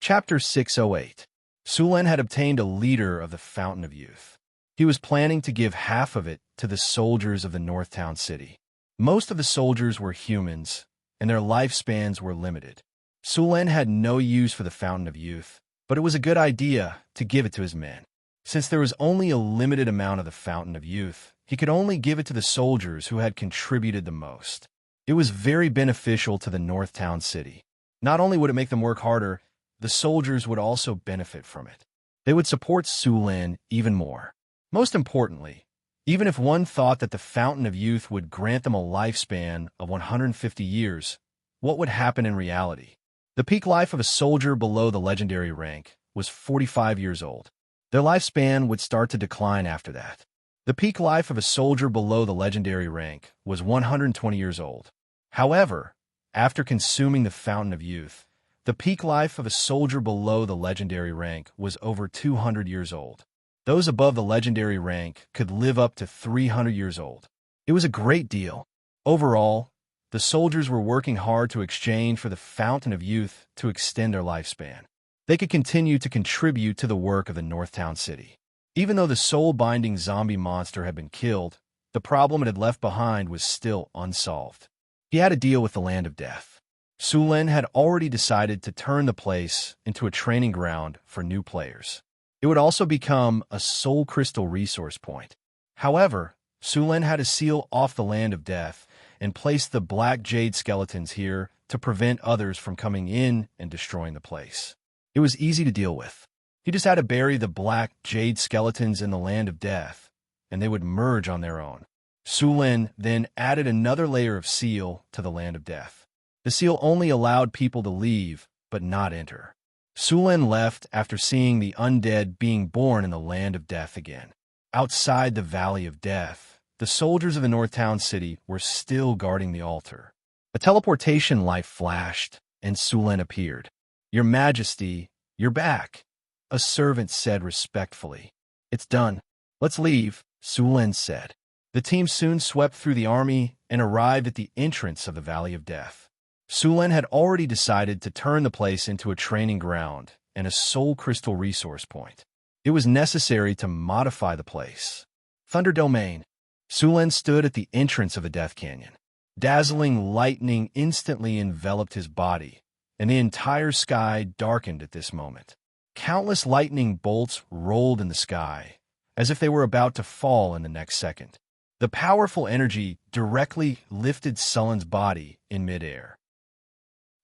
Chapter 608. Sulen had obtained a liter of the Fountain of Youth. He was planning to give half of it to the soldiers of the North Town City. Most of the soldiers were humans, and their lifespans were limited. Sulen had no use for the Fountain of Youth, but it was a good idea to give it to his men. Since there was only a limited amount of the Fountain of Youth, he could only give it to the soldiers who had contributed the most. It was very beneficial to the North Town City. Not only would it make them work harder, the soldiers would also benefit from it. They would support Sulen even more. Most importantly, even if one thought that the Fountain of Youth would grant them a lifespan of 150 years, what would happen in reality? The peak life of a soldier below the legendary rank was 45 years old. Their lifespan would start to decline after that. The peak life of a soldier below the legendary rank was 120 years old. However, after consuming the Fountain of Youth, the peak life of a soldier below the legendary rank was over 200 years old. Those above the legendary rank could live up to 300 years old. It was a great deal. Overall, the soldiers were working hard to exchange for the Fountain of Youth to extend their lifespan. They could continue to contribute to the work of the North Town City. Even though the soul-binding zombie monster had been killed, the problem it had left behind was still unsolved. He had to deal with the Land of Death. Sulen had already decided to turn the place into a training ground for new players. It would also become a soul crystal resource point. However, Sulen had to seal off the Land of Death and place the black jade skeletons here to prevent others from coming in and destroying the place. It was easy to deal with. He just had to bury the black jade skeletons in the Land of Death, and they would merge on their own. Sulen then added another layer of seal to the Land of Death. The seal only allowed people to leave, but not enter. Sulen left after seeing the undead being born in the Land of Death again. Outside the Valley of Death, the soldiers of the North Town City were still guarding the altar. A teleportation light flashed, and Sulen appeared. "Your Majesty, you're back," a servant said respectfully. "It's done. Let's leave," Sulen said. The team soon swept through the army and arrived at the entrance of the Valley of Death. Sulen had already decided to turn the place into a training ground and a soul crystal resource point. It was necessary to modify the place. Thunder Domain. Sulen stood at the entrance of the Death Canyon. Dazzling lightning instantly enveloped his body, and the entire sky darkened at this moment. Countless lightning bolts rolled in the sky, as if they were about to fall in the next second. The powerful energy directly lifted Sulen's body in midair.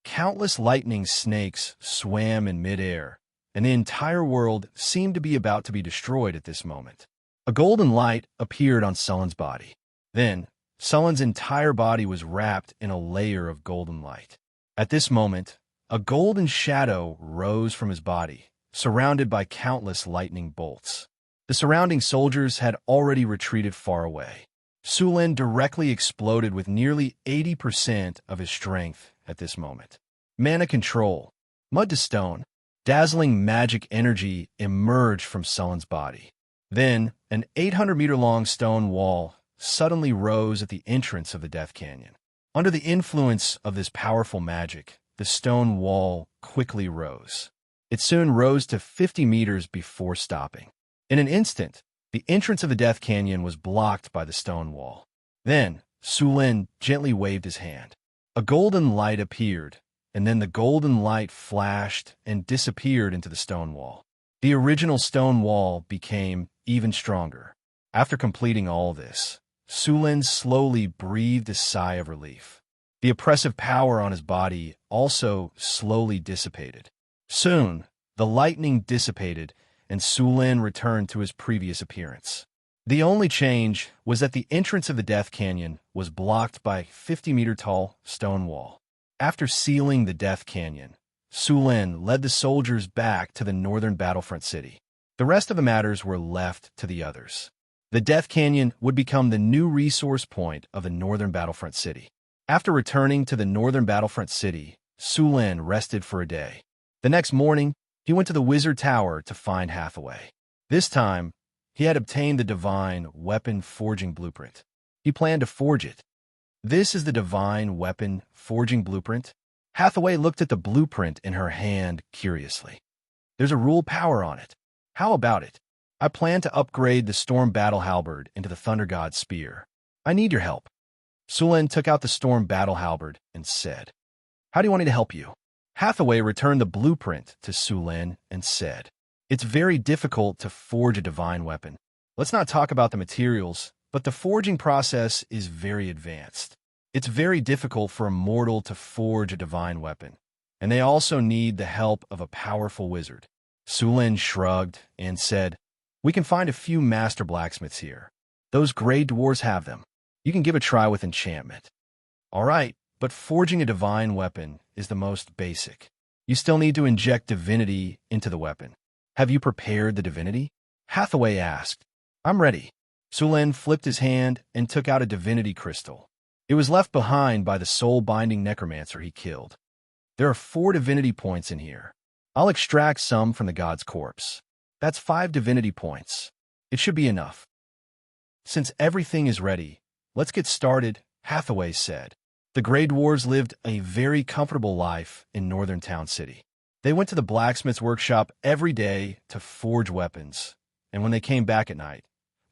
Countless lightning snakes swam in midair, and the entire world seemed to be about to be destroyed at this moment. A golden light appeared on Sulen's body. Then, Sulen's entire body was wrapped in a layer of golden light. At this moment, a golden shadow rose from his body, surrounded by countless lightning bolts. The surrounding soldiers had already retreated far away. Sulen directly exploded with nearly 80% of his strength at this moment. Mana control. Mud to stone. Dazzling magic energy emerged from Sulen's body. Then, an 800-meter-long stone wall suddenly rose at the entrance of the Death Canyon. Under the influence of this powerful magic, the stone wall quickly rose. It soon rose to 50 meters before stopping. In an instant, the entrance of the Death Canyon was blocked by the stone wall. Then, Sulen gently waved his hand. A golden light appeared, and then the golden light flashed and disappeared into the stone wall. The original stone wall became even stronger. After completing all this, Sulen slowly breathed a sigh of relief. The oppressive power on his body also slowly dissipated. Soon, the lightning dissipated, and Sulen returned to his previous appearance. The only change was that the entrance of the Death Canyon was blocked by a 50-meter-tall stone wall. After sealing the Death Canyon, Sulen led the soldiers back to the northern battlefront city. The rest of the matters were left to the others. The Death Canyon would become the new resource point of the northern battlefront city. After returning to the northern battlefront city, Sulen rested for a day. The next morning, he went to the Wizard Tower to find Hathaway. This time, he had obtained the Divine Weapon Forging Blueprint. He planned to forge it. "This is the Divine Weapon Forging Blueprint?" Hathaway looked at the blueprint in her hand curiously. There's a rule power on it. How about it? I plan to upgrade the Storm Battle Halberd into the Thunder God's Spear. I need your help. Sulen took out the Storm Battle Halberd and said, How do you want me to help you? Hathaway returned the blueprint to Sulen and said, It's very difficult to forge a divine weapon. Let's not talk about the materials, but the forging process is very advanced. It's very difficult for a mortal to forge a divine weapon, and they also need the help of a powerful wizard. Sulen shrugged and said, We can find a few master blacksmiths here. Those gray dwarves have them. You can give a try with enchantment. All right, but forging a divine weapon is the most basic. You still need to inject divinity into the weapon. Have you prepared the divinity? Hathaway asked. I'm ready. Sulen flipped his hand and took out a divinity crystal. It was left behind by the soul-binding necromancer he killed. There are 4 divinity points in here. I'll extract some from the god's corpse. That's 5 divinity points. It should be enough. Since everything is ready, let's get started, Hathaway said. The Grey Dwarves lived a very comfortable life in Northern Town City. They went to the blacksmith's workshop every day to forge weapons, and when they came back at night,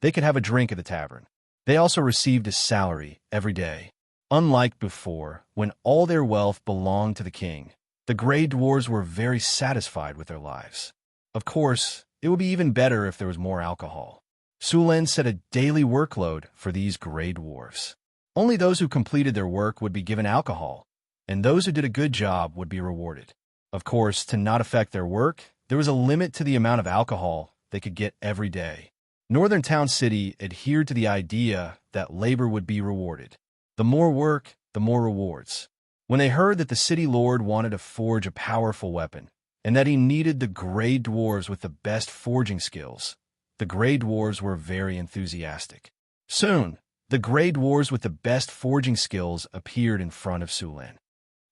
they could have a drink at the tavern. They also received a salary every day. Unlike before, when all their wealth belonged to the king, the Grey Dwarves were very satisfied with their lives. Of course, it would be even better if there was more alcohol. Sulen set a daily workload for these Grey Dwarves. Only those who completed their work would be given alcohol, and those who did a good job would be rewarded. Of course, to not affect their work, there was a limit to the amount of alcohol they could get every day. Northern Town City adhered to the idea that labor would be rewarded. The more work, the more rewards. When they heard that the city lord wanted to forge a powerful weapon, and that he needed the Grey Dwarves with the best forging skills, the Grey Dwarves were very enthusiastic. Soon, the Grey Dwarves with the best forging skills appeared in front of Sulen.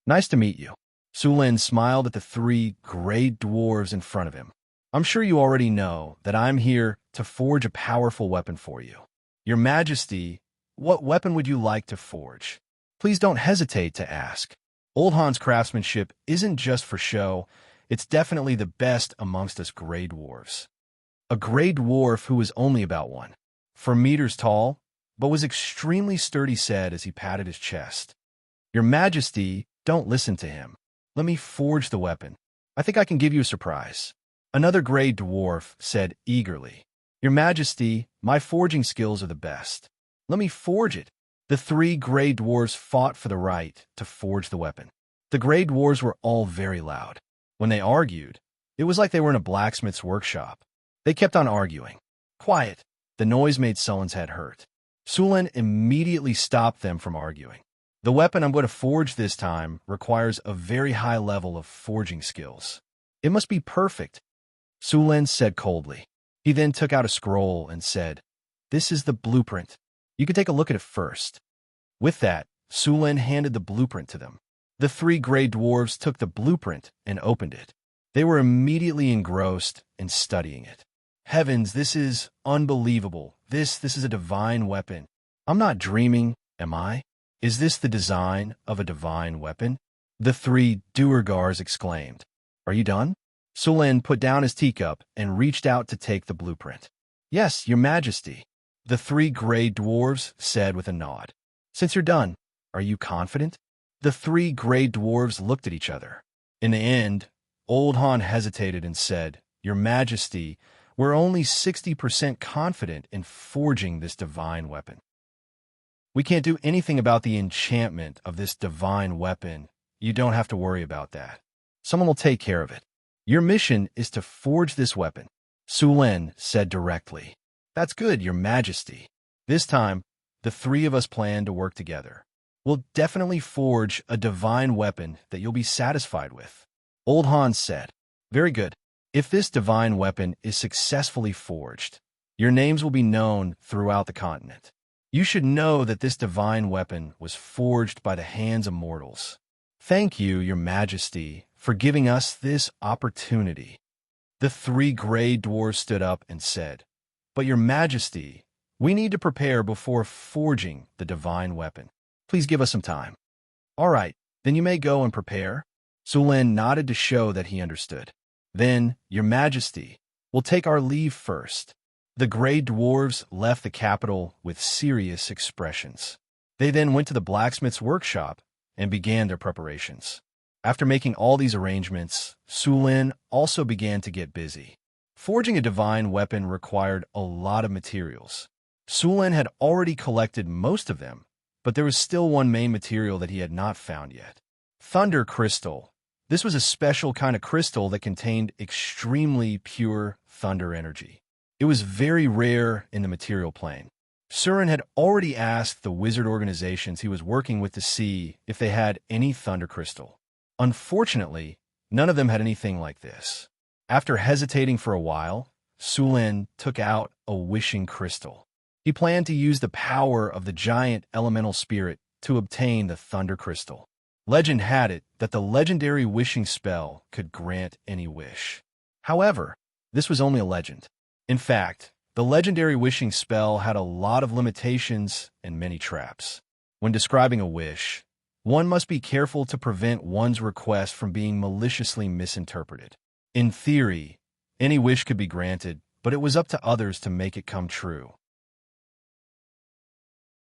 Nice to meet you. Sulen smiled at the 3 Grey Dwarves in front of him. I'm sure you already know that I'm here to forge a powerful weapon for you. Your Majesty, what weapon would you like to forge? Please don't hesitate to ask. Old Han's craftsmanship isn't just for show, it's definitely the best amongst us Grey Dwarves. A Grey Dwarf who was only about 4 meters tall, but was extremely sturdy said as he patted his chest. Your Majesty, don't listen to him. Let me forge the weapon. I think I can give you a surprise. Another Grey Dwarf said eagerly. Your Majesty, my forging skills are the best. Let me forge it. The 3 Grey Dwarves fought for the right to forge the weapon. The Grey Dwarves were all very loud. When they argued, it was like they were in a blacksmith's workshop. They kept on arguing. Quiet. The noise made Sulen's head hurt. Sulen immediately stopped them from arguing. The weapon I'm going to forge this time requires a very high level of forging skills. It must be perfect, Sulen said coldly. He then took out a scroll and said, This is the blueprint. You can take a look at it first. With that, Sulen handed the blueprint to them. The 3 Grey Dwarves took the blueprint and opened it. They were immediately engrossed in studying it. Heavens, this is unbelievable. This is a divine weapon. I'm not dreaming, am I? Is this the design of a divine weapon? The 3 Duergars exclaimed. Are you done? Sulen put down his teacup and reached out to take the blueprint. Yes, Your Majesty, the 3 Grey Dwarves said with a nod. Since you're done, are you confident? The 3 Grey Dwarves looked at each other. In the end, Old Han hesitated and said, Your Majesty, we're only 60% confident in forging this divine weapon. We can't do anything about the enchantment of this divine weapon. You don't have to worry about that. Someone will take care of it. Your mission is to forge this weapon, Sulen said directly. That's good, Your Majesty. This time, the 3 of us plan to work together. We'll definitely forge a divine weapon that you'll be satisfied with. Old Han said, Very good. If this divine weapon is successfully forged, your names will be known throughout the continent. You should know that this divine weapon was forged by the hands of mortals. Thank you, Your Majesty, for giving us this opportunity. The 3 Grey Dwarves stood up and said, But Your Majesty, we need to prepare before forging the divine weapon. Please give us some time. All right, Then you may go and prepare. Sulin nodded to show that he understood. Then, Your Majesty, we'll take our leave first. The gray dwarves left the capital with serious expressions. They then went to the blacksmith's workshop and began their preparations. After making all these arrangements, Sulin also began to get busy. Forging a divine weapon required a lot of materials. Sulin had already collected most of them, but there was still one main material that he had not found yet. Thunder crystal. This was a special kind of crystal that contained extremely pure thunder energy. It was very rare in the material plane. Surin had already asked the wizard organizations he was working with to see if they had any thunder crystal. Unfortunately, none of them had anything like this. After hesitating for a while, Sulin took out a wishing crystal. He planned to use the power of the giant elemental spirit to obtain the thunder crystal. Legend had it that the legendary wishing spell could grant any wish. However, this was only a legend. In fact, the legendary wishing spell had a lot of limitations and many traps. When describing a wish, one must be careful to prevent one's request from being maliciously misinterpreted. In theory, any wish could be granted, but it was up to others to make it come true.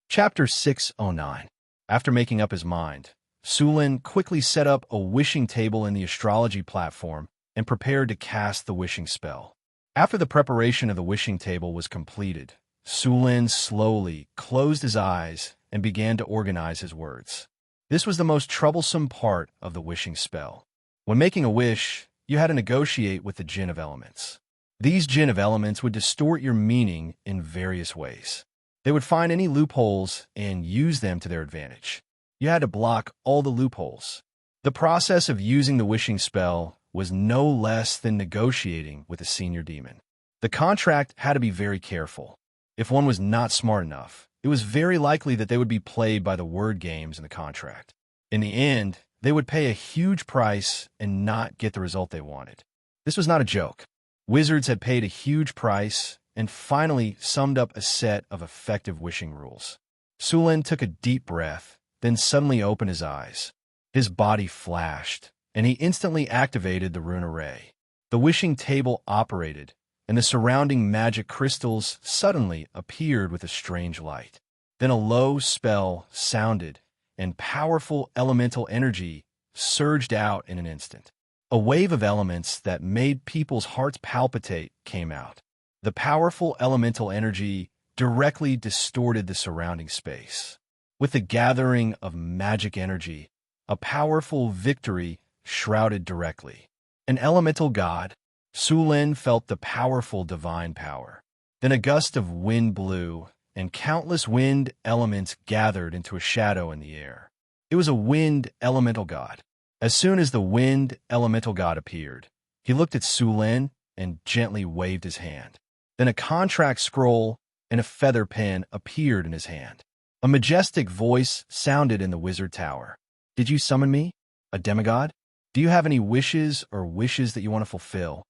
Chapter 609. After making up his mind, Sulin quickly set up a wishing table in the astrology platform and prepared to cast the wishing spell. After the preparation of the wishing table was completed, Sulin slowly closed his eyes and began to organize his words. This was the most troublesome part of the wishing spell. When making a wish, you had to negotiate with the Jinn of Elements. These Jinn of Elements would distort your meaning in various ways. They would find any loopholes and use them to their advantage. You had to block all the loopholes. The process of using the wishing spell was no less than negotiating with a senior demon. The contract had to be very careful. If one was not smart enough, it was very likely that they would be played by the word games in the contract. In the end, they would pay a huge price and not get the result they wanted. This was not a joke. Wizards had paid a huge price and finally summed up a set of effective wishing rules. Sulin took a deep breath, then suddenly opened his eyes. His body flashed, and he instantly activated the rune array. The wishing table operated, and the surrounding magic crystals suddenly appeared with a strange light. Then a low spell sounded, and powerful elemental energy surged out in an instant. A wave of elements that made people's hearts palpitate came out. The powerful elemental energy directly distorted the surrounding space. With the gathering of magic energy, a powerful victory shrouded directly. An elemental god, Sulin felt the powerful divine power. Then a gust of wind blew, and countless wind elements gathered into a shadow in the air. It was a wind elemental god. As soon as the wind elemental god appeared, he looked at Sulin and gently waved his hand. Then a contract scroll and a feather pen appeared in his hand. A majestic voice sounded in the wizard tower. "Did you summon me? A demigod? Do you have any wishes or wishes that you want to fulfill?"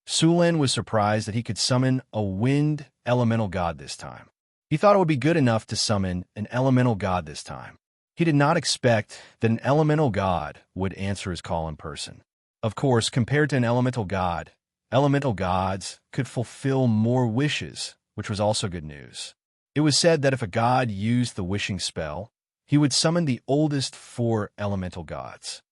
Sulin was surprised that he could summon a wind elemental god this time. He thought it would be good enough to summon an elemental god this time. He did not expect that an elemental god would answer his call in person. Of course, compared to an elemental god, elemental gods could fulfill more wishes, which was also good news. It was said that if a god used the wishing spell, he would summon the oldest 4 elemental gods.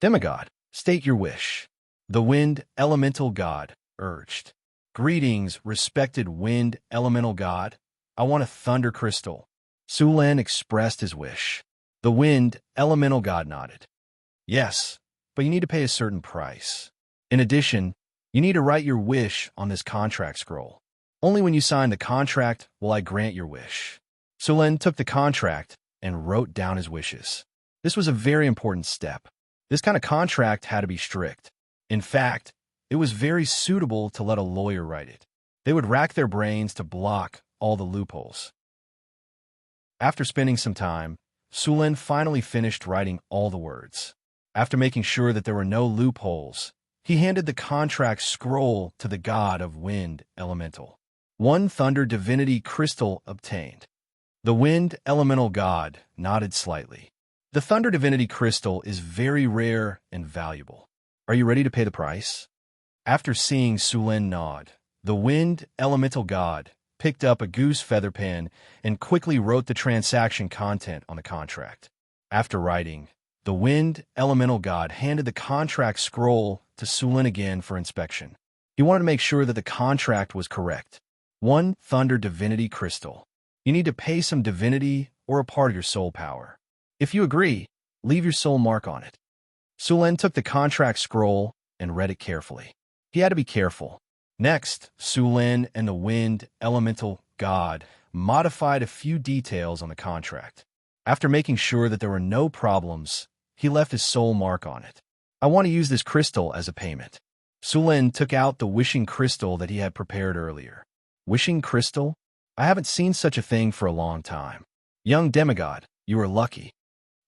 "Demigod, state your wish," the wind elemental god urged. "Greetings, respected wind elemental god. I want a thunder crystal." Sulin expressed his wish. The wind elemental god nodded. "Yes, but you need to pay a certain price. In addition, you need to write your wish on this contract scroll. Only when you sign the contract will I grant your wish." Sulin took the contract and wrote down his wishes. This was a very important step. This kind of contract had to be strict. In fact, it was very suitable to let a lawyer write it. They would rack their brains to block all the loopholes. After spending some time, Sulin finally finished writing all the words. After making sure that there were no loopholes, he handed the contract scroll to the god of wind elemental. 1 thunder divinity crystal obtained. The wind elemental god nodded slightly. The Thunder Divinity Crystal is very rare and valuable. Are you ready to pay the price? After seeing Sulen nod, the Wind Elemental God picked up a goose feather pen and quickly wrote the transaction content on the contract. After writing, the Wind Elemental God handed the contract scroll to Sulen again for inspection. He wanted to make sure that the contract was correct. 1 Thunder Divinity Crystal. You need to pay some divinity or a part of your soul power. If you agree, leave your soul mark on it. Sulen took the contract scroll and read it carefully. He had to be careful. Next, Sulen and the Wind Elemental God modified a few details on the contract. After making sure that there were no problems, he left his soul mark on it. I want to use this crystal as a payment. Sulen took out the wishing crystal that he had prepared earlier. Wishing crystal? I haven't seen such a thing for a long time. Young demigod, you are lucky.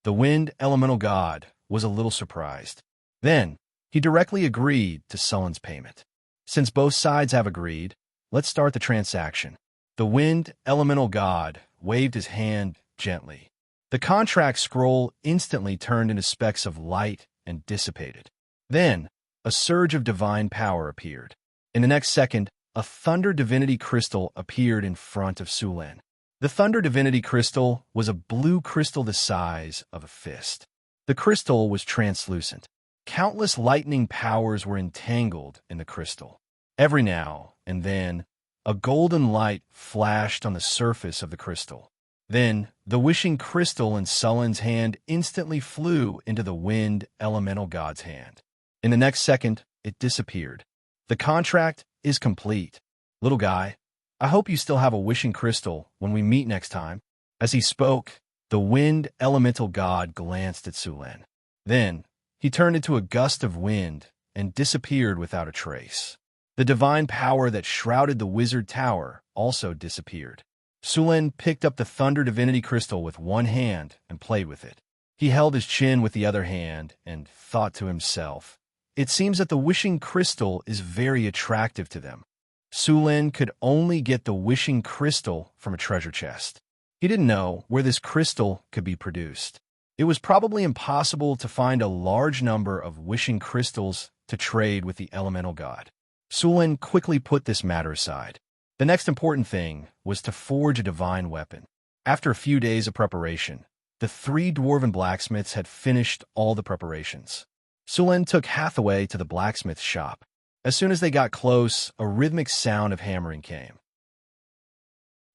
The Wind Elemental God was a little surprised. Then, he directly agreed to Sulen's payment. Since both sides have agreed, let's start the transaction. The Wind Elemental God waved his hand gently. The contract scroll instantly turned into specks of light and dissipated. Then, a surge of divine power appeared. In the next second, a Thunder Divinity Crystal appeared in front of Sulen. The Thunder Divinity Crystal was a blue crystal the size of a fist. The crystal was translucent. Countless lightning powers were entangled in the crystal. Every now and then, a golden light flashed on the surface of the crystal. Then, the wishing crystal in Sulen's hand instantly flew into the Wind Elemental God's hand. In the next second, it disappeared. The contract is complete. Little guy, I hope you still have a wishing crystal when we meet next time. As he spoke, the Wind Elemental God glanced at Sulen. Then, he turned into a gust of wind and disappeared without a trace. The divine power that shrouded the wizard tower also disappeared. Sulen picked up the Thunder Divinity Crystal with one hand and played with it. He held his chin with the other hand and thought to himself, it seems that the wishing crystal is very attractive to them. Sulen could only get the wishing crystal from a treasure chest. He didn't know where this crystal could be produced. It was probably impossible to find a large number of wishing crystals to trade with the elemental god. Sulen quickly put this matter aside. The next important thing was to forge a divine weapon. After a few days of preparation, the 3 dwarven blacksmiths had finished all the preparations. Sulen took Hathaway to the blacksmith's shop. As soon as they got close, a rhythmic sound of hammering came.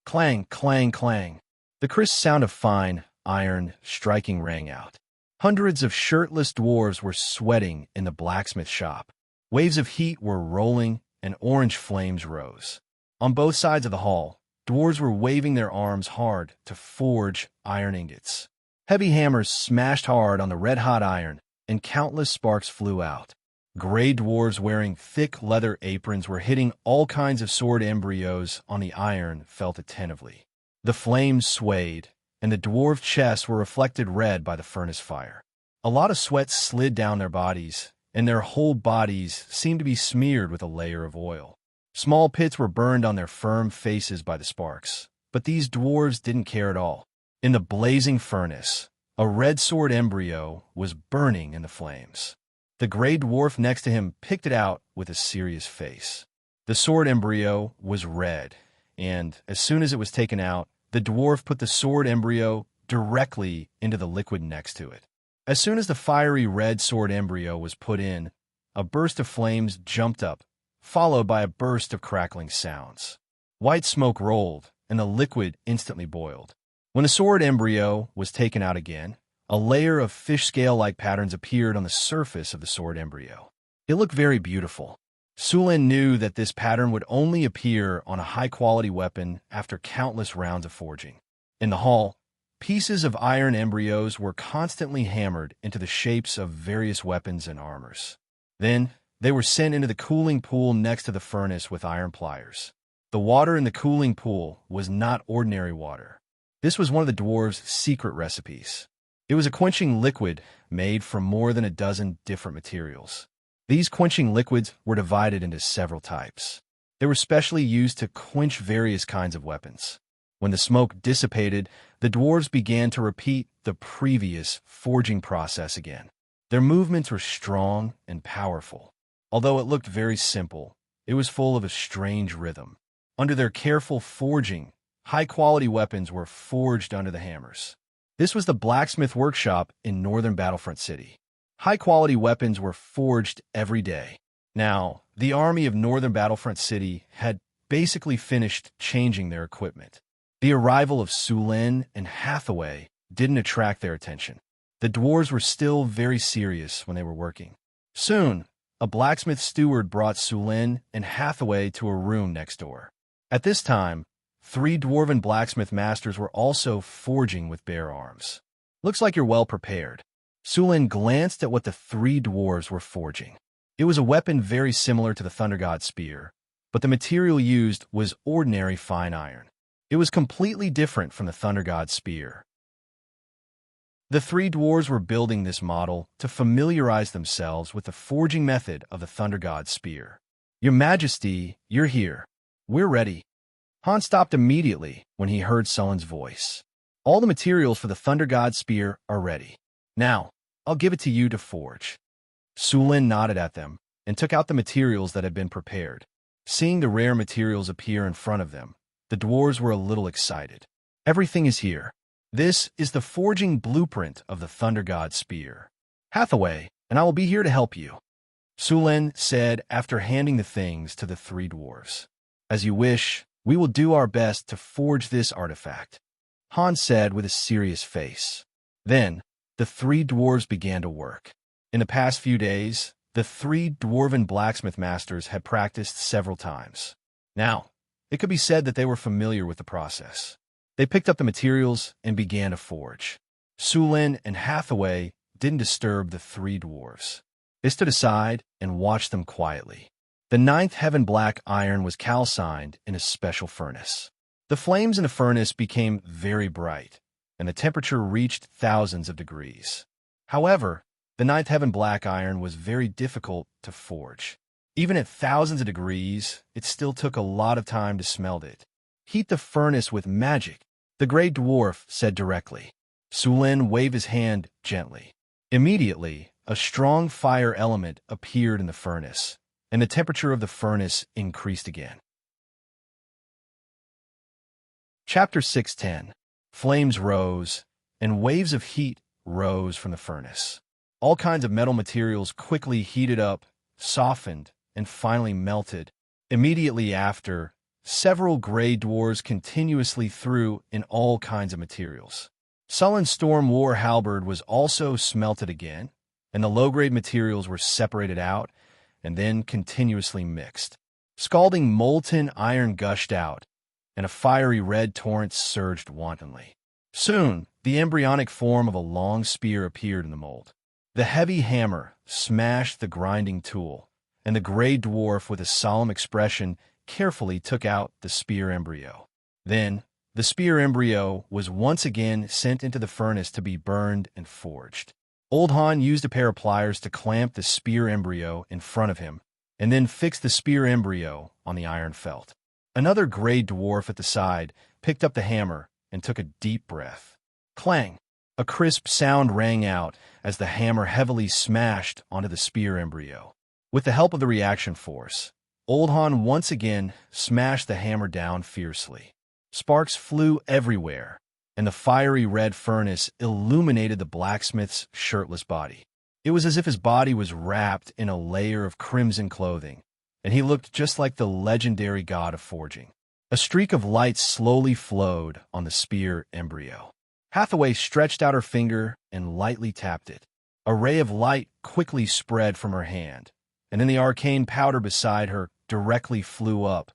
Clang, clang, clang. The crisp sound of fine iron striking rang out. Hundreds of shirtless dwarves were sweating in the blacksmith shop. Waves of heat were rolling, and orange flames rose. On both sides of the hall, dwarves were waving their arms hard to forge iron ingots. Heavy hammers smashed hard on the red-hot iron, and countless sparks flew out. Gray dwarves wearing thick leather aprons were hitting all kinds of sword embryos on the iron felt attentively. The flames swayed, and the dwarf chests were reflected red by the furnace fire. A lot of sweat slid down their bodies, and their whole bodies seemed to be smeared with a layer of oil. Small pits were burned on their firm faces by the sparks, but these dwarves didn't care at all. In the blazing furnace, a red sword embryo was burning in the flames. The gray dwarf next to him picked it out with a serious face. The sword embryo was red, and as soon as it was taken out, the dwarf put the sword embryo directly into the liquid next to it. As soon as the fiery red sword embryo was put in, a burst of flames jumped up, followed by a burst of crackling sounds. White smoke rolled, and the liquid instantly boiled. When the sword embryo was taken out again, a layer of fish scale-like patterns appeared on the surface of the sword embryo. It looked very beautiful. Sulen knew that this pattern would only appear on a high-quality weapon after countless rounds of forging. In the hall, pieces of iron embryos were constantly hammered into the shapes of various weapons and armors. Then, they were sent into the cooling pool next to the furnace with iron pliers. The water in the cooling pool was not ordinary water. This was one of the dwarves' secret recipes. It was a quenching liquid made from more than a dozen different materials. These quenching liquids were divided into several types. They were specially used to quench various kinds of weapons. When the smoke dissipated, the dwarves began to repeat the previous forging process again. Their movements were strong and powerful. Although it looked very simple, it was full of a strange rhythm. Under their careful forging, high-quality weapons were forged under the hammers. This was the blacksmith workshop in northern Battlefront City. High-quality weapons were forged every day. Now, the army of northern Battlefront City had basically finished changing their equipment. The arrival of Sulin and Hathaway didn't attract their attention. The dwarves were still very serious when they were working. Soon, a blacksmith steward brought Sulin and Hathaway to a room next door. At this time, 3 dwarven blacksmith masters were also forging with bare arms. "Looks like you're well prepared." Sulin glanced at what the 3 dwarves were forging. It was a weapon very similar to the Thunder God spear, but the material used was ordinary fine iron. It was completely different from the Thunder God spear. The 3 dwarves were building this model to familiarize themselves with the forging method of the Thunder God spear. "Your Majesty, you're here. We're ready." Han stopped immediately when he heard Sulin's voice. "All the materials for the Thunder God spear are ready. Now, I'll give it to you to forge." Sulin nodded at them and took out the materials that had been prepared. Seeing the rare materials appear in front of them, the dwarves were a little excited. "Everything is here. This is the forging blueprint of the Thunder God spear. Hathaway, and I will be here to help you," Sulin said after handing the things to the 3 dwarves. "As you wish, we will do our best to forge this artifact," Han said with a serious face. Then, the 3 dwarves began to work. In the past few days, the 3 dwarven blacksmith masters had practiced several times. Now, it could be said that they were familiar with the process. They picked up the materials and began to forge. Sulin and Hathaway didn't disturb the 3 dwarves. They stood aside and watched them quietly. The 9th heaven black iron was calcined in a special furnace. The flames in the furnace became very bright, and the temperature reached thousands of degrees. However, the 9th heaven black iron was very difficult to forge. Even at thousands of degrees, it still took a lot of time to smelt it. "Heat the furnace with magic," the gray dwarf said directly. Sulin waved his hand gently. Immediately, a strong fire element appeared in the furnace, and the temperature of the furnace increased again. Chapter 6:10. Flames rose, and waves of heat rose from the furnace. All kinds of metal materials quickly heated up, softened, and finally melted. Immediately after, several gray dwarves continuously threw in all kinds of materials. Sulin's Storm War halberd was also smelted again, and the low-grade materials were separated out and then continuously mixed. Scalding molten iron gushed out, and a fiery red torrent surged wantonly. Soon, the embryonic form of a long spear appeared in the mold. The heavy hammer smashed the grinding tool, and the gray dwarf with a solemn expression carefully took out the spear embryo. Then, the spear embryo was once again sent into the furnace to be burned and forged. Old Han used a pair of pliers to clamp the spear embryo in front of him, and then fixed the spear embryo on the iron felt. Another gray dwarf at the side picked up the hammer and took a deep breath. Clang! A crisp sound rang out as the hammer heavily smashed onto the spear embryo. With the help of the reaction force, Old Han once again smashed the hammer down fiercely. Sparks flew everywhere, and the fiery red furnace illuminated the blacksmith's shirtless body. It was as if his body was wrapped in a layer of crimson clothing, and he looked just like the legendary god of forging. A streak of light slowly flowed on the spear embryo. Hathaway stretched out her finger and lightly tapped it. A ray of light quickly spread from her hand, and then the arcane powder beside her directly flew up,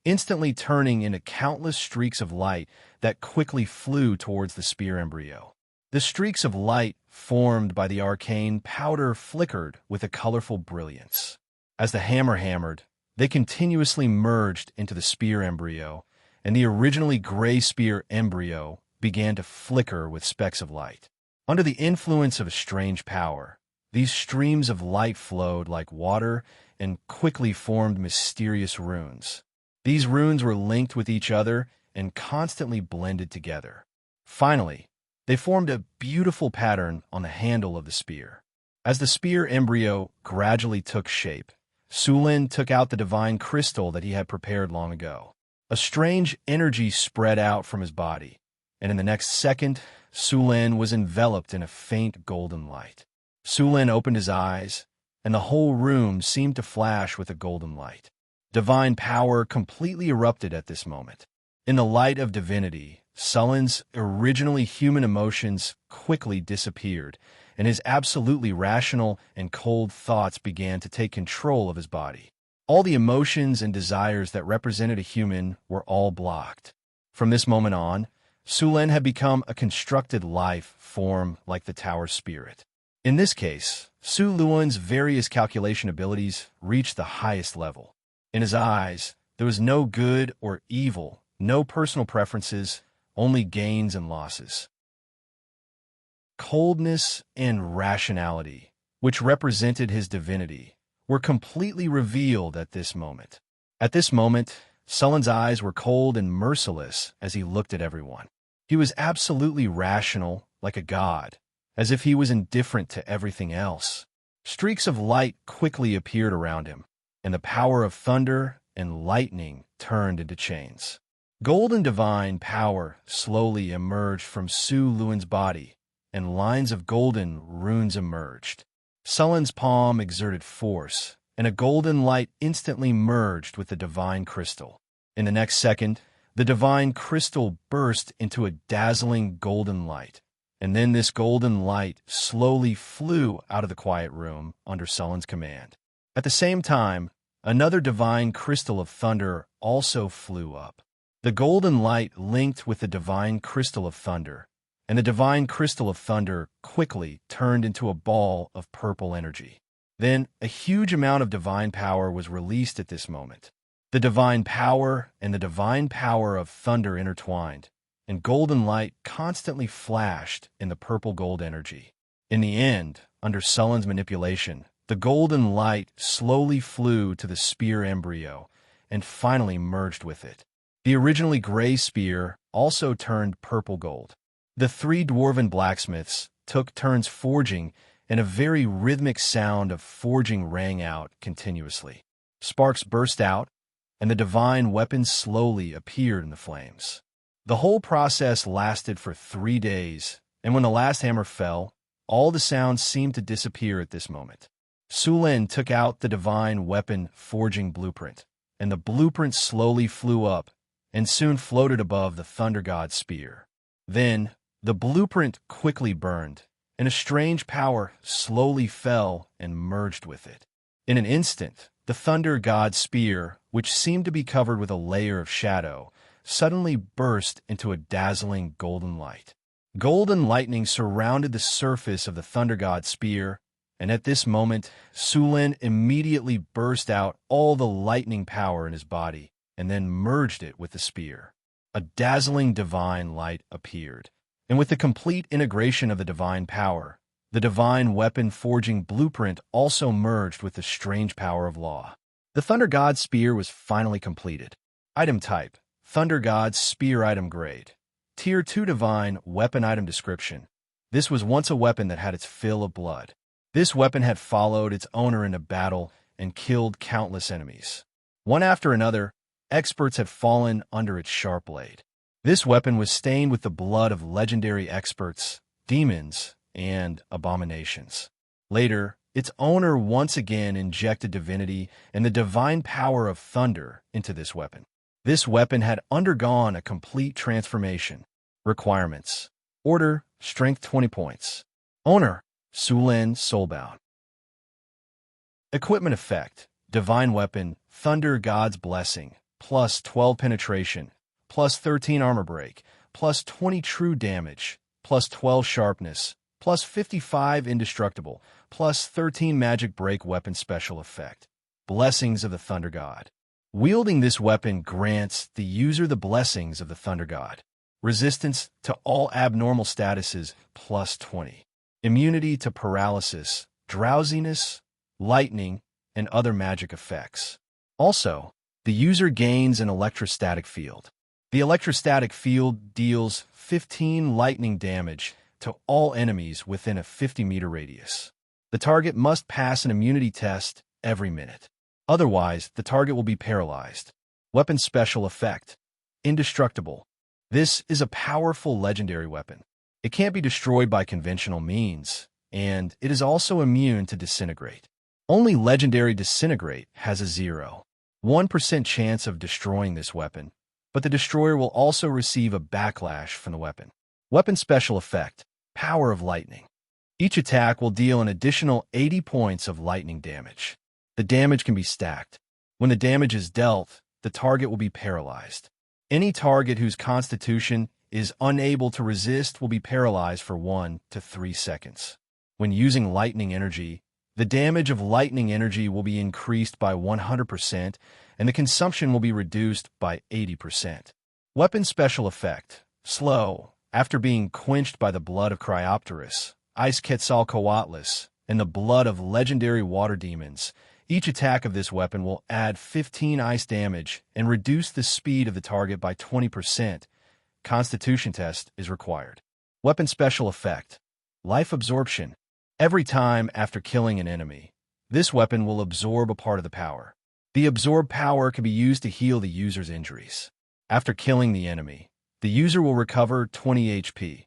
instantly turning into countless streaks of light that quickly flew towards the spear embryo. The streaks of light formed by the arcane powder flickered with a colorful brilliance. As the hammer hammered, they continuously merged into the spear embryo, and the originally gray spear embryo began to flicker with specks of light. Under the influence of a strange power, these streams of light flowed like water and quickly formed mysterious runes. These runes were linked with each other and constantly blended together. Finally, they formed a beautiful pattern on the handle of the spear. As the spear embryo gradually took shape, Sulin took out the divine crystal that he had prepared long ago. A strange energy spread out from his body, and in the next second, Sulin was enveloped in a faint golden light. Sulin opened his eyes, and the whole room seemed to flash with a golden light. Divine power completely erupted at this moment. In the light of divinity, Sulin's originally human emotions quickly disappeared, and his absolutely rational and cold thoughts began to take control of his body. All the emotions and desires that represented a human were all blocked. From this moment on, Sulin had become a constructed life form like the tower spirit. In this case, Su Luan's various calculation abilities reached the highest level. In his eyes, there was no good or evil, no personal preferences, only gains and losses. Coldness and rationality, which represented his divinity, were completely revealed at this moment. At this moment, Sulin's eyes were cold and merciless as he looked at everyone. He was absolutely rational, like a god, as if he was indifferent to everything else. Streaks of light quickly appeared around him, and the power of thunder and lightning turned into chains. Golden divine power slowly emerged from Su Luan's body, and lines of golden runes emerged. Sulin's palm exerted force, and a golden light instantly merged with the divine crystal. In the next second, the divine crystal burst into a dazzling golden light, and then this golden light slowly flew out of the quiet room under Sulin's command. At the same time, another divine crystal of thunder also flew up. The golden light linked with the divine crystal of thunder, and the divine crystal of thunder quickly turned into a ball of purple energy. Then, a huge amount of divine power was released at this moment. The divine power and the divine power of thunder intertwined, and golden light constantly flashed in the purple gold energy. In the end, under Sulin's manipulation, the golden light slowly flew to the spear embryo and finally merged with it. The originally gray spear also turned purple gold. The three dwarven blacksmiths took turns forging, and a very rhythmic sound of forging rang out continuously. Sparks burst out, and the divine weapons slowly appeared in the flames. The whole process lasted for 3 days, and when the last hammer fell, all the sounds seemed to disappear at this moment. Sulin took out the divine weapon forging blueprint, and the blueprint slowly flew up and soon floated above the thunder god's spear. Then, the blueprint quickly burned, and a strange power slowly fell and merged with it. In an instant, the thunder god's spear, which seemed to be covered with a layer of shadow, suddenly burst into a dazzling golden light. Golden lightning surrounded the surface of the thunder god's spear, and at this moment, Sulin immediately burst out all the lightning power in his body and then merged it with the spear. A dazzling divine light appeared, and with the complete integration of the divine power, the divine weapon forging blueprint also merged with the strange power of law. The Thunder God's spear was finally completed. Item type: Thunder God's spear item grade. Tier 2 divine weapon item description. This was once a weapon that had its fill of blood. This weapon had followed its owner into battle and killed countless enemies. One after another, experts had fallen under its sharp blade. This weapon was stained with the blood of legendary experts, demons, and abominations. Later, its owner once again injected divinity and the divine power of thunder into this weapon. This weapon had undergone a complete transformation. Requirements: Order, Strength 20 points. Owner: Sulin Soulbound. Equipment effect: Divine Weapon, Thunder God's Blessing, plus 12 penetration, plus 13 armor break, plus 20 true damage, plus 12 sharpness, plus 55 indestructible, plus 13 magic break weapon special effect. Blessings of the Thunder God. Wielding this weapon grants the user the blessings of the Thunder God. Resistance to all abnormal statuses, plus 20. Immunity to paralysis, drowsiness, lightning, and other magic effects. Also, the user gains an electrostatic field. The electrostatic field deals 15 lightning damage to all enemies within a 50-meter radius. The target must pass an immunity test every minute. Otherwise, the target will be paralyzed. Weapon special effect: indestructible. This is a powerful legendary weapon. It can't be destroyed by conventional means, and it is also immune to disintegrate. Only legendary disintegrate has a 0.1% chance of destroying this weapon, but the destroyer will also receive a backlash from the weapon. Weapon special effect: power of lightning. Each attack will deal an additional 80 points of lightning damage. The damage can be stacked. When the damage is dealt, the target will be paralyzed. Any target whose constitution is unable to resist will be paralyzed for 1 to 3 seconds. When using lightning energy, the damage of lightning energy will be increased by 100%, and the consumption will be reduced by 80%. Weapon special effect: slow. After being quenched by the blood of Cryopterus, Ice Quetzalcoatlus, and the blood of legendary water demons, each attack of this weapon will add 15 ice damage and reduce the speed of the target by 20%. Constitution test is required. Weapon special effect: life absorption. Every time after killing an enemy, this weapon will absorb a part of the power. The absorbed power can be used to heal the user's injuries. After killing the enemy, the user will recover 20 HP.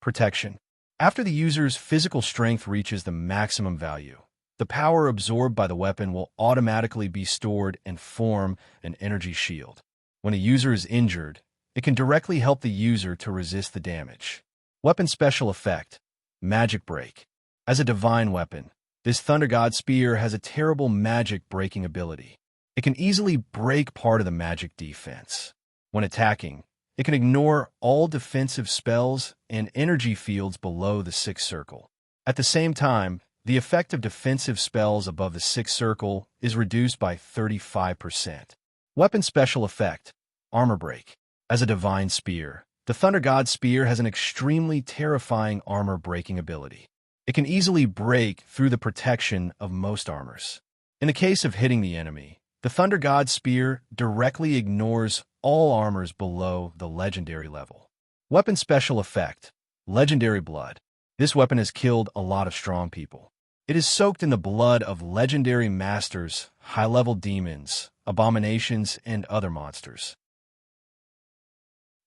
Protection. After the user's physical strength reaches the maximum value, the power absorbed by the weapon will automatically be stored and form an energy shield. When a user is injured, it can directly help the user to resist the damage. Weapon special effect: magic break. As a divine weapon, this Thunder God Spear has a terrible magic breaking ability. It can easily break part of the magic defense. When attacking, it can ignore all defensive spells and energy fields below the 6th circle. At the same time, the effect of defensive spells above the 6th circle is reduced by 35%. Weapon special effect: armor break. As a divine spear, the Thunder God Spear has an extremely terrifying armor-breaking ability. It can easily break through the protection of most armors. In the case of hitting the enemy, the Thunder God Spear directly ignores all armors below the legendary level. Weapon special effect: legendary blood. This weapon has killed a lot of strong people. It is soaked in the blood of legendary masters, high-level demons, abominations, and other monsters.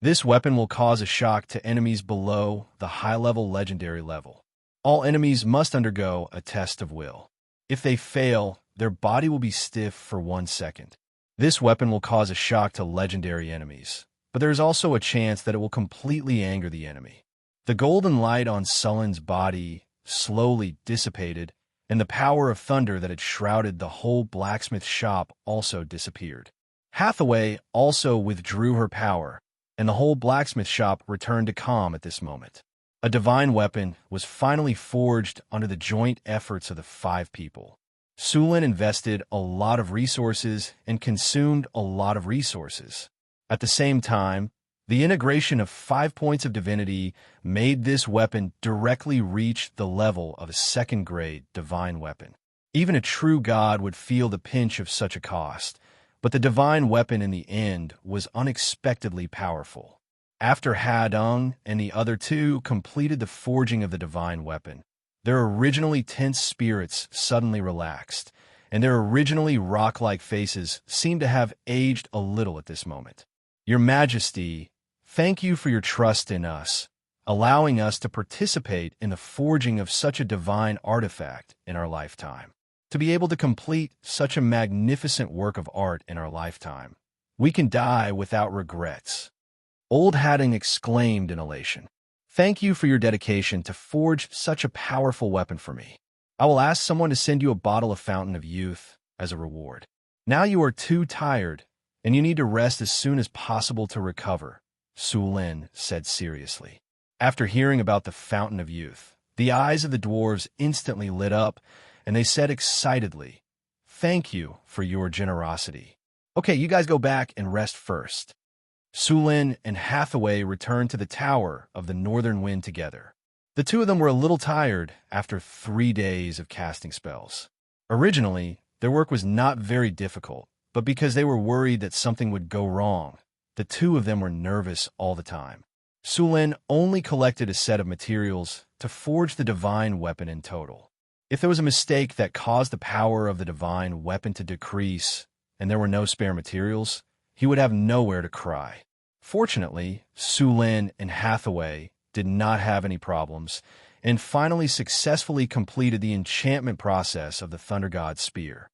This weapon will cause a shock to enemies below the high-level legendary level. All enemies must undergo a test of will. If they fail, their body will be stiff for 1 second. This weapon will cause a shock to legendary enemies, but there is also a chance that it will completely anger the enemy. The golden light on Sullen's body slowly dissipated, and the power of thunder that had shrouded the whole blacksmith shop also disappeared. Hathaway also withdrew her power, and the whole blacksmith shop returned to calm at this moment. A divine weapon was finally forged under the joint efforts of the 5 people. Sulin invested a lot of resources and consumed a lot of resources. At the same time, the integration of 5 points of divinity made this weapon directly reach the level of a 2nd-grade divine weapon. Even a true god would feel the pinch of such a cost, but the divine weapon in the end was unexpectedly powerful. After Hadung and the other 2 completed the forging of the divine weapon, their originally tense spirits suddenly relaxed, and their originally rock-like faces seemed to have aged a little at this moment. Your Majesty, thank you for your trust in us, allowing us to participate in the forging of such a divine artifact in our lifetime. To be able to complete such a magnificent work of art in our lifetime, we can die without regrets. Old Hadding exclaimed in elation. Thank you for your dedication to forge such a powerful weapon for me. I will ask someone to send you a bottle of Fountain of Youth as a reward. Now you are too tired, and you need to rest as soon as possible to recover, Sulin said seriously. After hearing about the Fountain of Youth, the eyes of the dwarves instantly lit up, and they said excitedly, "Thank you for your generosity. Okay, you guys go back and rest first." Sulin and Hathaway returned to the Tower of the Northern Wind together. The 2 of them were a little tired after 3 days of casting spells. Originally, their work was not very difficult, but because they were worried that something would go wrong, the two of them were nervous all the time. Su Lin only collected a set of materials to forge the divine weapon in total. If there was a mistake that caused the power of the divine weapon to decrease, and there were no spare materials, he would have nowhere to cry. Fortunately, Su Lin and Hathaway did not have any problems, and finally successfully completed the enchantment process of the Thunder God's Spear.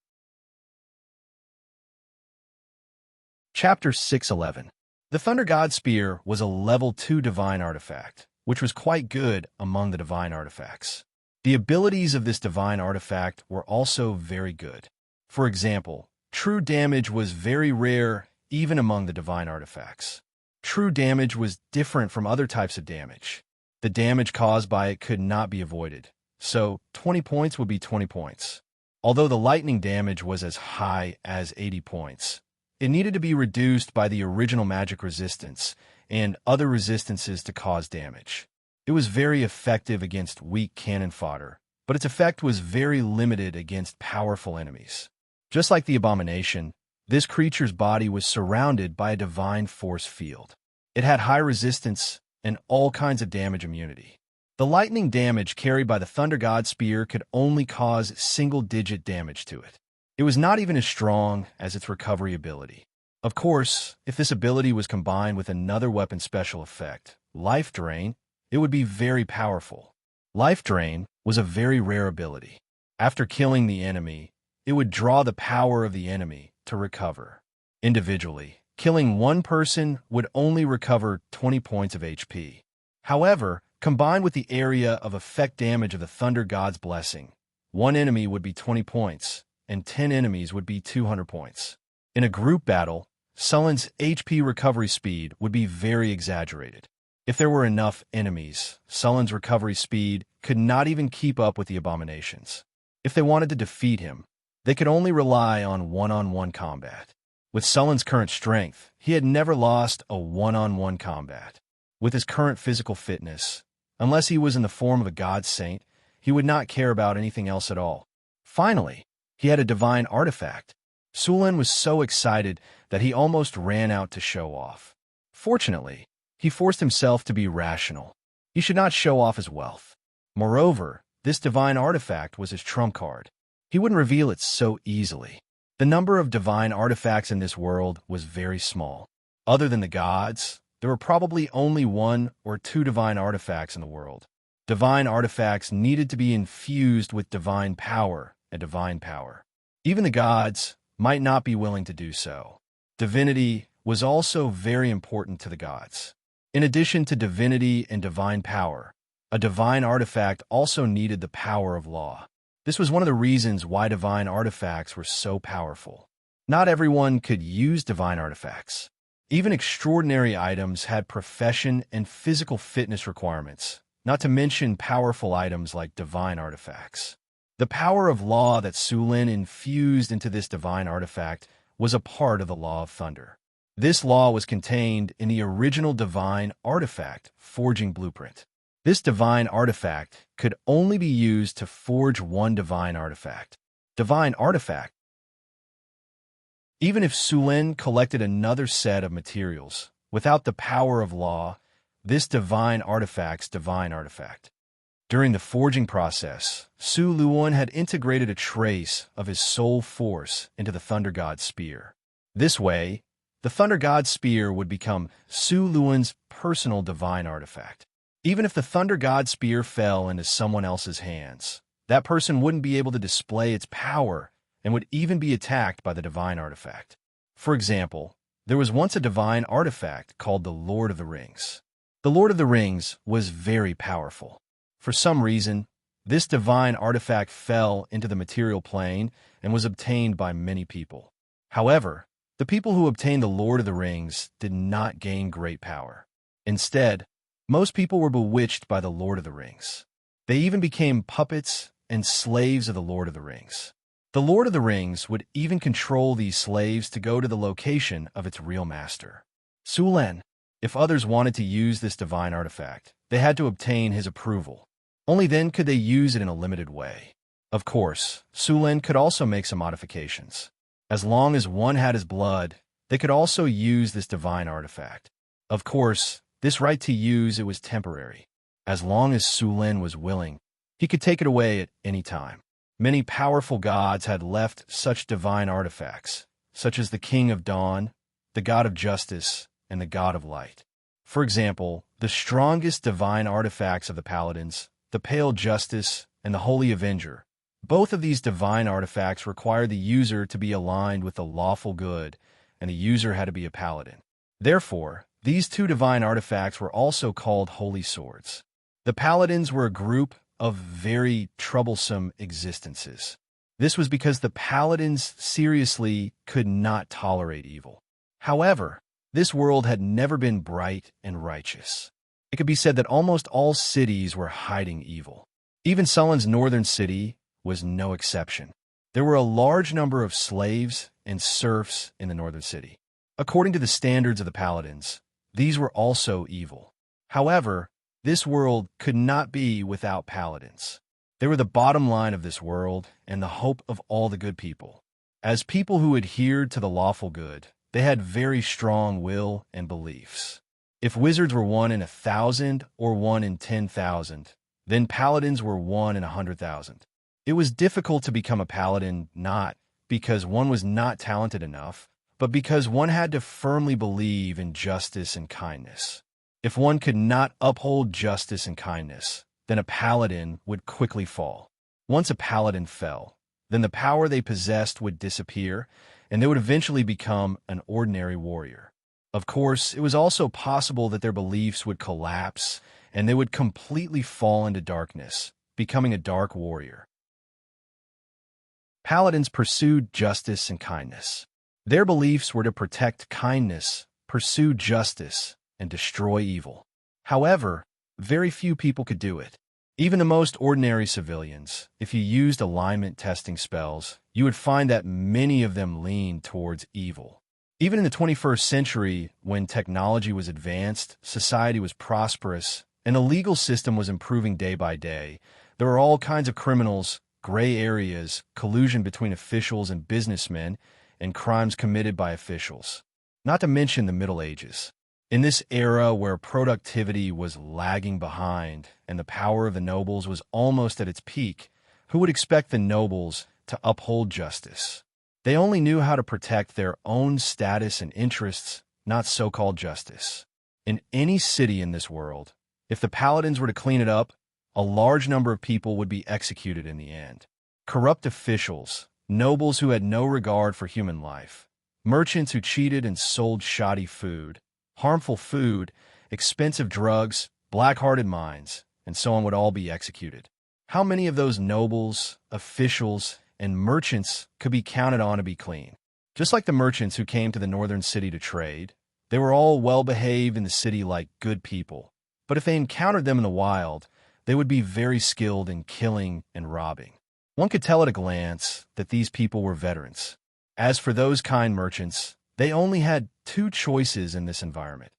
Chapter 611. The Thunder God's Spear was a level 2 divine artifact, which was quite good among the divine artifacts. The abilities of this divine artifact were also very good. For example, true damage was very rare even among the divine artifacts. True damage was different from other types of damage. The damage caused by it could not be avoided, so 20 points would be 20 points. Although the lightning damage was as high as 80 points, it needed to be reduced by the original magic resistance and other resistances to cause damage. It was very effective against weak cannon fodder, but its effect was very limited against powerful enemies. Just like the abomination, this creature's body was surrounded by a divine force field. It had high resistance and all kinds of damage immunity. The lightning damage carried by the Thunder God's Spear could only cause single-digit damage to it. It was not even as strong as its recovery ability. Of course, if this ability was combined with another weapon special effect, Life Drain, it would be very powerful. Life Drain was a very rare ability. After killing the enemy, it would draw the power of the enemy to recover. Individually, killing one person would only recover 20 points of HP. However, combined with the area of effect damage of the Thunder God's Blessing, one enemy would be 20 points, and 10 enemies would be 200 points. In a group battle, Sullen's HP recovery speed would be very exaggerated. If there were enough enemies, Sullen's recovery speed could not even keep up with the abominations. If they wanted to defeat him, they could only rely on one-on-one combat. With Sullen's current strength, he had never lost a one-on-one combat. With his current physical fitness, unless he was in the form of a god saint, he would not care about anything else at all. Finally, he had a divine artifact. Su Lin was so excited that he almost ran out to show off. Fortunately, he forced himself to be rational. He should not show off his wealth. Moreover, this divine artifact was his trump card. He wouldn't reveal it so easily. The number of divine artifacts in this world was very small. Other than the gods, there were probably only 1 or 2 divine artifacts in the world. Divine artifacts needed to be infused with divine power and divine power. Even the gods might not be willing to do so. Divinity was also very important to the gods. In addition to divinity and divine power, a divine artifact also needed the power of law. This was one of the reasons why divine artifacts were so powerful. Not everyone could use divine artifacts. Even extraordinary items had profession and physical fitness requirements, not to mention powerful items like divine artifacts. The power of law that Su Lin infused into this divine artifact was a part of the Law of Thunder. This law was contained in the original divine artifact forging blueprint. This divine artifact could only be used to forge one divine artifact. Divine artifact. Even if Su Lin collected another set of materials, without the power of law, this divine artifact's divine artifact. During the forging process, Su Luan had integrated a trace of his soul force into the Thunder God's Spear. This way, the Thunder God's Spear would become Su Luan's personal divine artifact. Even if the Thunder God's Spear fell into someone else's hands, that person wouldn't be able to display its power and would even be attacked by the divine artifact. For example, there was once a divine artifact called the Lord of the Rings. The Lord of the Rings was very powerful. For some reason, this divine artifact fell into the material plane and was obtained by many people. However, the people who obtained the Lord of the Rings did not gain great power. Instead, most people were bewitched by the Lord of the Rings. They even became puppets and slaves of the Lord of the Rings. The Lord of the Rings would even control these slaves to go to the location of its real master. Su Lin, if others wanted to use this divine artifact, they had to obtain his approval. Only then could they use it in a limited way. Of course, Su Lin could also make some modifications. As long as one had his blood, They could also use this divine artifact. Of course, this right to use it was temporary. As long as Sulin was willing, he could take it away at any time. Many powerful gods had left such divine artifacts, such as the King of Dawn, the God of Justice, and the God of Light. For example, the strongest divine artifacts of the Paladins, the Pale Justice and the Holy Avenger, both of these divine artifacts require the user to be aligned with the lawful good, and the user had to be a paladin. Therefore, these two divine artifacts were also called holy swords. The paladins were a group of very troublesome existences. This was because the paladins seriously could not tolerate evil. However, this world had never been bright and righteous. It could be said that almost all cities were hiding evil. Even Sulin's northern city was no exception. There were a large number of slaves and serfs in the northern city. According to the standards of the paladins, these were also evil. However, this world could not be without paladins. They were the bottom line of this world and the hope of all the good people. As people who adhered to the lawful good, they had very strong will and beliefs. If wizards were 1 in 1,000 or 1 in 10,000, then paladins were 1 in 100,000. It was difficult to become a paladin not because one was not talented enough, but because one had to firmly believe in justice and kindness. If one could not uphold justice and kindness, then a paladin would quickly fall. Once a paladin fell, then the power they possessed would disappear, and they would eventually become an ordinary warrior. Of course, it was also possible that their beliefs would collapse, and they would completely fall into darkness, becoming a dark warrior. Paladins pursued justice and kindness. Their beliefs were to protect kindness, pursue justice, and destroy evil. However, very few people could do it. Even the most ordinary civilians, if you used alignment testing spells, you would find that many of them leaned towards evil. Even in the 21st century, when technology was advanced, society was prosperous, and the legal system was improving day by day, there were all kinds of criminals, gray areas, collusion between officials and businessmen, and crimes committed by officials. Not to mention the Middle Ages. In this era where productivity was lagging behind and the power of the nobles was almost at its peak, who would expect the nobles to uphold justice? They only knew how to protect their own status and interests, not so-called justice. In any city in this world, if the paladins were to clean it up, a large number of people would be executed in the end. Corrupt officials, nobles who had no regard for human life, merchants who cheated and sold shoddy food, harmful food, expensive drugs, black-hearted minds, and so on would all be executed. How many of those nobles, officials, and merchants could be counted on to be clean? Just like the merchants who came to the northern city to trade, they were all well-behaved in the city like good people. But if they encountered them in the wild, they would be very skilled in killing and robbing. One could tell at a glance that these people were veterans. As for those kind merchants, they only had two choices in this environment.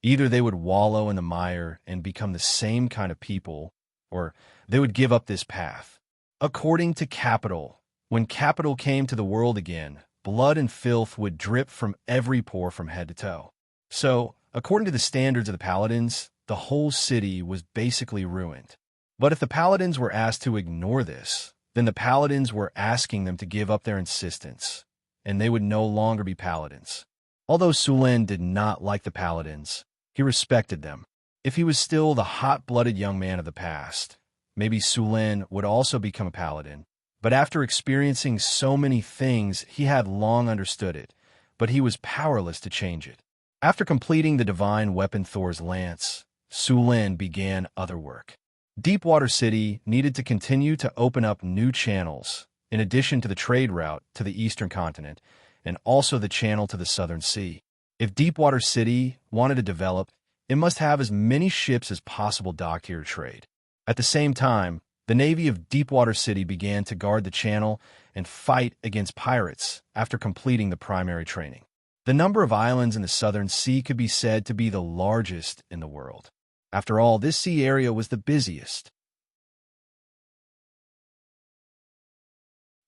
Either they would wallow in the mire and become the same kind of people, or they would give up this path. According to Capital, when Capital came to the world again, blood and filth would drip from every pore from head to toe. So, according to the standards of the Paladins, the whole city was basically ruined. But if the Paladins were asked to ignore this, then the Paladins were asking them to give up their insistence, and they would no longer be Paladins. Although Sulin did not like the Paladins, he respected them. If he was still the hot-blooded young man of the past, maybe Sulin would also become a Paladin. But after experiencing so many things, he had long understood it, but he was powerless to change it. After completing the divine weapon Thor's lance, Sulin began other work. Deepwater City needed to continue to open up new channels, in addition to the trade route to the eastern continent, and also the channel to the southern sea. If Deepwater City wanted to develop, it must have as many ships as possible docked here to trade. At the same time, the Navy of Deepwater City began to guard the channel and fight against pirates after completing the primary training. The number of islands in the southern sea could be said to be the largest in the world. After all, this sea area was the busiest.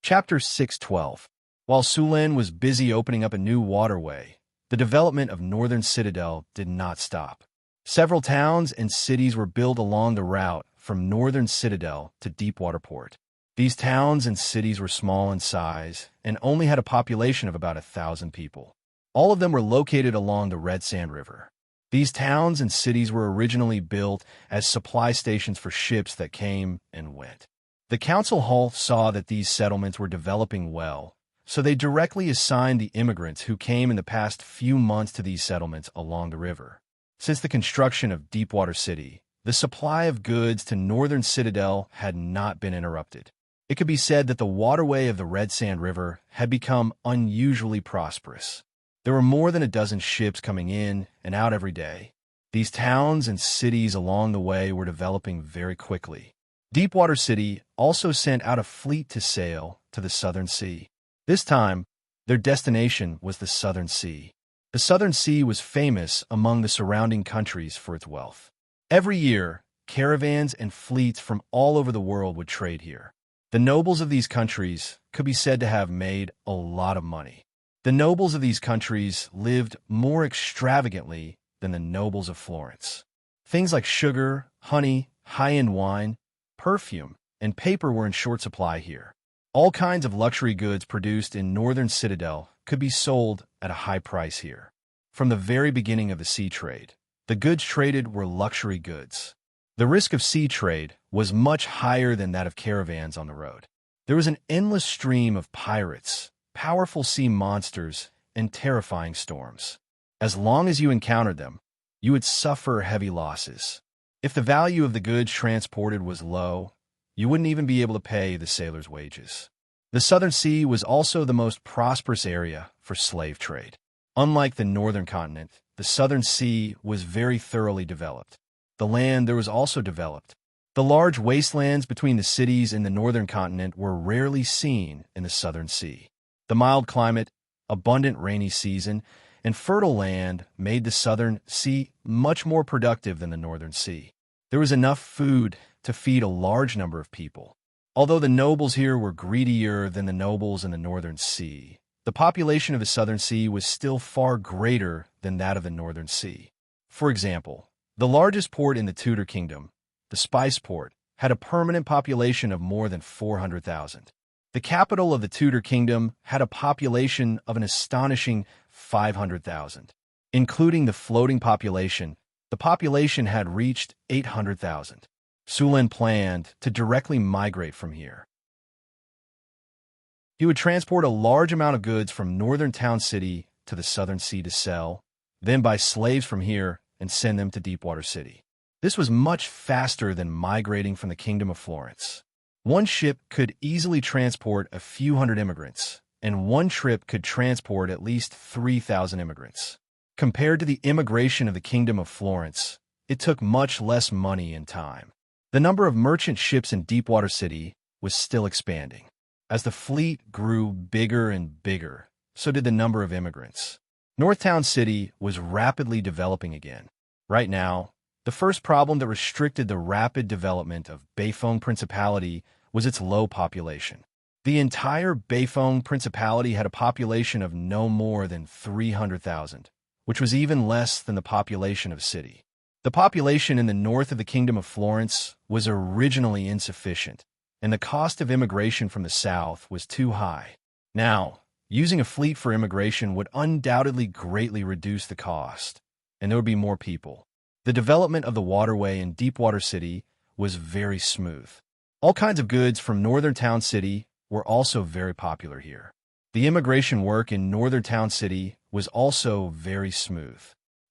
Chapter 612. While Sulin was busy opening up a new waterway, the development of Northern Citadel did not stop. Several towns and cities were built along the route from Northern Citadel to Deepwater Port. These towns and cities were small in size and only had a population of about 1,000 people. All of them were located along the Red Sand River. These towns and cities were originally built as supply stations for ships that came and went. The council hall saw that these settlements were developing well, so they directly assigned the immigrants who came in the past few months to these settlements along the river. Since the construction of Deepwater City, the supply of goods to Northern Citadel had not been interrupted. It could be said that the waterway of the Red Sand River had become unusually prosperous. There were more than a dozen ships coming in and out every day. These towns and cities along the way were developing very quickly. Deepwater City also sent out a fleet to sail to the Southern Sea. This time, their destination was the Southern Sea. The Southern Sea was famous among the surrounding countries for its wealth. Every year, caravans and fleets from all over the world would trade here. The nobles of these countries could be said to have made a lot of money. The nobles of these countries lived more extravagantly than the nobles of Florence. Things like sugar, honey, high-end wine, perfume, and paper were in short supply here. All kinds of luxury goods produced in Northern Citadel could be sold at a high price here. From the very beginning of the sea trade, the goods traded were luxury goods. The risk of sea trade was much higher than that of caravans on the road. There was an endless stream of pirates, powerful sea monsters, and terrifying storms. As long as you encountered them, you would suffer heavy losses. If the value of the goods transported was low, you wouldn't even be able to pay the sailors' wages. The Southern Sea was also the most prosperous area for slave trade. Unlike the northern continent, the Southern Sea was very thoroughly developed. The land there was also developed. The large wastelands between the cities in the northern continent were rarely seen in the Southern Sea. The mild climate, abundant rainy season, and fertile land made the Southern Sea much more productive than the Northern Sea. There was enough food to feed a large number of people. Although the nobles here were greedier than the nobles in the Northern Sea, the population of the Southern Sea was still far greater than that of the Northern Sea. For example, the largest port in the Tudor Kingdom, the Spice Port, had a permanent population of more than 400,000. The capital of the Tudor Kingdom had a population of an astonishing 500,000. Including the floating population, the population had reached 800,000. Sulan planned to directly migrate from here. He would transport a large amount of goods from Northern Town City to the Southern Sea to sell, then buy slaves from here and send them to Deepwater City. This was much faster than migrating from the Kingdom of Florence. One ship could easily transport a few hundred immigrants, and one trip could transport at least 3,000 immigrants. Compared to the immigration of the Kingdom of Florence, it took much less money and time. The number of merchant ships in Deepwater City was still expanding. As the fleet grew bigger and bigger, so did the number of immigrants. Northtown City was rapidly developing again. Right now, the first problem that restricted the rapid development of Beifeng Principality was its low population. The entire Beifeng Principality had a population of no more than 300,000, which was even less than the population of a city. The population in the north of the Kingdom of Florence was originally insufficient, and the cost of immigration from the south was too high. Now, using a fleet for immigration would undoubtedly greatly reduce the cost, and there would be more people. The development of the waterway in Deepwater City was very smooth. All kinds of goods from Northern Town City were also very popular here. The immigration work in Northern Town City was also very smooth.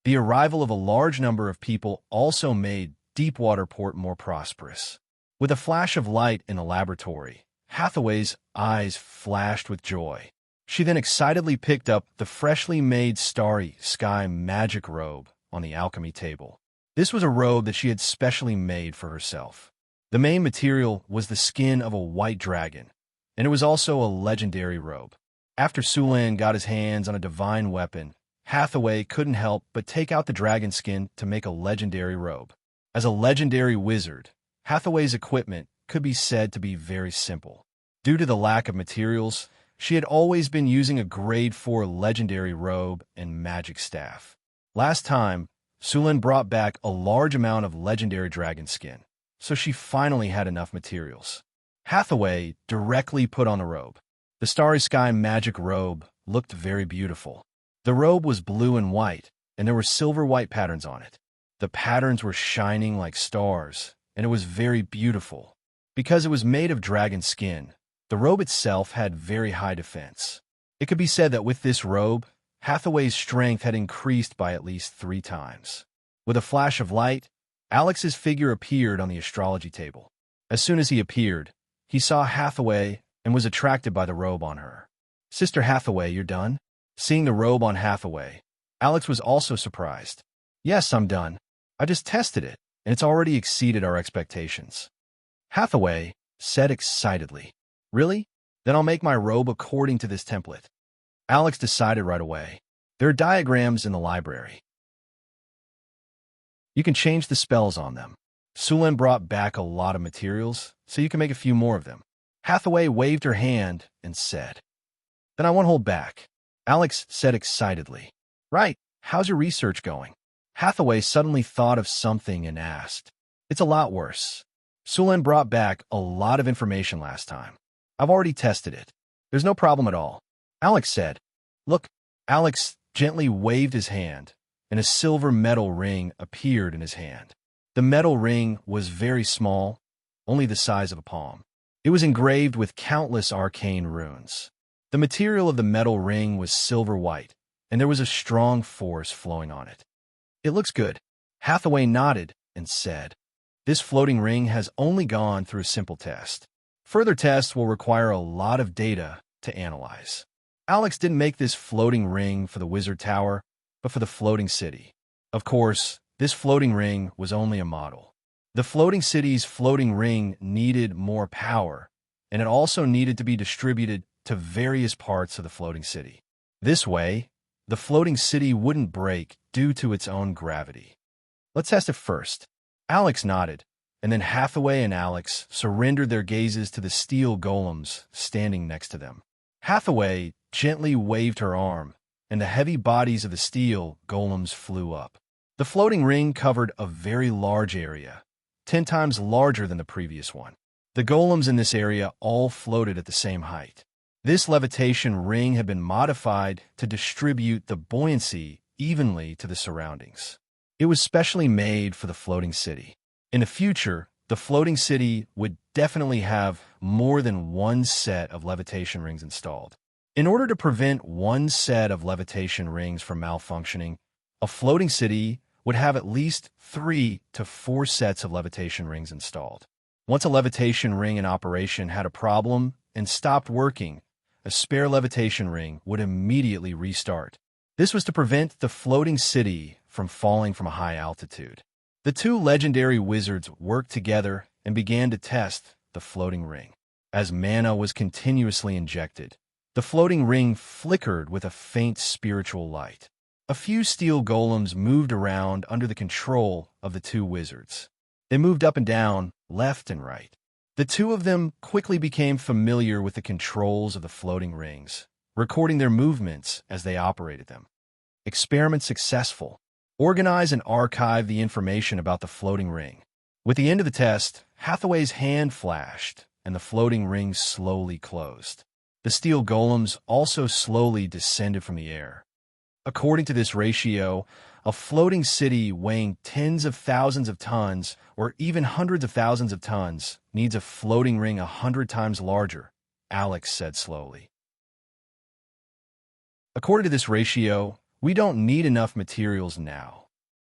The arrival of a large number of people also made Deepwater Port more prosperous. With a flash of light in the laboratory, Hathaway's eyes flashed with joy. She then excitedly picked up the freshly made Starry Sky magic robe on the alchemy table. This was a robe that she had specially made for herself. The main material was the skin of a white dragon, and it was also a legendary robe. After Sulan got his hands on a divine weapon, Hathaway couldn't help but take out the dragon skin to make a legendary robe. As a legendary wizard, Hathaway's equipment could be said to be very simple. Due to the lack of materials, She had always been using a grade 4 legendary robe and magic staff. Last time, Sulin brought back a large amount of legendary dragon skin, so she finally had enough materials. Hathaway directly put on the robe. The Starry Sky magic robe looked very beautiful. The robe was blue and white, and there were silver white patterns on it. The patterns were shining like stars, and it was very beautiful. Because it was made of dragon skin, the robe itself had very high defense. It could be said that with this robe, Hathaway's strength had increased by at least 3 times. With a flash of light, Alex's figure appeared on the astrology table. As soon as he appeared, he saw Hathaway and was attracted by the robe on her. "Sister Hathaway, you're done?" Seeing the robe on Hathaway, Alex was also surprised. "Yes, I'm done. I just tested it, and it's already exceeded our expectations." Hathaway said excitedly. "Really? Then I'll make my robe according to this template." Alex decided right away. There are diagrams in the library. You can change the spells on them. Sulin brought back a lot of materials, so you can make a few more of them. Hathaway waved her hand and said, "Then I won't hold back." Alex said excitedly, "Right, how's your research going?" Hathaway suddenly thought of something and asked, "It's a lot worse. Sulin brought back a lot of information last time. I've already tested it. There's no problem at all." Alex said, "Look." Alex gently waved his hand, and a silver metal ring appeared in his hand. The metal ring was very small, only the size of a palm. It was engraved with countless arcane runes. The material of the metal ring was silver white, and there was a strong force flowing on it. "It looks good." Hathaway nodded and said, "This floating ring has only gone through a simple test. Further tests will require a lot of data to analyze." Alex didn't make this floating ring for the Wizard Tower, but for the floating city. Of course, this floating ring was only a model. The floating city's floating ring needed more power, and it also needed to be distributed to various parts of the floating city. This way, the floating city wouldn't break due to its own gravity. "Let's test it first." Alex nodded, and then Hathaway and Alex surrendered their gazes to the steel golems standing next to them. Hathaway gently waved her arm, and the heavy bodies of the steel golems flew up. The floating ring covered a very large area, 10 times larger than the previous one. The golems in this area all floated at the same height. This levitation ring had been modified to distribute the buoyancy evenly to the surroundings. It was specially made for the floating city. In the future, the floating city would definitely have more than one set of levitation rings installed. In order to prevent one set of levitation rings from malfunctioning, a floating city would have at least 3 to 4 sets of levitation rings installed. Once a levitation ring in operation had a problem and stopped working, a spare levitation ring would immediately restart. This was to prevent the floating city from falling from a high altitude. The 2 legendary wizards worked together and began to test the floating ring. As mana was continuously injected, the floating ring flickered with a faint spiritual light. A few steel golems moved around under the control of the 2 wizards. They moved up and down, left and right. The 2 of them quickly became familiar with the controls of the floating rings, recording their movements as they operated them. Experiment successful. Organize and archive the information about the floating ring. With the end of the test, Hathaway's hand flashed, and the floating ring slowly closed. The steel golems also slowly descended from the air. According to this ratio, a floating city weighing tens of thousands of tons or even hundreds of thousands of tons needs a floating ring 100 times larger, Alex said slowly. According to this ratio, we don't need enough materials now.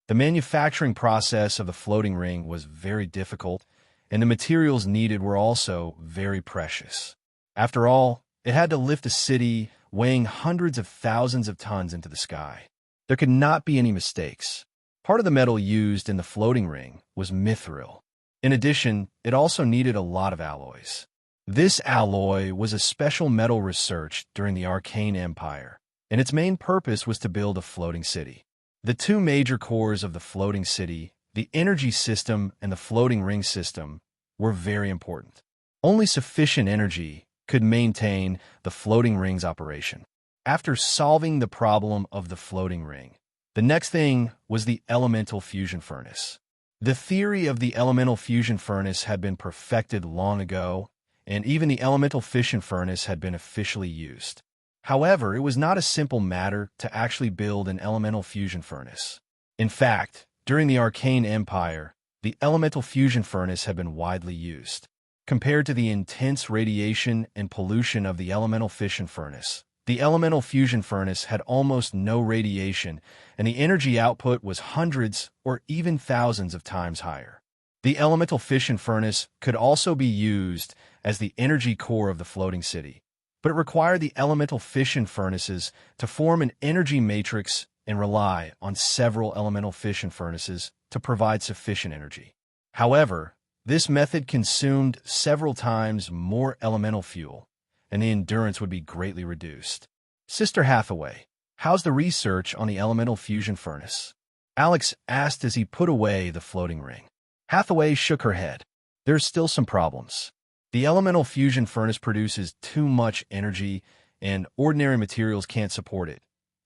The manufacturing process of the floating ring was very difficult, and the materials needed were also very precious. After all, it had to lift a city weighing hundreds of thousands of tons into the sky. There could not be any mistakes. Part of the metal used in the floating ring was mithril. In addition, it also needed a lot of alloys. This alloy was a special metal researched during the Arcane Empire, and its main purpose was to build a floating city. The 2 major cores of the floating city, the energy system and the floating ring system, were very important. Only sufficient energy could maintain the floating ring's operation. After solving the problem of the floating ring, the next thing was the elemental fusion furnace. The theory of the elemental fusion furnace had been perfected long ago, and even the elemental fission furnace had been officially used. However, it was not a simple matter to actually build an elemental fusion furnace. In fact, during the Arcane Empire, the elemental fusion furnace had been widely used. Compared to the intense radiation and pollution of the elemental fission furnace, the elemental fusion furnace had almost no radiation, and the energy output was hundreds or even thousands of times higher. The elemental fission furnace could also be used as the energy core of the floating city, but it required the elemental fission furnaces to form an energy matrix and rely on several elemental fission furnaces to provide sufficient energy. However, this method consumed several times more elemental fuel, and the endurance would be greatly reduced. Sister Hathaway, how's the research on the elemental fusion furnace? Alex asked as he put away the floating ring. Hathaway shook her head. There's still some problems. The elemental fusion furnace produces too much energy, and ordinary materials can't support it.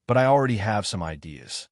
But I already have some ideas.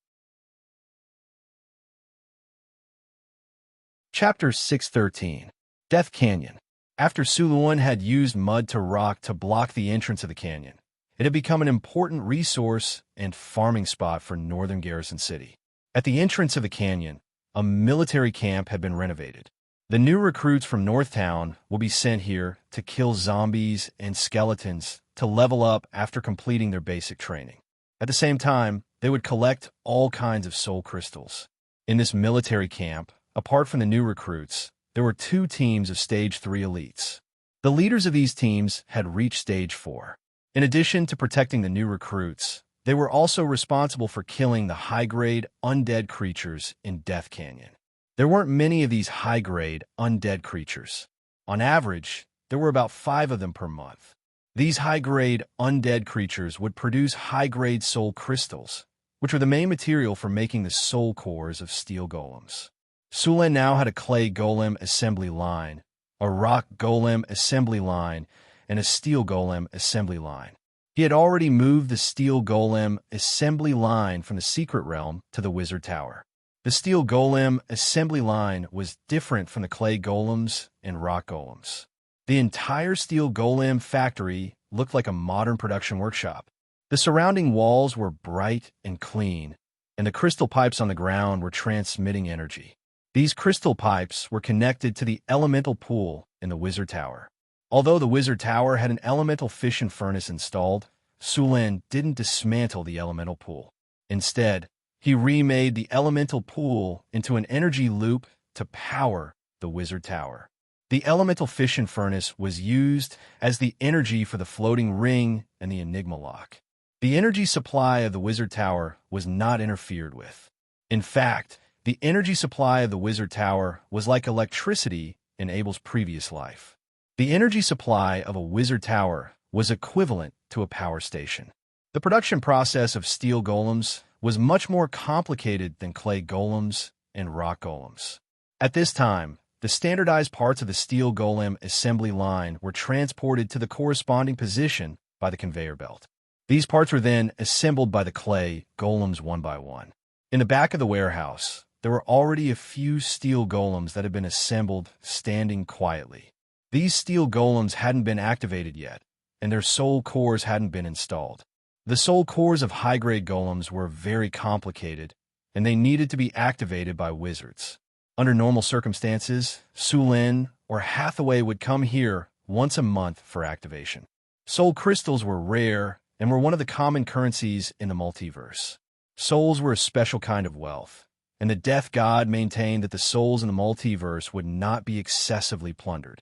Chapter 613. Death Canyon. After Suluan had used mud to rock to block the entrance of the canyon, it had become an important resource and farming spot for northern Garrison City. At the entrance of the canyon, a military camp had been renovated. The new recruits from Northtown will be sent here to kill zombies and skeletons to level up after completing their basic training. At the same time, they would collect all kinds of soul crystals. In this military camp, apart from the new recruits, there were 2 teams of Stage 3 elites. The leaders of these teams had reached Stage 4. In addition to protecting the new recruits, they were also responsible for killing the high-grade undead creatures in Death Canyon. There weren't many of these high-grade undead creatures. On average, there were about 5 of them per month. These high-grade undead creatures would produce high-grade soul crystals, which were the main material for making the soul cores of steel golems. Sulen now had a clay golem assembly line, a rock golem assembly line, and a steel golem assembly line. He had already moved the steel golem assembly line from the secret realm to the wizard tower. The steel golem assembly line was different from the clay golems and rock golems. The entire steel golem factory looked like a modern production workshop. The surrounding walls were bright and clean, and the crystal pipes on the ground were transmitting energy. These crystal pipes were connected to the elemental pool in the wizard tower. Although the wizard tower had an elemental fission furnace installed, Sulen didn't dismantle the elemental pool. Instead, he remade the elemental pool into an energy loop to power the wizard tower. The elemental fission furnace was used as the energy for the floating ring and the enigma lock. The energy supply of the wizard tower was not interfered with. In fact, the energy supply of the wizard tower was like electricity in Abel's previous life. The energy supply of a wizard tower was equivalent to a power station. The production process of steel golems was much more complicated than clay golems and rock golems. At this time, the standardized parts of the steel golem assembly line were transported to the corresponding position by the conveyor belt. These parts were then assembled by the clay golems one by one. In the back of the warehouse, there were already a few steel golems that had been assembled standing quietly. These steel golems hadn't been activated yet, and their soul cores hadn't been installed. The soul cores of high-grade golems were very complicated, and they needed to be activated by wizards. Under normal circumstances, Sulen or Hathaway would come here once a month for activation. Soul crystals were rare and were one of the common currencies in the multiverse. Souls were a special kind of wealth, and the Death God maintained that the souls in the multiverse would not be excessively plundered.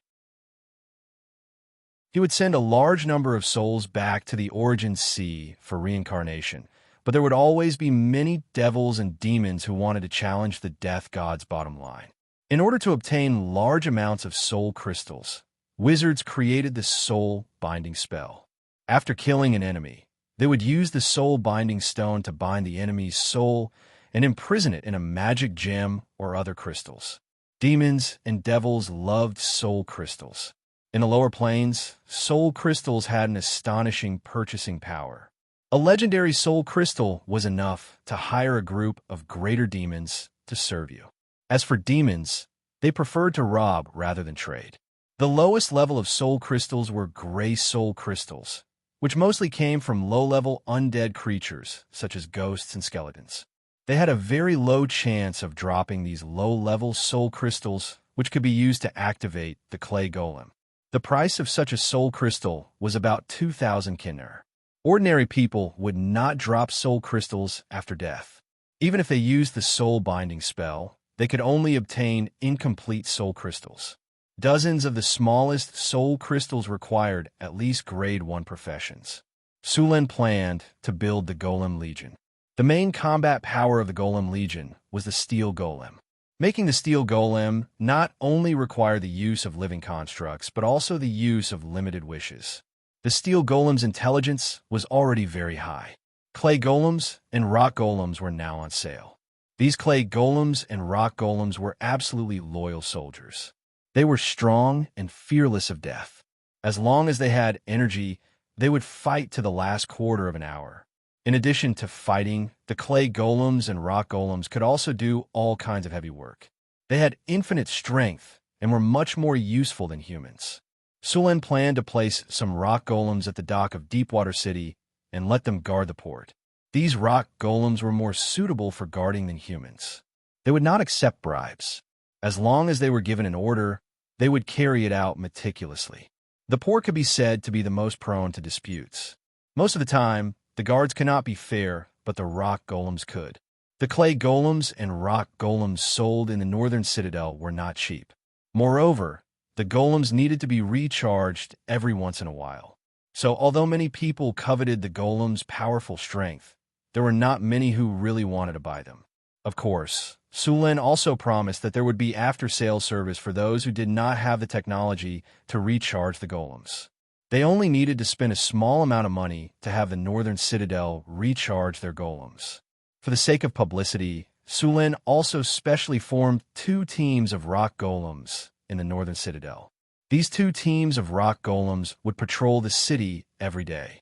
He would send a large number of souls back to the Origin Sea for reincarnation, but there would always be many devils and demons who wanted to challenge the Death God's bottom line. In order to obtain large amounts of soul crystals, wizards created the soul binding spell. After killing an enemy, they would use the soul binding stone to bind the enemy's soul and imprison it in a magic gem or other crystals. Demons and devils loved soul crystals. In the lower planes, soul crystals had an astonishing purchasing power. A legendary soul crystal was enough to hire a group of greater demons to serve you. As for demons, they preferred to rob rather than trade. The lowest level of soul crystals were gray soul crystals, which mostly came from low-level undead creatures, such as ghosts and skeletons. They had a very low chance of dropping these low-level soul crystals, which could be used to activate the clay golem. The price of such a soul crystal was about 2,000 kinner. Ordinary people would not drop soul crystals after death. Even if they used the soul binding spell, they could only obtain incomplete soul crystals. Dozens of the smallest soul crystals required at least grade 1 professions. Sulen planned to build the Golem Legion. The main combat power of the Golem Legion was the Steel Golem. Making the Steel Golem not only required the use of living constructs, but also the use of limited wishes. The Steel Golem's intelligence was already very high. Clay Golems and Rock Golems were now on sale. These Clay Golems and Rock Golems were absolutely loyal soldiers. They were strong and fearless of death. As long as they had energy, they would fight to the last quarter of an hour. In addition to fighting, the Clay Golems and Rock Golems could also do all kinds of heavy work. They had infinite strength and were much more useful than humans. Sulen planned to place some Rock Golems at the dock of Deepwater City and let them guard the port. These Rock Golems were more suitable for guarding than humans. They would not accept bribes. As long as they were given an order, they would carry it out meticulously. The port could be said to be the most prone to disputes. Most of the time, the guards cannot be fair, but the Rock Golems could. The Clay Golems and Rock Golems sold in the Northern Citadel were not cheap. Moreover, the Golems needed to be recharged every once in a while. So although many people coveted the Golem's powerful strength, there were not many who really wanted to buy them. Of course, Sulen also promised that there would be after-sales service for those who did not have the technology to recharge the Golems. They only needed to spend a small amount of money to have the Northern Citadel recharge their Golems. For the sake of publicity, Sulen also specially formed 2 teams of Rock Golems in the Northern Citadel. These 2 teams of Rock Golems would patrol the city every day.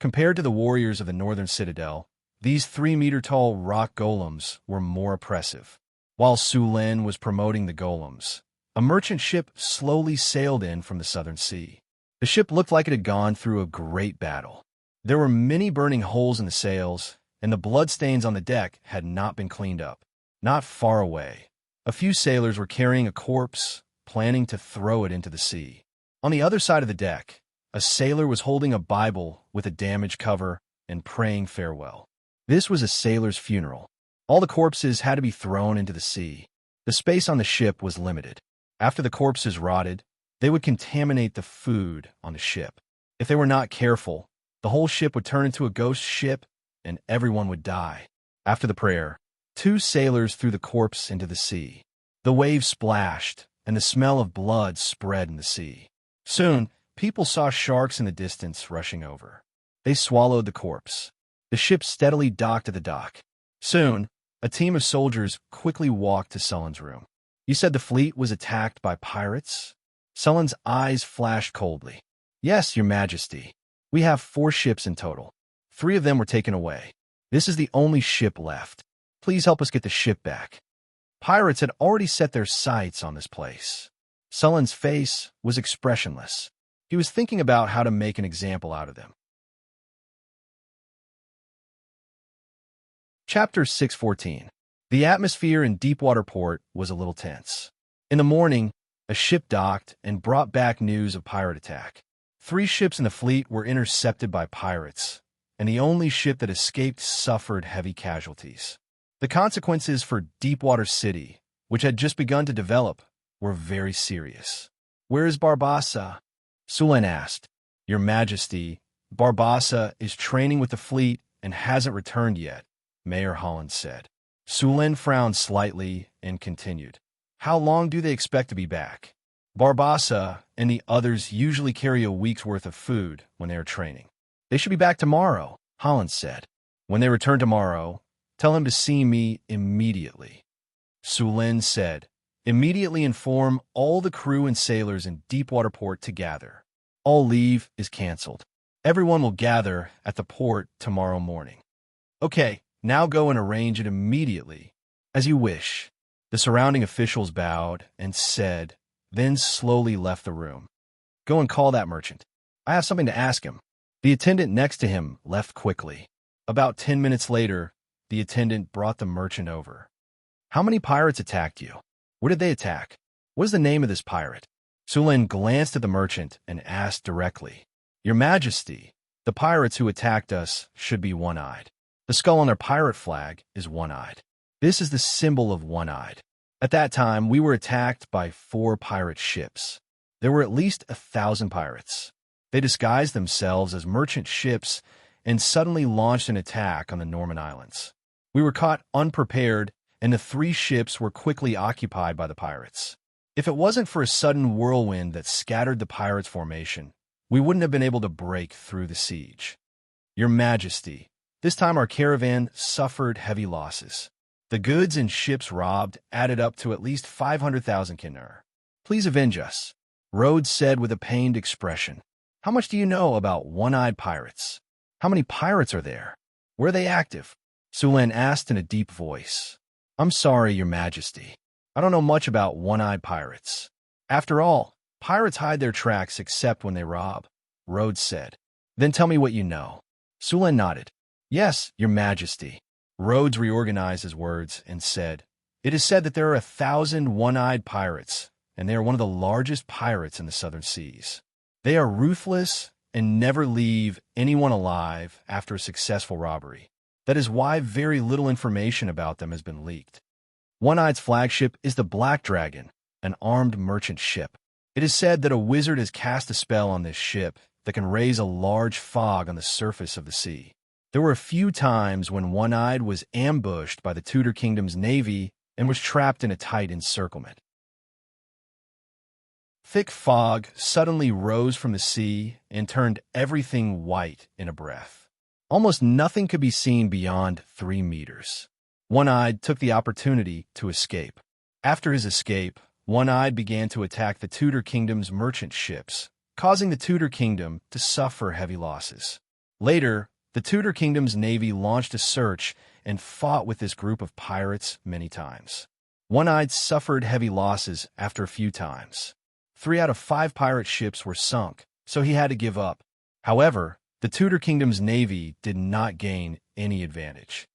Compared to the warriors of the Northern Citadel, these 3-meter-tall Rock Golems were more oppressive. While Sulen was promoting the Golems, a merchant ship slowly sailed in from the Southern Sea. The ship looked like it had gone through a great battle. There were many burning holes in the sails, and the bloodstains on the deck had not been cleaned up. Not far away, a few sailors were carrying a corpse, planning to throw it into the sea. On the other side of the deck, a sailor was holding a Bible with a damaged cover and praying farewell. This was a sailor's funeral. All the corpses had to be thrown into the sea. The space on the ship was limited. After the corpses rotted, they would contaminate the food on the ship. If they were not careful, the whole ship would turn into a ghost ship and everyone would die. After the prayer, 2 sailors threw the corpse into the sea. The waves splashed, and the smell of blood spread in the sea. Soon, people saw sharks in the distance rushing over. They swallowed the corpse. The ship steadily docked at the dock. Soon, a team of soldiers quickly walked to Sullen's room. "You said the fleet was attacked by pirates?" Sullen's eyes flashed coldly. "Yes, Your Majesty. We have 4 ships in total. 3 of them were taken away. This is the only ship left. Please help us get the ship back." Pirates had already set their sights on this place. Sullen's face was expressionless. He was thinking about how to make an example out of them. Chapter 614. The atmosphere in Deepwater Port was a little tense. In the morning, a ship docked and brought back news of pirate attack. 3 ships in the fleet were intercepted by pirates, and the only ship that escaped suffered heavy casualties. The consequences for Deepwater City, which had just begun to develop, were very serious. "Where is Barbassa?" Sulen asked. "Your Majesty, Barbassa is training with the fleet and hasn't returned yet," Mayor Holland said. Sulen frowned slightly and continued. "How long do they expect to be back?" "Barbassa and the others usually carry a week's worth of food when they are training. They should be back tomorrow," Holland said. "When they return tomorrow, tell him to see me immediately." Sulen said, Immediately inform all the crew and sailors in Deepwater Port to gather. All leave is canceled. Everyone will gather at the port tomorrow morning. Okay, now go and arrange it immediately, as you wish. The surrounding officials bowed and said, then slowly left the room. Go and call that merchant. I have something to ask him. The attendant next to him left quickly. About 10 minutes later, the attendant brought the merchant over. How many pirates attacked you? Where did they attack? What is the name of this pirate? Sulin glanced at the merchant and asked directly. Your Majesty, the pirates who attacked us should be one-eyed. The skull on their pirate flag is one-eyed. This is the symbol of one-eyed. At that time, we were attacked by 4 pirate ships. There were at least 1,000 pirates. They disguised themselves as merchant ships and suddenly launched an attack on the Norman Islands. We were caught unprepared, and the 3 ships were quickly occupied by the pirates. If it wasn't for a sudden whirlwind that scattered the pirates' formation, we wouldn't have been able to break through the siege. Your Majesty, this time our caravan suffered heavy losses. The goods and ships robbed added up to at least 500,000 kinnur. Please avenge us, Rhodes said with a pained expression. How much do you know about one-eyed pirates? How many pirates are there? Where are they active? Sulin asked in a deep voice. I'm sorry, Your Majesty. I don't know much about one-eyed pirates. After all, pirates hide their tracks except when they rob, Rhodes said. Then tell me what you know. Sulin nodded. Yes, Your Majesty. Rhodes reorganized his words and said, It is said that there are 1,000 one-eyed pirates, and they are one of the largest pirates in the southern seas. They are ruthless and never leave anyone alive after a successful robbery. That is why very little information about them has been leaked. One-Eye's flagship is the Black Dragon, an armed merchant ship. It is said that a wizard has cast a spell on this ship that can raise a large fog on the surface of the sea. There were a few times when One-Eyed was ambushed by the Tudor Kingdom's navy and was trapped in a tight encirclement. Thick fog suddenly rose from the sea and turned everything white in a breath. Almost nothing could be seen beyond 3 meters. One-Eyed took the opportunity to escape. After his escape, One-Eyed began to attack the Tudor Kingdom's merchant ships, causing the Tudor Kingdom to suffer heavy losses. Later, the Tudor Kingdom's navy launched a search and fought with this group of pirates many times. One-Eyed suffered heavy losses after a few times. 3 out of 5 pirate ships were sunk, so he had to give up. However, the Tudor Kingdom's navy did not gain any advantage.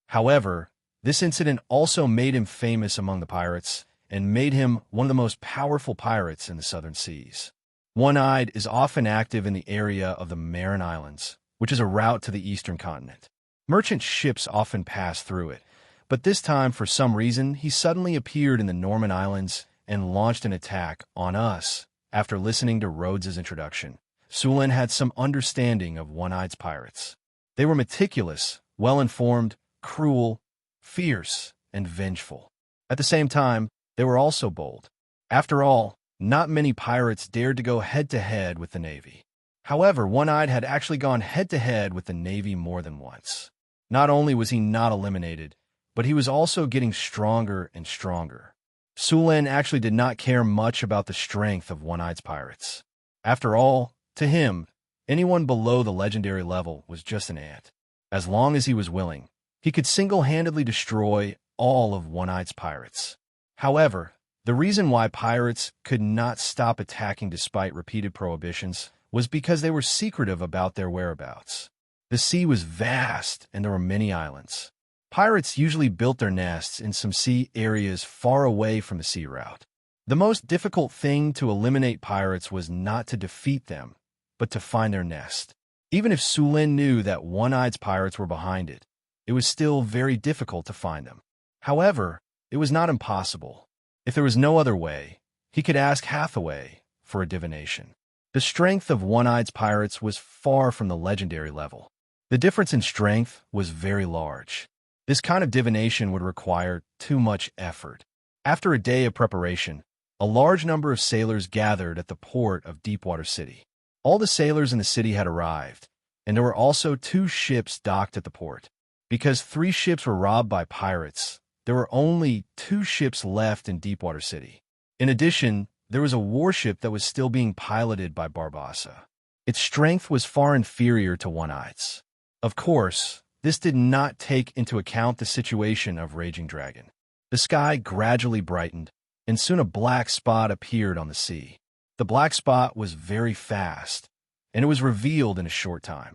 However, this incident also made him famous among the pirates and made him one of the most powerful pirates in the southern seas. One-Eyed is often active in the area of the Marin Islands, which is a route to the eastern continent. Merchant ships often pass through it, but this time, for some reason, he suddenly appeared in the Norman Islands and launched an attack on us. After listening to Rhodes's introduction, Sulin had some understanding of One-Eye's pirates. They were meticulous, well-informed, cruel, fierce, and vengeful. At the same time, they were also bold. After all, not many pirates dared to go head-to-head with the Navy. However, One-Eyed had actually gone head-to-head with the Navy more than once. Not only was he not eliminated, but he was also getting stronger and stronger. Sulin actually did not care much about the strength of One-Eye's pirates. After all, to him, anyone below the legendary level was just an ant. As long as he was willing, he could single-handedly destroy all of One-Eye's pirates. However, the reason why pirates could not stop attacking despite repeated prohibitions was because they were secretive about their whereabouts. The sea was vast and there were many islands. Pirates usually built their nests in some sea areas far away from the sea route. The most difficult thing to eliminate pirates was not to defeat them, but to find their nest. Even if Sulin knew that One-Eye's pirates were behind it, it was still very difficult to find them. However, it was not impossible. If there was no other way, he could ask Hathaway for a divination. The strength of One-Eye's pirates was far from the legendary level. The difference in strength was very large. This kind of divination would require too much effort. After a day of preparation, a large number of sailors gathered at the port of Deepwater City. All the sailors in the city had arrived, and there were also 2 ships docked at the port. Because 3 ships were robbed by pirates, there were only 2 ships left in Deepwater City. In addition, there was a warship that was still being piloted by Barbossa. Its strength was far inferior to One-Eye's. Of course, this did not take into account the situation of Raging Dragon. The sky gradually brightened, and soon a black spot appeared on the sea. The black spot was very fast, and it was revealed in a short time.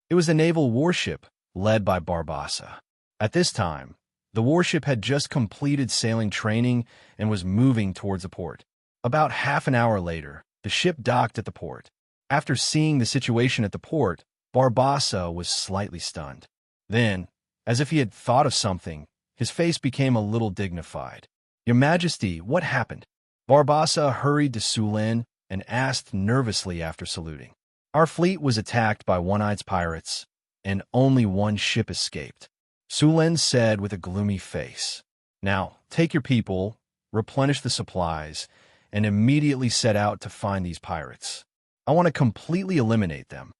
It was a naval warship led by Barbossa. At this time, the warship had just completed sailing training and was moving towards the port. About half an hour later, the ship docked at the port. After seeing the situation at the port, Barbossa was slightly stunned. Then, as if he had thought of something, his face became a little dignified. "Your Majesty, what happened?" Barbossa hurried to Sulin and asked nervously after saluting. "Our fleet was attacked by One-Eye's pirates, and only one ship escaped," Sulin said with a gloomy face. "Now, take your people, replenish the supplies, and immediately set out to find these pirates. I want to completely eliminate them."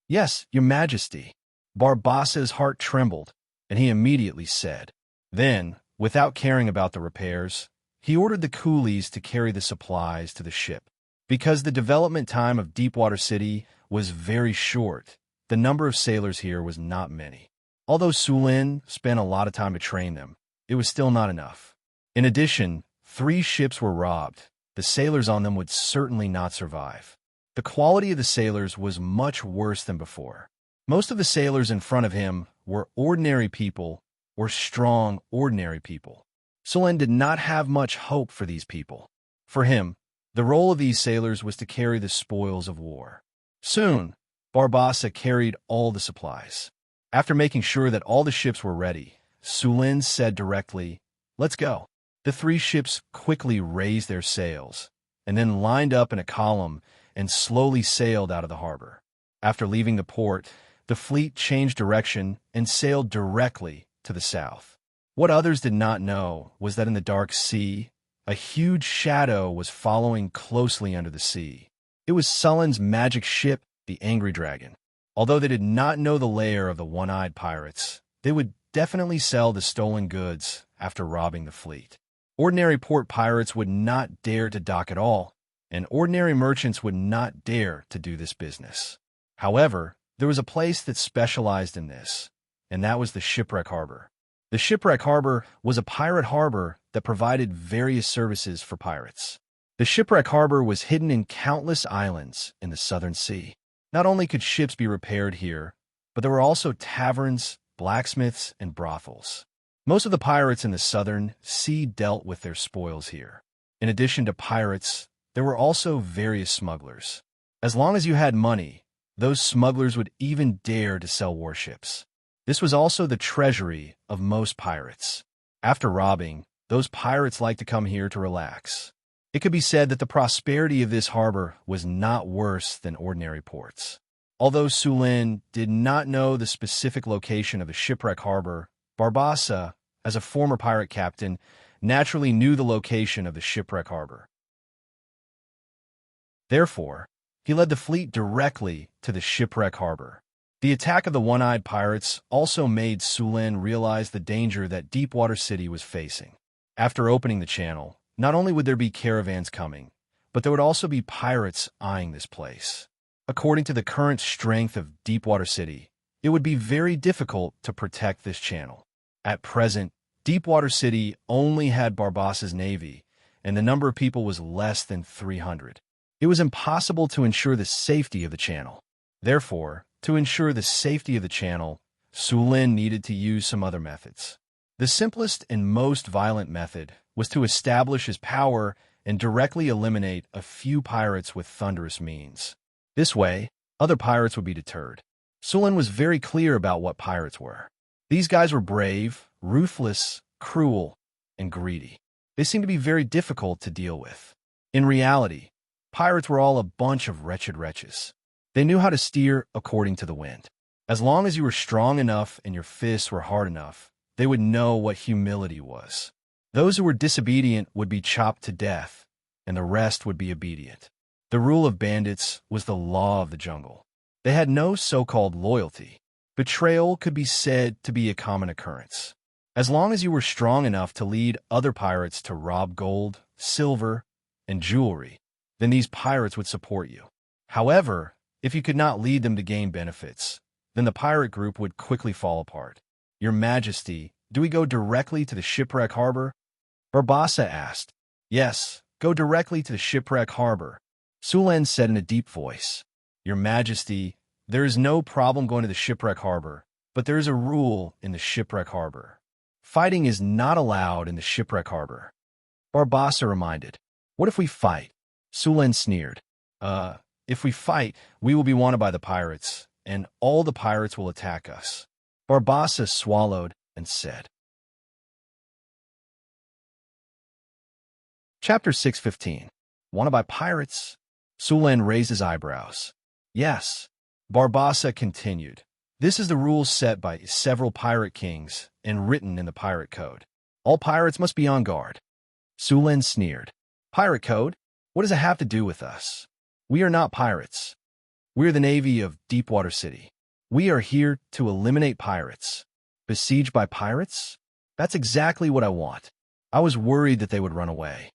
"Yes, Your Majesty." Barbossa's heart trembled, and he immediately said. Then, without caring about the repairs, he ordered the coolies to carry the supplies to the ship. Because the development time of Deepwater City was very short, the number of sailors here was not many. Although Sulin spent a lot of time to train them, it was still not enough. In addition, 3 ships were robbed. The sailors on them would certainly not survive. The quality of the sailors was much worse than before. Most of the sailors in front of him were ordinary people or strong, ordinary people. Sulin did not have much hope for these people. For him, the role of these sailors was to carry the spoils of war. Soon, Barbossa carried all the supplies. After making sure that all the ships were ready, Sulin said directly, "Let's go." The 3 ships quickly raised their sails, and then lined up in a column and slowly sailed out of the harbor. After leaving the port, the fleet changed direction and sailed directly to the south. What others did not know was that in the dark sea, a huge shadow was following closely under the sea. It was Sulin's magic ship, the Angry Dragon. Although they did not know the lair of the One-Eyed pirates, they would definitely sell the stolen goods after robbing the fleet. Ordinary port pirates would not dare to dock at all, and ordinary merchants would not dare to do this business. However, there was a place that specialized in this, and that was the Shipwreck Harbor. The Shipwreck Harbor was a pirate harbor that provided various services for pirates. The Shipwreck Harbor was hidden in countless islands in the Southern Sea. Not only could ships be repaired here, but there were also taverns, blacksmiths, and brothels. Most of the pirates in the Southern Sea dealt with their spoils here. In addition to pirates, there were also various smugglers. As long as you had money, those smugglers would even dare to sell warships. This was also the treasury of most pirates. After robbing, those pirates liked to come here to relax. It could be said that the prosperity of this harbor was not worse than ordinary ports. Although Sulin did not know the specific location of the Shipwreck Harbor, Barbossa, as a former pirate captain, naturally knew the location of the Shipwreck Harbor. Therefore, he led the fleet directly to the Shipwreck Harbor. The attack of the One-Eyed pirates also made Sulin realize the danger that Deepwater City was facing. After opening the channel, not only would there be caravans coming, but there would also be pirates eyeing this place. According to the current strength of Deepwater City, it would be very difficult to protect this channel. At present, Deepwater City only had Barbossa's navy, and the number of people was less than 300. It was impossible to ensure the safety of the channel. Therefore, to ensure the safety of the channel, Sulin needed to use some other methods. The simplest and most violent method was to establish his power and directly eliminate a few pirates with thunderous means. This way, other pirates would be deterred. Sulin was very clear about what pirates were. These guys were brave, ruthless, cruel, and greedy. They seemed to be very difficult to deal with. In reality, pirates were all a bunch of wretched wretches. They knew how to steer according to the wind. As long as you were strong enough and your fists were hard enough, they would know what humility was. Those who were disobedient would be chopped to death, and the rest would be obedient. The rule of bandits was the law of the jungle. They had no so-called loyalty. Betrayal could be said to be a common occurrence. As long as you were strong enough to lead other pirates to rob gold, silver, and jewelry, then these pirates would support you. However, if you could not lead them to gain benefits, then the pirate group would quickly fall apart. Your Majesty, do we go directly to the shipwreck harbor? Barbassa asked. Yes, go directly to the shipwreck harbor, Sulen said in a deep voice. Your Majesty, there is no problem going to the shipwreck harbor, but there is a rule in the shipwreck harbor. Fighting is not allowed in the shipwreck harbor. Barbassa reminded. What if we fight? Sulen sneered. If we fight, we will be wanted by the pirates, and all the pirates will attack us. Barbassa swallowed and said. Chapter 6:15. Wanted by pirates? Sulen raised his eyebrows. Yes. Barbassa continued. This is the rule set by several pirate kings and written in the pirate code. All pirates must be on guard. Sulen sneered. Pirate code? What does it have to do with us? We are not pirates. We are the Navy of Deepwater City. We are here to eliminate pirates. Besieged by pirates? That's exactly what I want. I was worried that they would run away.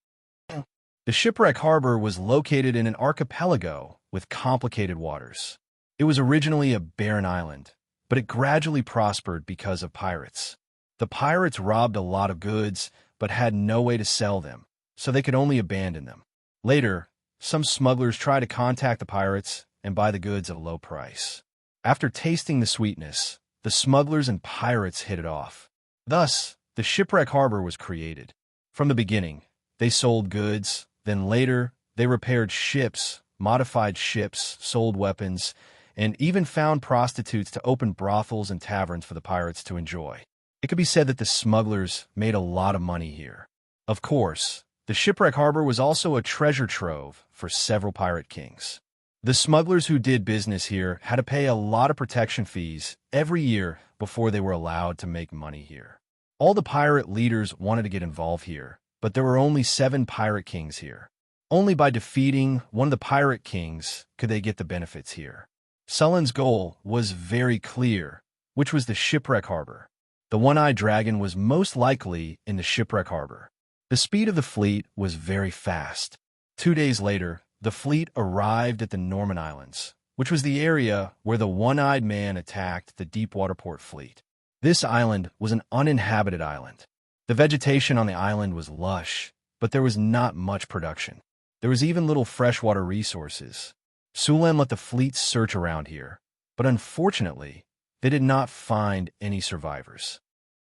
The shipwreck harbor was located in an archipelago with complicated waters. It was originally a barren island, but it gradually prospered because of pirates. The pirates robbed a lot of goods, but had no way to sell them, so they could only abandon them. Later, some smugglers tried to contact the pirates and buy the goods at a low price. After tasting the sweetness, the smugglers and pirates hit it off. Thus, the shipwreck harbor was created. From the beginning, they sold goods, then later, they repaired ships, modified ships, sold weapons, and even found prostitutes to open brothels and taverns for the pirates to enjoy. It could be said that the smugglers made a lot of money here. Of course, the shipwreck harbor was also a treasure trove for several pirate kings. The smugglers who did business here had to pay a lot of protection fees every year before they were allowed to make money here. All the pirate leaders wanted to get involved here, but there were only 7 pirate kings here. Only by defeating one of the pirate kings could they get the benefits here. Sullen's goal was very clear, which was the shipwreck harbor. The one-eyed dragon was most likely in the shipwreck harbor. The speed of the fleet was very fast. 2 days later, the fleet arrived at the Norman Islands, which was the area where the one-eyed man attacked the Deepwater Port fleet. This island was an uninhabited island. The vegetation on the island was lush, but there was not much production. There was even little freshwater resources. Sulen let the fleet search around here, but unfortunately, they did not find any survivors.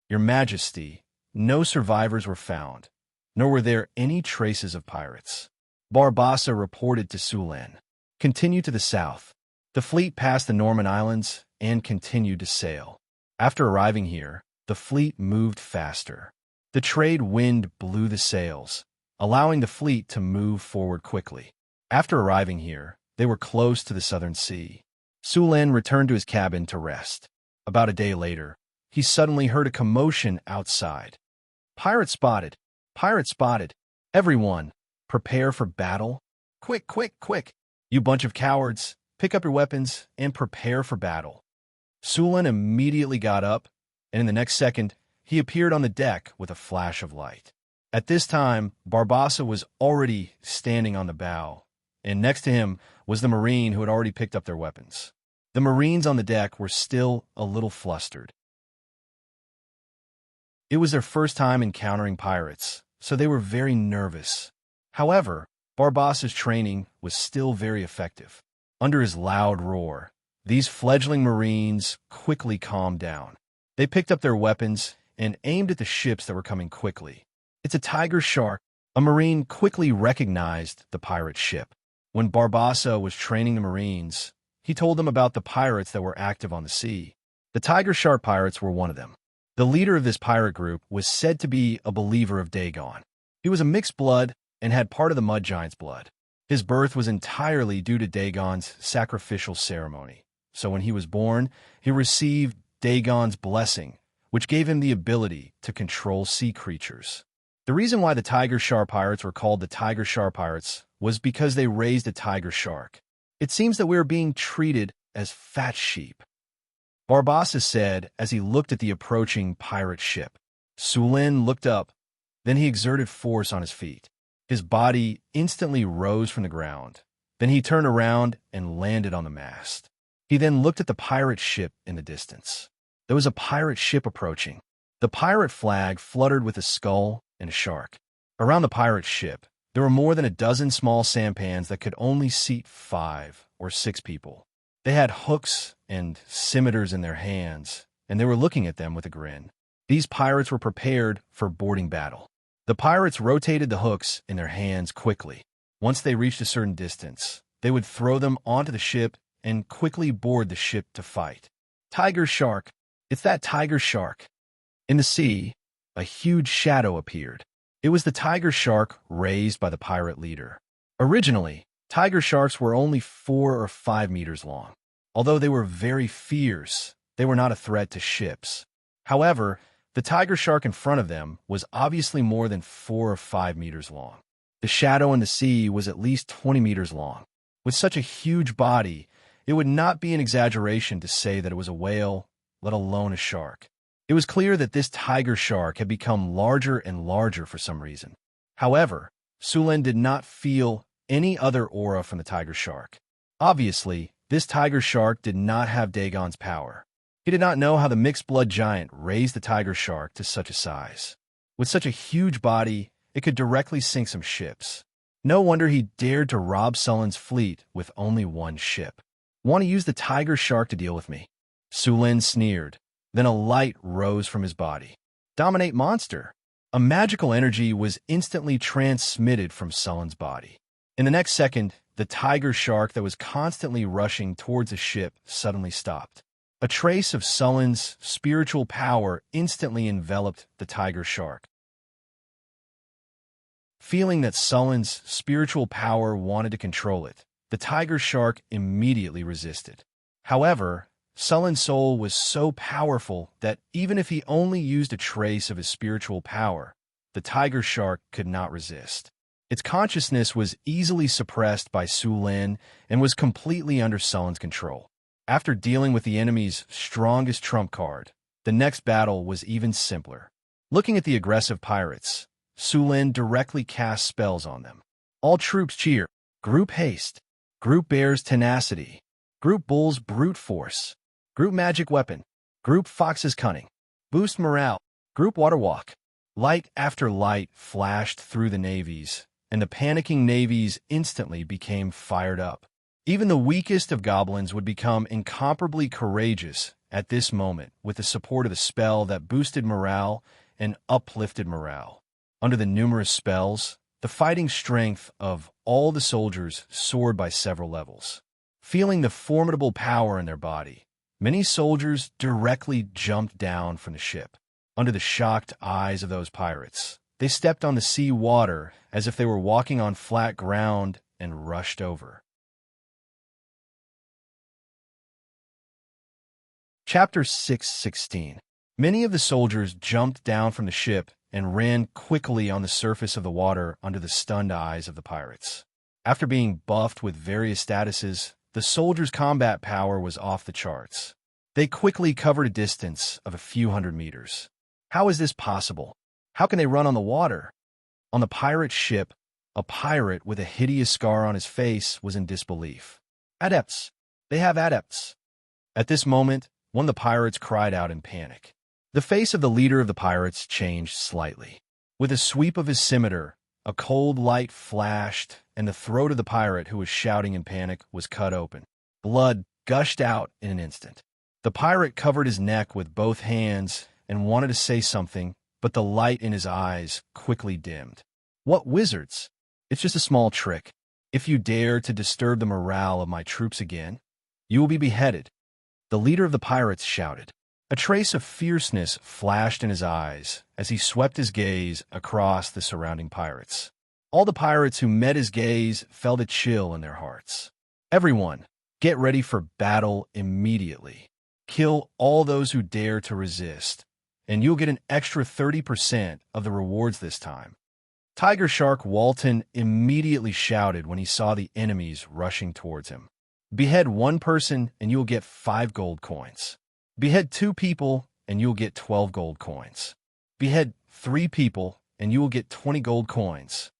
Your Majesty, no survivors were found, nor were there any traces of pirates. Barbassa reported to Sulen. Continue to the south. The fleet passed the Norman Islands and continued to sail. After arriving here, the fleet moved faster. The trade wind blew the sails, allowing the fleet to move forward quickly. After arriving here, they were close to the southern sea. Sulen returned to his cabin to rest. About a day later, he suddenly heard a commotion outside. Pirate spotted! Pirate spotted! Everyone, prepare for battle. Quick, quick, quick! You bunch of cowards, pick up your weapons and prepare for battle. Sulen immediately got up, and in the next second, he appeared on the deck with a flash of light. At this time, Barbassa was already standing on the bow, and next to him was the Marine who had already picked up their weapons. The Marines on the deck were still a little flustered. It was their first time encountering pirates, so they were very nervous. However, Barbassa's training was still very effective. Under his loud roar, these fledgling Marines quickly calmed down. They picked up their weapons and aimed at the ships that were coming quickly. It's a tiger shark. A Marine quickly recognized the pirate ship. When Barbassa was training the Marines, he told them about the pirates that were active on the sea. The tiger shark pirates were one of them. The leader of this pirate group was said to be a believer of Dagon. He was a mixed blood and had part of the mud giant's blood. His birth was entirely due to Dagon's sacrificial ceremony. So when he was born, he received Dagon's blessing, which gave him the ability to control sea creatures. The reason why the tiger shark pirates were called the tiger shark pirates was because they raised a tiger shark. It seems that we are being treated as fat sheep. Barbassa said as he looked at the approaching pirate ship. Sulin looked up, then he exerted force on his feet. His body instantly rose from the ground. Then he turned around and landed on the mast. He then looked at the pirate ship in the distance. There was a pirate ship approaching. The pirate flag fluttered with a skull and a shark. Around the pirate ship, there were more than a dozen small sampans that could only seat 5 or 6 people. They had hooks and scimitars in their hands, and they were looking at them with a grin. These pirates were prepared for boarding battle. The pirates rotated the hooks in their hands quickly. Once they reached a certain distance, they would throw them onto the ship and quickly board the ship to fight. Tiger shark! It's that tiger shark! In the sea, a huge shadow appeared. It was the tiger shark raised by the pirate leader. Originally, tiger sharks were only 4 or 5 meters long. Although they were very fierce, they were not a threat to ships. However, the tiger shark in front of them was obviously more than 4 or 5 meters long. The shadow in the sea was at least 20 meters long. With such a huge body, it would not be an exaggeration to say that it was a whale, let alone a shark. It was clear that this tiger shark had become larger and larger for some reason. However, Sulin did not feel any other aura from the tiger shark. Obviously, this tiger shark did not have Dagon's power. He did not know how the mixed-blood giant raised the tiger shark to such a size. With such a huge body, it could directly sink some ships. No wonder he dared to rob Sulin's fleet with only one ship. Want to use the tiger shark to deal with me? Sulin sneered. Then a light rose from his body. Dominate monster! A magical energy was instantly transmitted from Sulin's body. In the next second, the tiger shark that was constantly rushing towards the ship suddenly stopped. A trace of Sulin's spiritual power instantly enveloped the tiger shark. Feeling that Sulin's spiritual power wanted to control it, the tiger shark immediately resisted. However, Sulin's soul was so powerful that even if he only used a trace of his spiritual power, the tiger shark could not resist. Its consciousness was easily suppressed by Sulin and was completely under Sulin's control. After dealing with the enemy's strongest trump card, the next battle was even simpler. Looking at the aggressive pirates, Sulin directly cast spells on them. All troops cheer. Group haste. Group bears tenacity. Group bulls brute force. Group magic weapon. Group foxes cunning. Boost morale. Group water walk. Light after light flashed through the navies, and the panicking navies instantly became fired up. Even the weakest of goblins would become incomparably courageous at this moment with the support of the spell that boosted morale and uplifted morale. Under the numerous spells, the fighting strength of all the soldiers soared by several levels. Feeling the formidable power in their body, many soldiers directly jumped down from the ship. Under the shocked eyes of those pirates, they stepped on the sea water as if they were walking on flat ground and rushed over. Chapter 6:16. Many of the soldiers jumped down from the ship and ran quickly on the surface of the water under the stunned eyes of the pirates. After being buffed with various statuses, the soldiers' combat power was off the charts. They quickly covered a distance of a few hundred meters. How is this possible? How can they run on the water? On the pirate ship, a pirate with a hideous scar on his face was in disbelief. Adepts! They have adepts! At this moment, one of the pirates cried out in panic. The face of the leader of the pirates changed slightly. With a sweep of his scimitar, a cold light flashed, and the throat of the pirate who was shouting in panic was cut open. Blood gushed out in an instant. The pirate covered his neck with both hands and wanted to say something, but the light in his eyes quickly dimmed. What wizards? It's just a small trick. If you dare to disturb the morale of my troops again, you will be beheaded. The leader of the pirates shouted. A trace of fierceness flashed in his eyes as he swept his gaze across the surrounding pirates. All the pirates who met his gaze felt a chill in their hearts. Everyone, get ready for battle immediately. Kill all those who dare to resist, and you'll get an extra 30% of the rewards this time. Tiger Shark Walton immediately shouted when he saw the enemies rushing towards him. Behead one person and you will get 5 gold coins. Behead 2 people, and you'll get 12 gold coins. Behead 3 people, and you will get 20 gold coins.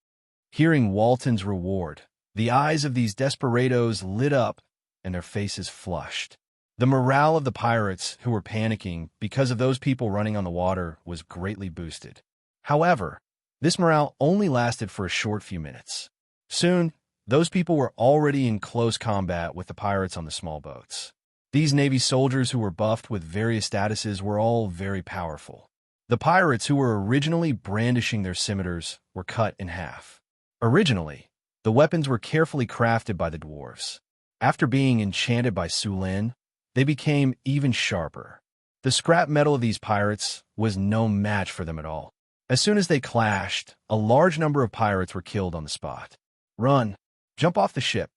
Hearing Walton's reward, the eyes of these desperados lit up and their faces flushed. The morale of the pirates, who were panicking because of those people running on the water, was greatly boosted. However, this morale only lasted for a short few minutes. Soon, those people were already in close combat with the pirates on the small boats. These Navy soldiers who were buffed with various statuses were all very powerful. The pirates who were originally brandishing their scimitars were cut in half. Originally, the weapons were carefully crafted by the dwarves. After being enchanted by Sulin, they became even sharper. The scrap metal of these pirates was no match for them at all. As soon as they clashed, a large number of pirates were killed on the spot. "Run! Jump off the ship!"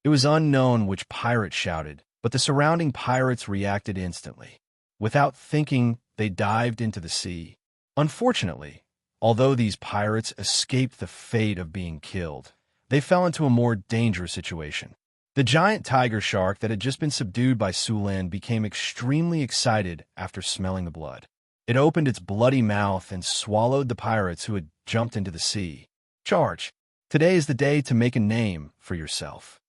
It was unknown which pirate shouted, but the surrounding pirates reacted instantly. Without thinking, they dived into the sea. Unfortunately, although these pirates escaped the fate of being killed, they fell into a more dangerous situation. The giant tiger shark that had just been subdued by Sulin became extremely excited after smelling the blood. It opened its bloody mouth and swallowed the pirates who had jumped into the sea. "Charge! Today is the day to make a name for yourself.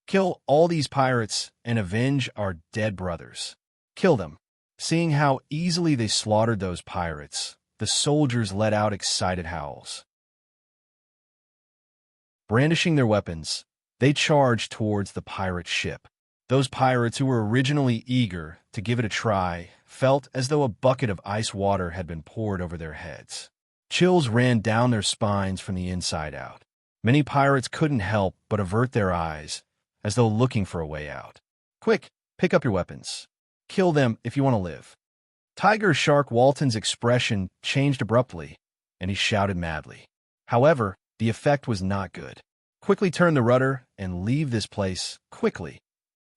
Kill all these pirates and avenge our dead brothers. Kill them." Seeing how easily they slaughtered those pirates, the soldiers let out excited howls. Brandishing their weapons, they charged towards the pirate ship. Those pirates who were originally eager to give it a try felt as though a bucket of ice water had been poured over their heads. Chills ran down their spines from the inside out. Many pirates couldn't help but avert their eyes, as though looking for a way out. "Quick, pick up your weapons. Kill them if you want to live." Tiger Shark Walton's expression changed abruptly, and he shouted madly. However, the effect was not good. "Quickly turn the rudder and leave this place, quickly."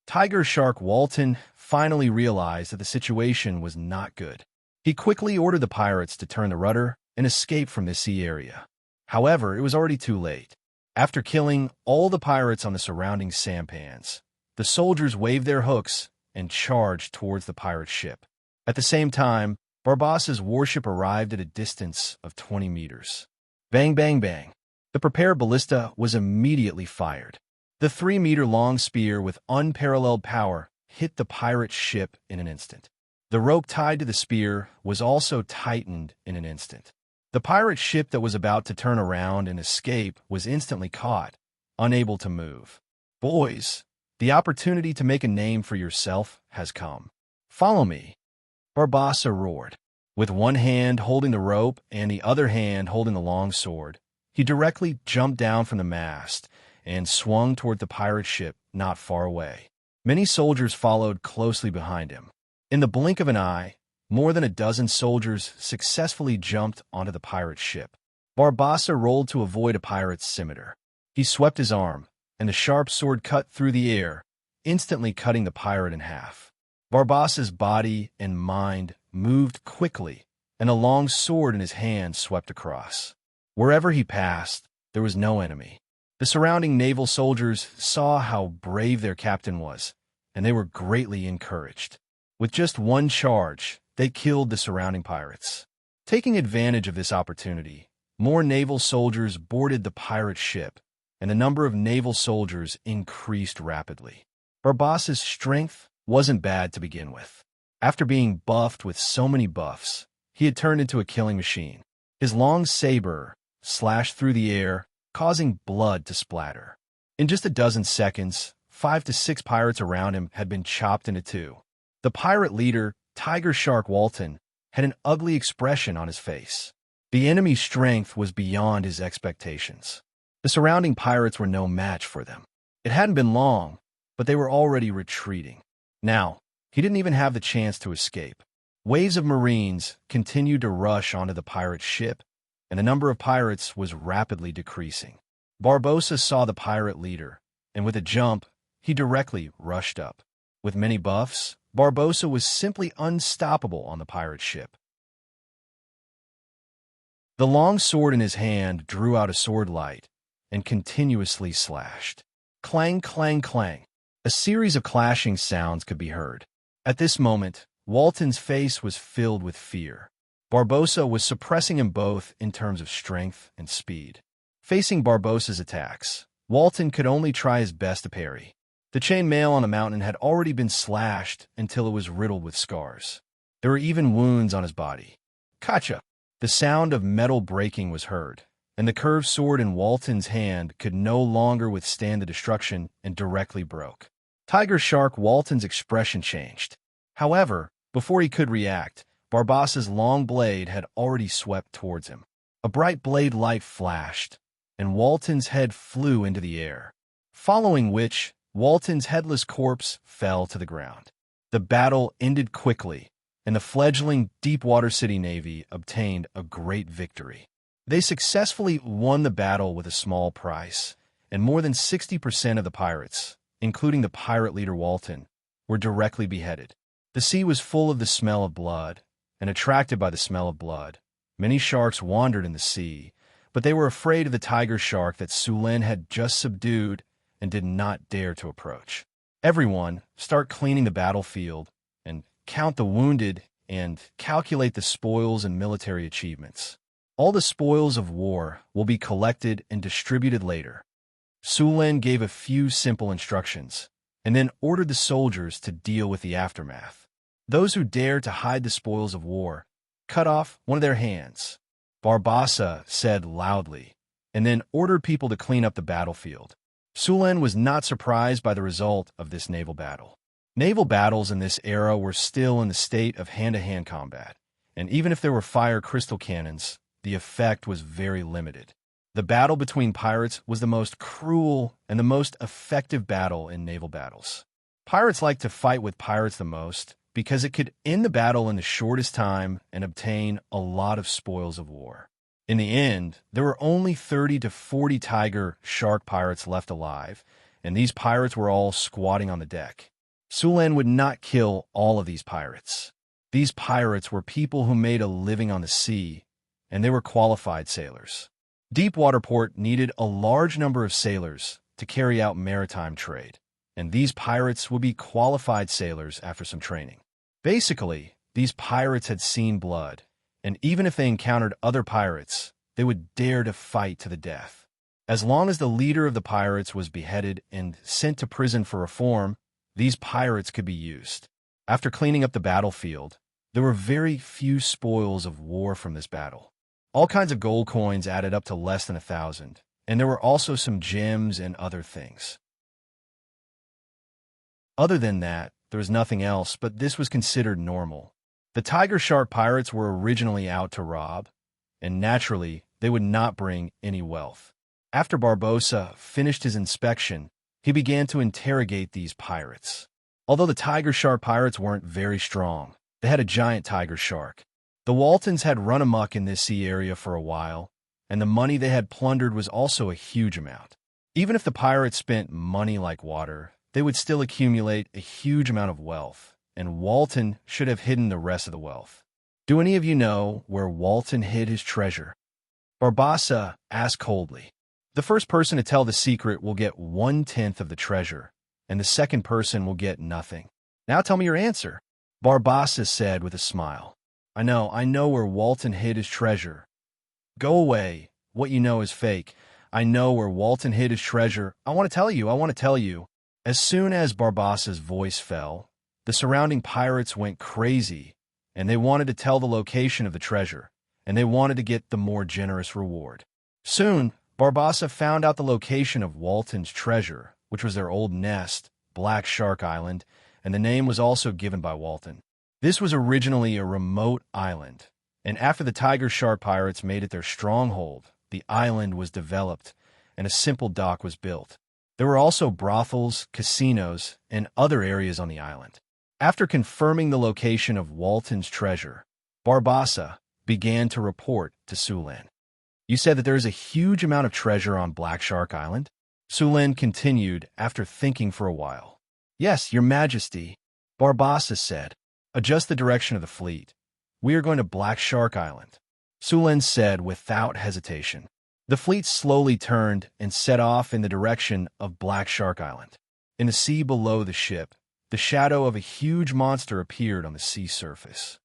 Tiger Shark Walton finally realized that the situation was not good. He quickly ordered the pirates to turn the rudder and escape from the sea area. However, it was already too late. After killing all the pirates on the surrounding sampans, the soldiers waved their hooks and charged towards the pirate ship. At the same time, Barbassa's warship arrived at a distance of 20 meters. Bang, bang, bang. The prepared ballista was immediately fired. The 3-meter-long spear with unparalleled power hit the pirate ship in an instant. The rope tied to the spear was also tightened in an instant. The pirate ship that was about to turn around and escape was instantly caught, unable to move. "Boys, the opportunity to make a name for yourself has come. Follow me," Barbassa roared. With one hand holding the rope and the other hand holding the long sword, he directly jumped down from the mast and swung toward the pirate ship not far away. Many soldiers followed closely behind him. In the blink of an eye, more than a dozen soldiers successfully jumped onto the pirate ship. Barbassa rolled to avoid a pirate's scimitar. He swept his arm, and the sharp sword cut through the air, instantly cutting the pirate in half. Barbassa's body and mind moved quickly, and a long sword in his hand swept across. Wherever he passed, there was no enemy. The surrounding naval soldiers saw how brave their captain was, and they were greatly encouraged. With just one charge, they killed the surrounding pirates. Taking advantage of this opportunity, more naval soldiers boarded the pirate ship, and the number of naval soldiers increased rapidly. Barbassa's strength wasn't bad to begin with. After being buffed with so many buffs, he had turned into a killing machine. His long saber slashed through the air, causing blood to splatter. In just a dozen seconds, 5 to 6 pirates around him had been chopped into two. The pirate leader, Tiger Shark Walton, had an ugly expression on his face. The enemy's strength was beyond his expectations. The surrounding pirates were no match for them. It hadn't been long, but they were already retreating. Now, he didn't even have the chance to escape. Waves of Marines continued to rush onto the pirate ship, and the number of pirates was rapidly decreasing. Barbassa saw the pirate leader, and with a jump, he directly rushed up. With many buffs, Barbassa was simply unstoppable on the pirate ship. The long sword in his hand drew out a sword light and continuously slashed. Clang, clang, clang. A series of clashing sounds could be heard. At this moment, Walton's face was filled with fear. Barbossa was suppressing him both in terms of strength and speed. Facing Barbossa's attacks, Walton could only try his best to parry. The chain mail on the mountain had already been slashed until it was riddled with scars. There were even wounds on his body. Kacha! The sound of metal breaking was heard, and the curved sword in Walton's hand could no longer withstand the destruction and directly broke. Tiger Shark Walton's expression changed. However, before he could react, Barbossa's long blade had already swept towards him. A bright blade light flashed, and Walton's head flew into the air, following which Walton's headless corpse fell to the ground. The battle ended quickly, and the fledgling Deepwater City Navy obtained a great victory. They successfully won the battle with a small price, and more than 60% of the pirates, including the pirate leader Walton, were directly beheaded. The sea was full of the smell of blood, and attracted by the smell of blood, many sharks wandered in the sea, but they were afraid of the tiger shark that Sulen had just subdued and did not dare to approach. Everyone, start cleaning the battlefield, and count the wounded, and calculate the spoils and military achievements. All the spoils of war will be collected and distributed later. Sulen gave a few simple instructions, and then ordered the soldiers to deal with the aftermath. Those who dare to hide the spoils of war, cut off one of their hands, Barbossa said loudly, and then ordered people to clean up the battlefield. Sulen was not surprised by the result of this naval battle. Naval battles in this era were still in the state of hand-to-hand combat, and even if there were fire crystal cannons, the effect was very limited. The battle between pirates was the most cruel and the most effective battle in naval battles. Pirates liked to fight with pirates the most because it could end the battle in the shortest time and obtain a lot of spoils of war. In the end, there were only 30 to 40 tiger shark pirates left alive, and these pirates were all squatting on the deck. Sulen would not kill all of these pirates. These pirates were people who made a living on the sea, and they were qualified sailors. Deepwater Port needed a large number of sailors to carry out maritime trade, and these pirates would be qualified sailors after some training. Basically, these pirates had seen blood, and even if they encountered other pirates, they would dare to fight to the death. As long as the leader of the pirates was beheaded and sent to prison for reform, these pirates could be used. After cleaning up the battlefield, there were very few spoils of war from this battle. All kinds of gold coins added up to less than 1,000, and there were also some gems and other things. Other than that, there was nothing else, but this was considered normal. The tiger shark pirates were originally out to rob, and naturally, they would not bring any wealth. After Barbossa finished his inspection, he began to interrogate these pirates. Although the tiger shark pirates weren't very strong, they had a giant tiger shark. The Waltons had run amok in this sea area for a while, and the money they had plundered was also a huge amount. Even if the pirates spent money like water, they would still accumulate a huge amount of wealth, and Walton should have hidden the rest of the wealth. Do any of you know where Walton hid his treasure? Barbossa asked coldly. The first person to tell the secret will get 1/10 of the treasure, and the second person will get nothing. Now tell me your answer, Barbossa said with a smile. I know where Walton hid his treasure. Go away. What you know is fake. I know where Walton hid his treasure. I want to tell you. As soon as Barbossa's voice fell, the surrounding pirates went crazy, and they wanted to tell the location of the treasure, and they wanted to get the more generous reward. Soon, Barbossa found out the location of Walton's treasure, which was their old nest, Black Shark Island, and the name was also given by Walton. This was originally a remote island, and after the tiger shark pirates made it their stronghold, the island was developed, and a simple dock was built. There were also brothels, casinos, and other areas on the island. After confirming the location of Walton's treasure, Barbossa began to report to Sulen. You said that there is a huge amount of treasure on Black Shark Island? Sulen continued after thinking for a while. Yes, Your Majesty, Barbossa said. Adjust the direction of the fleet. We are going to Black Shark Island, Sulen said without hesitation. The fleet slowly turned and set off in the direction of Black Shark Island. In the sea below the ship, the shadow of a huge monster appeared on the sea surface.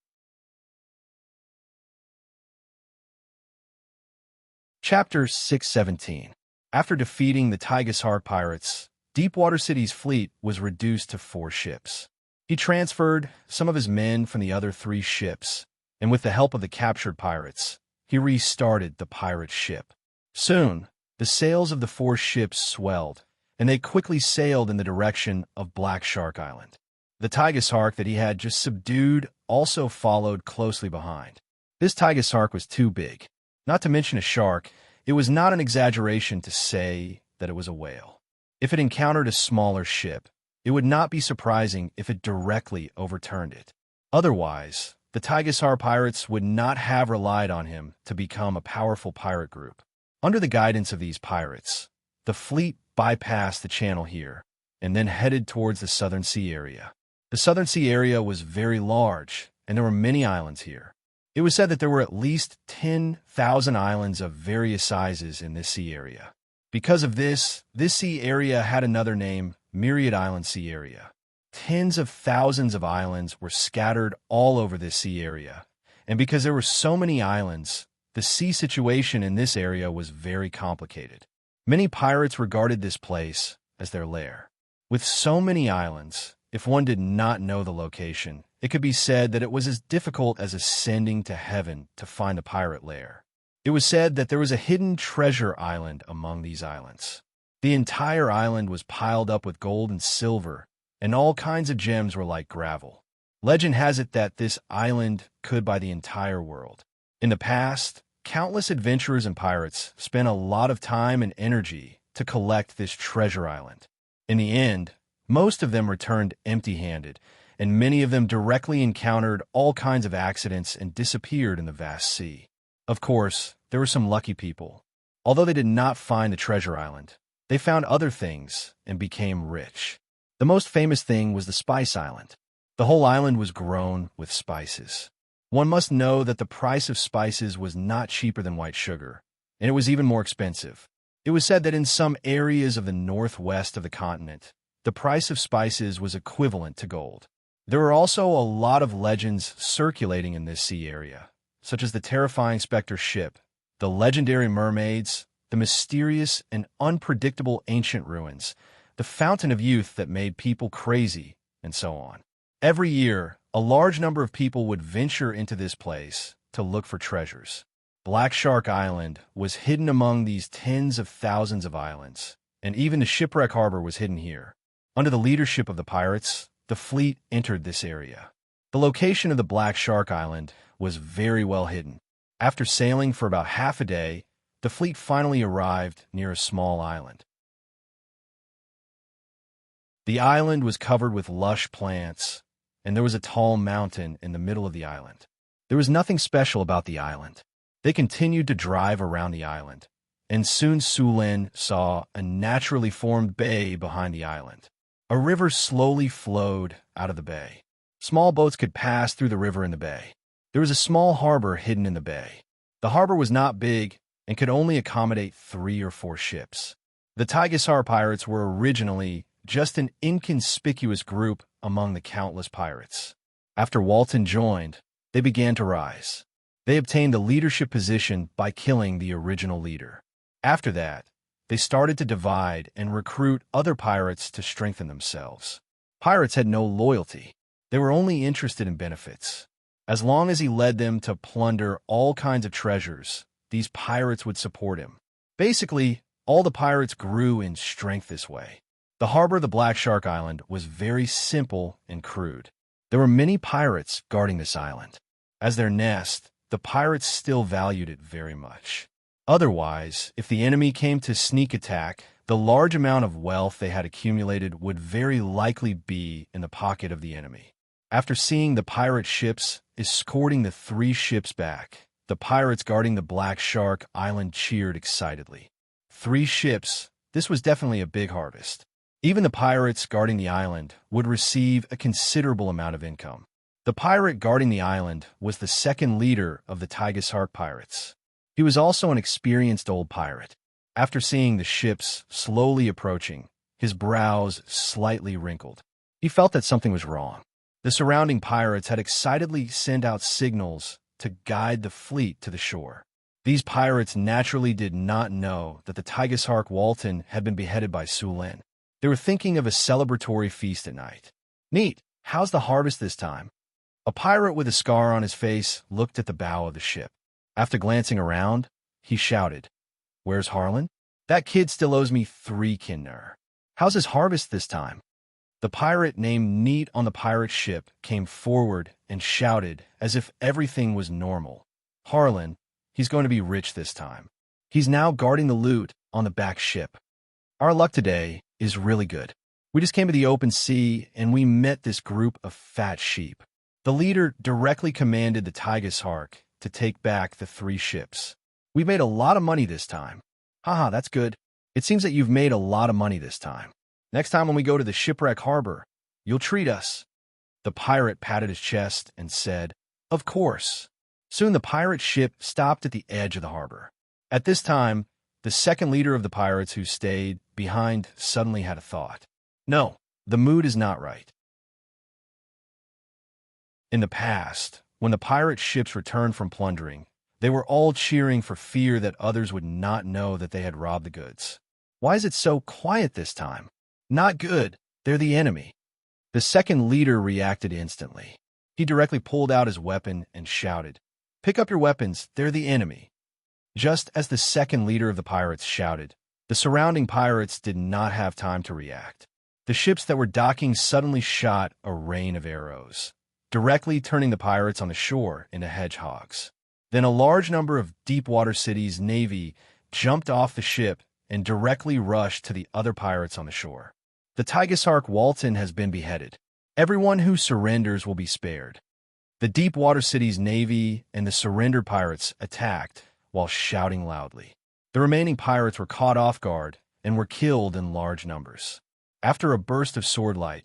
Chapter 617. After defeating the Tigeshark pirates, Deepwater City's fleet was reduced to 4 ships. He transferred some of his men from the other 3 ships, and with the help of the captured pirates, he restarted the pirate ship. Soon, the sails of the 4 ships swelled, and they quickly sailed in the direction of Black Shark Island. The Tigeshark that he had just subdued also followed closely behind. This Tigeshark was too big. Not to mention a shark, it was not an exaggeration to say that it was a whale. If it encountered a smaller ship, it would not be surprising if it directly overturned it. Otherwise, the Tigeshark pirates would not have relied on him to become a powerful pirate group. Under the guidance of these pirates, the fleet bypassed the channel here and then headed towards the Southern Sea area. The Southern Sea area was very large, and there were many islands here. It was said that there were at least 10,000 islands of various sizes in this sea area. Because of this sea area had another name, Myriad Island Sea Area. Tens of thousands of islands were scattered all over this sea area, and because there were so many islands, the sea situation in this area was very complicated. Many pirates regarded this place as their lair. With so many islands, if one did not know the location, it could be said that it was as difficult as ascending to heaven to find the pirate lair. It was said that there was a hidden treasure island among these islands. The entire island was piled up with gold and silver, and all kinds of gems were like gravel. Legend has it that this island could buy the entire world. In the past, countless adventurers and pirates spent a lot of time and energy to collect this treasure island. In the end, most of them returned empty-handed, and many of them directly encountered all kinds of accidents and disappeared in the vast sea. Of course, there were some lucky people. Although they did not find the treasure island, they found other things and became rich. The most famous thing was the Spice Island. The whole island was grown with spices. One must know that the price of spices was not cheaper than white sugar, and it was even more expensive. It was said that in some areas of the northwest of the continent, the price of spices was equivalent to gold. There were also a lot of legends circulating in this sea area, such as the terrifying Spectre ship, the legendary mermaids, the mysterious and unpredictable ancient ruins, the fountain of youth that made people crazy, and so on. Every year, a large number of people would venture into this place to look for treasures. Black Shark Island was hidden among these tens of thousands of islands, and even the shipwreck harbor was hidden here. Under the leadership of the pirates, the fleet entered this area. The location of the Black Shark Island was very well hidden. After sailing for about half a day, the fleet finally arrived near a small island. The island was covered with lush plants, and there was a tall mountain in the middle of the island. There was nothing special about the island. They continued to drive around the island, and soon Sulin saw a naturally formed bay behind the island. A river slowly flowed out of the bay. Small boats could pass through the river in the bay. There was a small harbor hidden in the bay. The harbor was not big and could only accommodate 3 or 4 ships. The Tigeshark pirates were originally just an inconspicuous group among the countless pirates. After Walton joined, they began to rise. They obtained a leadership position by killing the original leader. After that, they started to divide and recruit other pirates to strengthen themselves. Pirates had no loyalty. They were only interested in benefits. As long as he led them to plunder all kinds of treasures, these pirates would support him. Basically, all the pirates grew in strength this way. The harbor of the Black Shark Island was very simple and crude. There were many pirates guarding this island. As their nest, the pirates still valued it very much. Otherwise, if the enemy came to sneak attack, the large amount of wealth they had accumulated would very likely be in the pocket of the enemy. After seeing the pirate ships escorting the 3 ships back, the pirates guarding the Black Shark Island cheered excitedly. 3 ships, this was definitely a big harvest. Even the pirates guarding the island would receive a considerable amount of income. The pirate guarding the island was the second leader of the Tigeshark pirates. He was also an experienced old pirate. After seeing the ships slowly approaching, his brows slightly wrinkled. He felt that something was wrong. The surrounding pirates had excitedly sent out signals to guide the fleet to the shore. These pirates naturally did not know that the Tigershark Walton had been beheaded by Su Lin. They were thinking of a celebratory feast at night. Neat, how's the harvest this time? A pirate with a scar on his face looked at the bow of the ship. After glancing around, he shouted, "Where's Harlan? That kid still owes me 3 kinner. How's his harvest this time?" The pirate named Neat on the pirate ship came forward and shouted as if everything was normal. "Harlan, he's going to be rich this time. He's now guarding the loot on the back ship. Our luck today is really good. We just came to the open sea and we met this group of fat sheep." The leader directly commanded the Tigershark to take back the 3 ships. "We've made a lot of money this time." "Haha, that's good. It seems that you've made a lot of money this time. Next time when we go to the shipwreck harbor, you'll treat us." The pirate patted his chest and said, "Of course." Soon the pirate ship stopped at the edge of the harbor. At this time, the second leader of the pirates who stayed behind suddenly had a thought. "No, the mood is not right." In the past, when the pirate ships returned from plundering, they were all cheering for fear that others would not know that they had robbed the goods. "Why is it so quiet this time? Not good. They're the enemy." The second leader reacted instantly. He directly pulled out his weapon and shouted, "Pick up your weapons. They're the enemy." Just as the second leader of the pirates shouted, the surrounding pirates did not have time to react. The ships that were docking suddenly shot a rain of arrows, directly turning the pirates on the shore into hedgehogs. Then a large number of Deepwater City's navy jumped off the ship and directly rushed to the other pirates on the shore. "The Tigershark Walton has been beheaded. Everyone who surrenders will be spared." The Deepwater City's navy and the surrendered pirates attacked while shouting loudly. The remaining pirates were caught off guard and were killed in large numbers. After a burst of swordlight,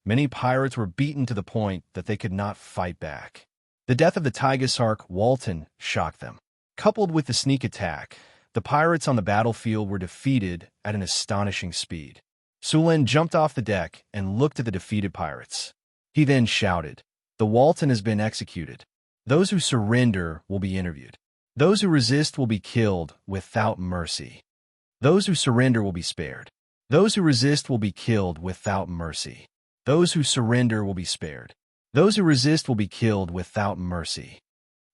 many pirates were beaten to the point that they could not fight back. The death of the Tigershark Walton shocked them. Coupled with the sneak attack, the pirates on the battlefield were defeated at an astonishing speed. Su Lin jumped off the deck and looked at the defeated pirates. He then shouted, "The Walton has been executed. Those who surrender will be interviewed. Those who resist will be killed without mercy. Those who surrender will be spared. Those who resist will be killed without mercy. Those who surrender will be spared. Those who resist will be killed without mercy.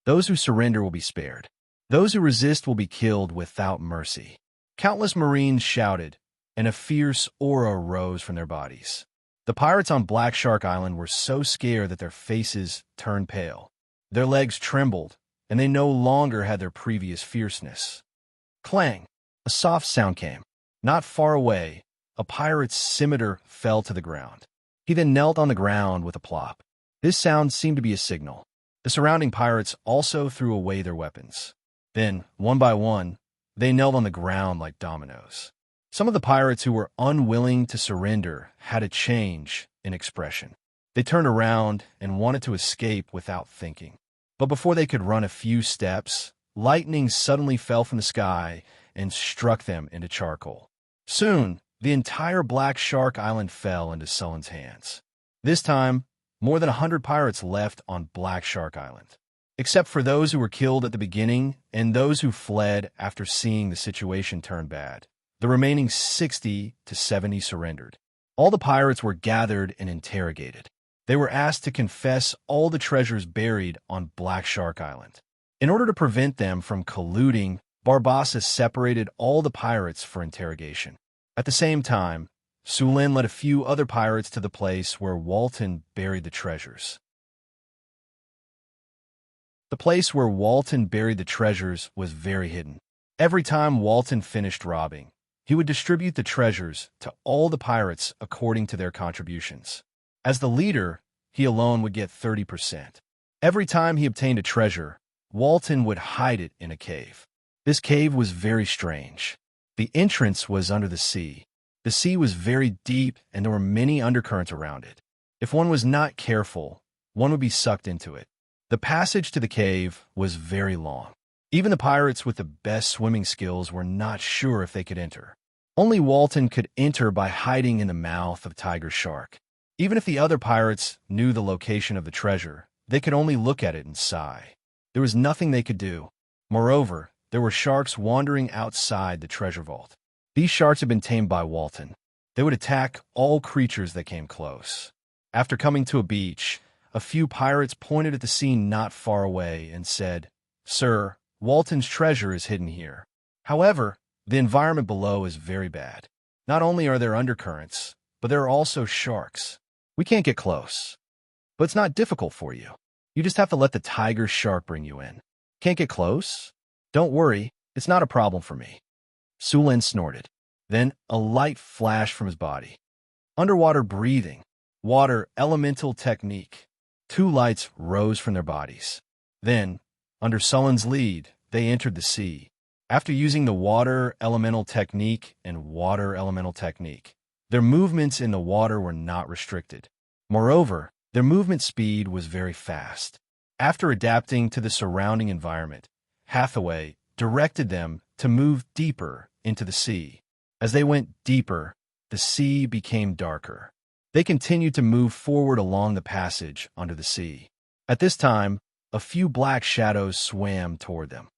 Those who surrender will be spared. Those who resist will be killed without mercy." Countless Marines shouted, and a fierce aura rose from their bodies. The pirates on Black Shark Island were so scared that their faces turned pale. Their legs trembled, and they no longer had their previous fierceness. Clang! A soft sound came. Not far away, a pirate's scimitar fell to the ground. He then knelt on the ground with a plop. This sound seemed to be a signal. The surrounding pirates also threw away their weapons. Then, one by one, they knelt on the ground like dominoes. Some of the pirates who were unwilling to surrender had a change in expression. They turned around and wanted to escape without thinking. But before they could run a few steps, lightning suddenly fell from the sky and struck them into charcoal. Soon, the entire Black Shark Island fell into Sullen's hands. This time, more than 100 pirates left on Black Shark Island. Except for those who were killed at the beginning and those who fled after seeing the situation turn bad. The remaining 60 to 70 surrendered. All the pirates were gathered and interrogated. They were asked to confess all the treasures buried on Black Shark Island. In order to prevent them from colluding, Barbossa separated all the pirates for interrogation. At the same time, Su Lin led a few other pirates to the place where Walton buried the treasures. The place where Walton buried the treasures was very hidden. Every time Walton finished robbing, he would distribute the treasures to all the pirates according to their contributions. As the leader, he alone would get 30%. Every time he obtained a treasure, Walton would hide it in a cave. This cave was very strange. The entrance was under the sea. The sea was very deep and there were many undercurrents around it. If one was not careful, one would be sucked into it. The passage to the cave was very long. Even the pirates with the best swimming skills were not sure if they could enter. Only Walton could enter by hiding in the mouth of Tiger Shark. Even if the other pirates knew the location of the treasure, they could only look at it and sigh. There was nothing they could do. Moreover, there were sharks wandering outside the treasure vault. These sharks had been tamed by Walton. They would attack all creatures that came close. After coming to a beach, a few pirates pointed at the sea not far away and said, "Sir, Walton's treasure is hidden here." However, the environment below is very bad. Not only are there undercurrents, but there are also sharks. We can't get close. But it's not difficult for you. You just have to let the tiger shark bring you in. Can't get close? Don't worry, it's not a problem for me. Sulin snorted. Then a light flashed from his body. Underwater breathing. Water elemental technique. 2 lights rose from their bodies. Then, under Sulin's lead, they entered the sea. After using the water elemental technique and water elemental technique, their movements in the water were not restricted. Moreover, their movement speed was very fast. After adapting to the surrounding environment, Hathaway directed them to move deeper into the sea. As they went deeper, the sea became darker. They continued to move forward along the passage under the sea. At this time, a few black shadows swam toward them.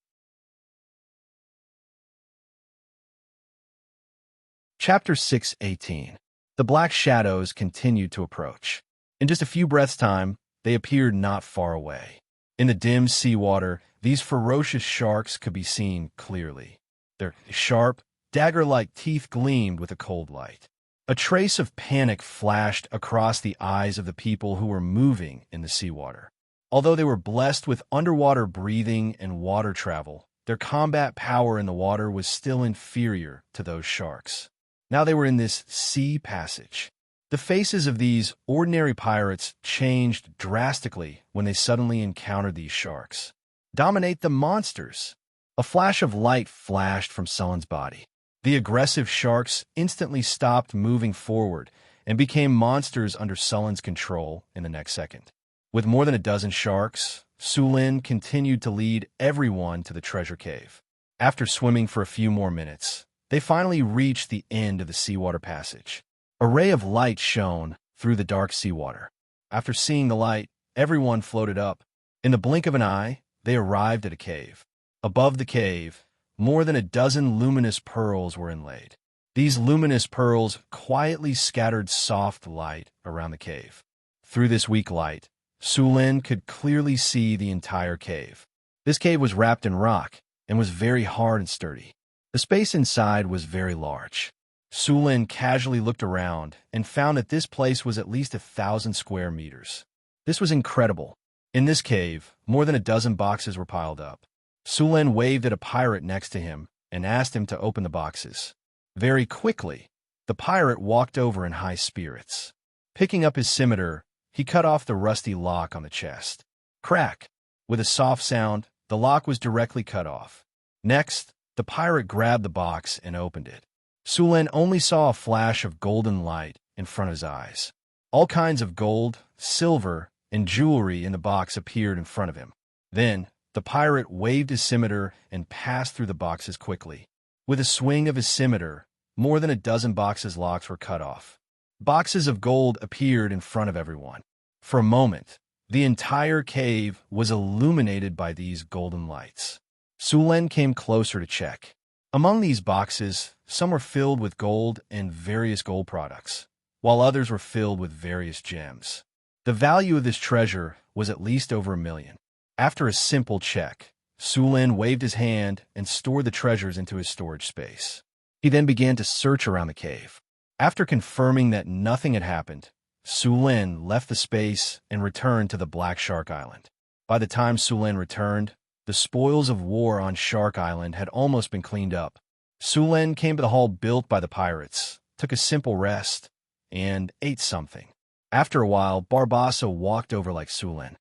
Chapter 6:18. The black shadows continued to approach. In just a few breaths' time, they appeared not far away. In the dim seawater, these ferocious sharks could be seen clearly. Their sharp, dagger-like teeth gleamed with a cold light. A trace of panic flashed across the eyes of the people who were moving in the seawater. Although they were blessed with underwater breathing and water travel, their combat power in the water was still inferior to those sharks. Now they were in this sea passage. The faces of these ordinary pirates changed drastically when they suddenly encountered these sharks. Dominate the monsters! A flash of light flashed from Sulin's body. The aggressive sharks instantly stopped moving forward and became monsters under Sulin's control in the next second. With more than a dozen sharks, Sulin continued to lead everyone to the treasure cave. After swimming for a few more minutes, they finally reached the end of the seawater passage. A ray of light shone through the dark seawater. After seeing the light, everyone floated up. In the blink of an eye, they arrived at a cave. Above the cave, more than a dozen luminous pearls were inlaid. These luminous pearls quietly scattered soft light around the cave. Through this weak light, Sulin could clearly see the entire cave. This cave was wrapped in rock and was very hard and sturdy. The space inside was very large. Sulin casually looked around and found that this place was at least 1,000 square meters. This was incredible. In this cave, more than a dozen boxes were piled up. Sulin waved at a pirate next to him and asked him to open the boxes. Very quickly, the pirate walked over in high spirits. Picking up his scimitar, he cut off the rusty lock on the chest. Crack! With a soft sound, the lock was directly cut off. Next, the pirate grabbed the box and opened it. Sulin only saw a flash of golden light in front of his eyes. All kinds of gold, silver, and jewelry in the box appeared in front of him. Then, the pirate waved his scimitar and passed through the boxes quickly. With a swing of his scimitar, more than a dozen boxes' locks were cut off. Boxes of gold appeared in front of everyone. For a moment, the entire cave was illuminated by these golden lights. Sulin came closer to check. Among these boxes, some were filled with gold and various gold products, while others were filled with various gems. The value of this treasure was at least over 1 million. After a simple check, Sulin waved his hand and stored the treasures into his storage space. He then began to search around the cave. After confirming that nothing had happened, Sulin left the space and returned to the Black Shark Island. By the time Sulin returned, the spoils of war on Shark Island had almost been cleaned up. Sulin came to the hall built by the pirates, took a simple rest, and ate something. After a while, Barbassa walked over like Sulin.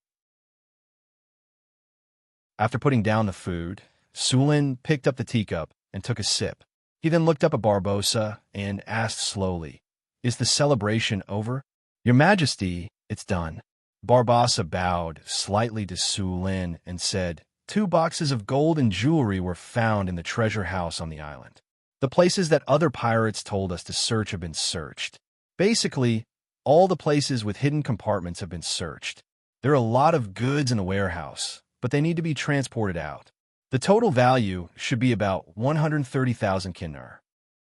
After putting down the food, Sulin picked up the teacup and took a sip. He then looked up at Barbossa and asked slowly, "Is the celebration over?" "Your Majesty, it's done." Barbassa bowed slightly to Sulin and said, 2 boxes of gold and jewelry were found in the treasure house on the island. The places that other pirates told us to search have been searched. Basically, All the places with hidden compartments have been searched. There are a lot of goods in the warehouse, but they need to be transported out. The total value should be about 130,000 kinnar.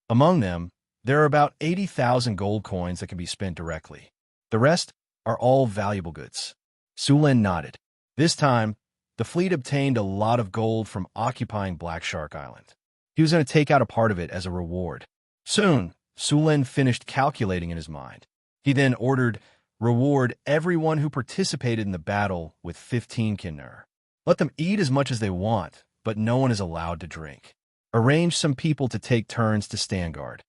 Among them, there are about 80,000 gold coins that can be spent directly. The rest are all valuable goods. Sulin nodded. This time, the fleet obtained a lot of gold from occupying Black Shark Island. He was going to take out a part of it as a reward. Soon, Sulin finished calculating in his mind. He then ordered, reward everyone who participated in the battle with 15 kinnar. Let them eat as much as they want, but no one is allowed to drink. Arrange some people to take turns to stand guard.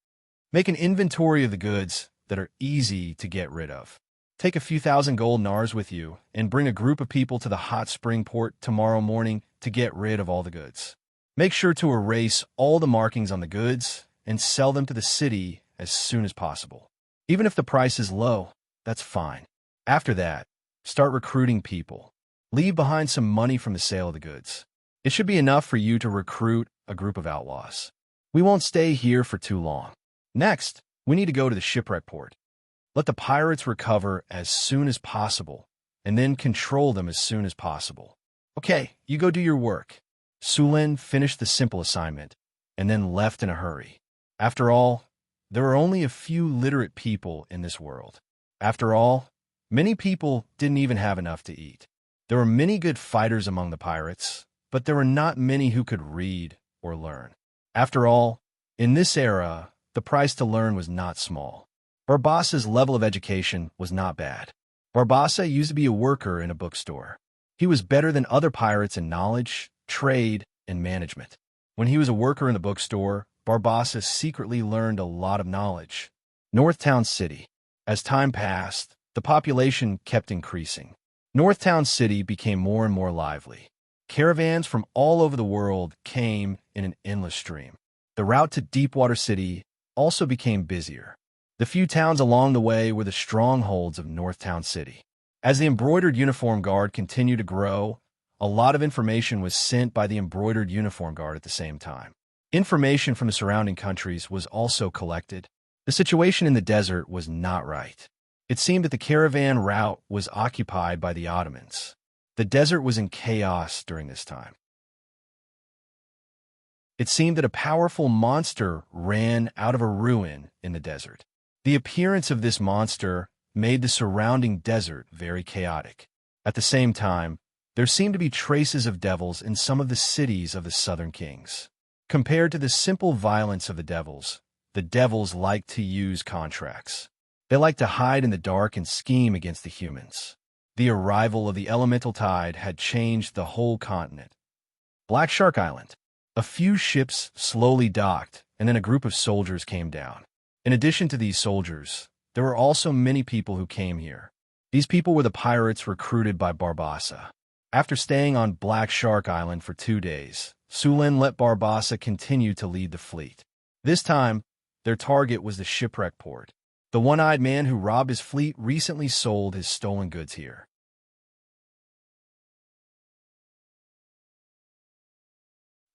Make an inventory of the goods that are easy to get rid of. Take a few thousand gold nars with you and bring a group of people to the hot spring port tomorrow morning to get rid of all the goods. Make sure to erase all the markings on the goods and sell them to the city as soon as possible. Even if the price is low, that's fine. After that, start recruiting people. Leave behind some money from the sale of the goods. It should be enough for you to recruit a group of outlaws. We won't stay here for too long. Next, we need to go to the shipwreck port. Let the pirates recover as soon as possible, and then control them as soon as possible. Okay, you go do your work. Sulin finished the simple assignment, and then left in a hurry. After all, there are only a few literate people in this world. After all, many people didn't even have enough to eat. There were many good fighters among the pirates, but there were not many who could read or learn. After all, in this era, the price to learn was not small. Barbassa's level of education was not bad. Barbassa used to be a worker in a bookstore. He was better than other pirates in knowledge, trade, and management. When he was a worker in the bookstore, Barbassa secretly learned a lot of knowledge. Northtown City. As time passed, the population kept increasing. Northtown City became more and more lively. Caravans from all over the world came in an endless stream. The route to Deepwater City also became busier. The few towns along the way were the strongholds of Northtown City. As the embroidered uniform guard continued to grow, a lot of information was sent by the embroidered uniform guard at the same time. Information from the surrounding countries was also collected. The situation in the desert was not right. It seemed that the caravan route was occupied by the Ottomans. The desert was in chaos during this time. It seemed that a powerful monster ran out of a ruin in the desert. The appearance of this monster made the surrounding desert very chaotic. At the same time, there seemed to be traces of devils in some of the cities of the southern kings. Compared to the simple violence of the devils liked to use contracts. They liked to hide in the dark and scheme against the humans. The arrival of the elemental tide had changed the whole continent. Black Shark Island. A few ships slowly docked, and then a group of soldiers came down. In addition to these soldiers, there were also many people who came here. These people were the pirates recruited by Barbassa. After staying on Black Shark Island for 2 days, Sulin let Barbassa continue to lead the fleet. This time, their target was the shipwreck port. The one-eyed man who robbed his fleet recently sold his stolen goods here.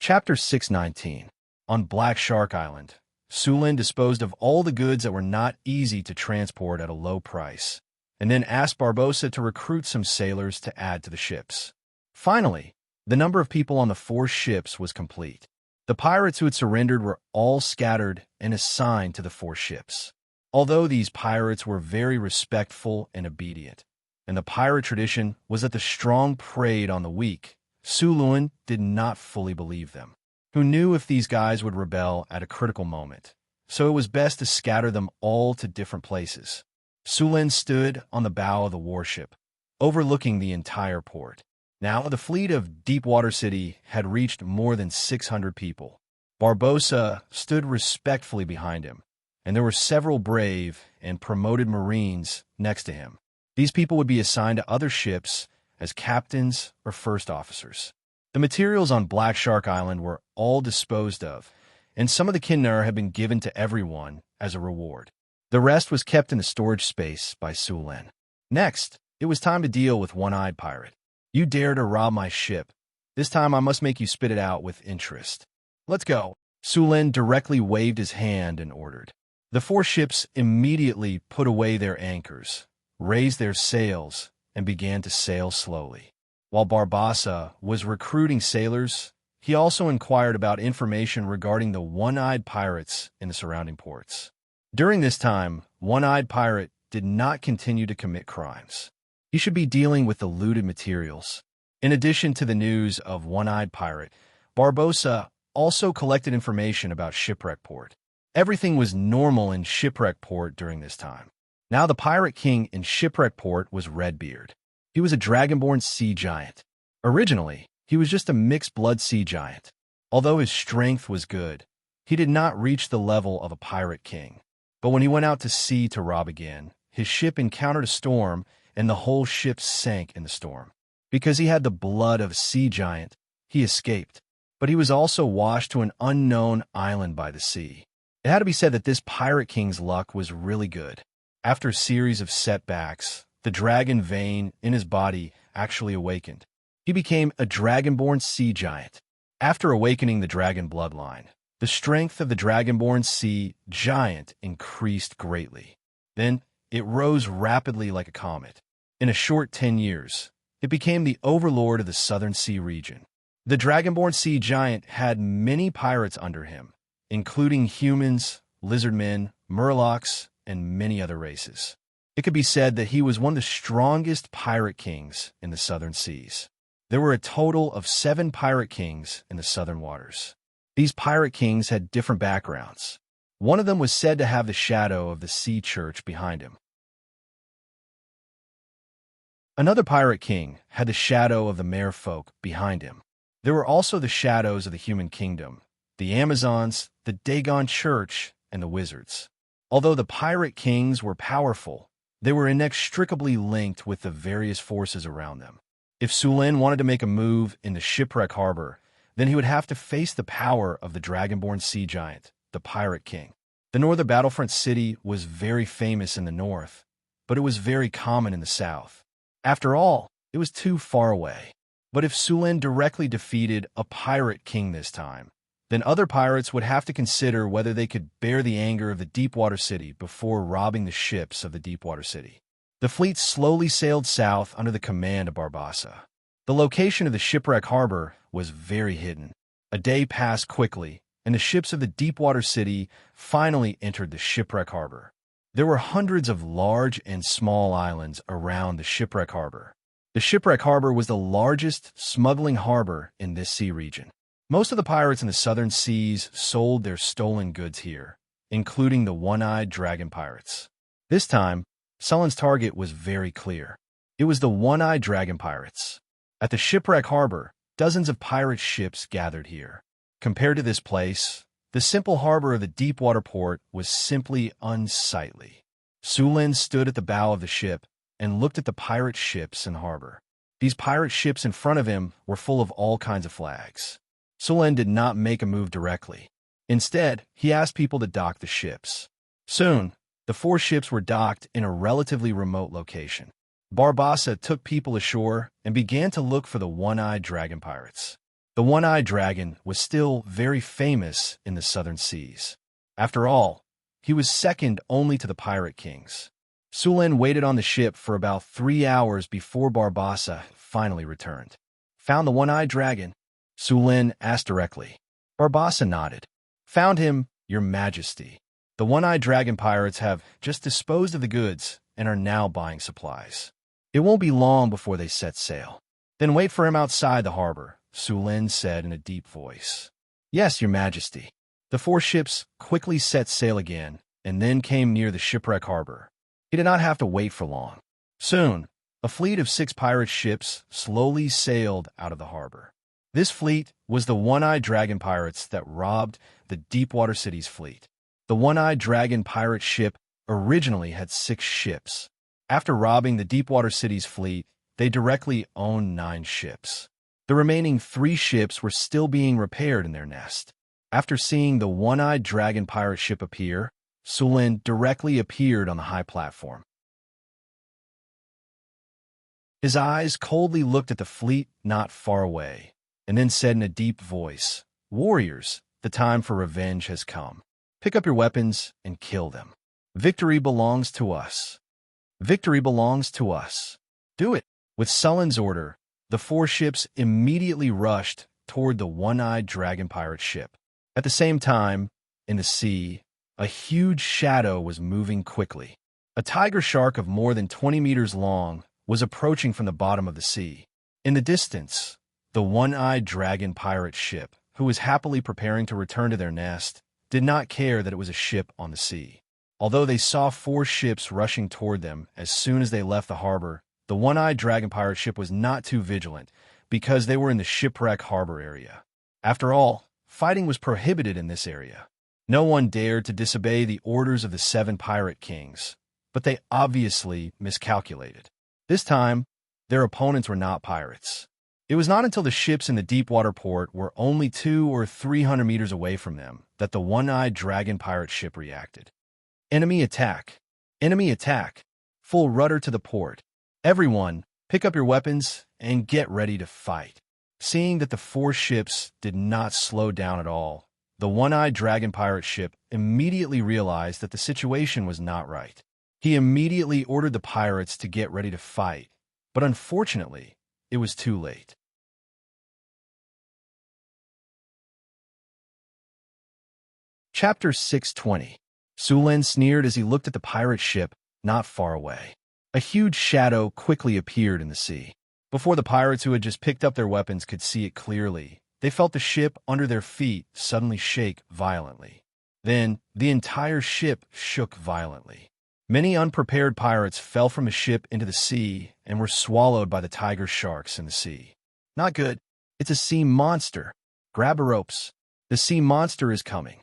Chapter 619. On Black Shark Island, Sulin disposed of all the goods that were not easy to transport at a low price, and then asked Barbossa to recruit some sailors to add to the ships. Finally, the number of people on the 4 ships was complete. The pirates who had surrendered were all scattered and assigned to the 4 ships. Although these pirates were very respectful and obedient, and the pirate tradition was that the strong preyed on the weak, Sulin did not fully believe them. Who knew if these guys would rebel at a critical moment, so it was best to scatter them all to different places. Sulin stood on the bow of the warship, overlooking the entire port. Now the fleet of Deepwater City had reached more than 600 people. Barbossa stood respectfully behind him, and there were several brave and promoted Marines next to him. These people would be assigned to other ships as captains or first officers. The materials on Black Shark Island were all disposed of, and some of the kinnar had been given to everyone as a reward. The rest was kept in the storage space by Sulin. Next, it was time to deal with One-Eyed Pirate. You dare to rob my ship. This time I must make you spit it out with interest. Let's go. Sulin directly waved his hand and ordered. The 4 ships immediately put away their anchors, raised their sails, and began to sail slowly. While Barbossa was recruiting sailors, he also inquired about information regarding the one-eyed pirates in the surrounding ports. During this time, one-eyed pirate did not continue to commit crimes. He should be dealing with the looted materials. In addition to the news of one-eyed pirate, Barbossa also collected information about Shipwreck Port. Everything was normal in Shipwreck Port during this time. Now the pirate king in Shipwreck Port was Redbeard. He was a dragonborn sea giant. Originally, he was just a mixed-blood sea giant. Although his strength was good, he did not reach the level of a pirate king. But when he went out to sea to rob again, his ship encountered a storm, and the whole ship sank in the storm. Because he had the blood of a sea giant, he escaped. But he was also washed to an unknown island by the sea. It had to be said that this pirate king's luck was really good. After a series of setbacks, the dragon vein in his body actually awakened. He became a dragonborn sea giant. After awakening the dragon bloodline, the strength of the dragonborn sea giant increased greatly. Then, it rose rapidly like a comet. In a short 10 years, it became the overlord of the southern sea region. The dragonborn sea giant had many pirates under him, including humans, lizardmen, murlocs, and many other races. It could be said that he was one of the strongest pirate kings in the southern seas. There were a total of 7 pirate kings in the southern waters. These pirate kings had different backgrounds. One of them was said to have the shadow of the sea church behind him. Another pirate king had the shadow of the merfolk behind him. There were also the shadows of the human kingdom, the Amazons, the Dagon church, and the wizards. Although the pirate kings were powerful, they were inextricably linked with the various forces around them. If Sulin wanted to make a move in the Shipwreck Harbor, then he would have to face the power of the dragonborn sea giant, the Pirate King. The northern battlefront city was very famous in the north, but it was very common in the south. After all, it was too far away. But if Sulin directly defeated a pirate king this time, then other pirates would have to consider whether they could bear the anger of the Deepwater City before robbing the ships of the Deepwater City. The fleet slowly sailed south under the command of Barbossa. The location of the Shipwreck Harbor was very hidden. A day passed quickly, and the ships of the Deepwater City finally entered the Shipwreck Harbor. There were hundreds of large and small islands around the Shipwreck Harbor. The Shipwreck Harbor was the largest smuggling harbor in this sea region. Most of the pirates in the southern seas sold their stolen goods here, including the one-eyed dragon pirates. This time, Sulin's target was very clear. It was the one-eyed dragon pirates. At the Shipwreck Harbor, dozens of pirate ships gathered here. Compared to this place, the simple harbor of the Deepwater port was simply unsightly. Sulin stood at the bow of the ship and looked at the pirate ships in the harbor. These pirate ships in front of him were full of all kinds of flags. Sulin did not make a move directly. Instead, he asked people to dock the ships. Soon, the 4 ships were docked in a relatively remote location. Barbossa took people ashore and began to look for the one-eyed dragon pirates. The one-eyed dragon was still very famous in the southern seas. After all, he was second only to the pirate kings. Sulin waited on the ship for about 3 hours before Barbossa finally returned. Found the one-eyed dragon? Sulin asked directly. Barbossa nodded. Found him, Your Majesty. The one-eyed dragon pirates have just disposed of the goods and are now buying supplies. It won't be long before they set sail. Then wait for him outside the harbor, Sulin said in a deep voice. Yes, Your Majesty. The 4 ships quickly set sail again and then came near the Shipwreck Harbor. He did not have to wait for long. Soon, a fleet of 6 pirate ships slowly sailed out of the harbor. This fleet was the one-eyed dragon pirates that robbed the Deepwater City's fleet. The one-eyed dragon pirate ship originally had 6 ships. After robbing the Deepwater City's fleet, they directly owned 9 ships. The remaining 3 ships were still being repaired in their nest. After seeing the one-eyed dragon pirate ship appear, Sulin directly appeared on the high platform. His eyes coldly looked at the fleet not far away, and then said in a deep voice, "Warriors, the time for revenge has come. pick up your weapons and kill them. Victory belongs to us. Victory belongs to us. Do it. With Sullen's order, the 4 ships immediately rushed toward the one-eyed dragon pirate ship. At the same time, in the sea, a huge shadow was moving quickly. A tiger shark of more than 20 meters long was approaching from the bottom of the sea. In the distance, the one-eyed dragon pirate ship, who was happily preparing to return to their nest, did not care that it was a ship on the sea. Although they saw 4 ships rushing toward them as soon as they left the harbor, the one-eyed dragon pirate ship was not too vigilant because they were in the shipwreck harbor area. After all, fighting was prohibited in this area. No one dared to disobey the orders of the 7 pirate kings, but they obviously miscalculated. This time, their opponents were not pirates. It was not until the ships in the deep-water port were only 200 or 300 meters away from them that the one-eyed dragon pirate ship reacted. Enemy attack! Enemy attack! Full rudder to the port. Everyone, pick up your weapons and get ready to fight. Seeing that the 4 ships did not slow down at all, the one-eyed dragon pirate ship immediately realized that the situation was not right. He immediately ordered the pirates to get ready to fight, but unfortunately, it was too late. Chapter 620. Sulen sneered as he looked at the pirate ship not far away. A huge shadow quickly appeared in the sea. Before the pirates who had just picked up their weapons could see it clearly, they felt the ship under their feet suddenly shake violently. Then, the entire ship shook violently. Many unprepared pirates fell from the ship into the sea and were swallowed by the tiger sharks in the sea. Not good. It's a sea monster. Grab the ropes. The sea monster is coming.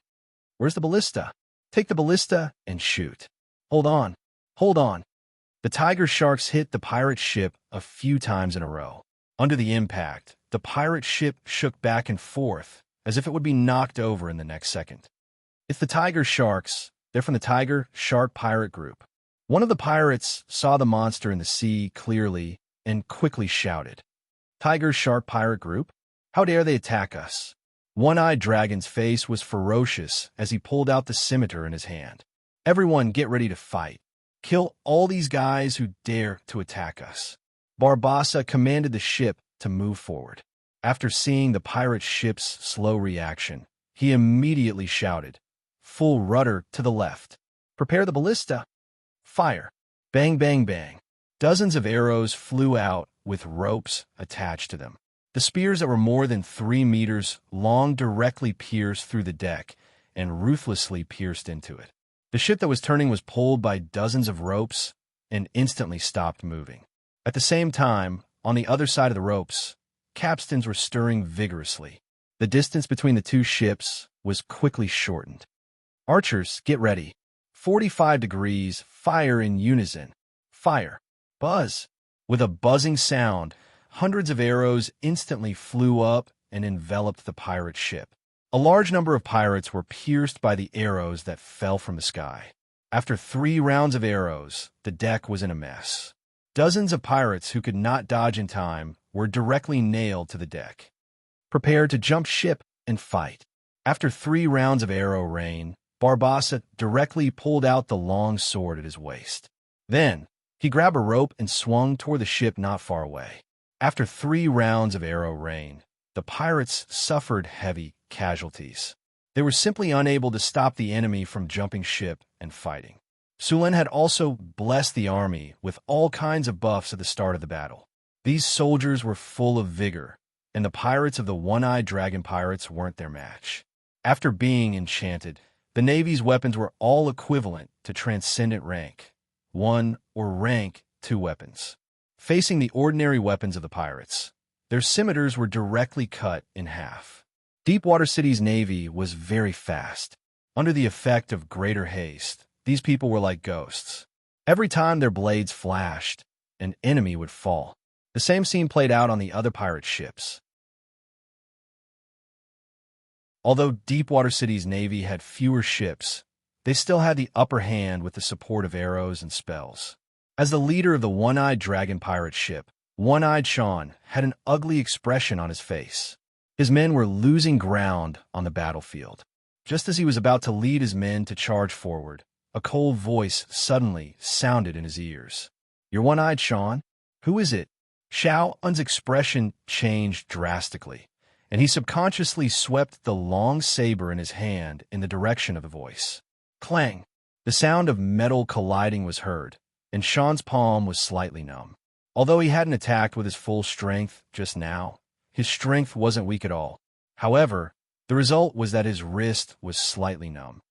Where's the ballista? Take the ballista and shoot. Hold on. Hold on. The tiger sharks hit the pirate ship a few times in a row. Under the impact, the pirate ship shook back and forth as if it would be knocked over in the next second. It's the tiger sharks. They're from the Tiger Shark Pirate Group. One of the pirates saw the monster in the sea clearly and quickly shouted, "Tiger Shark Pirate Group? How dare they attack us?" One-Eyed Dragon's face was ferocious as he pulled out the scimitar in his hand. "Everyone get ready to fight. Kill all these guys who dare to attack us." Barbassa commanded the ship to move forward. After seeing the pirate ship's slow reaction, he immediately shouted, "Full rudder to the left. Prepare the ballista. Fire." Bang, bang, bang. Dozens of arrows flew out with ropes attached to them. The spears that were more than 3 meters long directly pierced through the deck and ruthlessly pierced into it. The ship that was turning was pulled by dozens of ropes and instantly stopped moving. At the same time, on the other side of the ropes, capstans were stirring vigorously. The distance between the 2 ships was quickly shortened. Archers, get ready. 45 degrees, fire in unison. Fire. Buzz. With a buzzing sound, hundreds of arrows instantly flew up and enveloped the pirate ship. A large number of pirates were pierced by the arrows that fell from the sky. After 3 rounds of arrows, the deck was in a mess. Dozens of pirates who could not dodge in time were directly nailed to the deck. Prepare to jump ship and fight. After 3 rounds of arrow rain, Barbassa directly pulled out the long sword at his waist. Then, he grabbed a rope and swung toward the ship not far away. After 3 rounds of arrow rain, the pirates suffered heavy casualties. They were simply unable to stop the enemy from jumping ship and fighting. Sulen had also blessed the army with all kinds of buffs at the start of the battle. These soldiers were full of vigor, and the pirates of the One-Eyed Dragon Pirates weren't their match. After being enchanted, the Navy's weapons were all equivalent to Transcendent Rank 1 or Rank 2 weapons. Facing the ordinary weapons of the pirates, their scimitars were directly cut in half. Deepwater City's navy was very fast. Under the effect of greater haste, these people were like ghosts. Every time their blades flashed, an enemy would fall. The same scene played out on the other pirate ships. Although Deepwater City's navy had fewer ships, they still had the upper hand with the support of arrows and spells. As the leader of the One-Eyed Dragon pirate ship, One-Eyed Sean had an ugly expression on his face. His men were losing ground on the battlefield. Just as he was about to lead his men to charge forward, a cold voice suddenly sounded in his ears. "You're one-eyed, Xian? Who is it?" Xiao's expression changed drastically, and he subconsciously swept the long saber in his hand in the direction of the voice. Clang! The sound of metal colliding was heard, and Xian's palm was slightly numb. Although he hadn't attacked with his full strength just now, his strength wasn't weak at all. However, the result was that his wrist was slightly numb.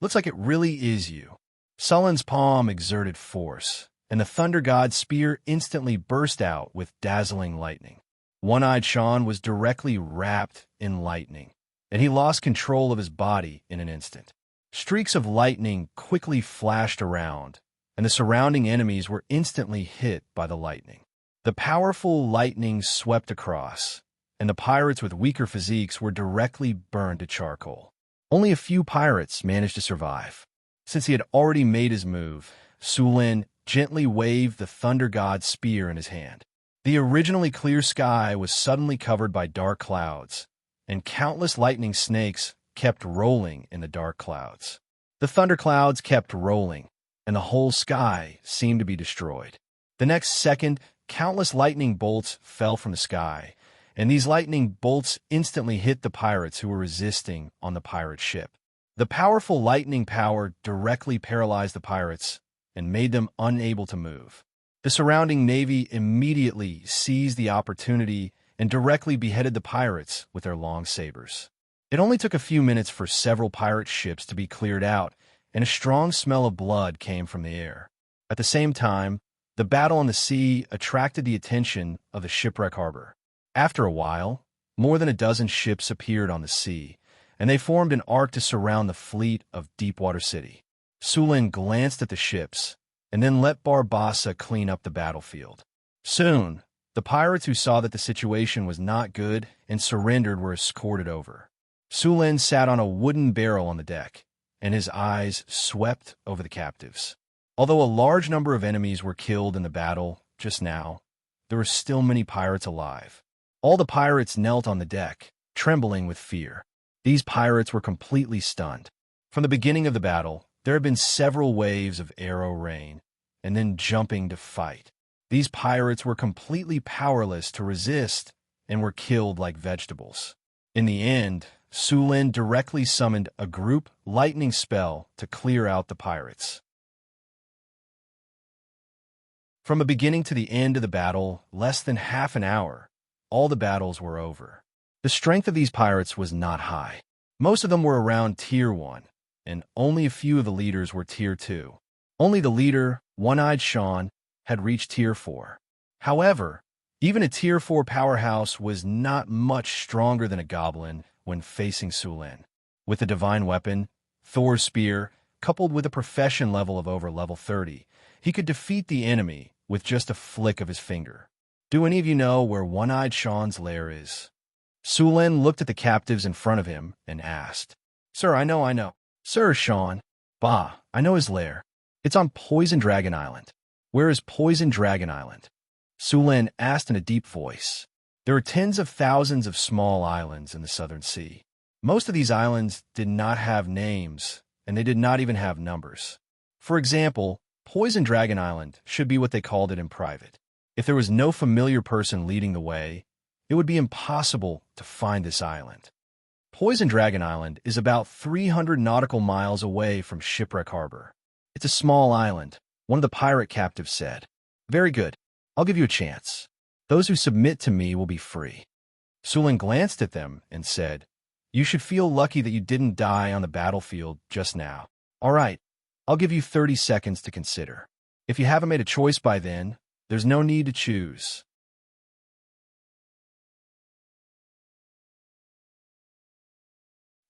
"Looks like it really is you." Sullen's palm exerted force, and the Thunder God's spear instantly burst out with dazzling lightning. One-eyed Xian was directly wrapped in lightning, and he lost control of his body in an instant. Streaks of lightning quickly flashed around, and the surrounding enemies were instantly hit by the lightning. The powerful lightning swept across, and the pirates with weaker physiques were directly burned to charcoal. Only a few pirates managed to survive. Since he had already made his move, Su Lin gently waved the Thunder God's spear in his hand. The originally clear sky was suddenly covered by dark clouds, and countless lightning snakes kept rolling in the dark clouds. The thunder clouds kept rolling, and the whole sky seemed to be destroyed. The next second, countless lightning bolts fell from the sky, and these lightning bolts instantly hit the pirates who were resisting on the pirate ship. The powerful lightning power directly paralyzed the pirates and made them unable to move. The surrounding navy immediately seized the opportunity and directly beheaded the pirates with their long sabers. It only took a few minutes for several pirate ships to be cleared out, and a strong smell of blood came from the air. At the same time, the battle on the sea attracted the attention of the shipwreck harbor. After a while, more than a dozen ships appeared on the sea, and they formed an arc to surround the fleet of Deepwater City. Su Lin glanced at the ships, and then let Barbassa clean up the battlefield. Soon, the pirates who saw that the situation was not good and surrendered were escorted over. Su Lin sat on a wooden barrel on the deck, and his eyes swept over the captives. Although a large number of enemies were killed in the battle just now, there were still many pirates alive. All the pirates knelt on the deck, trembling with fear. These pirates were completely stunned. From the beginning of the battle, there had been several waves of arrow rain, and then jumping to fight. These pirates were completely powerless to resist and were killed like vegetables. In the end, Su Lin directly summoned a group lightning spell to clear out the pirates. From the beginning to the end of the battle, less than half an hour, all the battles were over. The strength of these pirates was not high. Most of them were around Tier 1, and only a few of the leaders were Tier 2. Only the leader, One-Eyed Xian, had reached Tier 4. However, even a Tier 4 powerhouse was not much stronger than a goblin when facing Su Lin. With the divine weapon, Thor's spear, coupled with a profession level of over level 30, he could defeat the enemy with just a flick of his finger. Do any of you know where One-Eyed Xian's lair is? Su Lin looked at the captives in front of him and asked. Sir, I know. Sir, Xian. Bah, I know his lair. It's on Poison Dragon Island. Where is Poison Dragon Island? Su Lin asked in a deep voice. There are tens of thousands of small islands in the Southern Sea. Most of these islands did not have names, and they did not even have numbers. For example, Poison Dragon Island should be what they called it in private. If there was no familiar person leading the way, it would be impossible to find this island. Poison Dragon Island is about 300 nautical miles away from Shipwreck Harbor. It's a small island, one of the pirate captives said. Very good. I'll give you a chance. Those who submit to me will be free. Su Lin glanced at them and said, You should feel lucky that you didn't die on the battlefield just now. All right, I'll give you 30 seconds to consider. If you haven't made a choice by then, there's no need to choose.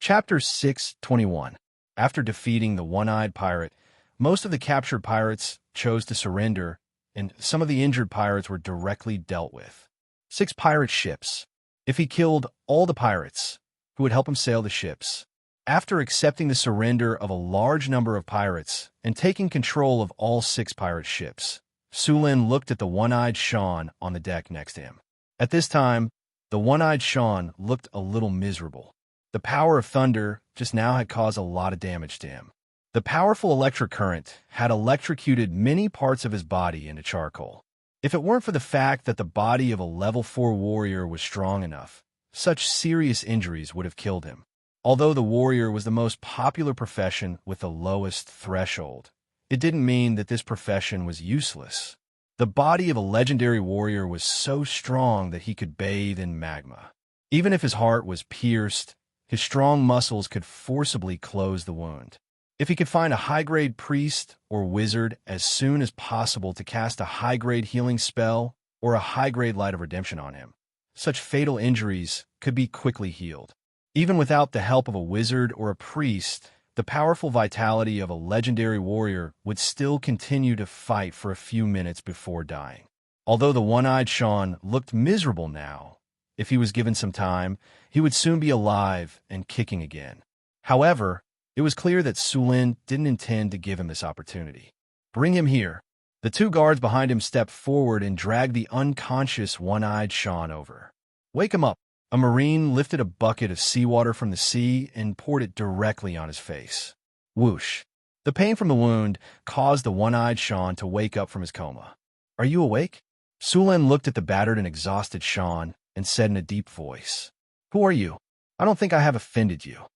Chapter 6:21. After defeating the one-eyed pirate, most of the captured pirates chose to surrender, and some of the injured pirates were directly dealt with. 6 pirate ships. If he killed all the pirates, who would help him sail the ships? After accepting the surrender of a large number of pirates and taking control of all 6 pirate ships, Su Lin looked at the one-eyed Xian on the deck next to him. At this time, the one-eyed Xian looked a little miserable. The power of thunder just now had caused a lot of damage to him. The powerful electric current had electrocuted many parts of his body into charcoal. If it weren't for the fact that the body of a level 4 warrior was strong enough, such serious injuries would have killed him. Although the warrior was the most popular profession with the lowest threshold, it didn't mean that this profession was useless. The body of a legendary warrior was so strong that he could bathe in magma. Even if his heart was pierced, his strong muscles could forcibly close the wound. If he could find a high-grade priest or wizard as soon as possible to cast a high-grade healing spell or a high-grade light of redemption on him, such fatal injuries could be quickly healed. Even without the help of a wizard or a priest, the powerful vitality of a legendary warrior would still continue to fight for a few minutes before dying. Although the one-eyed Xian looked miserable now, if he was given some time, he would soon be alive and kicking again. However, it was clear that Sulin didn't intend to give him this opportunity. "Bring him here." The two guards behind him stepped forward and dragged the unconscious one-eyed Xian over. "Wake him up." A marine lifted a bucket of seawater from the sea and poured it directly on his face. Whoosh! The pain from the wound caused the one-eyed Xian to wake up from his coma. "Are you awake?" Sulin looked at the battered and exhausted Xian and said in a deep voice, "Who are you? I don't think I have offended you."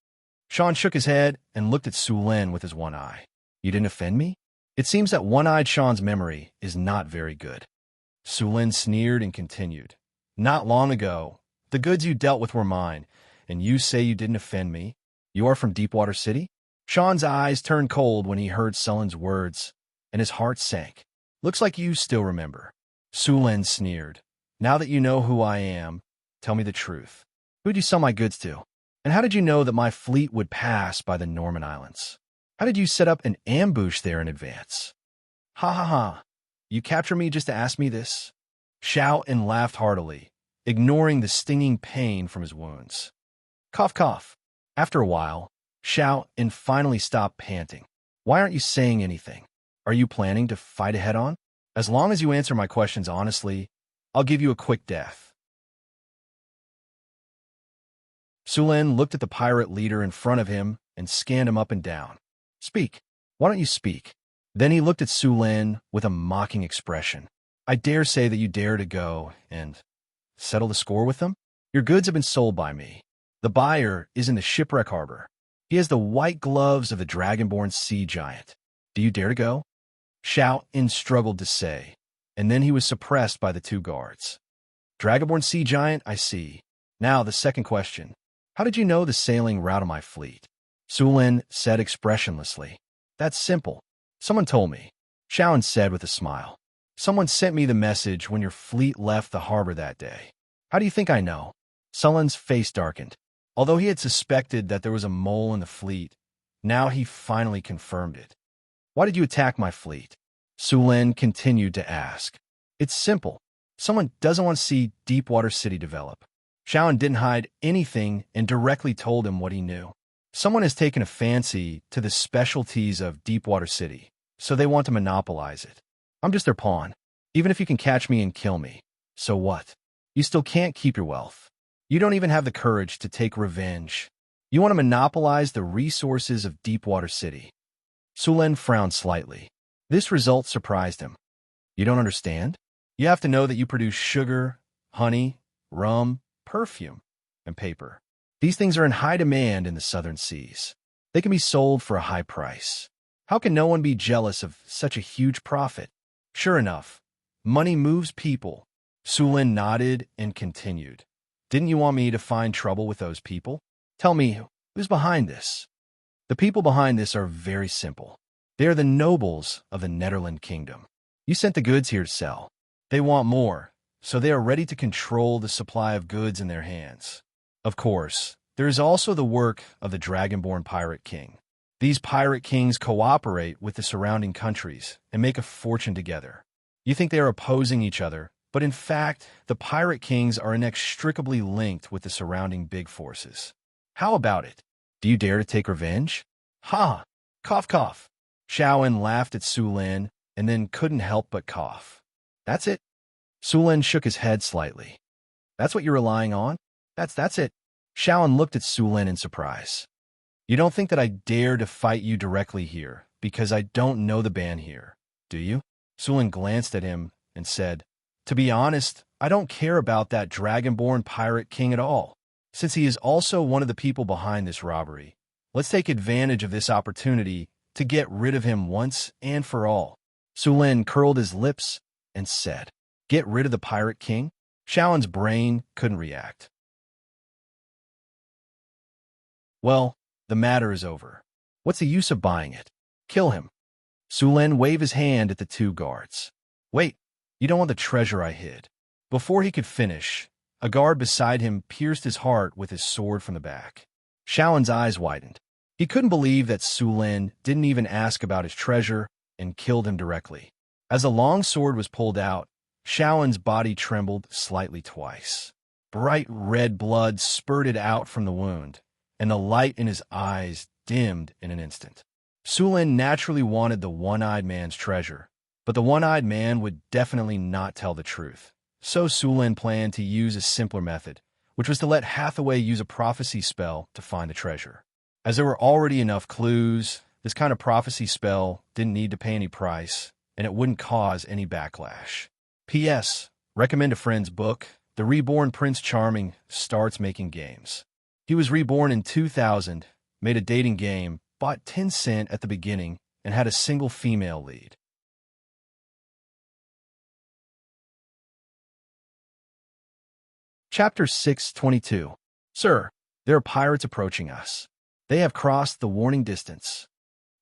Xian shook his head and looked at Sulin with his one eye. "You didn't offend me?" It seems that one-eyed Xian's memory is not very good. Sulin sneered and continued, "Not long ago, the goods you dealt with were mine, and you say you didn't offend me? You are from Deepwater City?" Xian's eyes turned cold when he heard Sulin's words, and his heart sank. "Looks like you still remember." Sulin sneered. "Now that you know who I am, tell me the truth. Who'd you sell my goods to? And how did you know that my fleet would pass by the Norman Islands? How did you set up an ambush there in advance?" "Ha ha ha. You capture me just to ask me this?" Xiao laughed heartily, ignoring the stinging pain from his wounds. Cough, cough. After a while, Xiao finally stopped panting. "Why aren't you saying anything? Are you planning to fight a head-on? As long as you answer my questions honestly, I'll give you a quick death." Sulin looked at the pirate leader in front of him and scanned him up and down. "Speak. Why don't you speak?" Then he looked at Sulin with a mocking expression. "I dare say that you dare to go and settle the score with them? Your goods have been sold by me. The buyer is in the shipwreck harbor. He has the white gloves of the dragonborn sea giant. Do you dare to go?" Xiao struggled to say, and then he was suppressed by the two guards. "Dragonborn sea giant, I see. Now the second question. How did you know the sailing route of my fleet?" Sulin said expressionlessly. "That's simple. Someone told me," Xiao said with a smile. "Someone sent me the message when your fleet left the harbor that day." "How do you think I know?" Sulin's face darkened. Although he had suspected that there was a mole in the fleet, now he finally confirmed it. "Why did you attack my fleet?" Sulin continued to ask. "It's simple. Someone doesn't want to see Deepwater City develop." Xiao didn't hide anything and directly told him what he knew. Someone has taken a fancy to the specialties of Deepwater City, so they want to monopolize it. I'm just their pawn. Even if you can catch me and kill me, so what? You still can't keep your wealth. You don't even have the courage to take revenge. You want to monopolize the resources of Deepwater City. Sulin frowned slightly. This result surprised him. "You don't understand? You have to know that you produce sugar, honey, rum, perfume, and paper. These things are in high demand in the southern seas. They can be sold for a high price. How can no one be jealous of such a huge profit?" "Sure enough, money moves people." Sulin nodded and continued. "Didn't you want me to find trouble with those people? Tell me, who's behind this?" "The people behind this are very simple. They are the nobles of the Netherland Kingdom. You sent the goods here to sell. They want more, so they are ready to control the supply of goods in their hands. Of course, there is also the work of the Dragonborn Pirate King. These pirate kings cooperate with the surrounding countries and make a fortune together. You think they are opposing each other, but in fact, the pirate kings are inextricably linked with the surrounding big forces. How about it? Do you dare to take revenge?" "Ha! Cough, cough." Xiao laughed at Sulin and then couldn't help but cough. "That's it?" Sulin shook his head slightly. "That's what you're relying on? That's it. Xiaolan looked at Su Lin in surprise. You don't think that I dare to fight you directly here, because I don't know the ban here, do you? Su Lin glanced at him and said, To be honest, I don't care about that dragonborn pirate king at all. Since he is also one of the people behind this robbery, let's take advantage of this opportunity to get rid of him once and for all. Su Lin curled his lips and said, Get rid of the pirate king? Xiaolan's brain couldn't react. Well, the matter is over. What's the use of buying it? Kill him. Su Lin waved his hand at the two guards. Wait, you don't want the treasure I hid. Before he could finish, a guard beside him pierced his heart with his sword from the back. Xiaolan's eyes widened. He couldn't believe that Su Lin didn't even ask about his treasure and killed him directly. As the long sword was pulled out, Xiaolan's body trembled slightly twice. Bright red blood spurted out from the wound, and the light in his eyes dimmed in an instant. Su Lin naturally wanted the one-eyed man's treasure, but the one-eyed man would definitely not tell the truth. So Su Lin planned to use a simpler method, which was to let Hathaway use a prophecy spell to find the treasure. As there were already enough clues, this kind of prophecy spell didn't need to pay any price, and it wouldn't cause any backlash. P.S. Recommend a friend's book, The Reborn Prince Charming Starts Making Games. He was reborn in 2000, made a dating game, bought 10 cents at the beginning, and had a single female lead. Chapter 622. Sir, there are pirates approaching us. They have crossed the warning distance.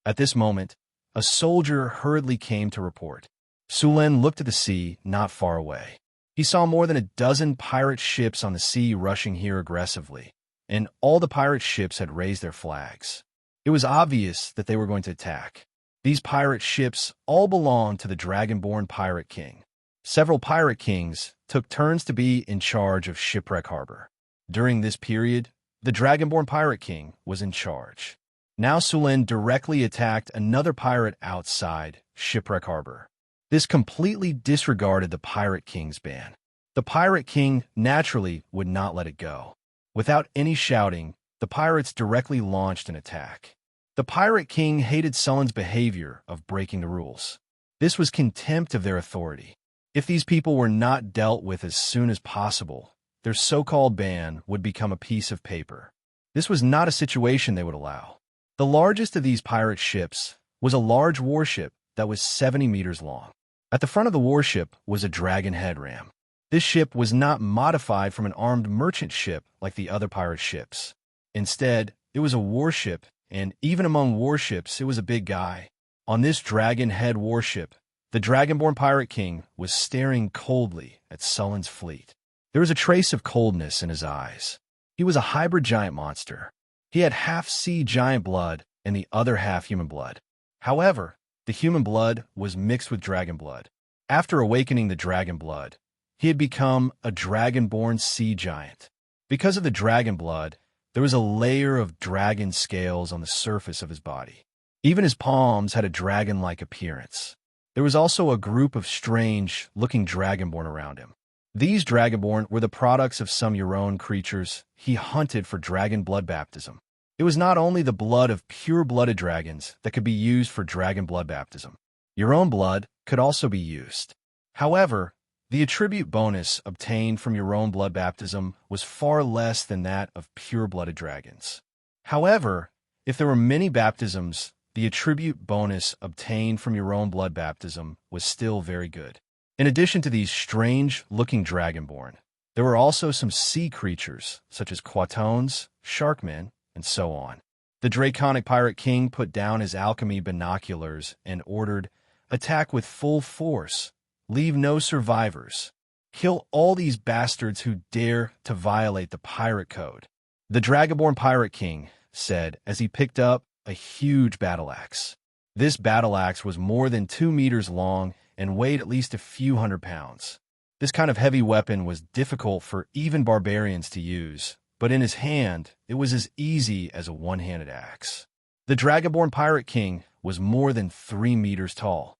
At this moment, a soldier hurriedly came to report. Su Lin looked at the sea not far away. He saw more than a dozen pirate ships on the sea rushing here aggressively, and all the pirate ships had raised their flags. It was obvious that they were going to attack. These pirate ships all belonged to the Dragonborn Pirate King. Several pirate kings took turns to be in charge of Shipwreck Harbor. During this period, the Dragonborn Pirate King was in charge. Now Su Lin directly attacked another pirate outside Shipwreck Harbor. This completely disregarded the Pirate King's ban. The Pirate King naturally would not let it go. Without any shouting, the pirates directly launched an attack. The Pirate King hated Sullen's behavior of breaking the rules. This was contempt of their authority. If these people were not dealt with as soon as possible, their so-called ban would become a piece of paper. This was not a situation they would allow. The largest of these pirate ships was a large warship that was 70 meters long. At the front of the warship was a dragon head ram. This ship was not modified from an armed merchant ship like the other pirate ships. Instead, it was a warship, and even among warships, it was a big guy. On this dragon head warship, the Dragonborn Pirate King was staring coldly at Sullen's fleet. There was a trace of coldness in his eyes. He was a hybrid giant monster. He had half sea giant blood and the other half human blood. However, the human blood was mixed with dragon blood. After awakening the dragon blood, he had become a dragonborn sea giant. Because of the dragon blood, there was a layer of dragon scales on the surface of his body. Even his palms had a dragon-like appearance. There was also a group of strange-looking dragonborn around him. These dragonborn were the products of some Euron creatures he hunted for dragon blood baptism. It was not only the blood of pure-blooded dragons that could be used for dragon blood baptism. Euron blood could also be used. However, the attribute bonus obtained from Euron blood baptism was far less than that of pure-blooded dragons. However, if there were many baptisms, the attribute bonus obtained from Euron blood baptism was still very good. In addition to these strange-looking dragonborn, there were also some sea creatures, such as quatones, sharkmen, and so on. The Draconic Pirate King put down his alchemy binoculars and ordered, "Attack with full force. Leave no survivors. Kill all these bastards who dare to violate the pirate code." The Dragonborn Pirate King said as he picked up a huge battle axe. This battle axe was more than 2 meters long and weighed at least a few hundred pounds. This kind of heavy weapon was difficult for even barbarians to use, but in his hand, it was as easy as a one-handed axe. The Dragonborn Pirate King was more than 3 meters tall.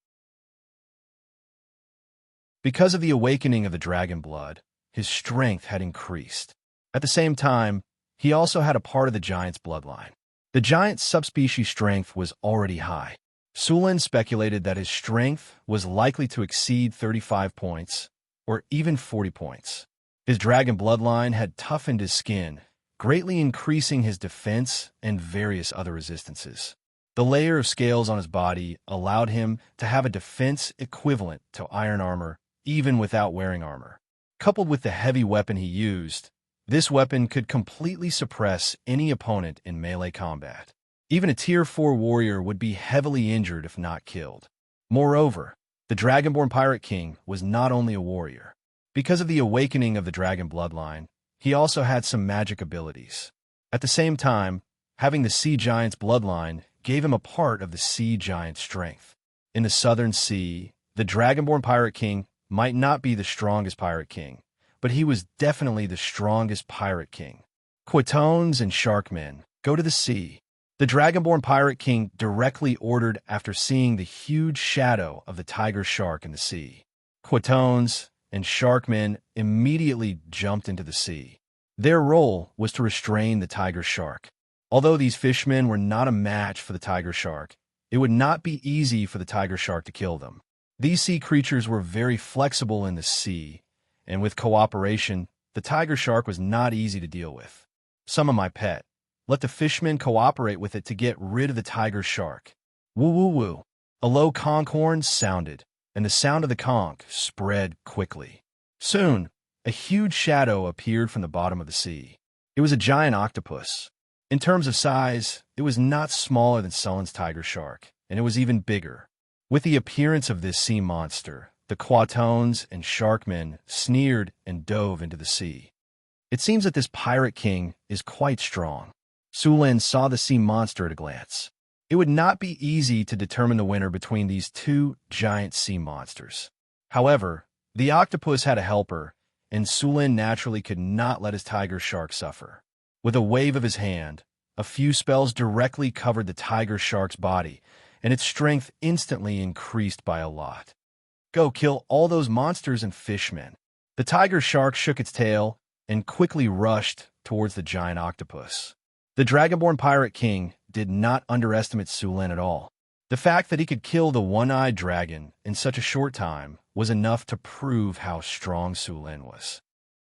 Because of the awakening of the dragon blood, his strength had increased. At the same time, he also had a part of the giant's bloodline. The giant's subspecies strength was already high. Sulin speculated that his strength was likely to exceed 35 points, or even 40 points. His dragon bloodline had toughened his skin, greatly increasing his defense and various other resistances. The layer of scales on his body allowed him to have a defense equivalent to iron armor, even without wearing armor. Coupled with the heavy weapon he used, this weapon could completely suppress any opponent in melee combat. Even a Tier 4 warrior would be heavily injured if not killed. Moreover, the Dragonborn Pirate King was not only a warrior. Because of the awakening of the dragon bloodline, he also had some magic abilities. At the same time, having the Sea Giant's bloodline gave him a part of the Sea Giant's strength. In the Southern Sea, the Dragonborn Pirate King might not be the strongest Pirate King, but he was definitely the strongest Pirate King. Quatones and Sharkmen, go to the sea. The Dragonborn Pirate King directly ordered after seeing the huge shadow of the tiger shark in the sea. Quatones and Sharkmen immediately jumped into the sea. Their role was to restrain the tiger shark. Although these fishmen were not a match for the tiger shark, it would not be easy for the tiger shark to kill them. These sea creatures were very flexible in the sea, and with cooperation, the tiger shark was not easy to deal with. Summon my pet. Let the fishmen cooperate with it to get rid of the tiger shark. Woo woo woo. A low conch horn sounded, and the sound of the conch spread quickly. Soon, a huge shadow appeared from the bottom of the sea. It was a giant octopus. In terms of size, it was not smaller than Sullen's tiger shark, and it was even bigger. With the appearance of this sea monster, the Quatones and Sharkmen sneered and dove into the sea. It seems that this pirate king is quite strong. Sulin saw the sea monster at a glance. It would not be easy to determine the winner between these two giant sea monsters. However, the octopus had a helper, and Sulin naturally could not let his tiger shark suffer. With a wave of his hand, a few spells directly covered the tiger shark's body, and its strength instantly increased by a lot. Go kill all those monsters and fishmen. The tiger shark shook its tail and quickly rushed towards the giant octopus. The Dragonborn Pirate King did not underestimate Sulin at all. The fact that he could kill the one-eyed dragon in such a short time was enough to prove how strong Sulin was.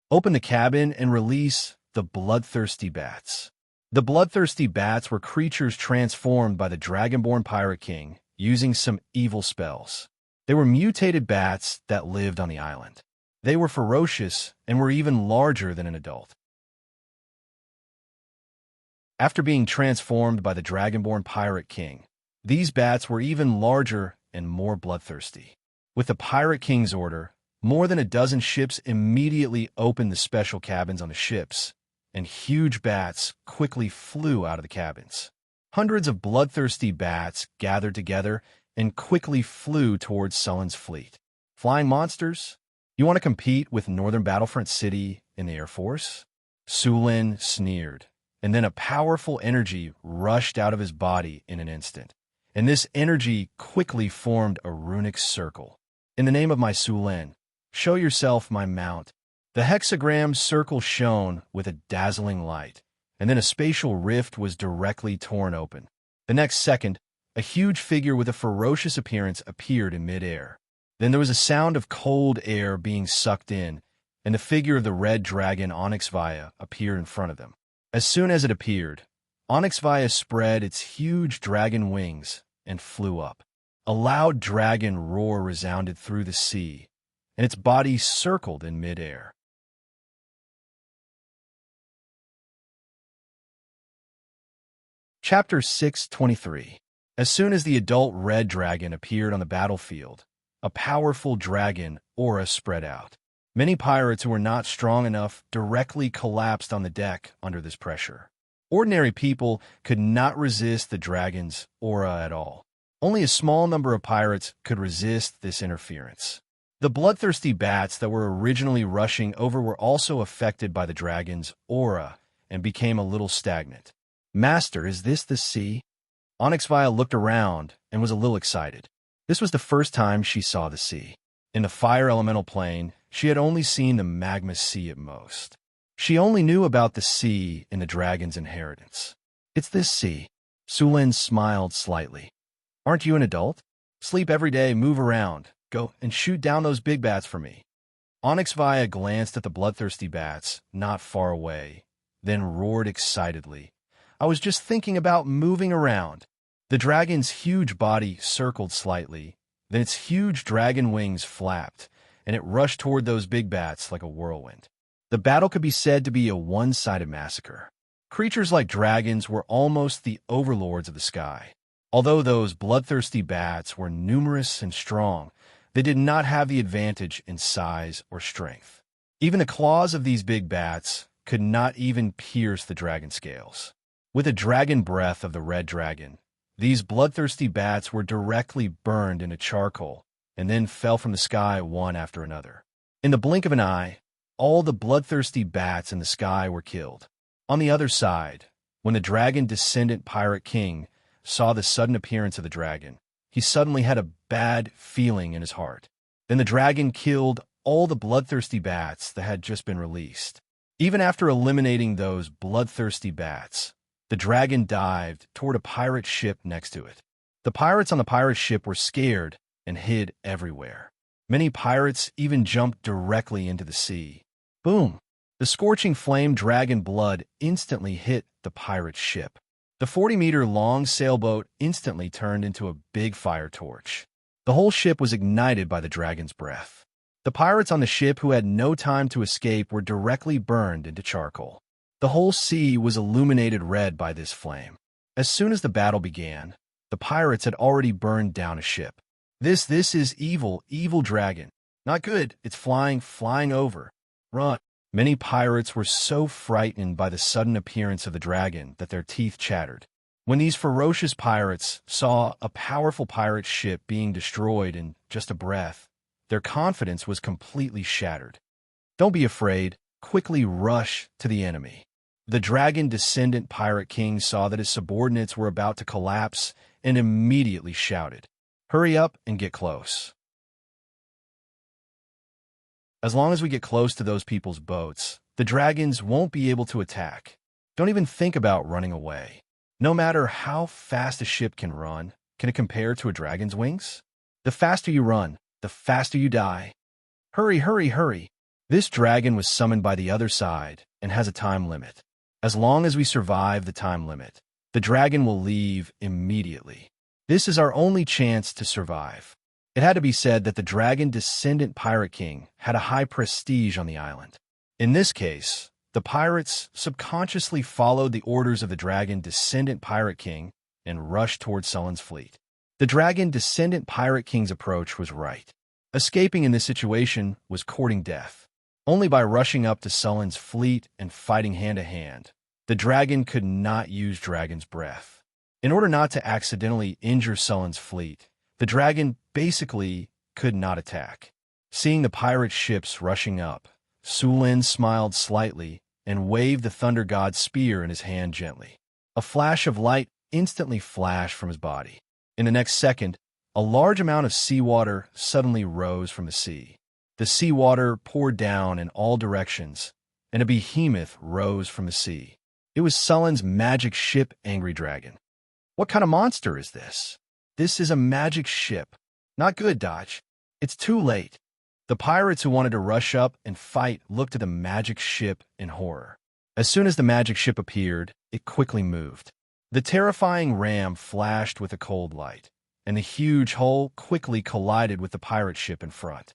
Open the cabin and release the bloodthirsty bats. The bloodthirsty bats were creatures transformed by the Dragonborn Pirate King using some evil spells. They were mutated bats that lived on the island. They were ferocious and were even larger than an adult. After being transformed by the Dragonborn Pirate King, these bats were even larger and more bloodthirsty. With the Pirate King's order, more than a dozen ships immediately opened the special cabins on the ships, and huge bats quickly flew out of the cabins. Hundreds of bloodthirsty bats gathered together and quickly flew towards Sullen's fleet. Flying monsters? You want to compete with Northern Battlefront City in the Air Force? Sulin sneered, and then a powerful energy rushed out of his body in an instant, and this energy quickly formed a runic circle. In the name of my Sulin, show yourself, my mount. The hexagram circle shone with a dazzling light, and then a spatial rift was directly torn open. The next second, a huge figure with a ferocious appearance appeared in midair. Then there was a sound of cold air being sucked in, and the figure of the red dragon Onyxvia appeared in front of them. As soon as it appeared, Onyxvia spread its huge dragon wings and flew up. A loud dragon roar resounded through the sea, and its body circled in midair. Chapter 623. As soon as the adult red dragon appeared on the battlefield, a powerful dragon aura spread out. Many pirates who were not strong enough directly collapsed on the deck under this pressure. Ordinary people could not resist the dragon's aura at all. Only a small number of pirates could resist this interference. The bloodthirsty bats that were originally rushing over were also affected by the dragon's aura and became a little stagnant. Master, is this the sea? Onyxvia looked around and was a little excited. This was the first time she saw the sea. In the fire elemental plane, she had only seen the magma sea at most. She only knew about the sea and the dragon's inheritance. It's this sea. Sulin smiled slightly. Aren't you an adult? Sleep every day, move around, go and shoot down those big bats for me. Onyx Vaya glanced at the bloodthirsty bats, not far away, then roared excitedly. I was just thinking about moving around. The dragon's huge body circled slightly, then its huge dragon wings flapped, and it rushed toward those big bats like a whirlwind. The battle could be said to be a one-sided massacre. Creatures like dragons were almost the overlords of the sky. Although those bloodthirsty bats were numerous and strong, they did not have the advantage in size or strength. Even the claws of these big bats could not even pierce the dragon scales. With the dragon breath of the red dragon, these bloodthirsty bats were directly burned into charcoal and then fell from the sky one after another. In the blink of an eye, all the bloodthirsty bats in the sky were killed. On the other side, when the dragon descendant pirate king saw the sudden appearance of the dragon, he suddenly had a bad feeling in his heart. Then the dragon killed all the bloodthirsty bats that had just been released. Even after eliminating those bloodthirsty bats, the dragon dived toward a pirate ship next to it. The pirates on the pirate ship were scared and hid everywhere. Many pirates even jumped directly into the sea. Boom! The scorching flame dragon blood instantly hit the pirate ship. The 40-meter-long sailboat instantly turned into a big fire torch. The whole ship was ignited by the dragon's breath. The pirates on the ship who had no time to escape were directly burned into charcoal. The whole sea was illuminated red by this flame. As soon as the battle began, the pirates had already burned down a ship. This is evil, evil dragon. Not good, it's flying over. Run. Many pirates were so frightened by the sudden appearance of the dragon that their teeth chattered. When these ferocious pirates saw a powerful pirate ship being destroyed in just a breath, their confidence was completely shattered. Don't be afraid, quickly rush to the enemy. The dragon descendant pirate king saw that his subordinates were about to collapse and immediately shouted, "Hurry up and get close." As long as we get close to those people's boats, the dragons won't be able to attack. Don't even think about running away. No matter how fast a ship can run, can it compare to a dragon's wings? The faster you run, the faster you die. Hurry, hurry, hurry. This dragon was summoned by the other side and has a time limit. As long as we survive the time limit, the dragon will leave immediately. This is our only chance to survive. It had to be said that the dragon descendant pirate king had a high prestige on the island. In this case, the pirates subconsciously followed the orders of the dragon descendant pirate king and rushed toward Sullen's fleet. The dragon descendant pirate king's approach was right. Escaping in this situation was courting death. Only by rushing up to Sullen's fleet and fighting hand-to-hand, the dragon could not use dragon's breath. In order not to accidentally injure Sullen's fleet, the dragon basically could not attack. Seeing the pirate ships rushing up, Sulin smiled slightly and waved the thunder god's spear in his hand gently. A flash of light instantly flashed from his body. In the next second, a large amount of seawater suddenly rose from the sea. The seawater poured down in all directions, and a behemoth rose from the sea. It was Sullen's magic ship, Angry Dragon. What kind of monster is this? This is a magic ship. Not good, Dodge. It's too late. The pirates who wanted to rush up and fight looked at the magic ship in horror. As soon as the magic ship appeared, it quickly moved. The terrifying ram flashed with a cold light, and the huge hull quickly collided with the pirate ship in front.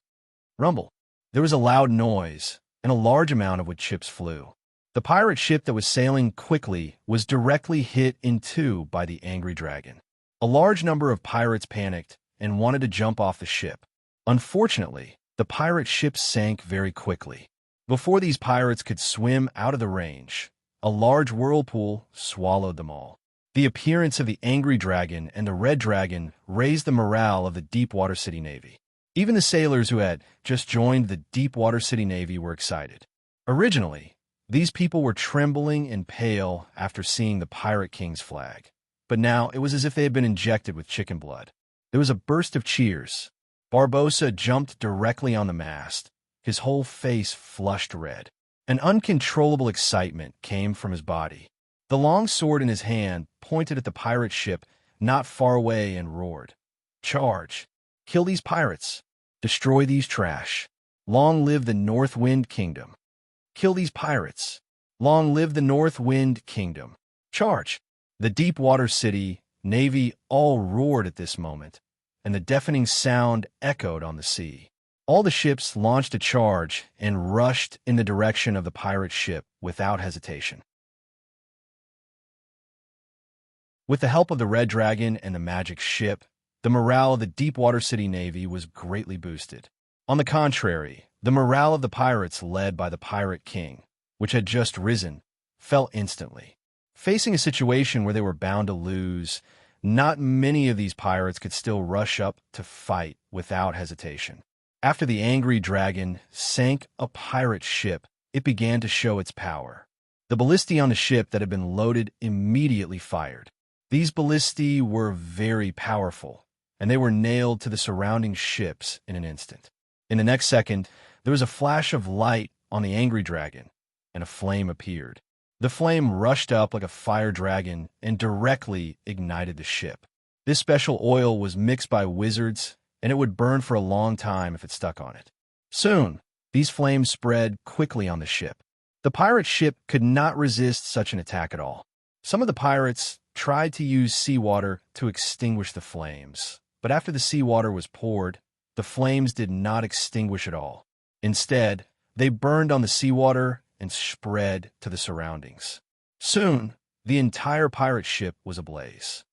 Rumble. There was a loud noise, and a large amount of wood chips flew. The pirate ship that was sailing quickly was directly hit in two by the angry dragon. A large number of pirates panicked and wanted to jump off the ship. Unfortunately, the pirate ship sank very quickly. Before these pirates could swim out of the range, a large whirlpool swallowed them all. The appearance of the angry dragon and the red dragon raised the morale of the Deepwater City Navy. Even the sailors who had just joined the Deepwater City Navy were excited. Originally, these people were trembling and pale after seeing the Pirate King's flag, but now it was as if they had been injected with chicken blood. There was a burst of cheers. Barbossa jumped directly on the mast, his whole face flushed red. An uncontrollable excitement came from his body. The long sword in his hand pointed at the pirate ship not far away and roared, "Charge! Kill these pirates! Destroy these trash! Long live the North Wind Kingdom! Kill these pirates! Long live the North Wind Kingdom! Charge!" The deep water city, navy all roared at this moment, and the deafening sound echoed on the sea. All the ships launched a charge and rushed in the direction of the pirate ship without hesitation. With the help of the Red Dragon and the magic ship, the morale of the Deepwater City Navy was greatly boosted. On the contrary, the morale of the pirates led by the Pirate King, which had just risen, fell instantly. Facing a situation where they were bound to lose, not many of these pirates could still rush up to fight without hesitation. After the angry dragon sank a pirate ship, it began to show its power. The ballistae on the ship that had been loaded immediately fired. These ballistae were very powerful, and they were nailed to the surrounding ships in an instant. In the next second, there was a flash of light on the angry dragon, and a flame appeared. The flame rushed up like a fire dragon and directly ignited the ship. This special oil was mixed by wizards, and it would burn for a long time if it stuck on it. Soon, these flames spread quickly on the ship. The pirate ship could not resist such an attack at all. Some of the pirates tried to use seawater to extinguish the flames, but after the seawater was poured, the flames did not extinguish at all. Instead, they burned on the seawater and spread to the surroundings. Soon, the entire pirate ship was ablaze.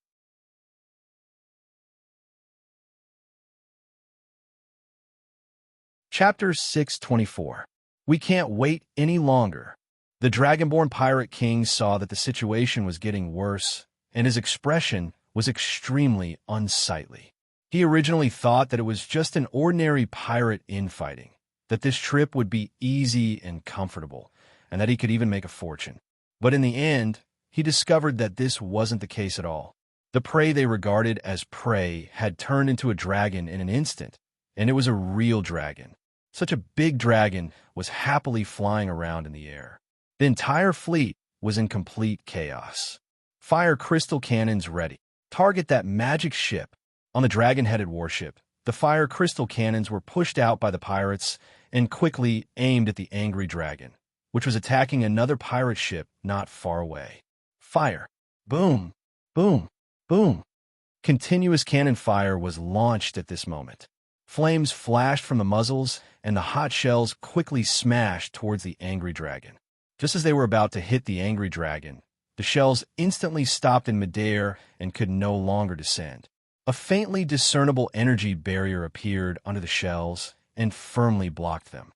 Chapter 624. We can't wait any longer. The Dragonborn Pirate King saw that the situation was getting worse, and his expression was extremely unsightly. He originally thought that it was just an ordinary pirate infighting, that this trip would be easy and comfortable, and that he could even make a fortune. But in the end, he discovered that this wasn't the case at all. The prey they regarded as prey had turned into a dragon in an instant, and it was a real dragon. Such a big dragon was happily flying around in the air. The entire fleet was in complete chaos. Fire crystal cannons ready. Target that magic ship. On the dragon-headed warship, the fire crystal cannons were pushed out by the pirates and quickly aimed at the angry dragon, which was attacking another pirate ship not far away. Fire. Boom. Boom. Boom. Continuous cannon fire was launched at this moment. Flames flashed from the muzzles, and the hot shells quickly smashed towards the angry dragon. Just as they were about to hit the angry dragon, the shells instantly stopped in midair and could no longer descend. A faintly discernible energy barrier appeared under the shells and firmly blocked them.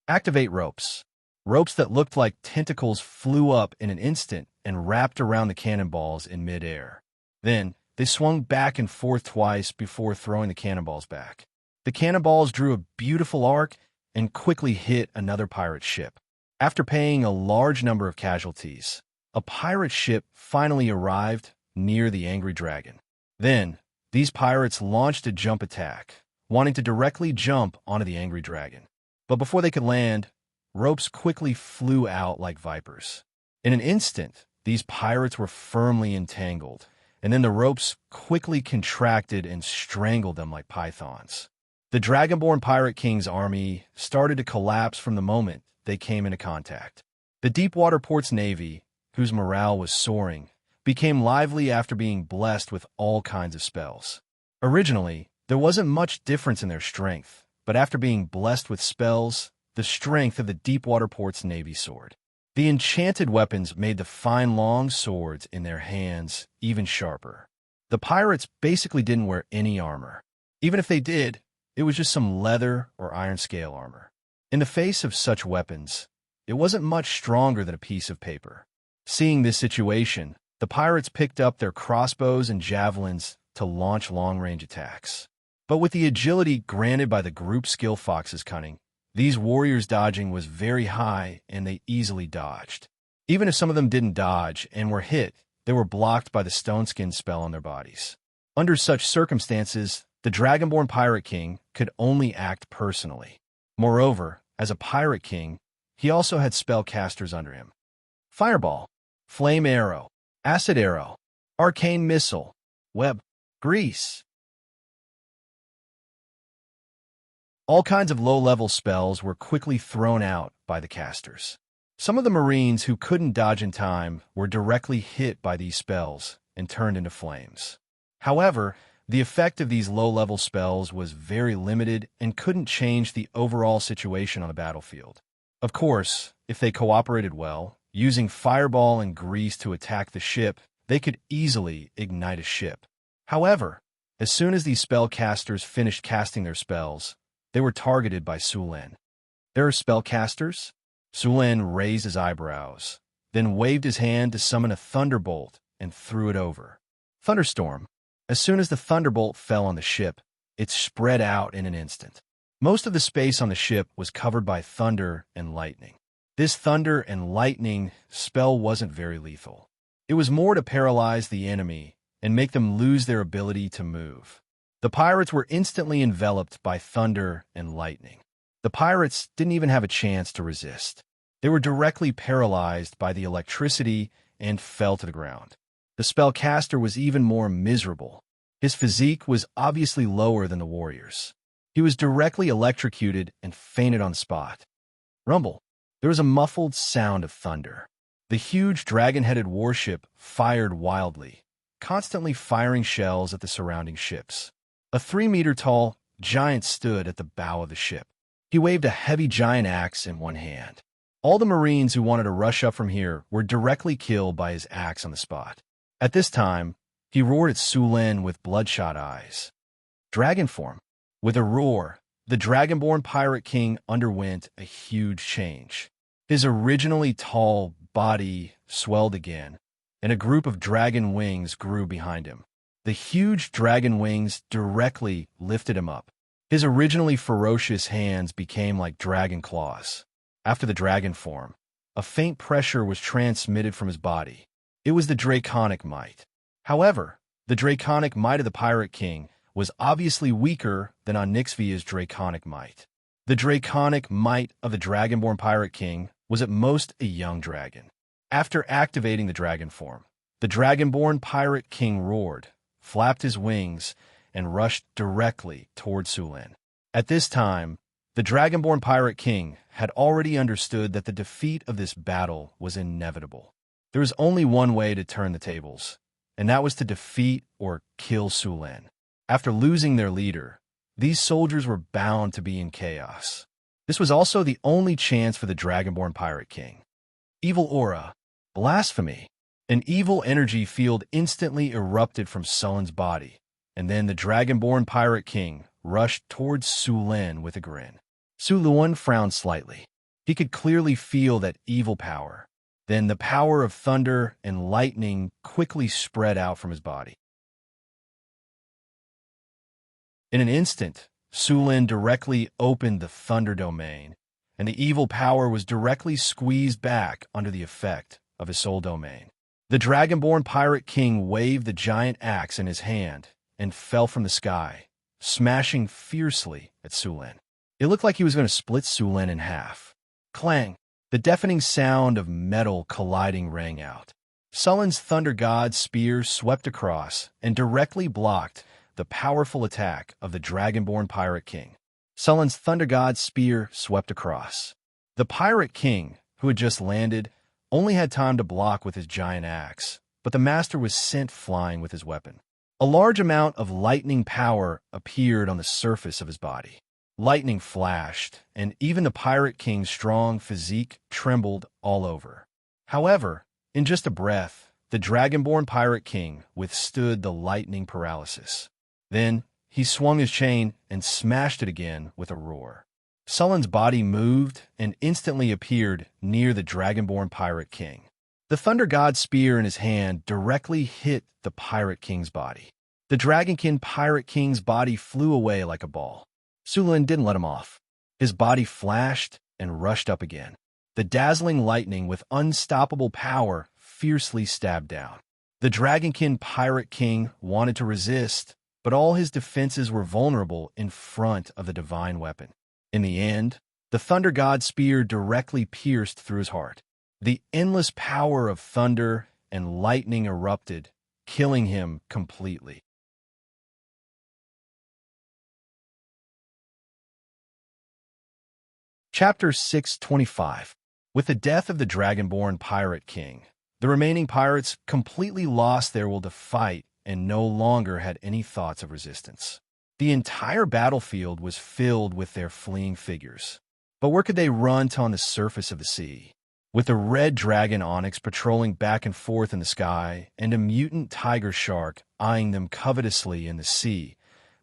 Activate ropes. Ropes that looked like tentacles flew up in an instant and wrapped around the cannonballs in midair. Then, they swung back and forth twice before throwing the cannonballs back. The cannonballs drew a beautiful arc and quickly hit another pirate ship. After paying a large number of casualties, a pirate ship finally arrived near the angry dragon. Then, these pirates launched a jump attack, wanting to directly jump onto the angry dragon. But before they could land, ropes quickly flew out like vipers. In an instant, these pirates were firmly entangled, and then the ropes quickly contracted and strangled them like pythons. The Dragonborn Pirate King's army started to collapse from the moment they came into contact. The Deepwater Port's navy, whose morale was soaring, became lively after being blessed with all kinds of spells. Originally, there wasn't much difference in their strength, but after being blessed with spells, the strength of the Deepwater Port's navy soared. The enchanted weapons made the fine long swords in their hands even sharper. The pirates basically didn't wear any armor. Even if they did, it was just some leather or iron scale armor. In the face of such weapons, it wasn't much stronger than a piece of paper. Seeing this situation, the pirates picked up their crossbows and javelins to launch long-range attacks. But with the agility granted by the group skill Fox's cunning, these warriors' dodging was very high and they easily dodged. Even if some of them didn't dodge and were hit, they were blocked by the stone skin spell on their bodies. Under such circumstances, the Dragonborn Pirate King could only act personally. Moreover, as a Pirate King, he also had spellcasters under him. Fireball, Flame Arrow, Acid Arrow, Arcane Missile, Web, Grease. All kinds of low-level spells were quickly thrown out by the casters. Some of the Marines who couldn't dodge in time were directly hit by these spells and turned into flames. However, the effect of these low-level spells was very limited and couldn't change the overall situation on the battlefield. Of course, if they cooperated well, using Fireball and Grease to attack the ship, they could easily ignite a ship. However, as soon as these spellcasters finished casting their spells, they were targeted by Sulan. "There are spellcasters?" Sulan raised his eyebrows, then waved his hand to summon a thunderbolt and threw it over. Thunderstorm. As soon as the thunderbolt fell on the ship, it spread out in an instant. Most of the space on the ship was covered by thunder and lightning. This thunder and lightning spell wasn't very lethal. It was more to paralyze the enemy and make them lose their ability to move. The pirates were instantly enveloped by thunder and lightning. The pirates didn't even have a chance to resist. They were directly paralyzed by the electricity and fell to the ground. The spellcaster was even more miserable. His physique was obviously lower than the warriors. He was directly electrocuted and fainted on the spot. Rumble. There was a muffled sound of thunder. The huge dragon-headed warship fired wildly, constantly firing shells at the surrounding ships. A 3-meter-tall giant stood at the bow of the ship. He waved a heavy giant axe in one hand. All the Marines who wanted to rush up from here were directly killed by his axe on the spot. At this time, he roared at Sulan with bloodshot eyes. Dragon form. With a roar, the Dragonborn Pirate King underwent a huge change. His originally tall body swelled again, and a group of dragon wings grew behind him. The huge dragon wings directly lifted him up. His originally ferocious hands became like dragon claws. After the dragon form, a faint pressure was transmitted from his body. It was the draconic might. However, the draconic might of the Pirate King was obviously weaker than Onyxia's draconic might. The draconic might of the Dragonborn Pirate King was at most a young dragon. After activating the dragon form, the Dragonborn Pirate King roared, flapped his wings, and rushed directly toward Sulan. At this time, the Dragonborn Pirate King had already understood that the defeat of this battle was inevitable. There was only one way to turn the tables, and that was to defeat or kill Sulan. After losing their leader, these soldiers were bound to be in chaos. This was also the only chance for the Dragonborn Pirate King. Evil aura. Blasphemy. An evil energy field instantly erupted from Sulan's body, and then the Dragonborn Pirate King rushed towards Sulan with a grin. Sulan frowned slightly. He could clearly feel that evil power. Then the power of thunder and lightning quickly spread out from his body. In an instant, Sulan directly opened the thunder domain, and the evil power was directly squeezed back under the effect of his soul domain. The Dragonborn Pirate King waved the giant axe in his hand and fell from the sky, smashing fiercely at Sulan. It looked like he was going to split Sulan in half. Clang! The deafening sound of metal colliding rang out. Sulan's Thunder God spear swept across and directly blocked the powerful attack of the Dragonborn Pirate King. Sulan's Thunder God spear swept across. The Pirate King, who had just landed, only had time to block with his giant axe, but the master was sent flying with his weapon. A large amount of lightning power appeared on the surface of his body. Lightning flashed, and even the Pirate King's strong physique trembled all over. However, in just a breath, the Dragonborn Pirate King withstood the lightning paralysis. Then, he swung his chain and smashed it again with a roar. Sulan's body moved and instantly appeared near the Dragonborn Pirate King. The Thunder God spear in his hand directly hit the Pirate King's body. The Dragonkin Pirate King's body flew away like a ball. Sulan didn't let him off. His body flashed and rushed up again. The dazzling lightning with unstoppable power fiercely stabbed down. The Dragonkin Pirate King wanted to resist, but all his defenses were vulnerable in front of the divine weapon. In the end, The thunder god's spear directly pierced through his heart. The endless power of thunder and lightning erupted, killing him completely. Chapter 625. With the death of the Dragonborn Pirate King, the remaining pirates completely lost their will to fight and no longer had any thoughts of resistance. The entire battlefield was filled with their fleeing figures. But where could they run to on the surface of the sea? With the red dragon Onyx patrolling back and forth in the sky and a mutant tiger shark eyeing them covetously in the sea,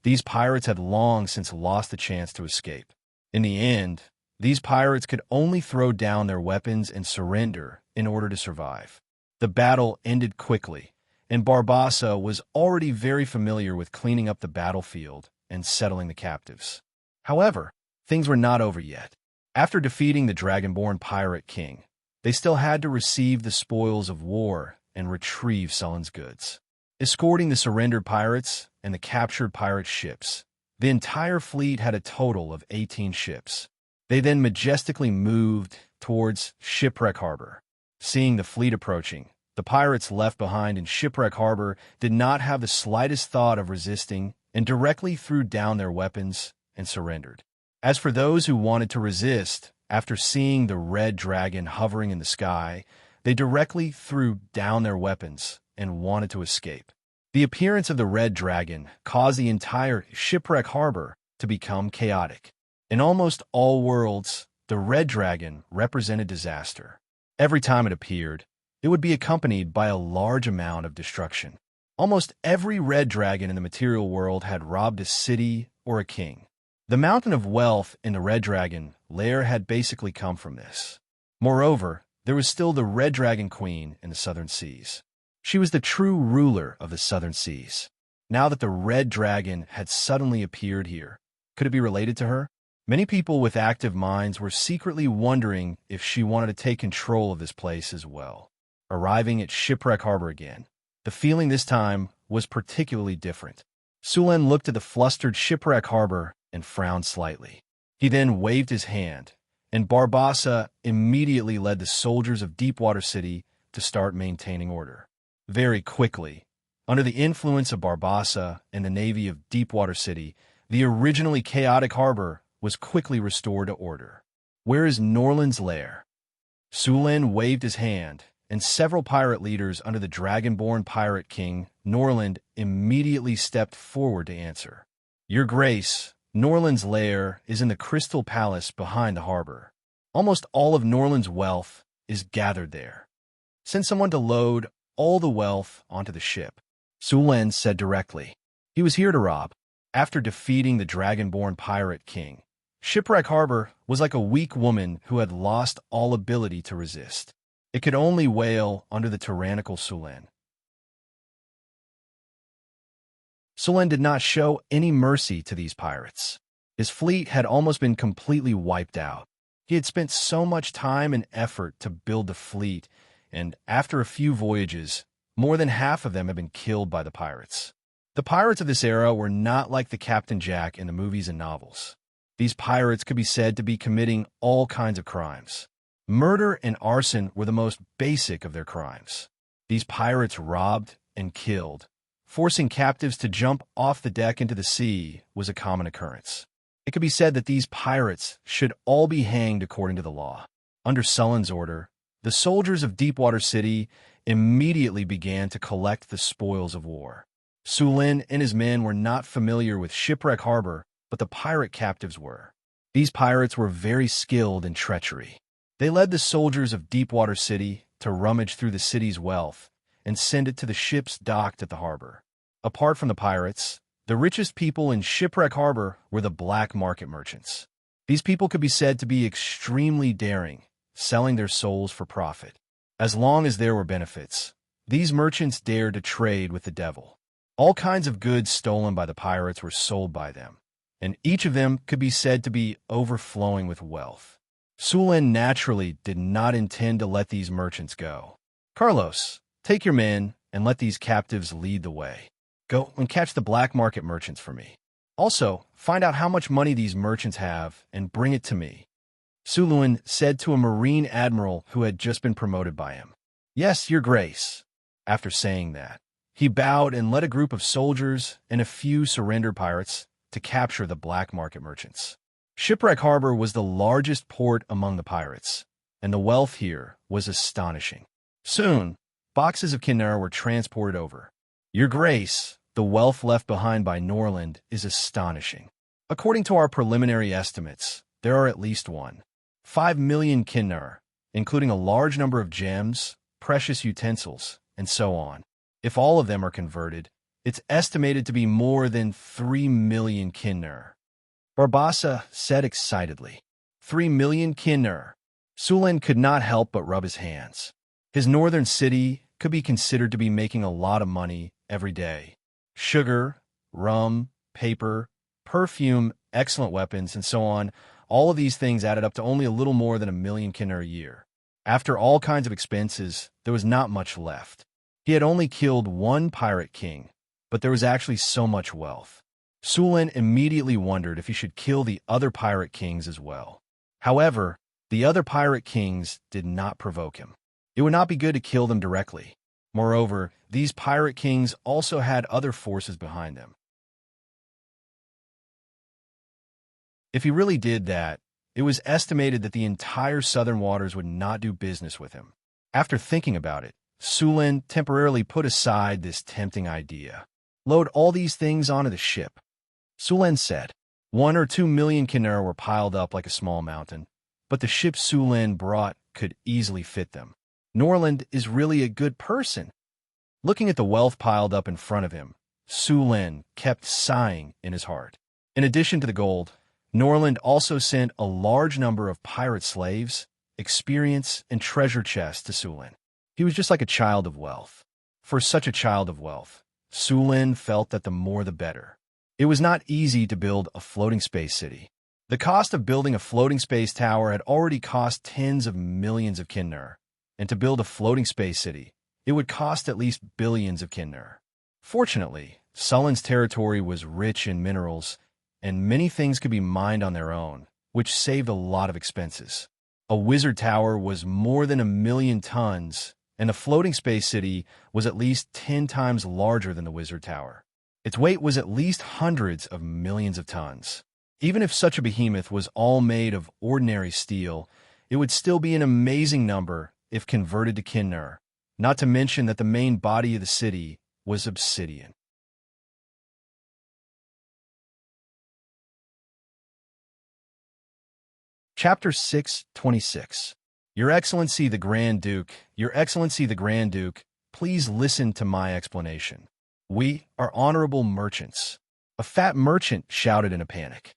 these pirates had long since lost the chance to escape. In the end, these pirates could only throw down their weapons and surrender in order to survive. The battle ended quickly, and Barbossa was already very familiar with cleaning up the battlefield and settling the captives. However, things were not over yet. After defeating the Dragonborn Pirate King, they still had to receive the spoils of war and retrieve Sullen's goods. Escorting the surrendered pirates and the captured pirate ships, the entire fleet had a total of 18 ships. They then majestically moved towards Shipwreck Harbor. Seeing the fleet approaching, the pirates left behind in Shipwreck Harbor did not have the slightest thought of resisting and directly threw down their weapons and surrendered. As for those who wanted to resist, after seeing the red dragon hovering in the sky, they directly threw down their weapons and wanted to escape. The appearance of the red dragon caused the entire Shipwreck Harbor to become chaotic. In almost all worlds, the red dragon represented disaster. Every time it appeared, it would be accompanied by a large amount of destruction. Almost every red dragon in the material world had robbed a city or a king. The mountain of wealth in the red dragon lair had basically come from this. Moreover, there was still the red dragon queen in the southern seas. She was the true ruler of the southern seas. Now that the red dragon had suddenly appeared here, could it be related to her? Many people with active minds were secretly wondering if she wanted to take control of this place as well. Arriving at Shipwreck Harbor again, the feeling this time was particularly different. Sulen looked at the flustered Shipwreck Harbor and frowned slightly. He then waved his hand, and Barbossa immediately led the soldiers of Deepwater City to start maintaining order. Very quickly, under the influence of Barbossa and the navy of Deepwater City, the originally chaotic harbor was quickly restored to order. Where is Norland's lair? Sulen waved his hand, and several pirate leaders under the Dragonborn Pirate King, Norland, immediately stepped forward to answer. Your Grace, Norland's lair is in the Crystal Palace behind the harbor. Almost all of Norland's wealth is gathered there. Send someone to load all the wealth onto the ship, Sulen said directly. He was here to rob. After defeating the Dragonborn Pirate King, Shipwreck Harbor was like a weak woman who had lost all ability to resist. It could only wail under the tyrannical Sulen. Sulen did not show any mercy to these pirates. His fleet had almost been completely wiped out. He had spent so much time and effort to build the fleet, and after a few voyages, more than half of them had been killed by the pirates. The pirates of this era were not like the Captain Jack in the movies and novels. These pirates could be said to be committing all kinds of crimes. Murder and arson were the most basic of their crimes. These pirates robbed and killed. Forcing captives to jump off the deck into the sea was a common occurrence. It could be said that these pirates should all be hanged according to the law. Under Sullen's order, the soldiers of Deepwater City immediately began to collect the spoils of war. Sulen and his men were not familiar with Shipwreck Harbor, but the pirate captives were. These pirates were very skilled in treachery. They led the soldiers of Deepwater City to rummage through the city's wealth and send it to the ships docked at the harbor. Apart from the pirates, the richest people in Shipwreck Harbor were the black market merchants. These people could be said to be extremely daring, selling their souls for profit. As long as there were benefits, these merchants dared to trade with the devil. All kinds of goods stolen by the pirates were sold by them, and each of them could be said to be overflowing with wealth. Sulen naturally did not intend to let these merchants go. Carlos, take your men and let these captives lead the way. Go and catch the black market merchants for me. Also, find out how much money these merchants have and bring it to me. Suluan said to a marine admiral who had just been promoted by him. Yes, your grace. After saying that, he bowed and led a group of soldiers and a few surrendered pirates to capture the black market merchants. Shipwreck Harbor was the largest port among the pirates, and the wealth here was astonishing. Soon, boxes of Kinnar were transported over. Your grace, the wealth left behind by Norland is astonishing. According to our preliminary estimates, there are at least 5 million Kinnar, including a large number of gems, precious utensils, and so on. If all of them are converted, it's estimated to be more than 3 million Kinnar. Barbassa said excitedly. 3 million Kinnar. Sulan could not help but rub his hands. His northern city could be considered to be making a lot of money every day. Sugar, rum, paper, perfume, excellent weapons, and so on, all of these things added up to only a little more than 1 million Kinnar a year. After all kinds of expenses, there was not much left. He had only killed one pirate king, but there was actually so much wealth. Sulan immediately wondered if he should kill the other pirate kings as well. However, the other pirate kings did not provoke him. It would not be good to kill them directly. Moreover, these pirate kings also had other forces behind them. If he really did that, it was estimated that the entire southern waters would not do business with him. After thinking about it, Sulan temporarily put aside this tempting idea. Load all these things onto the ship. Sulan said. 1 or 2 million Kinnar were piled up like a small mountain, but the ship Sulan brought could easily fit them. Norland is really a good person. Looking at the wealth piled up in front of him, Sulan kept sighing in his heart. In addition to the gold, Norland also sent a large number of pirate slaves, experience, and treasure chests to Sulan. He was just like a child of wealth. For such a child of wealth, Sulan felt that the more the better. It was not easy to build a floating space city. The cost of building a floating space tower had already cost tens of millions of Kinnar, and to build a floating space city, it would cost at least billions of Kinnar. Fortunately, Sulan's territory was rich in minerals, and many things could be mined on their own, which saved a lot of expenses. A wizard tower was more than 1 million tons, and the floating space city was at least 10 times larger than the wizard tower. Its weight was at least hundreds of millions of tons. Even if such a behemoth was all made of ordinary steel, it would still be an amazing number if converted to Kinnar, not to mention that the main body of the city was obsidian. Chapter 6:26. Your Excellency the Grand Duke, Your Excellency the Grand Duke, please listen to my explanation. We are honorable merchants. A fat merchant shouted in a panic.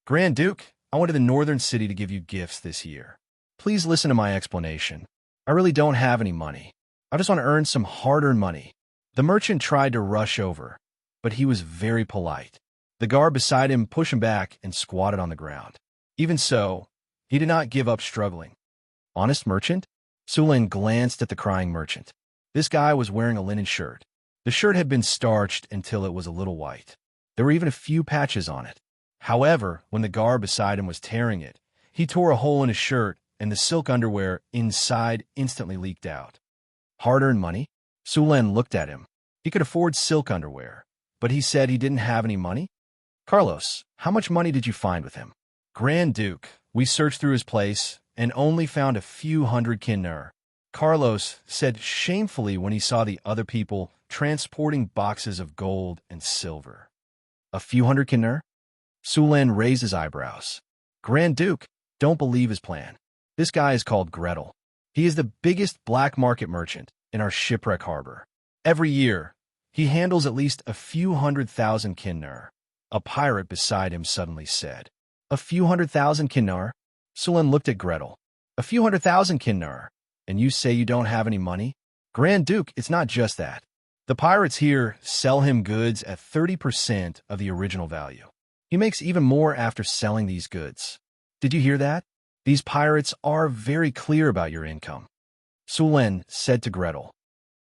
Grand Duke, I went to the northern city to give you gifts this year. Please listen to my explanation. I really don't have any money. I just want to earn some hard-earned money. The merchant tried to rush over, but he was very polite. The guard beside him pushed him back and squatted on the ground. Even so, he did not give up struggling. Honest merchant? Sulan glanced at the crying merchant. This guy was wearing a linen shirt. The shirt had been starched until it was a little white. There were even a few patches on it. However, when the guard beside him was tearing it, he tore a hole in his shirt, and the silk underwear inside instantly leaked out. Hard-earned money? Sulan looked at him. He could afford silk underwear, but he said he didn't have any money? Carlos, how much money did you find with him? Grand Duke, we searched through his place and only found a few hundred Kinnar. Carlos said shamefully when he saw the other people transporting boxes of gold and silver. A few hundred Kinnar? Sulan raised his eyebrows. Grand Duke, don't believe his plan. This guy is called Gretel. He is the biggest black market merchant in our shipwreck harbor. Every year, he handles at least a few 100,000 Kinnar. A pirate beside him suddenly said. A few 100,000 Kinnar? Sulan looked at Gretel. A few 100,000 Kinnar, and you say you don't have any money? Grand Duke, it's not just that. The pirates here sell him goods at 30% of the original value. He makes even more after selling these goods. Did you hear that? These pirates are very clear about your income. Sulan said to Gretel,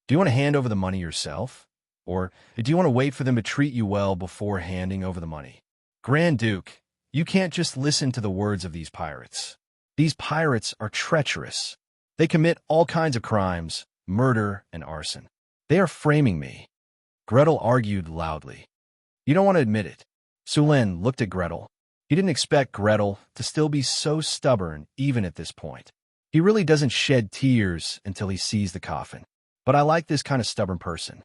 do you want to hand over the money yourself? Or do you want to wait for them to treat you well before handing over the money? Grand Duke, you can't just listen to the words of these pirates. These pirates are treacherous. They commit all kinds of crimes, murder and arson. They are framing me. Gretel argued loudly. You don't want to admit it. Sulin looked at Gretel. He didn't expect Gretel to still be so stubborn even at this point. He really doesn't shed tears until he sees the coffin. But I like this kind of stubborn person.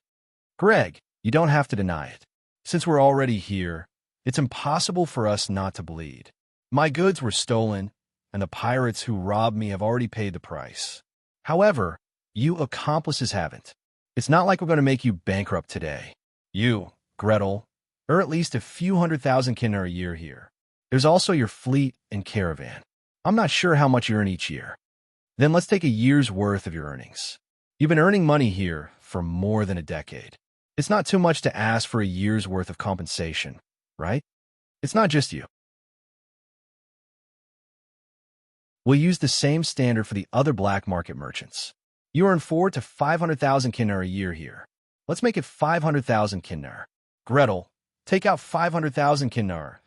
Greg, you don't have to deny it. Since we're already here, it's impossible for us not to bleed. My goods were stolen, and the pirates who robbed me have already paid the price. However, you accomplices haven't. It's not like we're going to make you bankrupt today. You, Gretel, are at least a few 100,000 kina a year here. There's also your fleet and caravan. I'm not sure how much you earn each year. Then let's take a year's worth of your earnings. You've been earning money here for more than a decade. It's not too much to ask for a year's worth of compensation, right? It's not just you. We'll use the same standard for the other black market merchants. You earn 400 to 500,000 kinar a year here. Let's make it 500,000 kinar. Gretel, take out 500,000 kinar.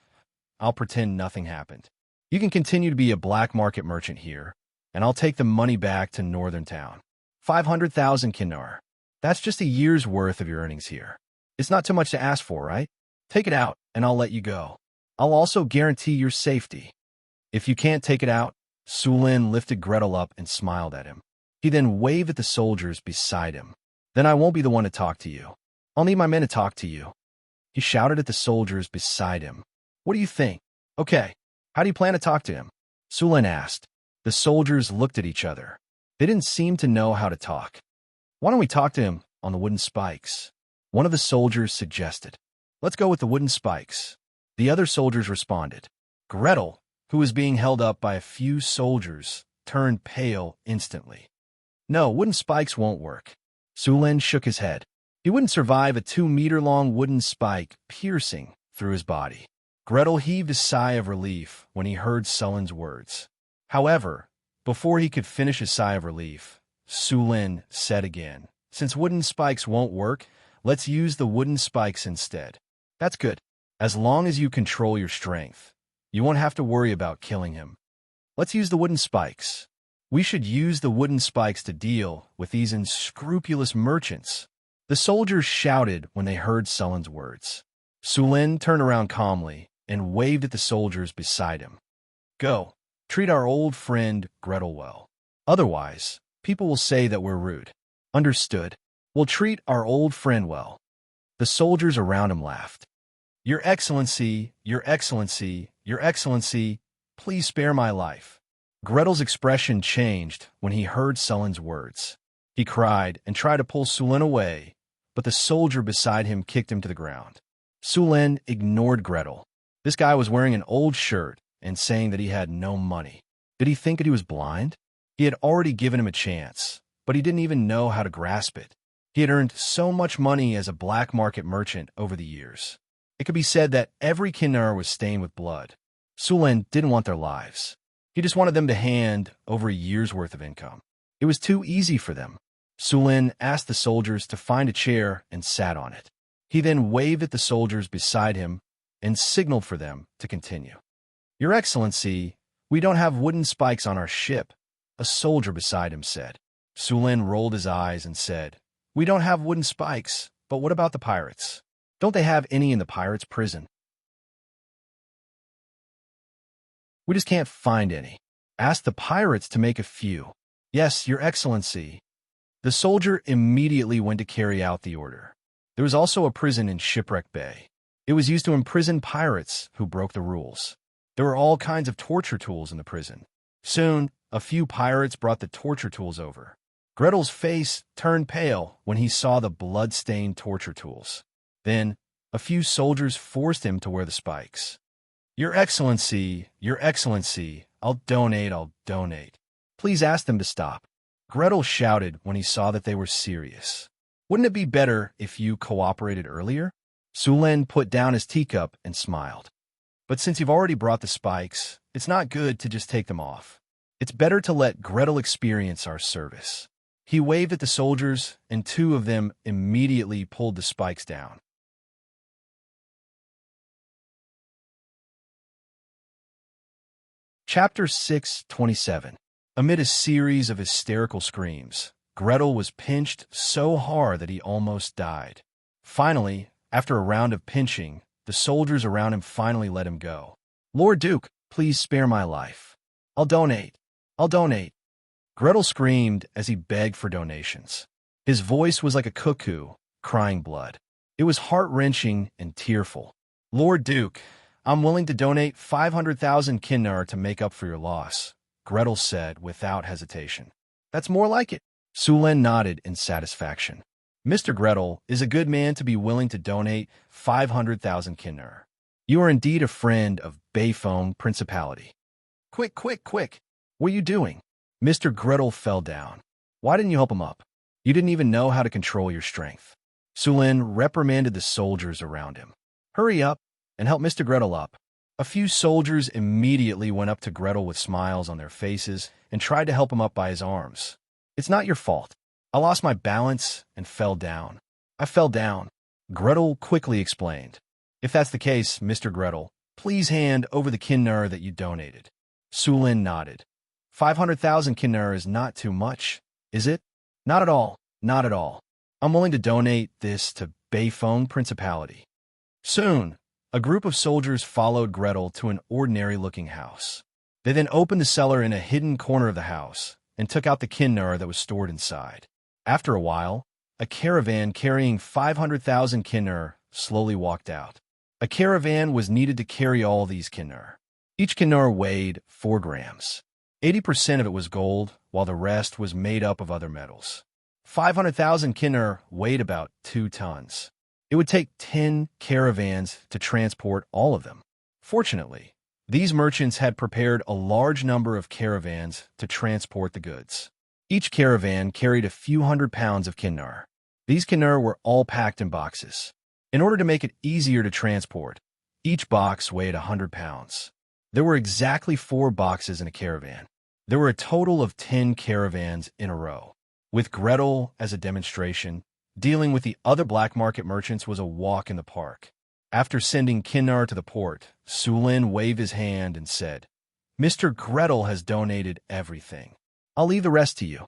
I'll pretend nothing happened. You can continue to be a black market merchant here, and I'll take the money back to Northern Town. 500,000 kinar. That's just a year's worth of your earnings here. It's not too much to ask for, right? Take it out, and I'll let you go. I'll also guarantee your safety. If you can't take it out, Sulin lifted Gretel up and smiled at him. He then waved at the soldiers beside him. Then I won't be the one to talk to you. I'll need my men to talk to you. He shouted at the soldiers beside him. What do you think? Okay, how do you plan to talk to him? Sulin asked. The soldiers looked at each other. They didn't seem to know how to talk. Why don't we talk to him on the wooden spikes? One of the soldiers suggested. Let's go with the wooden spikes. The other soldiers responded. Gretel, who was being held up by a few soldiers, turned pale instantly. No, wooden spikes won't work. Sulin shook his head. He wouldn't survive a 2-meter-long wooden spike piercing through his body. Gretel heaved a sigh of relief when he heard Sulin's words. However, before he could finish his sigh of relief, Sulin said again, since wooden spikes won't work, let's use the wooden spikes instead. That's good. As long as you control your strength, you won't have to worry about killing him. Let's use the wooden spikes. We should use the wooden spikes to deal with these unscrupulous merchants. The soldiers shouted when they heard Sulin's words. Sulin turned around calmly and waved at the soldiers beside him. Go, treat our old friend Gretel well. Otherwise, people will say that we're rude. Understood. We'll treat our old friend well. The soldiers around him laughed. Your Excellency, Your Excellency, Your Excellency, please spare my life. Gretel's expression changed when he heard Sulin's words. He cried and tried to pull Sulin away, but the soldier beside him kicked him to the ground. Sulin ignored Gretel. This guy was wearing an old shirt and saying that he had no money. Did he think that he was blind? He had already given him a chance, but he didn't even know how to grasp it. He had earned so much money as a black market merchant over the years. It could be said that every kinar was stained with blood. Sulin didn't want their lives. He just wanted them to hand over a year's worth of income. It was too easy for them. Sulin asked the soldiers to find a chair and sat on it. He then waved at the soldiers beside him and signaled for them to continue. Your Excellency, we don't have wooden spikes on our ship, a soldier beside him said. Sulin rolled his eyes and said, We don't have wooden spikes, but what about the pirates? Don't they have any in the pirates' prison? We just can't find any. Ask the pirates to make a few. Yes, Your Excellency. The soldier immediately went to carry out the order. There was also a prison in Shipwreck Bay. It was used to imprison pirates who broke the rules. There were all kinds of torture tools in the prison. Soon, a few pirates brought the torture tools over. Gretel's face turned pale when he saw the blood-stained torture tools. Then, a few soldiers forced him to wear the spikes. Your Excellency, I'll donate. Please ask them to stop. Gretel shouted when he saw that they were serious. Wouldn't it be better if you cooperated earlier? Sulin put down his teacup and smiled. But since you've already brought the spikes, it's not good to just take them off. It's better to let Gretel experience our service. He waved at the soldiers, and 2 of them immediately pulled the spikes down. Chapter 627. Amid a series of hysterical screams, Gretel was pinched so hard that he almost died. Finally, after a round of pinching, the soldiers around him finally let him go. "Lord Duke, please spare my life. I'll donate. I'll donate." Gretel screamed as he begged for donations. His voice was like a cuckoo, crying blood. It was heart-wrenching and tearful. "Lord Duke, I'm willing to donate 500,000 kinnar to make up for your loss," Gretel said without hesitation. "That's more like it." Sulen nodded in satisfaction. "Mr. Gretel is a good man to be willing to donate 500,000 kinnar. You are indeed a friend of Bayphone Principality." "Quick, quick, quick! What are you doing?" Mr. Gretel fell down. "Why didn't you help him up? You didn't even know how to control your strength." Sulen reprimanded the soldiers around him. "Hurry up and help Mr. Gretel up." A few soldiers immediately went up to Gretel with smiles on their faces and tried to help him up by his arms. "It's not your fault. I lost my balance and fell down. I fell down," Gretel quickly explained. "If that's the case, Mr. Gretel, please hand over the kinnar that you donated." Sulen nodded. 500,000 kinnar is not too much, is it? Not at all, not at all. I'm willing to donate this to Bayphone Principality. Soon, a group of soldiers followed Gretel to an ordinary-looking house. They then opened the cellar in a hidden corner of the house and took out the kinnar that was stored inside. After a while, a caravan carrying 500,000 kinnar slowly walked out. A caravan was needed to carry all these kinnar. Each kinnar weighed 4 grams. 80% of it was gold, while the rest was made up of other metals. 500,000 kinnar weighed about 2 tons. It would take 10 caravans to transport all of them. Fortunately, these merchants had prepared a large number of caravans to transport the goods. Each caravan carried a few hundred pounds of kinnar. These kinnar were all packed in boxes. In order to make it easier to transport, each box weighed 100 pounds. There were exactly 4 boxes in a caravan. There were a total of 10 caravans in a row. With Gretel as a demonstration, dealing with the other black market merchants was a walk in the park. After sending kinnar to the port, Sulen waved his hand and said, "Mr. Gretel has donated everything. I'll leave the rest to you."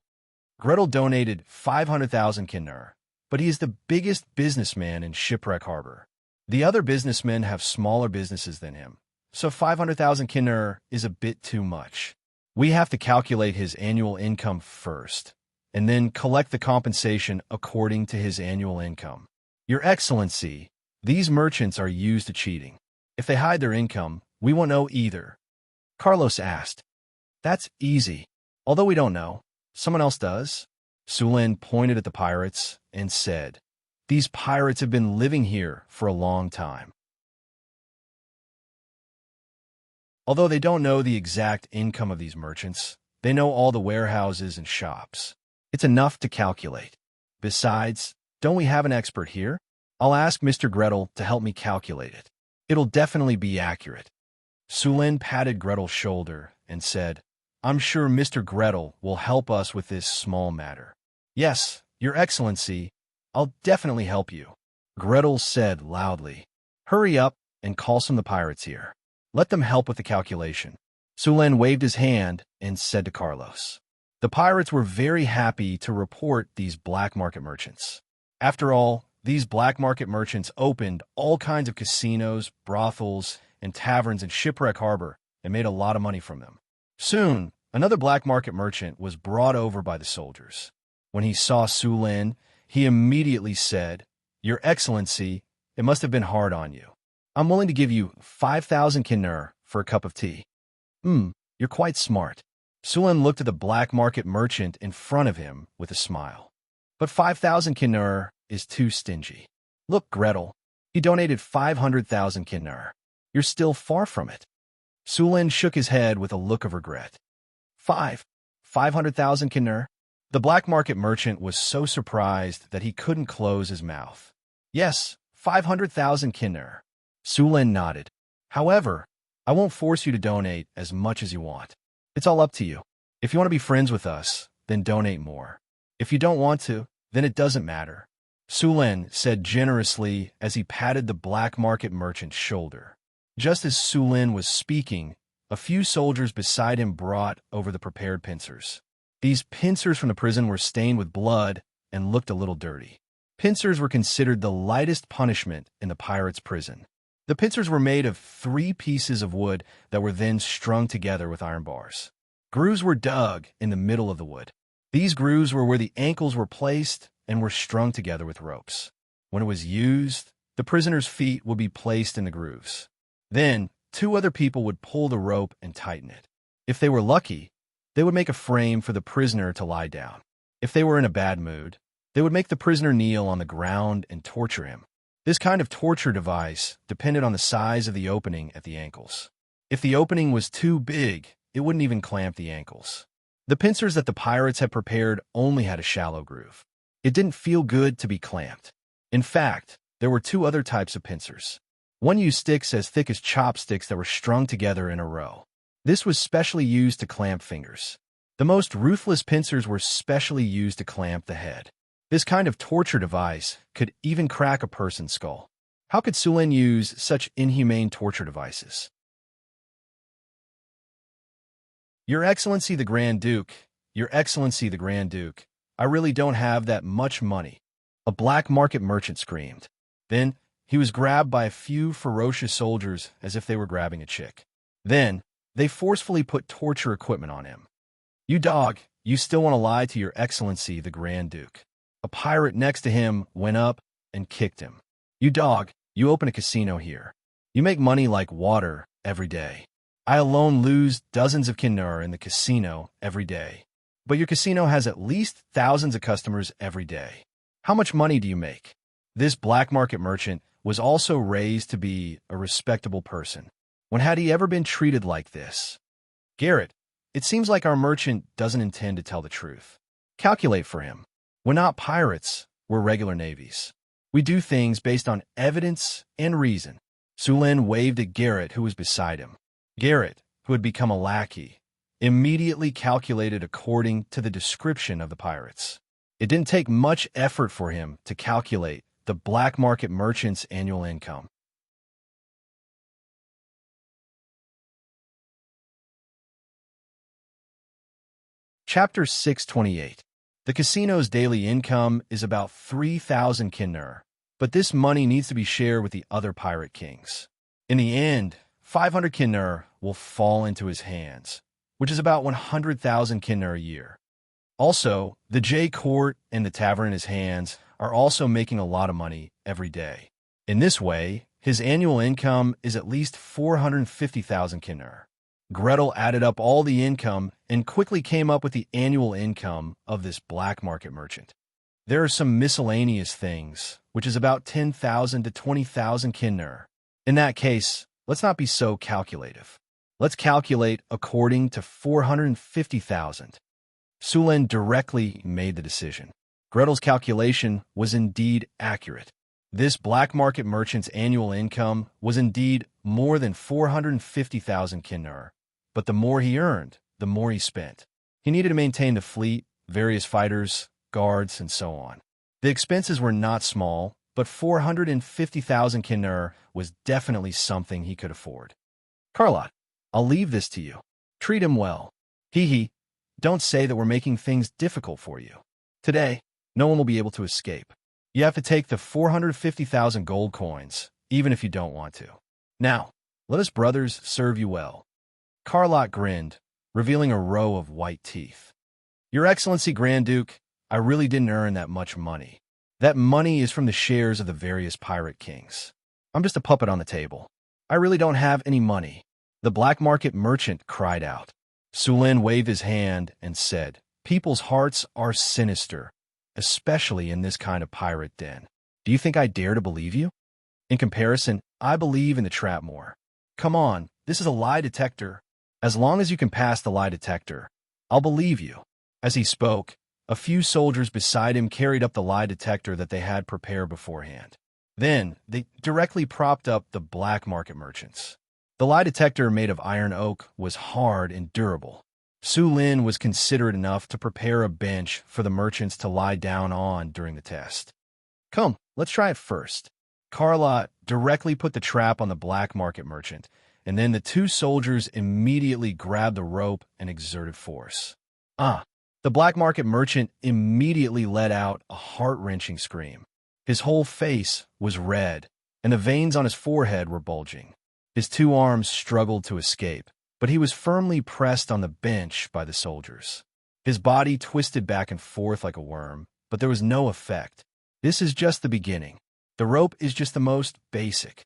Gretel donated 500,000 kinnar, but he is the biggest businessman in Shipwreck Harbor. The other businessmen have smaller businesses than him, so 500,000 kinnar is a bit too much. We have to calculate his annual income first, and then collect the compensation according to his annual income. Your Excellency, these merchants are used to cheating. If they hide their income, we won't know either. Carlos asked. "That's easy. Although we don't know, someone else does." Sulen pointed at the pirates and said, "These pirates have been living here for a long time. Although they don't know the exact income of these merchants, they know all the warehouses and shops. It's enough to calculate. Besides, don't we have an expert here? I'll ask Mr. Gretel to help me calculate it. It'll definitely be accurate." Sulen patted Gretel's shoulder and said, "I'm sure Mr. Gretel will help us with this small matter." "Yes, Your Excellency, I'll definitely help you," Gretel said loudly. "Hurry up and call some of the pirates here. Let them help with the calculation." Sulen waved his hand and said to Carlos. The pirates were very happy to report these black market merchants. After all, these black market merchants opened all kinds of casinos, brothels, and taverns in Shipwreck Harbor and made a lot of money from them. Soon, another black market merchant was brought over by the soldiers. When he saw Sulen, he immediately said, "Your Excellency, it must have been hard on you. I'm willing to give you 5,000 kinnar for a cup of tea." You're quite smart." Sulen looked at the black market merchant in front of him with a smile. "But 5,000 kinnar is too stingy. Look, Gretel, he donated 500,000 kinnar. You're still far from it." Sulen shook his head with a look of regret. 500,000 kinnar? The black market merchant was so surprised that he couldn't close his mouth. "Yes, 500,000 kinnar." Sulen nodded. "However, I won't force you to donate as much as you want. It's all up to you. If you want to be friends with us, then donate more. If you don't want to, then it doesn't matter," Sulen said generously as he patted the black market merchant's shoulder. Just as Sulen was speaking, A few soldiers beside him brought over the prepared pincers. These pincers from the prison were stained with blood and looked a little dirty. Pincers were considered the lightest punishment in the pirates' prison. The pincers were made of 3 pieces of wood that were then strung together with iron bars. Grooves were dug in the middle of the wood. These grooves were where the ankles were placed and were strung together with ropes. When it was used, the prisoner's feet would be placed in the grooves. Then, 2 other people would pull the rope and tighten it. If they were lucky, they would make a frame for the prisoner to lie down. If they were in a bad mood, they would make the prisoner kneel on the ground and torture him. This kind of torture device depended on the size of the opening at the ankles. If the opening was too big, it wouldn't even clamp the ankles. The pincers that the pirates had prepared only had a shallow groove. It didn't feel good to be clamped. In fact, there were 2 other types of pincers. One used sticks as thick as chopsticks that were strung together in a row. This was specially used to clamp fingers. The most ruthless pincers were specially used to clamp the head. This kind of torture device could even crack a person's skull. How could Sulin use such inhumane torture devices? Your Excellency the Grand Duke, Your Excellency the Grand Duke, I really don't have that much money, a black market merchant screamed. Then, he was grabbed by a few ferocious soldiers as if they were grabbing a chick. Then, they forcefully put torture equipment on him. You dog, you still want to lie to Your Excellency the Grand Duke. A pirate next to him went up and kicked him. You dog, you open a casino here. You make money like water every day. I alone lose dozens of kinner in the casino every day. But your casino has at least thousands of customers every day. How much money do you make? This black market merchant was also raised to be a respectable person. When had he ever been treated like this? Garrett, it seems like our merchant doesn't intend to tell the truth. Calculate for him. We're not pirates, we're regular navies. We do things based on evidence and reason. Sulin waved at Garrett, who was beside him. Garrett, who had become a lackey, immediately calculated according to the description of the pirates. It didn't take much effort for him to calculate the black market merchant's annual income. Chapter 628. The casino's daily income is about 3,000 kinner, but this money needs to be shared with the other pirate kings. In the end, 500 kinner will fall into his hands, which is about 100,000 kinner a year. Also, the J Court and the tavern in his hands are also making a lot of money every day. In this way, his annual income is at least 450,000 kinner. Gretel added up all the income and quickly came up with the annual income of this black market merchant. There are some miscellaneous things, which is about 10,000 to 20,000 kinner. In that case, let's not be so calculative. Let's calculate according to 450,000. Sulin directly made the decision. Gretel's calculation was indeed accurate. This black market merchant's annual income was indeed more than 450,000 kinner, but the more he earned, the more he spent. He needed to maintain the fleet, various fighters, guards, and so on. The expenses were not small, but 450,000 kinner was definitely something he could afford. Carlot, I'll leave this to you. Treat him well. Hee. Don't say that we're making things difficult for you. Today, no one will be able to escape. You have to take the 450,000 gold coins, even if you don't want to. Now, let us brothers serve you well. Carlot grinned, revealing a row of white teeth. Your Excellency Grand Duke, I really didn't earn that much money. That money is from the shares of the various pirate kings. I'm just a puppet on the table. I really don't have any money. The black market merchant cried out. Sulin waved his hand and said, People's hearts are sinister, especially in this kind of pirate den. Do you think I dare to believe you? In comparison, I believe in the trap more. Come on, this is a lie detector. As long as you can pass the lie detector, I'll believe you. As he spoke, a few soldiers beside him carried up the lie detector that they had prepared beforehand. Then, they directly propped up the black market merchants. The lie detector made of iron oak was hard and durable. Sulin was considerate enough to prepare a bench for the merchants to lie down on during the test. Come, let's try it first. Carlot directly put the trap on the black market merchant, and then the two soldiers immediately grabbed the rope and exerted force. The black market merchant immediately let out a heart-wrenching scream. His whole face was red, and the veins on his forehead were bulging. His two arms struggled to escape, but he was firmly pressed on the bench by the soldiers. His body twisted back and forth like a worm, but there was no effect. This is just the beginning. The rope is just the most basic.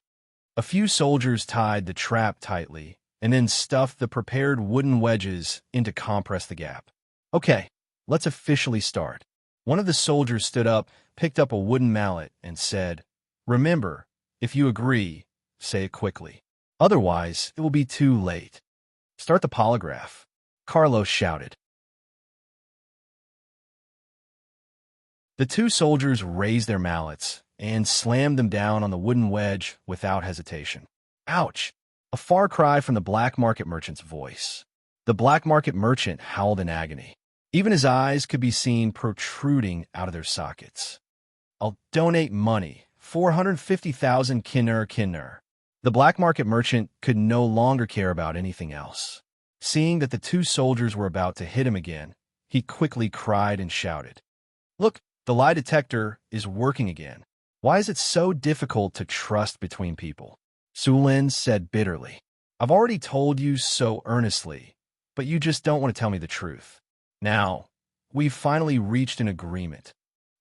A few soldiers tied the trap tightly, and then stuffed the prepared wooden wedges in to compress the gap. Okay, let's officially start. One of the soldiers stood up, picked up a wooden mallet, and said, "Remember, if you agree, say it quickly. Otherwise, it will be too late." "Start the polygraph," Carlos shouted. The two soldiers raised their mallets and slammed them down on the wooden wedge without hesitation. Ouch! A far cry from the black market merchant's voice. The black market merchant howled in agony. Even his eyes could be seen protruding out of their sockets. "I'll donate money, 450,000 kinner. The black market merchant could no longer care about anything else. Seeing that the two soldiers were about to hit him again, he quickly cried and shouted, "Look, the lie detector is working again. Why is it so difficult to trust between people?" Sulin said bitterly. "I've already told you so earnestly, but you just don't want to tell me the truth. Now, we've finally reached an agreement."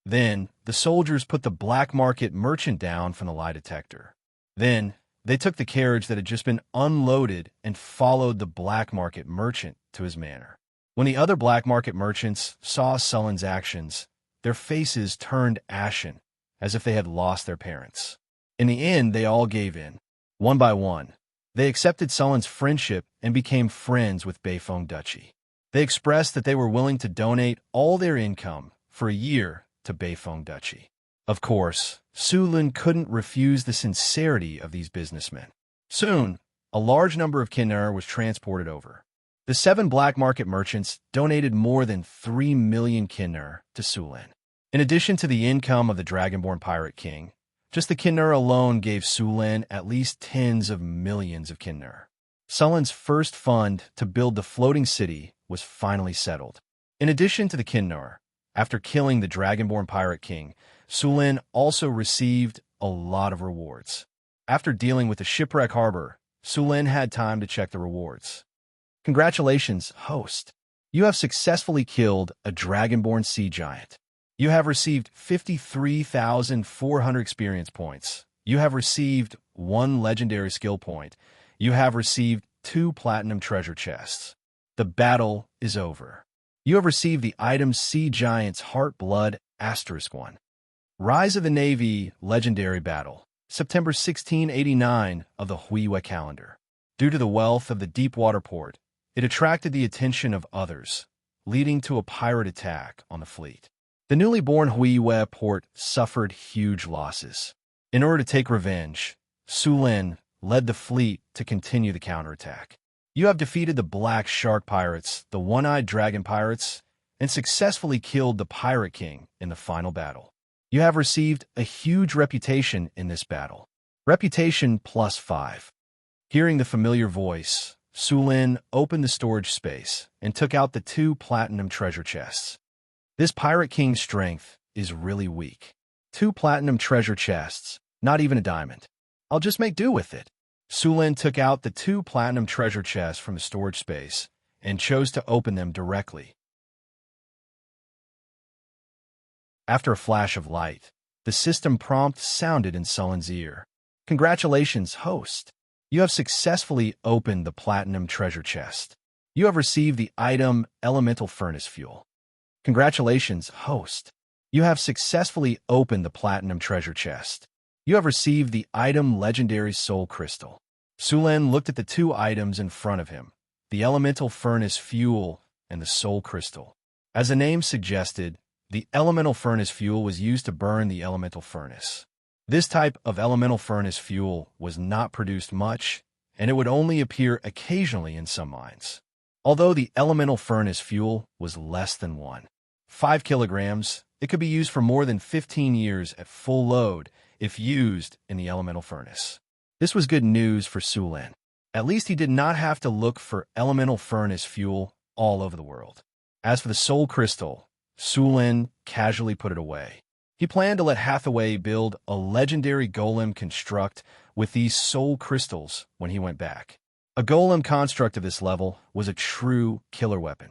Then, the soldiers put the black market merchant down from the lie detector. Then, they took the carriage that had just been unloaded and followed the black market merchant to his manor. When the other black market merchants saw Sullen's actions, their faces turned ashen, as if they had lost their parents. In the end, they all gave in. One by one, they accepted Sullen's friendship and became friends with Beifeng Duchy. They expressed that they were willing to donate all their income for a year to Beifeng Duchy. Of course, Sulin couldn't refuse the sincerity of these businessmen. Soon, a large number of kinner was transported over. The 7 black market merchants donated more than 3 million kinner to Sulin. In addition to the income of the Dragonborn Pirate King, just the kinner alone gave Sulin at least tens of millions of kinner. Sullin's first fund to build the floating city was finally settled. In addition to the kinner, after killing the Dragonborn Pirate King, Sulin also received a lot of rewards. After dealing with the shipwreck harbor, Sulin had time to check the rewards. "Congratulations, host. You have successfully killed a Dragonborn sea giant. You have received 53,400 experience points. You have received 1 legendary skill point. You have received 2 platinum treasure chests. The battle is over. You have received the item Sea Giant's Heart Blood *1. Rise of the Navy Legendary Battle, September 1689 of the Huiwa calendar. Due to the wealth of the deep-water port, it attracted the attention of others, leading to a pirate attack on the fleet. The newly born Huiwa port suffered huge losses. In order to take revenge, Sulin led the fleet to continue the counterattack. You have defeated the Black Shark Pirates, the One-Eyed Dragon Pirates, and successfully killed the Pirate King in the final battle. You have received a huge reputation in this battle. Reputation +5. Hearing the familiar voice, Sulin opened the storage space and took out the 2 platinum treasure chests. This Pirate King's strength is really weak. 2 platinum treasure chests, not even a diamond. I'll just make do with it. Sulin took out the 2 platinum treasure chests from the storage space and chose to open them directly. After a flash of light, the system prompt sounded in Sullin's ear. "Congratulations, host. You have successfully opened the platinum treasure chest. You have received the item Elemental Furnace Fuel. Congratulations, host. You have successfully opened the platinum treasure chest. You have received the item Legendary Soul Crystal." Sulin looked at the 2 items in front of him, the Elemental Furnace Fuel and the Soul Crystal. As the name suggested, the Elemental Furnace Fuel was used to burn the Elemental Furnace. This type of Elemental Furnace Fuel was not produced much, and it would only appear occasionally in some mines. Although the Elemental Furnace Fuel was less than 1.5 kilograms, it could be used for more than 15 years at full load if used in the Elemental Furnace. This was good news for Sulin. At least he did not have to look for elemental furnace fuel all over the world. As for the soul crystal, Sulin casually put it away. He planned to let Hathaway build a legendary golem construct with these soul crystals when he went back. A golem construct of this level was a true killer weapon.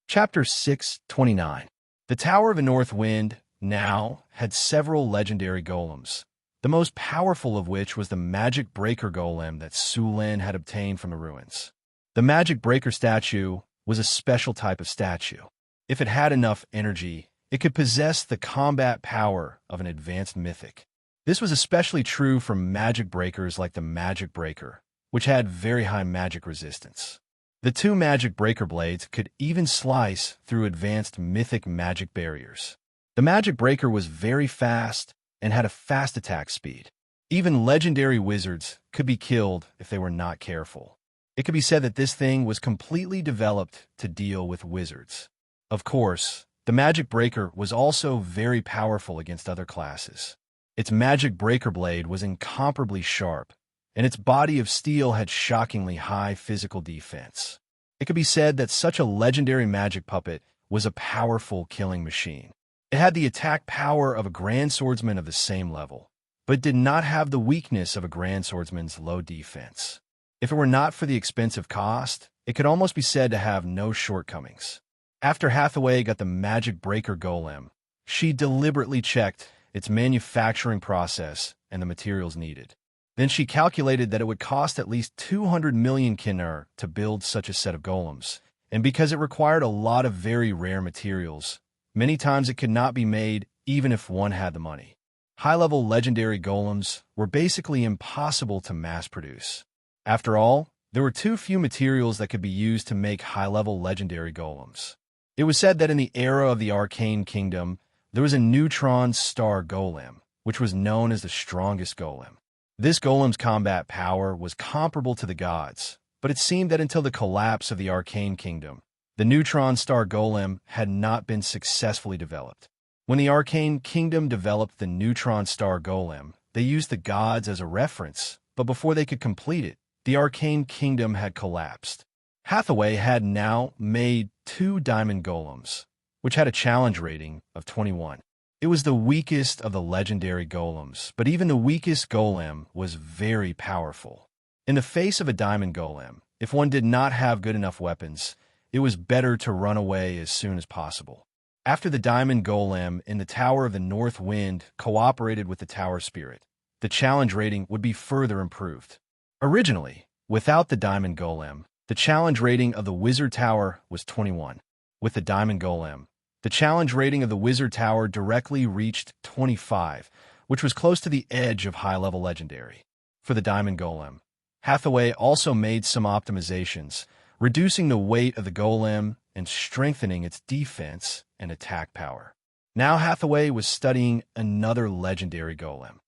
Chapter 629. The Tower of the North Wind now had several legendary golems, the most powerful of which was the Magic Breaker golem that Sulin had obtained from the ruins. The Magic Breaker statue was a special type of statue. If it had enough energy, it could possess the combat power of an advanced mythic. This was especially true for magic breakers like the Magic Breaker, which had very high magic resistance. The two Magic Breaker blades could even slice through advanced mythic magic barriers. The Magic Breaker was very fast and had a fast attack speed. Even legendary wizards could be killed if they were not careful. It could be said that this thing was completely developed to deal with wizards. Of course, the Magic Breaker was also very powerful against other classes. Its Magic Breaker blade was incomparably sharp, and its body of steel had shockingly high physical defense. It could be said that such a legendary magic puppet was a powerful killing machine. It had the attack power of a Grand Swordsman of the same level, but did not have the weakness of a Grand Swordsman's low defense. If it were not for the expensive cost, it could almost be said to have no shortcomings. After Hathaway got the Magic Breaker golem, she deliberately checked its manufacturing process and the materials needed. Then she calculated that it would cost at least 200 million kinar to build such a set of golems, and because it required a lot of very rare materials, many times it could not be made even if one had the money. High-level legendary golems were basically impossible to mass-produce. After all, there were too few materials that could be used to make high-level legendary golems. It was said that in the era of the Arcane Kingdom, there was a neutron star golem, which was known as the strongest golem. This golem's combat power was comparable to the gods, but it seemed that until the collapse of the Arcane Kingdom, the neutron star golem had not been successfully developed. When the Arcane Kingdom developed the neutron star golem, they used the gods as a reference, but before they could complete it, the Arcane Kingdom had collapsed. Hathaway had now made 2 diamond golems, which had a challenge rating of 21. It was the weakest of the legendary golems, but even the weakest golem was very powerful. In the face of a diamond golem, if one did not have good enough weapons, it was better to run away as soon as possible. After the diamond golem in the Tower of the North Wind cooperated with the Tower Spirit, the challenge rating would be further improved. Originally, without the diamond golem, the challenge rating of the Wizard Tower was 21. With the diamond golem, the challenge rating of the Wizard Tower directly reached 25, which was close to the edge of high-level legendary. For the diamond golem, Hathaway also made some optimizations, reducing the weight of the golem and strengthening its defense and attack power. Now Hathaway was studying another legendary golem.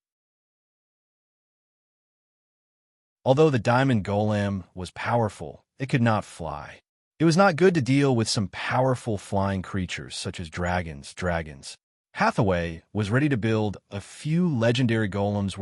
Although the diamond golem was powerful, it could not fly. It was not good to deal with some powerful flying creatures such as dragons. Hathaway was ready to build a few legendary golems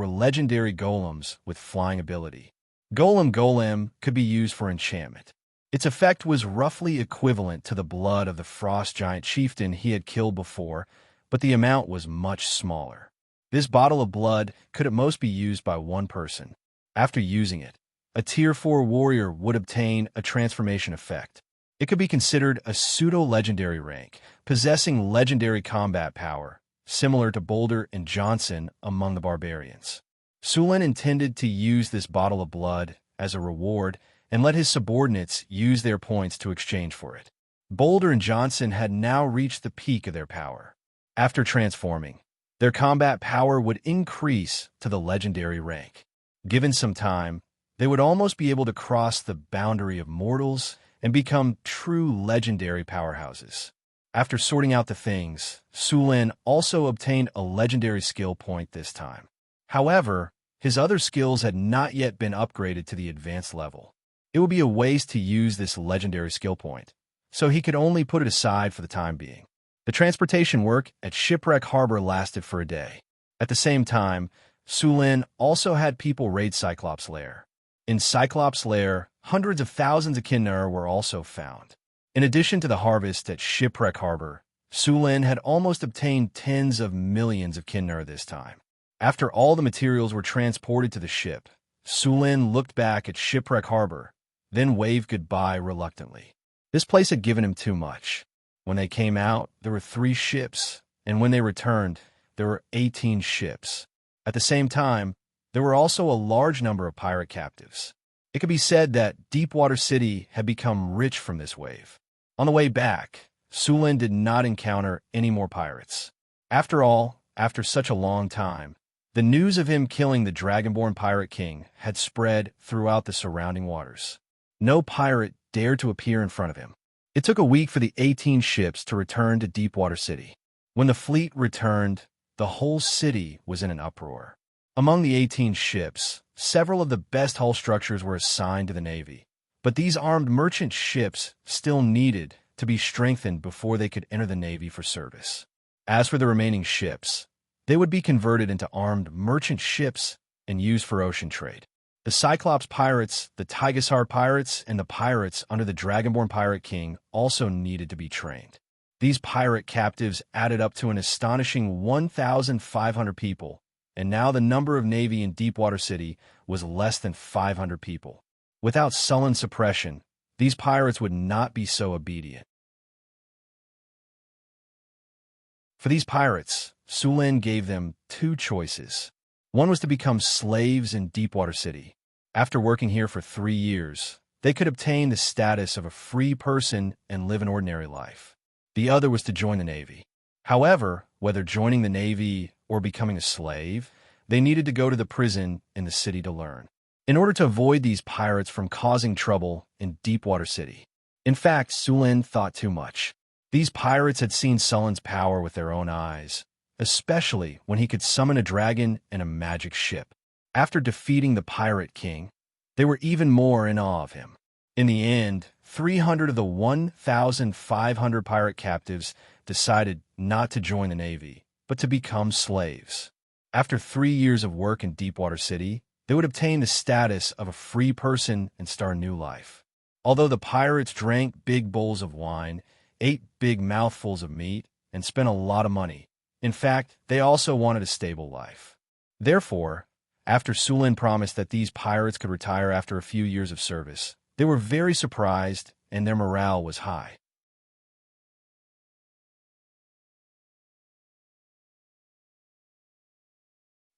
with flying ability. Golem could be used for enchantment. Its effect was roughly equivalent to the blood of the frost giant chieftain he had killed before, but the amount was much smaller. This bottle of blood could at most be used by one person. After using it, a Tier 4 warrior would obtain a transformation effect. It could be considered a pseudo-legendary rank, possessing legendary combat power, similar to Boulder and Johnson among the barbarians. Sulin intended to use this bottle of blood as a reward and let his subordinates use their points to exchange for it. Boulder and Johnson had now reached the peak of their power. After transforming, their combat power would increase to the legendary rank. Given some time, they would almost be able to cross the boundary of mortals and become true legendary powerhouses. After sorting out the things, Sulin also obtained a legendary skill point this time. However, his other skills had not yet been upgraded to the advanced level. It would be a waste to use this legendary skill point, so he could only put it aside for the time being. The transportation work at Shipwreck Harbor lasted for a day. At the same time, Sulin also had people raid Cyclops' lair. In Cyclops' lair, hundreds of thousands of Kinnar were also found. In addition to the harvest at Shipwreck Harbor, Sulin had almost obtained tens of millions of Kinnar this time. After all the materials were transported to the ship, Sulin looked back at Shipwreck Harbor, then waved goodbye reluctantly. This place had given him too much. When they came out, there were 3 ships, and when they returned, there were 18 ships. At the same time, there were also a large number of pirate captives. It could be said that Deepwater City had become rich from this wave. On the way back, Sulin did not encounter any more pirates. After all, after such a long time, the news of him killing the Dragonborn Pirate King had spread throughout the surrounding waters. No pirate dared to appear in front of him. It took a week for the 18 ships to return to Deepwater City. When the fleet returned, the whole city was in an uproar. Among the 18 ships, several of the best hull structures were assigned to the Navy, but these armed merchant ships still needed to be strengthened before they could enter the Navy for service. As for the remaining ships, they would be converted into armed merchant ships and used for ocean trade. The Cyclops pirates, the Tygasar pirates, and the pirates under the Dragonborn Pirate King also needed to be trained. These pirate captives added up to an astonishing 1,500 people, and now the number of Navy in Deepwater City was less than 500 people. Without sullen suppression, these pirates would not be so obedient. For these pirates, Sulin gave them 2 choices. One was to become slaves in Deepwater City. After working here for 3 years, they could obtain the status of a free person and live an ordinary life. The other was to join the Navy. However, whether joining the Navy or becoming a slave, they needed to go to the prison in the city to learn. In order to avoid these pirates from causing trouble in Deepwater City. In fact, Sulin thought too much. These pirates had seen Sulin's power with their own eyes, especially when he could summon a dragon and a magic ship. After defeating the Pirate King, they were even more in awe of him. In the end, 300 of the 1,500 pirate captives decided not to join the Navy, but to become slaves. After 3 years of work in Deepwater City, they would obtain the status of a free person and start a new life. Although the pirates drank big bowls of wine, ate big mouthfuls of meat, and spent a lot of money, in fact, they also wanted a stable life. Therefore, after Sulin promised that these pirates could retire after a few years of service, they were very surprised and their morale was high.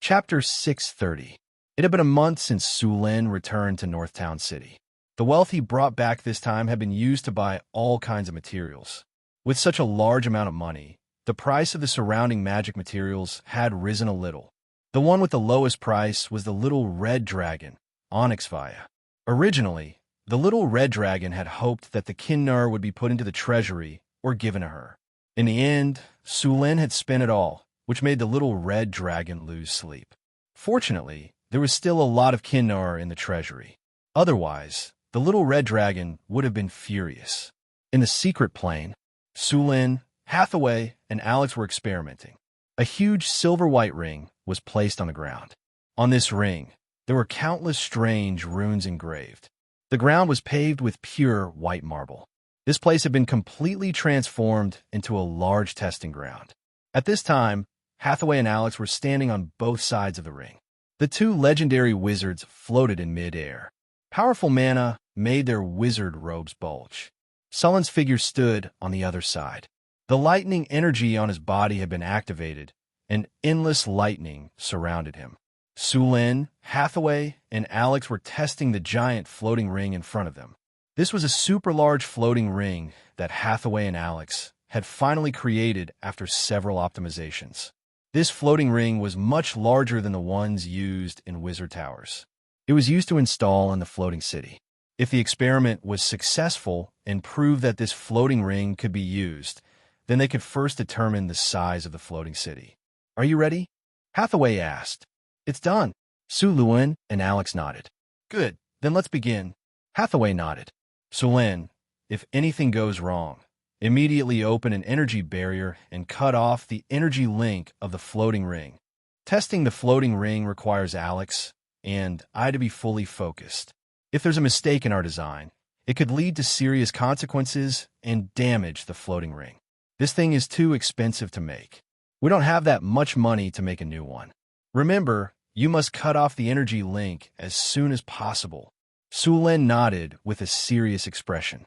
Chapter 630. It had been a month since Sulin returned to Northtown City. The wealth he brought back this time had been used to buy all kinds of materials. With such a large amount of money, the price of the surrounding magic materials had risen a little. The one with the lowest price was the little red dragon, Onyxvia. Originally, the little red dragon had hoped that the Kinnar would be put into the treasury or given to her. In the end, Sulin had spent it all, which made the little red dragon lose sleep. Fortunately, there was still a lot of Kinnar in the treasury. Otherwise, the little red dragon would have been furious. In the secret plane, Sulin, Hathaway, and Alex were experimenting. A huge silver-white ring was placed on the ground. On this ring, there were countless strange runes engraved. The ground was paved with pure white marble. This place had been completely transformed into a large testing ground. At this time, Hathaway and Alex were standing on both sides of the ring. The 2 legendary wizards floated in mid-air. Powerful mana made their wizard robes bulge. Sulin's figure stood on the other side. The lightning energy on his body had been activated, and endless lightning surrounded him. Sulin, Hathaway, and Alex were testing the giant floating ring in front of them. This was a super large floating ring that Hathaway and Alex had finally created after several optimizations. This floating ring was much larger than the ones used in wizard towers. It was used to install in the floating city. If the experiment was successful and proved that this floating ring could be used, then they could first determine the size of the floating city. Are you ready? Hathaway asked. It's done. Sulin and Alex nodded. Good, then let's begin. Hathaway nodded. Sulin, if anything goes wrong, immediately open an energy barrier and cut off the energy link of the floating ring. Testing the floating ring requires Alex and I to be fully focused. If there's a mistake in our design, it could lead to serious consequences and damage the floating ring. This thing is too expensive to make. We don't have that much money to make a new one. Remember, you must cut off the energy link as soon as possible. Sulen nodded with a serious expression.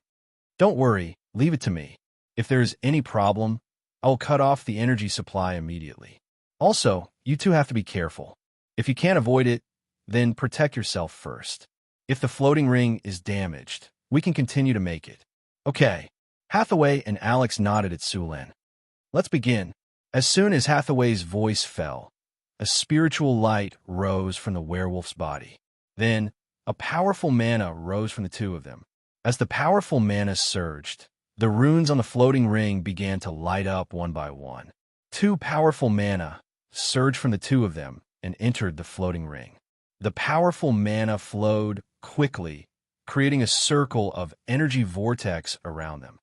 Don't worry, leave it to me. If there is any problem, I will cut off the energy supply immediately. Also, you two have to be careful. If you can't avoid it, then protect yourself first. If the floating ring is damaged, we can continue to make it. Okay. Hathaway and Alex nodded at Sulen. Let's begin. As soon as Hathaway's voice fell, a spiritual light rose from the werewolf's body. Then, a powerful mana rose from the two of them. As the powerful mana surged, the runes on the floating ring began to light up one by one. Two powerful mana surged from the two of them and entered the floating ring. The powerful mana flowed quickly, creating a circle of energy vortex around them.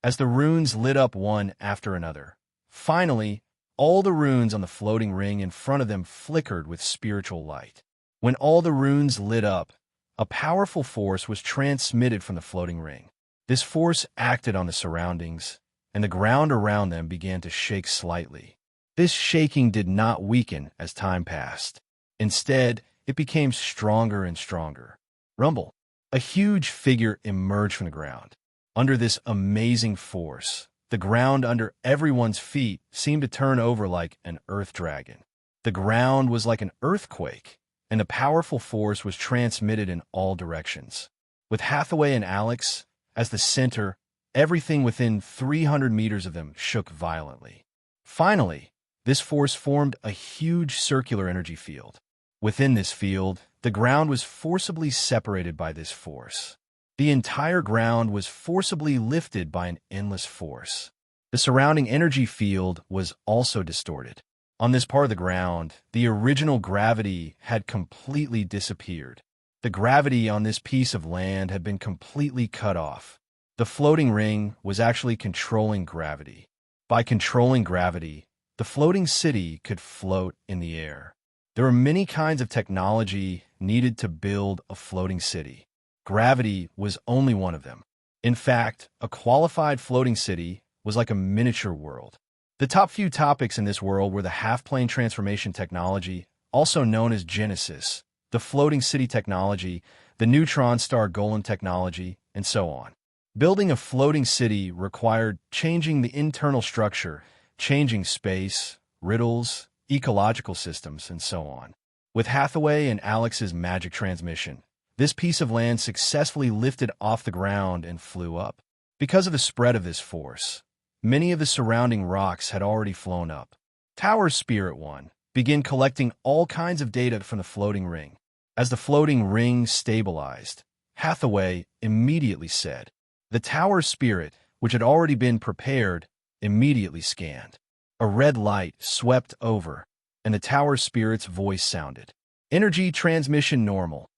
As the runes lit up one after another, finally, all the runes on the floating ring in front of them flickered with spiritual light. When all the runes lit up, a powerful force was transmitted from the floating ring. This force acted on the surroundings, and the ground around them began to shake slightly. This shaking did not weaken as time passed. Instead, it became stronger and stronger. Rumble. A huge figure emerged from the ground. Under this amazing force, the ground under everyone's feet seemed to turn over like an earth dragon. The ground was like an earthquake, and the powerful force was transmitted in all directions. With Hathaway and Alex as the center, everything within 300 meters of them shook violently. Finally, this force formed a huge circular energy field. Within this field, the ground was forcibly separated by this force. The entire ground was forcibly lifted by an endless force. The surrounding energy field was also distorted. On this part of the ground, the original gravity had completely disappeared. The gravity on this piece of land had been completely cut off. The floating ring was actually controlling gravity. By controlling gravity, the floating city could float in the air. There were many kinds of technology needed to build a floating city. Gravity was only one of them. In fact, a qualified floating city was like a miniature world. The top few topics in this world were the half-plane transformation technology, also known as Genesis, the floating city technology, the neutron star golem technology, and so on. Building a floating city required changing the internal structure, changing space, riddles, ecological systems, and so on. With Hathaway and Alex's magic transmission, this piece of land successfully lifted off the ground and flew up. Because of the spread of this force, many of the surrounding rocks had already flown up. Tower Spirit 1 began collecting all kinds of data from the floating ring. As the floating ring stabilized, Hathaway immediately said, "The Tower Spirit, which had already been prepared, immediately scanned." A red light swept over, and the Tower Spirit's voice sounded. "Energy transmission normal.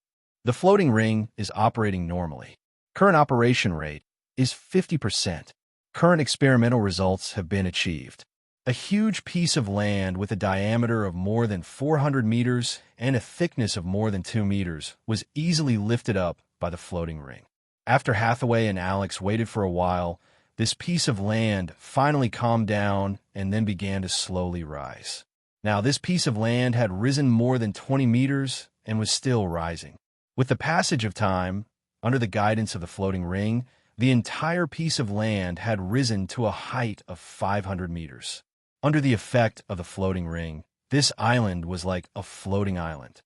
The floating ring is operating normally. Current operation rate is 50%. Current experimental results have been achieved." A huge piece of land with a diameter of more than 400 meters and a thickness of more than 2 meters was easily lifted up by the floating ring. After Hathaway and Alex waited for a while, this piece of land finally calmed down and then began to slowly rise. Now, this piece of land had risen more than 20 meters and was still rising. With the passage of time, under the guidance of the floating ring, the entire piece of land had risen to a height of 500 meters. Under the effect of the floating ring, this island was like a floating island.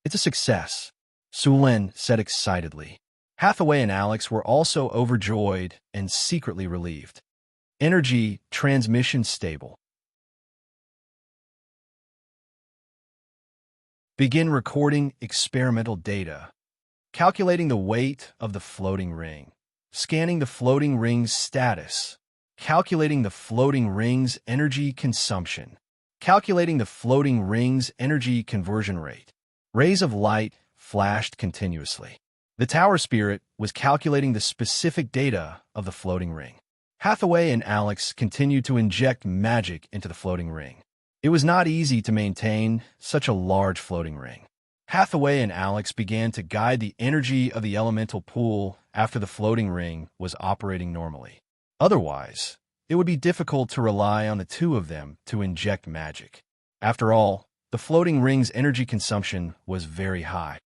"It's a success," Sulen said excitedly. Hathaway and Alex were also overjoyed and secretly relieved. Energy transmission stable. Begin recording experimental data. Calculating the weight of the floating ring. Scanning the floating ring's status. Calculating the floating ring's energy consumption. Calculating the floating ring's energy conversion rate. Rays of light flashed continuously. The tower spirit was calculating the specific data of the floating ring. Hathaway and Alex continued to inject magic into the floating ring. It was not easy to maintain such a large floating ring. Hathaway and Alex began to guide the energy of the elemental pool after the floating ring was operating normally. Otherwise, it would be difficult to rely on the two of them to inject magic. After all, the floating ring's energy consumption was very high.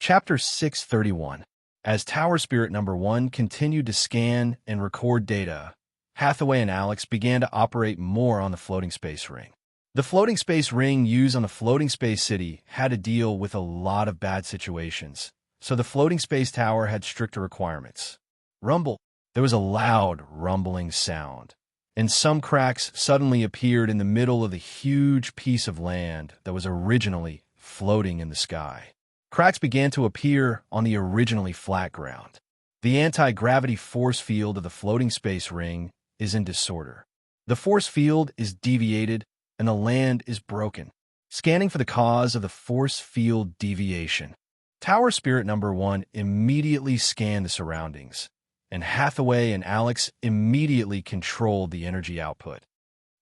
Chapter 631. As Tower Spirit Number 1 continued to scan and record data, Hathaway and Alex began to operate more on the floating space ring. The floating space ring used on the floating space city had to deal with a lot of bad situations, so the floating space tower had stricter requirements. Rumble. There was a loud rumbling sound, and some cracks suddenly appeared in the middle of the huge piece of land that was originally floating in the sky. Cracks began to appear on the originally flat ground. The anti-gravity force field of the floating space ring is in disorder. The force field is deviated and the land is broken. Scanning for the cause of the force field deviation. Tower Spirit Number 1 immediately scanned the surroundings, and Hathaway and Alex immediately controlled the energy output.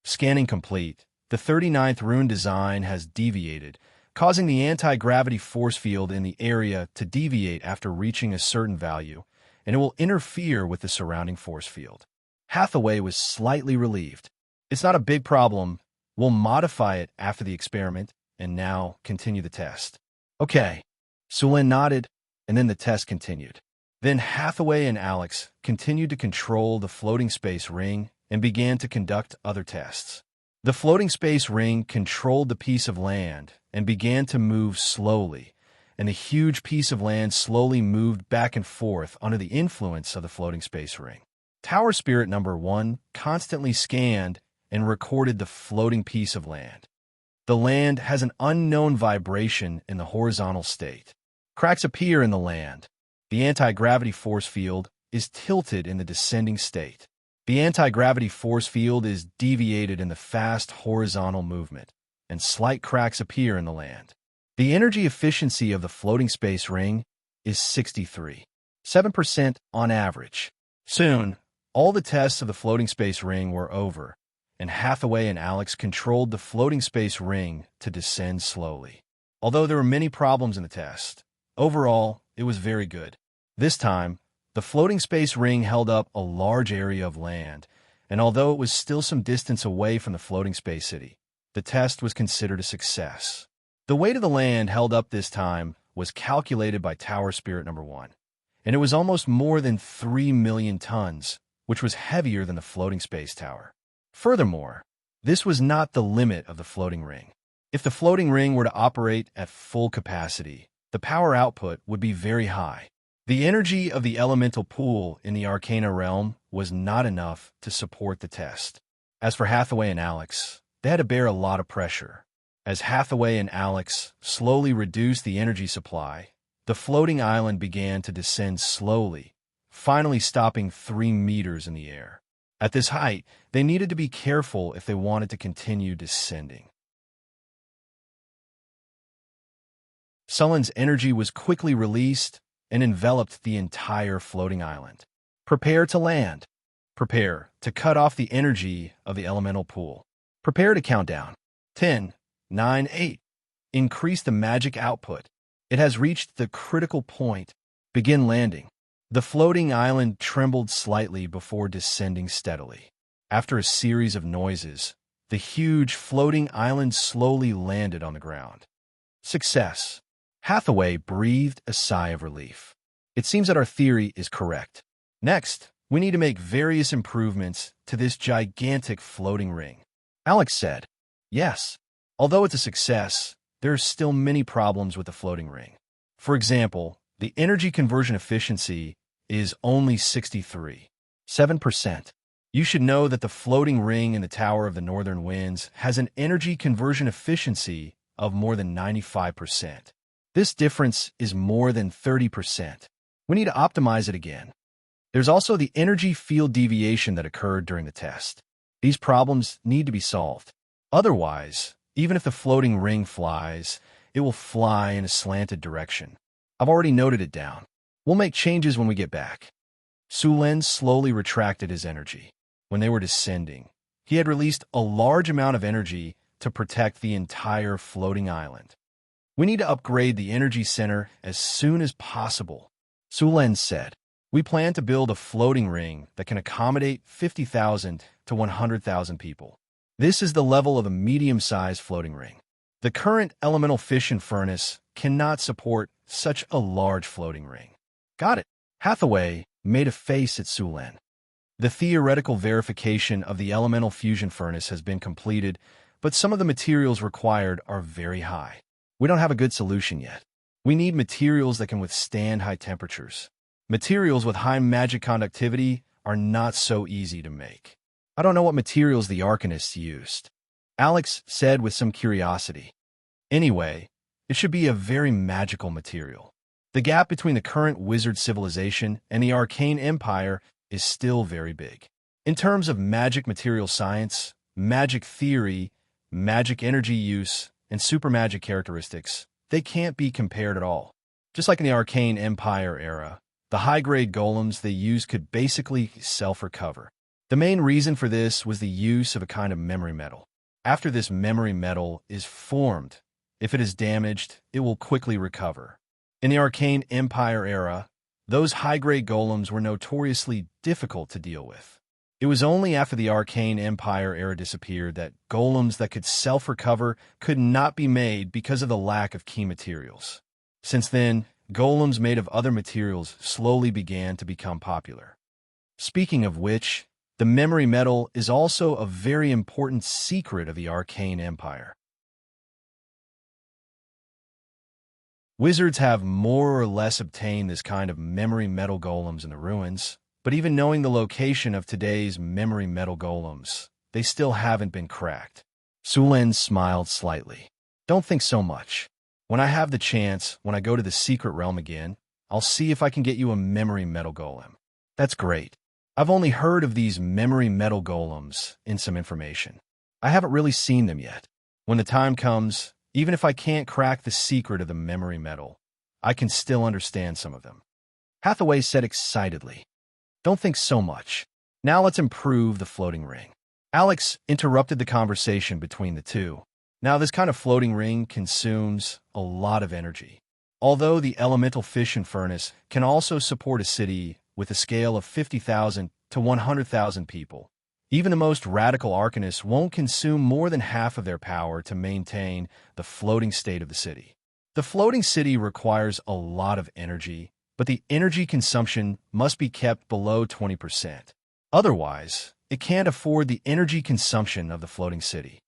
Scanning complete. The 39th rune design has deviated, causing the anti-gravity force field in the area to deviate after reaching a certain value, and it will interfere with the surrounding force field. Hathaway was slightly relieved. It's not a big problem. We'll modify it after the experiment, and now continue the test. Okay. Sulin nodded, and then the test continued. Then Hathaway and Alex continued to control the floating space ring and began to conduct other tests. The floating space ring controlled the piece of land and began to move slowly, and the huge piece of land slowly moved back and forth under the influence of the floating space ring. Tower Spirit Number 1 constantly scanned and recorded the floating piece of land. The land has an unknown vibration in the horizontal state. Cracks appear in the land. The anti-gravity force field is tilted in the descending state. The anti-gravity force field is deviated in the fast horizontal movement, and slight cracks appear in the land. The energy efficiency of the floating space ring is 63.7% on average. Soon, all the tests of the floating space ring were over, and Hathaway and Alex controlled the floating space ring to descend slowly. Although there were many problems in the test, overall, it was very good. This time, the floating space ring held up a large area of land, and although it was still some distance away from the floating space city, the test was considered a success. The weight of the land held up this time was calculated by Tower Spirit Number 1, and it was almost more than 3 million tons, which was heavier than the floating space tower. Furthermore, this was not the limit of the floating ring. If the floating ring were to operate at full capacity, the power output would be very high. The energy of the elemental pool in the Arcana realm was not enough to support the test. As for Hathaway and Alex, they had to bear a lot of pressure. As Hathaway and Alex slowly reduced the energy supply, the floating island began to descend slowly, finally stopping 3 meters in the air. At this height, they needed to be careful if they wanted to continue descending. Sullen's energy was quickly released and enveloped the entire floating island. Prepare to land. Prepare to cut off the energy of the elemental pool. Prepare to count down. 10, 9, 8. Increase the magic output. It has reached the critical point. Begin landing. The floating island trembled slightly before descending steadily. After a series of noises, the huge floating island slowly landed on the ground. Success. Hathaway breathed a sigh of relief. It seems that our theory is correct. Next, we need to make various improvements to this gigantic floating ring. Alex said, yes. Although it's a success, there are still many problems with the floating ring. For example, the energy conversion efficiency is only 63.7%. You should know that the floating ring in the Tower of the Northern Winds has an energy conversion efficiency of more than 95%. This difference is more than 30%. We need to optimize it again. There's also the energy field deviation that occurred during the test. These problems need to be solved. Otherwise, Even if the floating ring flies, it will fly in a slanted direction. I've already noted it down. We'll make changes when we get back. Su Len slowly retracted his energy. When they were descending, he had released a large amount of energy to protect the entire floating island. We need to upgrade the energy center as soon as possible, Su Len said. We plan to build a floating ring that can accommodate 50,000 to 100,000 people. This is the level of a medium-sized floating ring. The current elemental fission furnace cannot support such a large floating ring. Got it. Hathaway made a face at Su Len. The theoretical verification of the elemental fusion furnace has been completed, but some of the materials required are very high. We don't have a good solution yet. We need materials that can withstand high temperatures. Materials with high magic conductivity are not so easy to make. I don't know what materials the Arcanists used, Alex said with some curiosity. Anyway, it should be a very magical material. The gap between the current wizard civilization and the arcane empire is still very big. In terms of magic material science, magic theory, magic energy use, and super magic characteristics, they can't be compared at all. Just like in the arcane empire era, the high-grade golems they used could basically self-recover. The main reason for this was the use of a kind of memory metal. After this memory metal is formed, if it is damaged, it will quickly recover. In the arcane empire era, those high-grade golems were notoriously difficult to deal with. It was only after the arcane empire era disappeared that golems that could self-recover could not be made because of the lack of key materials. Since then, golems made of other materials slowly began to become popular. Speaking of which, the memory metal is also a very important secret of the arcane empire. Wizards have more or less obtained this kind of memory metal golems in the ruins, but even knowing the location of today's memory metal golems, they still haven't been cracked. Su Len smiled slightly. Don't think so much. When I have the chance, when I go to the secret realm again, I'll see if I can get you a memory metal golem. That's great. I've only heard of these memory metal golems in some information. I haven't really seen them yet. When the time comes, even if I can't crack the secret of the memory metal, I can still understand some of them. Hathaway said excitedly. Don't think so much. Now let's improve the floating ring. Alex interrupted the conversation between the two. Now this kind of floating ring consumes a lot of energy. Although the elemental fission furnace can also support a city with a scale of 50,000 to 100,000 people, even the most radical arcanists won't consume more than half of their power to maintain the floating state of the city. The floating city requires a lot of energy, but the energy consumption must be kept below 20%. Otherwise, it can't afford the energy consumption of the floating city.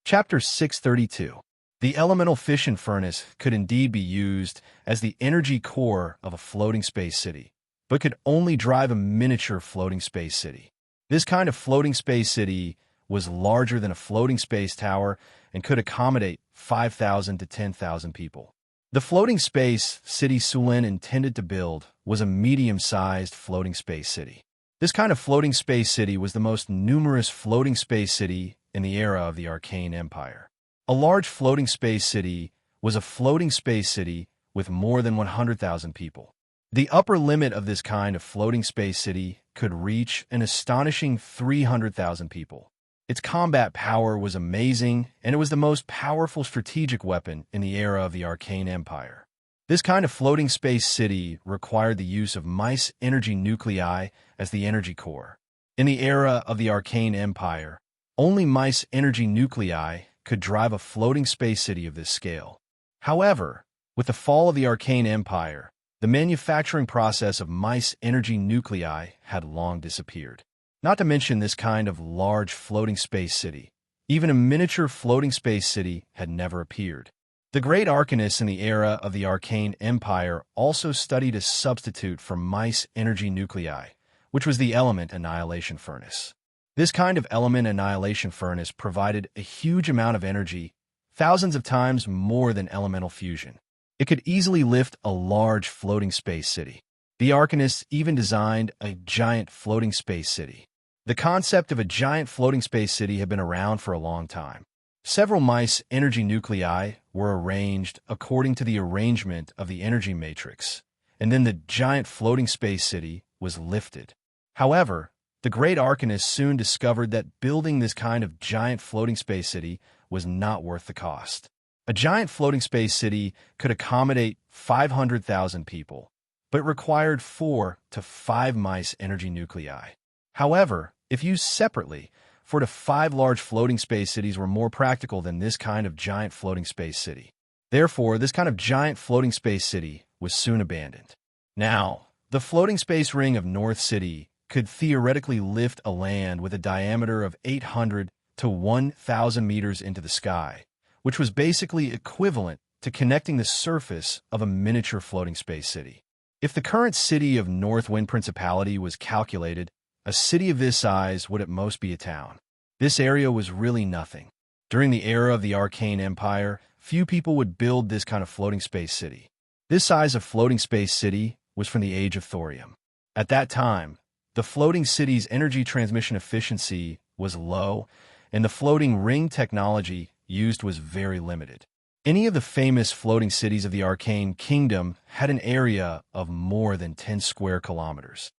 Chapter 632. The elemental fission furnace could indeed be used as the energy core of a floating space city, but could only drive a miniature floating space city. This kind of floating space city was larger than a floating space tower and could accommodate 5,000 to 10,000 people. The floating space city Su Len intended to build was a medium-sized floating space city. This kind of floating space city was the most numerous floating space city in the era of the Arcane Empire. A large floating space city was a floating space city with more than 100,000 people. The upper limit of this kind of floating space city could reach an astonishing 300,000 people. Its combat power was amazing, and it was the most powerful strategic weapon in the era of the Arcane Empire. This kind of floating space city required the use of mice energy nuclei as the energy core. In the era of the Arcane Empire, only mice energy nuclei could drive a floating space city of this scale. However, with the fall of the Arcane Empire, the manufacturing process of mice energy nuclei had long disappeared. Not to mention this kind of large floating space city. Even a miniature floating space city had never appeared. The great arcanists in the era of the Arcane Empire also studied a substitute for mice energy nuclei, which was the element annihilation furnace. This kind of element annihilation furnace provided a huge amount of energy, thousands of times more than elemental fusion. It could easily lift a large floating space city. The Arcanists even designed a giant floating space city. The concept of a giant floating space city had been around for a long time. Several mice energy nuclei were arranged according to the arrangement of the energy matrix, and then the giant floating space city was lifted. However, the great Arcanists soon discovered that building this kind of giant floating space city was not worth the cost. A giant floating space city could accommodate 500,000 people, but it required 4 to 5 mice energy nuclei. However, if used separately, 4 to 5 large floating space cities were more practical than this kind of giant floating space city. Therefore, this kind of giant floating space city was soon abandoned. Now, the floating space ring of North City could theoretically lift a land with a diameter of 800 to 1,000 meters into the sky, which was basically equivalent to connecting the surface of a miniature floating space city. If the current city of North Wind Principality was calculated, a city of this size would at most be a town. This area was really nothing. During the era of the Arcane Empire, few people would build this kind of floating space city. This size of floating space city was from the age of thorium. At that time, the floating city's energy transmission efficiency was low, and the floating ring technology used was very limited. Any of the famous floating cities of the Arcane Kingdom had an area of more than 10 square kilometers.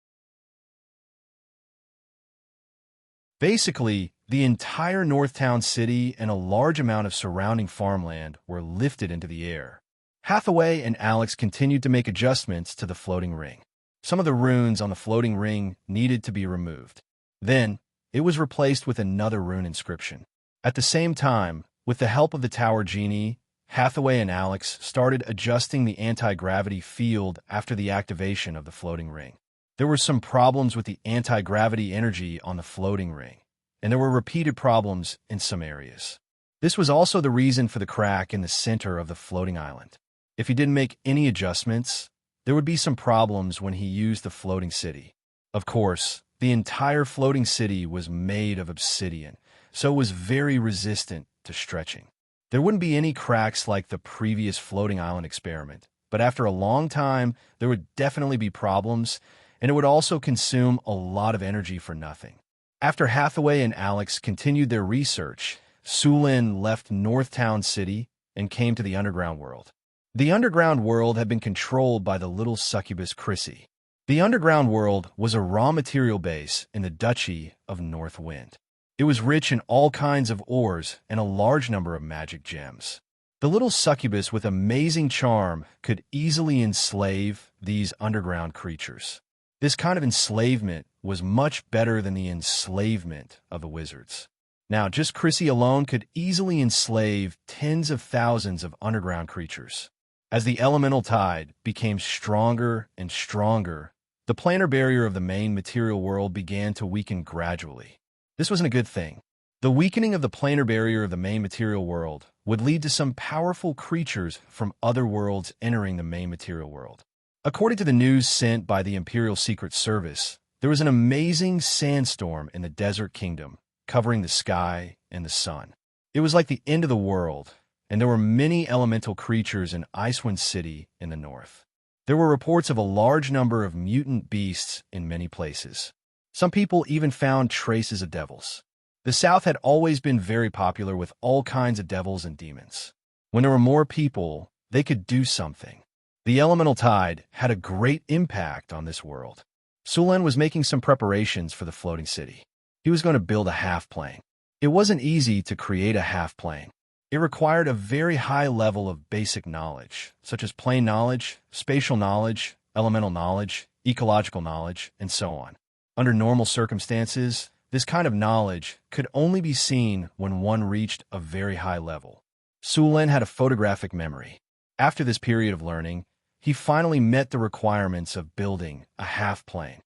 Basically, the entire Northtown city and a large amount of surrounding farmland were lifted into the air. Hathaway and Alex continued to make adjustments to the floating ring. Some of the runes on the floating ring needed to be removed. Then, it was replaced with another rune inscription. At the same time, with the help of the Tower Genie, Hathaway and Alex started adjusting the anti-gravity field after the activation of the floating ring. There were some problems with the anti-gravity energy on the floating ring, and there were repeated problems in some areas. This was also the reason for the crack in the center of the floating island. If he didn't make any adjustments, there would be some problems when he used the floating city. Of course, the entire floating city was made of obsidian, so it was very resistant to stretching. There wouldn't be any cracks like the previous floating island experiment, but after a long time, there would definitely be problems, and it would also consume a lot of energy for nothing. After Hathaway and Alex continued their research, Sulin left Northtown City and came to the underground world. The underground world had been controlled by the little succubus Chrissy. The underground world was a raw material base in the Duchy of North Wind. It was rich in all kinds of ores and a large number of magic gems. The little succubus with amazing charm could easily enslave these underground creatures. This kind of enslavement was much better than the enslavement of the wizards. Now, just Chrissy alone could easily enslave tens of thousands of underground creatures. As the elemental tide became stronger and stronger, the planar barrier of the main material world began to weaken gradually. This wasn't a good thing. The weakening of the planar barrier of the main material world would lead to some powerful creatures from other worlds entering the main material world. According to the news sent by the Imperial Secret Service, there was an amazing sandstorm in the Desert Kingdom, covering the sky and the sun. It was like the end of the world, and there were many elemental creatures in Icewind City in the north. There were reports of a large number of mutant beasts in many places. Some people even found traces of devils. The South had always been very popular with all kinds of devils and demons. When there were more people, they could do something. The elemental tide had a great impact on this world. Sulen was making some preparations for the floating city. He was going to build a half-plane. It wasn't easy to create a half-plane. It required a very high level of basic knowledge, such as plane knowledge, spatial knowledge, elemental knowledge, ecological knowledge, and so on. Under normal circumstances, this kind of knowledge could only be seen when one reached a very high level. Sulen had a photographic memory. After this period of learning, he finally met the requirements of building a half-plane.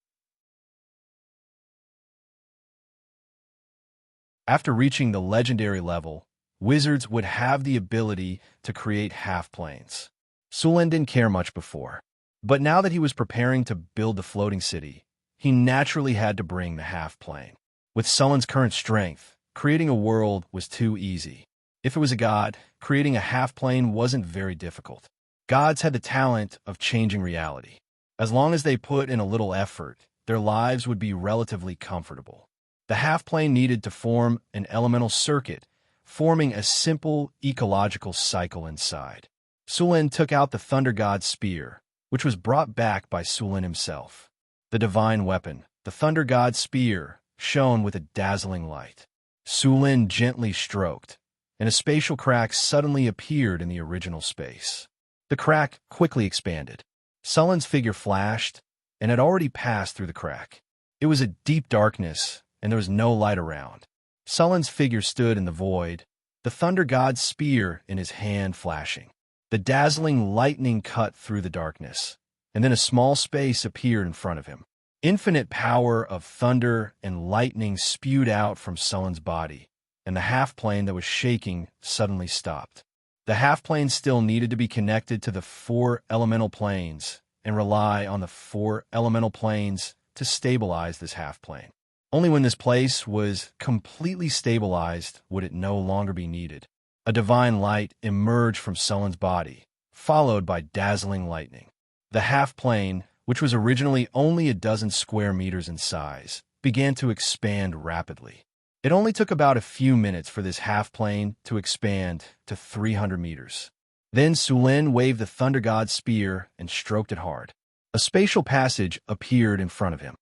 After reaching the legendary level, wizards would have the ability to create half-planes. Sulen didn't care much before, but now that he was preparing to build the floating city, he naturally had to bring the half-plane. With Sulen's current strength, creating a world was too easy. If it was a god, creating a half-plane wasn't very difficult. Gods had the talent of changing reality. As long as they put in a little effort, their lives would be relatively comfortable. The half-plane needed to form an elemental circuit, forming a simple ecological cycle inside. Sulin took out the Thunder God's spear, which was brought back by Sulin himself. The divine weapon, the Thunder God's spear, shone with a dazzling light. Sulin gently stroked, and a spatial crack suddenly appeared in the original space. The crack quickly expanded. Sulin's figure flashed, and had already passed through the crack. It was a deep darkness, and there was no light around. Sulin's figure stood in the void, the Thunder God's spear in his hand flashing. The dazzling lightning cut through the darkness, and then a small space appeared in front of him. Infinite power of thunder and lightning spewed out from Sulin's body, and the half-plane that was shaking suddenly stopped. The half-plane still needed to be connected to the 4 elemental planes and rely on the 4 elemental planes to stabilize this half-plane. Only when this place was completely stabilized would it no longer be needed. A divine light emerged from Sulin's body, followed by dazzling lightning. The half-plane, which was originally only a dozen square meters in size, began to expand rapidly. It only took about a few minutes for this half-plane to expand to 300 meters. Then Sulin waved the Thunder God's spear and stroked it hard. A spatial passage appeared in front of him.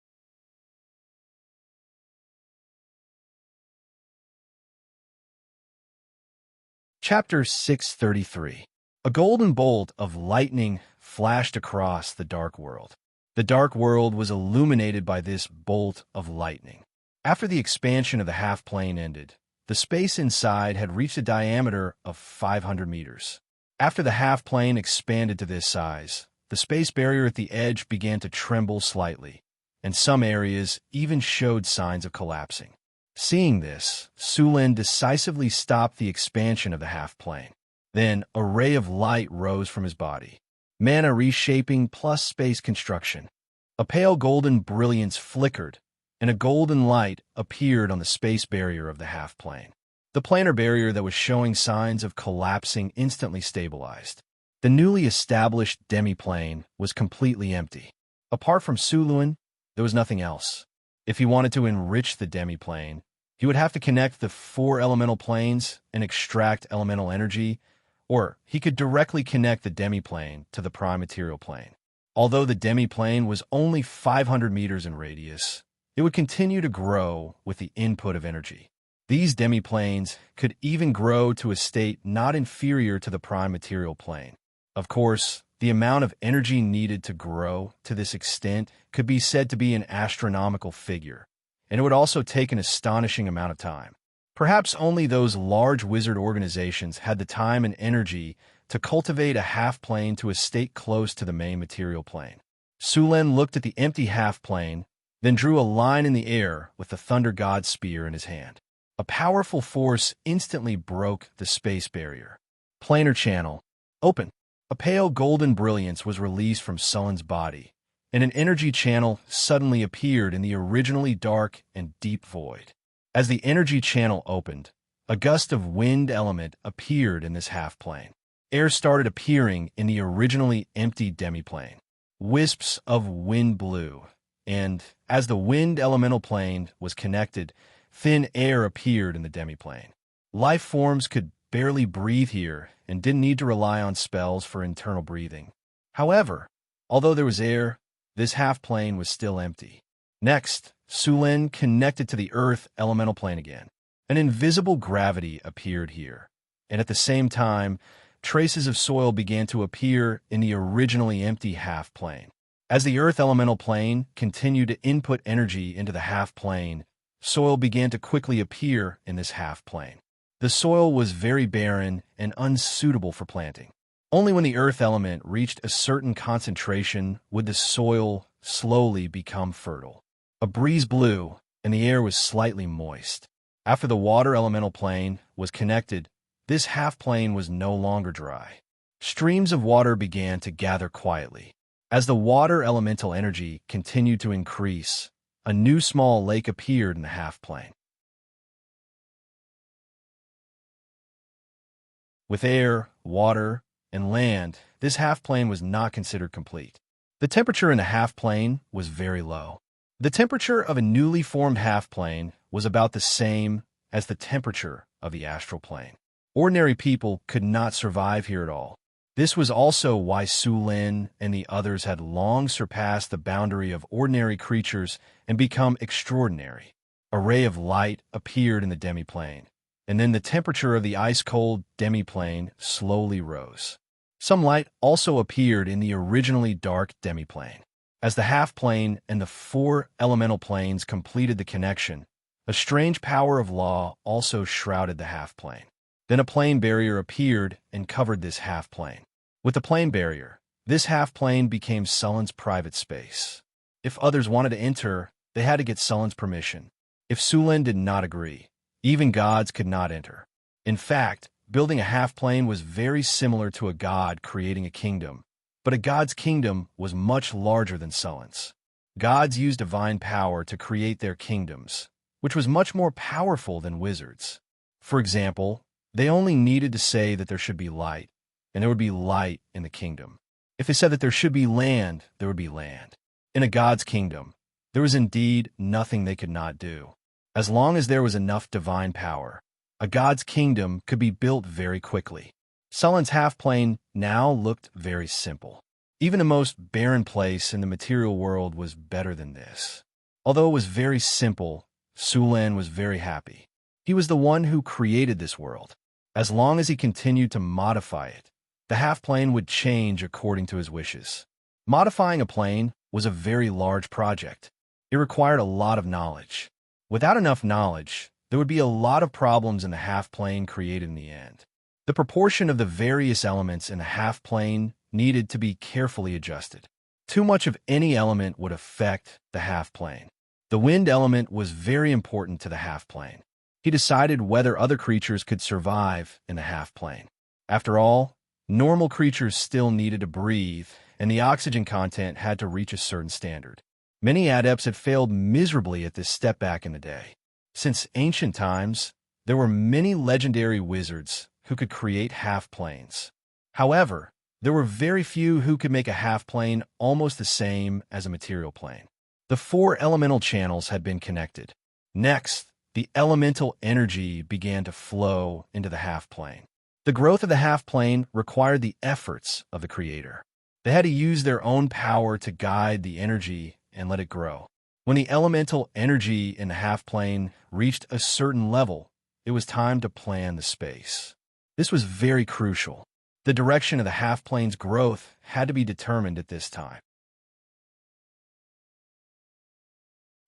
Chapter 633. A golden bolt of lightning flashed across the dark world. The dark world was illuminated by this bolt of lightning. After the expansion of the half-plane ended, the space inside had reached a diameter of 500 meters. After the half-plane expanded to this size, the space barrier at the edge began to tremble slightly, and some areas even showed signs of collapsing. Seeing this, Sulin decisively stopped the expansion of the half-plane. Then a ray of light rose from his body. Mana reshaping plus space construction. A pale golden brilliance flickered, and a golden light appeared on the space barrier of the half-plane. The planar barrier that was showing signs of collapsing instantly stabilized. The newly established demi-plane was completely empty. Apart from Sulin, there was nothing else. If he wanted to enrich the demi-plane, he would have to connect the 4 elemental planes and extract elemental energy, or he could directly connect the demi-plane to the prime material plane. Although the demi-plane was only 500 meters in radius, it would continue to grow with the input of energy. These demi-planes could even grow to a state not inferior to the prime material plane. Of course, the amount of energy needed to grow to this extent could be said to be an astronomical figure, and it would also take an astonishing amount of time. Perhaps only those large wizard organizations had the time and energy to cultivate a half-plane to a state close to the main material plane. Sulin looked at the empty half-plane, then drew a line in the air with the Thunder God's spear in his hand. A powerful force instantly broke the space barrier. Planar channel. Open. A pale golden brilliance was released from Sulin's body, and an energy channel suddenly appeared in the originally dark and deep void. As the energy channel opened, a gust of wind element appeared in this half-plane. Air started appearing in the originally empty demi-plane. Wisps of wind blew, and as the wind elemental plane was connected, thin air appeared in the demi-plane. Life forms could barely breathe here and didn't need to rely on spells for internal breathing. However, although there was air, this half-plane was still empty. Next, Sulin connected to the earth elemental plane again. An invisible gravity appeared here, and at the same time, traces of soil began to appear in the originally empty half-plane. As the earth elemental plane continued to input energy into the half-plane, soil began to quickly appear in this half-plane. The soil was very barren and unsuitable for planting. Only when the earth element reached a certain concentration would the soil slowly become fertile. A breeze blew, and the air was slightly moist. After the water elemental plane was connected, this half-plane was no longer dry. Streams of water began to gather quietly. As the water elemental energy continued to increase, a new small lake appeared in the half-plane. With air, water, and land, this half-plane was not considered complete. The temperature in the half-plane was very low. The temperature of a newly formed half-plane was about the same as the temperature of the astral plane. Ordinary people could not survive here at all. This was also why Su Lin and the others had long surpassed the boundary of ordinary creatures and become extraordinary. A ray of light appeared in the demiplane, and then the temperature of the ice-cold demiplane slowly rose. Some light also appeared in the originally dark demiplane. As the half-plane and the four elemental planes completed the connection, a strange power of law also shrouded the half-plane. Then a plane barrier appeared and covered this half-plane. With the plane barrier, this half-plane became Sullen's private space. If others wanted to enter, they had to get Sullen's permission. If Su Lin did not agree, even gods could not enter. In fact, building a half-plane was very similar to a god creating a kingdom, but a god's kingdom was much larger than Sullen's. Gods used divine power to create their kingdoms, which was much more powerful than wizards. For example, they only needed to say that there should be light, and there would be light in the kingdom. If they said that there should be land, there would be land. In a god's kingdom, there was indeed nothing they could not do. As long as there was enough divine power, a god's kingdom could be built very quickly. Sullen's half-plane now looked very simple. Even the most barren place in the material world was better than this. Although it was very simple, Su Lin was very happy. He was the one who created this world. As long as he continued to modify it, the half-plane would change according to his wishes. Modifying a plane was a very large project. It required a lot of knowledge. Without enough knowledge, there would be a lot of problems in the half-plane created in the end. The proportion of the various elements in the half-plane needed to be carefully adjusted. Too much of any element would affect the half-plane. The wind element was very important to the half-plane. He decided whether other creatures could survive in the half-plane. After all, normal creatures still needed to breathe, and the oxygen content had to reach a certain standard. Many adepts had failed miserably at this step back in the day. Since ancient times, there were many legendary wizards who could create half-planes. However, there were very few who could make a half-plane almost the same as a material plane. The four elemental channels had been connected. Next, the elemental energy began to flow into the half-plane. The growth of the half-plane required the efforts of the creator. They had to use their own power to guide the energy and let it grow. When the elemental energy in the half-plane reached a certain level, it was time to plan the space. This was very crucial. The direction of the half-plane's growth had to be determined at this time.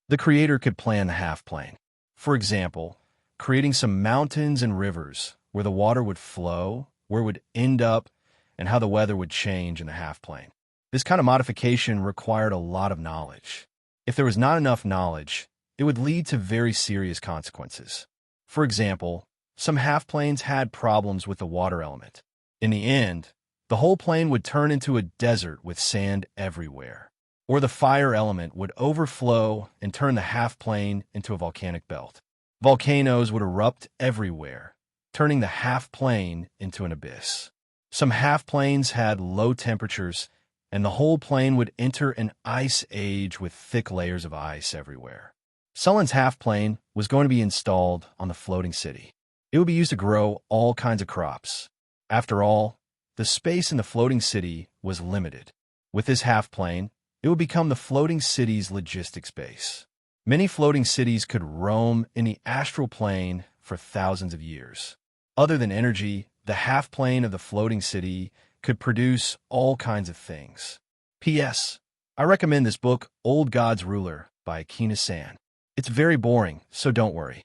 The creator could plan the half-plane. For example, creating some mountains and rivers where the water would flow, where it would end up, and how the weather would change in the half-plane. This kind of modification required a lot of knowledge. If there was not enough knowledge, it would lead to very serious consequences. For example, some half-planes had problems with the water element. In the end, the whole plane would turn into a desert with sand everywhere. Or the fire element would overflow and turn the half-plane into a volcanic belt. Volcanoes would erupt everywhere, turning the half-plane into an abyss. Some half-planes had low temperatures, and the whole plane would enter an ice age with thick layers of ice everywhere. Sullen's half-plane was going to be installed on the floating city. It would be used to grow all kinds of crops. After all, the space in the floating city was limited. With this half-plane, it would become the floating city's logistics base. Many floating cities could roam in the astral plane for thousands of years. Other than energy, the half-plane of the floating city could produce all kinds of things. P.S. I recommend this book, Old God's Ruler, by Kina-san. It's very boring, so don't worry.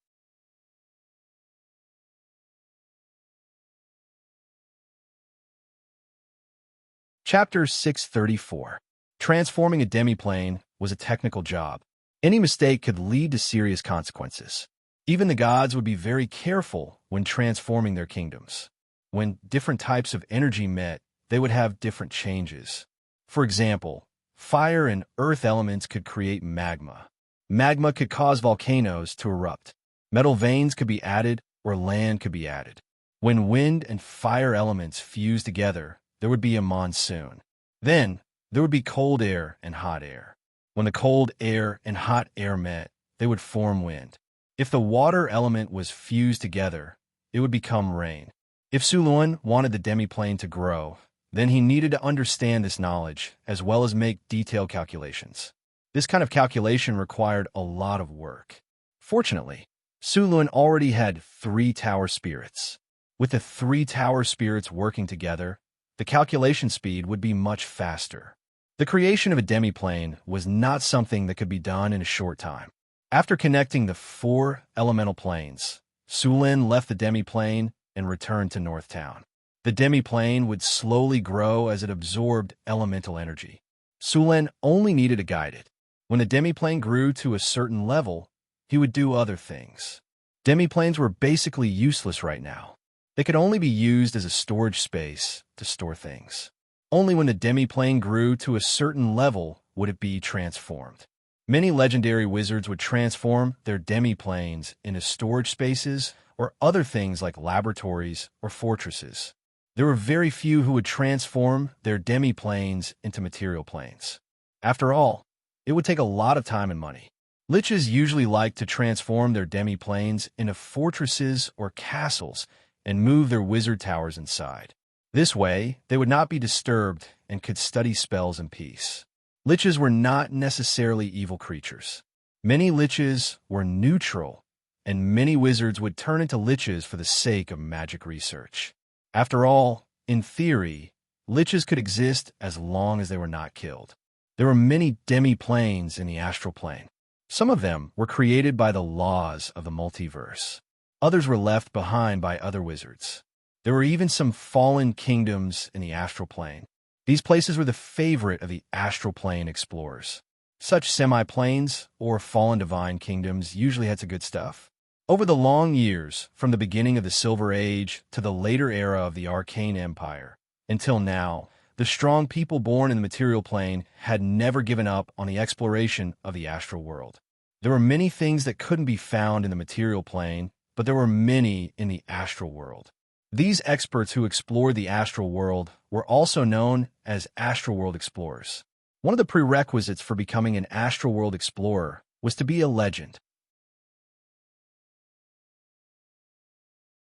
Chapter 634. Transforming a demiplane was a technical job. Any mistake could lead to serious consequences. Even the gods would be very careful when transforming their kingdoms. When different types of energy met, they would have different changes. For example, fire and earth elements could create magma. Magma could cause volcanoes to erupt. Metal veins could be added, or land could be added. When wind and fire elements fused together, there would be a monsoon. Then, There would be cold air and hot air. When the cold air and hot air met, they would form wind. If the water element was fused together, it would become rain. If Suluan wanted the demiplane to grow, then he needed to understand this knowledge as well as make detailed calculations. This kind of calculation required a lot of work. Fortunately, Suluan already had 3 tower spirits. With the 3 tower spirits working together, the calculation speed would be much faster. The creation of a demiplane was not something that could be done in a short time. After connecting the 4 elemental planes, Suluan left the demiplane and returned to North Town. The demiplane would slowly grow as it absorbed elemental energy. Suluan only needed to guide it. When the demiplane grew to a certain level, he would do other things. Demiplanes were basically useless right now. They could only be used as a storage space to store things. Only when the demiplane grew to a certain level would it be transformed. Many legendary wizards would transform their demiplanes into storage spaces or other things like laboratories or fortresses. There were very few who would transform their demiplanes into material planes. After all, it would take a lot of time and money. Liches usually liked to transform their demiplanes into fortresses or castles and move their wizard towers inside. This way, they would not be disturbed and could study spells in peace. Liches were not necessarily evil creatures. Many liches were neutral, and many wizards would turn into liches for the sake of magic research. After all, in theory, liches could exist as long as they were not killed. There were many demi-planes in the astral plane. Some of them were created by the laws of the multiverse. Others were left behind by other wizards. There were even some fallen kingdoms in the astral plane. These places were the favorite of the astral plane explorers. Such semi-planes or fallen divine kingdoms usually had some good stuff. Over the long years, from the beginning of the Silver Age to the later era of the Arcane Empire, until now, the strong people born in the material plane had never given up on the exploration of the astral world. There were many things that couldn't be found in the material plane, but there were many in the astral world. These experts who explored the astral world were also known as astral world explorers. One of the prerequisites for becoming an astral world explorer was to be a legend.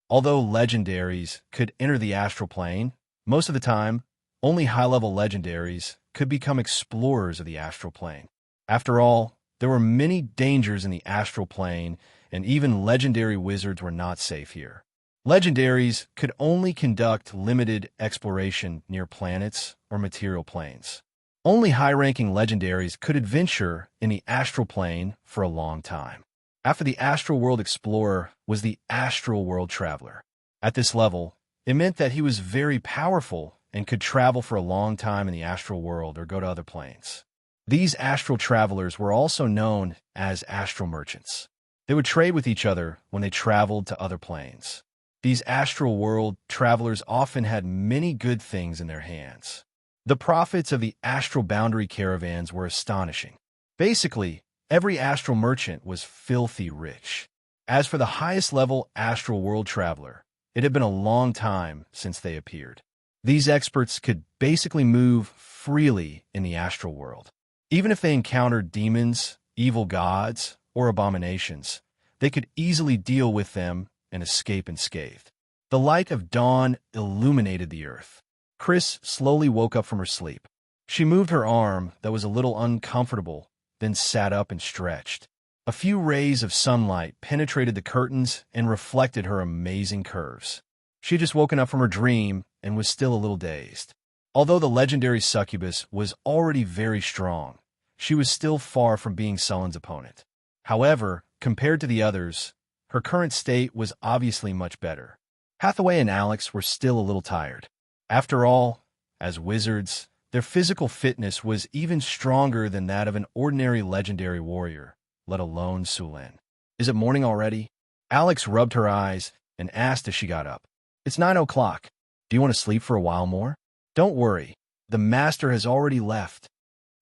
Although legendaries could enter the astral plane, most of the time, only high-level legendaries could become explorers of the astral plane. After all, there were many dangers in the astral plane, and even legendary wizards were not safe here. Legendaries could only conduct limited exploration near planets or material planes. Only high-ranking legendaries could adventure in the astral plane for a long time. After the astral world explorer was the astral world traveler. At this level, it meant that he was very powerful and could travel for a long time in the astral world or go to other planes. These astral travelers were also known as astral merchants. They would trade with each other when they traveled to other planes. These astral world travelers often had many good things in their hands. The profits of the astral boundary caravans were astonishing. Basically, every astral merchant was filthy rich. As for the highest level astral world traveler, it had been a long time since they appeared. These experts could basically move freely in the astral world. Even if they encountered demons, evil gods, or abominations, they could easily deal with them and escape unscathed. The light of dawn illuminated the earth. Chris slowly woke up from her sleep. She moved her arm that was a little uncomfortable, then sat up and stretched. A few rays of sunlight penetrated the curtains and reflected her amazing curves. She had just woken up from her dream and was still a little dazed. Although the legendary succubus was already very strong, she was still far from being Sullen's opponent. However, compared to the others, her current state was obviously much better. Hathaway and Alex were still a little tired. After all, as wizards, their physical fitness was even stronger than that of an ordinary legendary warrior, let alone Sulen. "Is it morning already?" Alex rubbed her eyes and asked as she got up. "It's 9 o'clock. Do you want to sleep for a while more?" "Don't worry. The master has already left."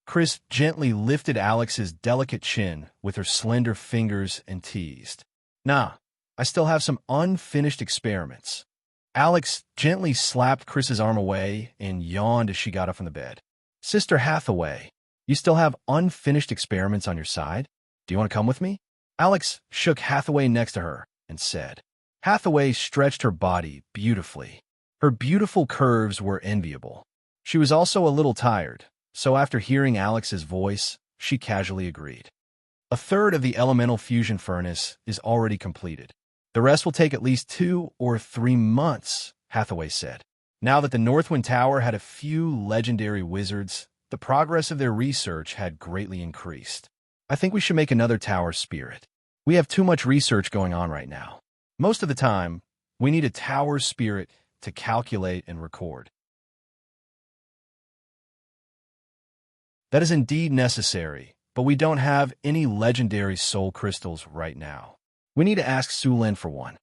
Chris gently lifted Alex's delicate chin with her slender fingers and teased. "Nah, I still have some unfinished experiments." Alex gently slapped Chris's arm away and yawned as she got up from the bed. Sister Hathaway, you still have unfinished experiments on your side? Do you want to come with me? Alex shook Hathaway next to her and said. Hathaway stretched her body beautifully. Her beautiful curves were enviable. She was also a little tired, so after hearing Alex's voice, she casually agreed. A third of the elemental fusion furnace is already completed. The rest will take at least 2 or 3 months, Hathaway said. Now that the Northwind Tower had a few legendary wizards, the progress of their research had greatly increased. I think we should make another tower spirit. We have too much research going on right now. Most of the time, we need a tower spirit to calculate and record. That is indeed necessary, but we don't have any legendary soul crystals right now. We need to ask Sulen for one.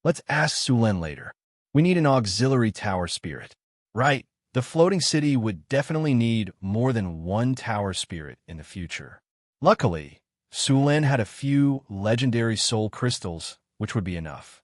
Let's ask Sulen later. We need an auxiliary tower spirit. Right, the floating city would definitely need more than one tower spirit in the future. Luckily, Sulen had a few legendary soul crystals, which would be enough.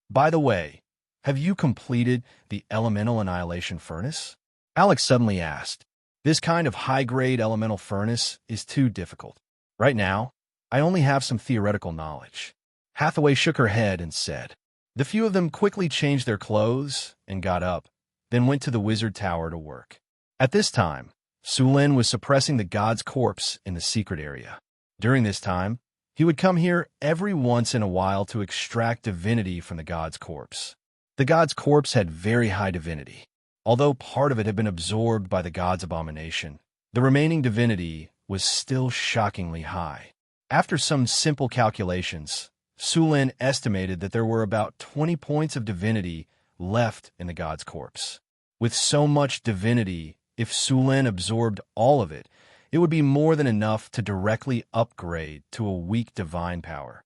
By the way, have you completed the elemental annihilation furnace? Alex suddenly asked. This kind of high-grade elemental furnace is too difficult. Right now, I only have some theoretical knowledge. Hathaway shook her head and said. The few of them quickly changed their clothes and got up, then went to the wizard tower to work. At this time, Sulen was suppressing the god's corpse in the secret area. During this time, he would come here every once in a while to extract divinity from the god's corpse. The god's corpse had very high divinity. Although part of it had been absorbed by the god's abomination, the remaining divinity was still shockingly high. After some simple calculations, Sulen estimated that there were about 20 points of divinity left in the god's corpse. With so much divinity, if Sulen absorbed all of it, it would be more than enough to directly upgrade to a weak divine power.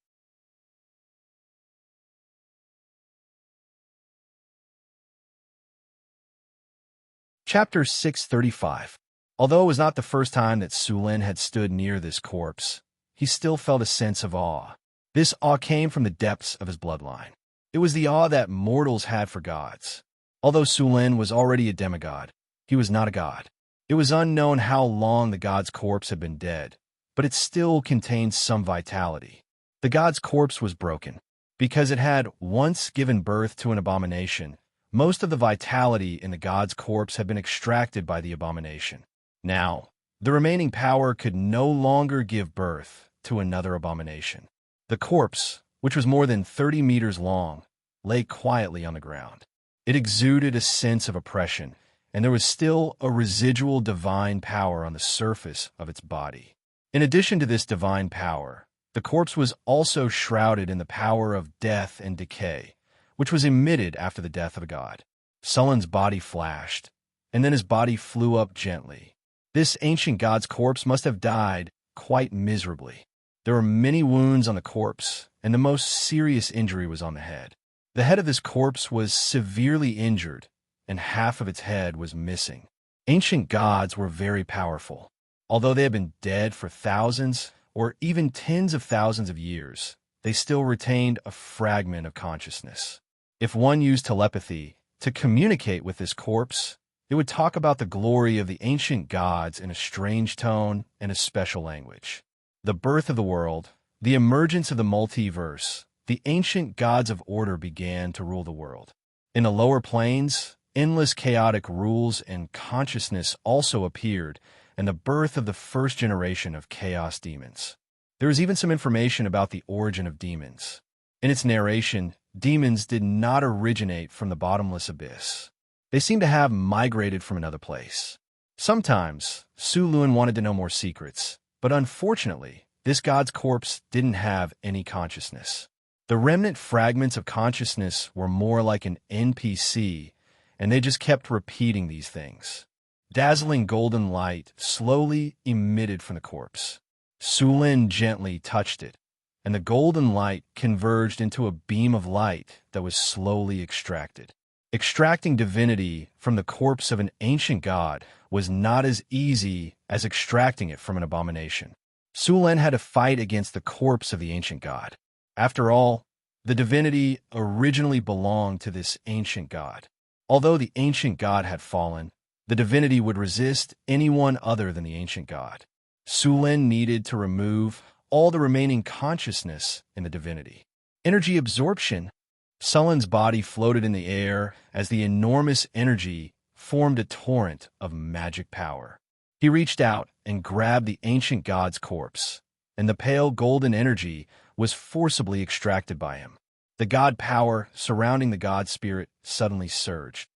Chapter 635. Although it was not the first time that Sulen had stood near this corpse, he still felt a sense of awe. This awe came from the depths of his bloodline. It was the awe that mortals had for gods. Although Sulen was already a demigod, he was not a god. It was unknown how long the god's corpse had been dead, but it still contained some vitality. The god's corpse was broken. Because it had once given birth to an abomination, most of the vitality in the god's corpse had been extracted by the abomination. Now, the remaining power could no longer give birth to another abomination. The corpse, which was more than 30 meters long, lay quietly on the ground. It exuded a sense of oppression, and there was still a residual divine power on the surface of its body. In addition to this divine power, the corpse was also shrouded in the power of death and decay, which was emitted after the death of a god. Sulen's body flashed, and then his body flew up gently. This ancient god's corpse must have died quite miserably. There were many wounds on the corpse, and the most serious injury was on the head. The head of this corpse was severely injured, and half of its head was missing. Ancient gods were very powerful. Although they had been dead for thousands or even tens of thousands of years, they still retained a fragment of consciousness. If one used telepathy to communicate with this corpse, it would talk about the glory of the ancient gods in a strange tone and a special language. The birth of the world, the emergence of the multiverse, the ancient gods of order began to rule the world. In the lower planes, endless chaotic rules and consciousness also appeared, and the birth of the first generation of chaos demons. There is even some information about the origin of demons. In its narration, demons did not originate from the bottomless abyss. They seem to have migrated from another place. Sometimes, Su Lun wanted to know more secrets, but unfortunately, this god's corpse didn't have any consciousness. The remnant fragments of consciousness were more like an NPC, and they just kept repeating these things. Dazzling golden light slowly emitted from the corpse. Sulen gently touched it, and the golden light converged into a beam of light that was slowly extracted. Extracting divinity from the corpse of an ancient god was not as easy as extracting it from an abomination. Sulen had to fight against the corpse of the ancient god. After all, the divinity originally belonged to this ancient god. Although the ancient god had fallen, The divinity would resist anyone other than the ancient god. Sulin needed to remove all the remaining consciousness in the divinity. Energy absorption. Sulin's body floated in the air as the enormous energy formed a torrent of magic power. He reached out and grabbed the ancient god's corpse, and the pale golden energy was forcibly extracted by him. The god power surrounding the god spirit suddenly surged.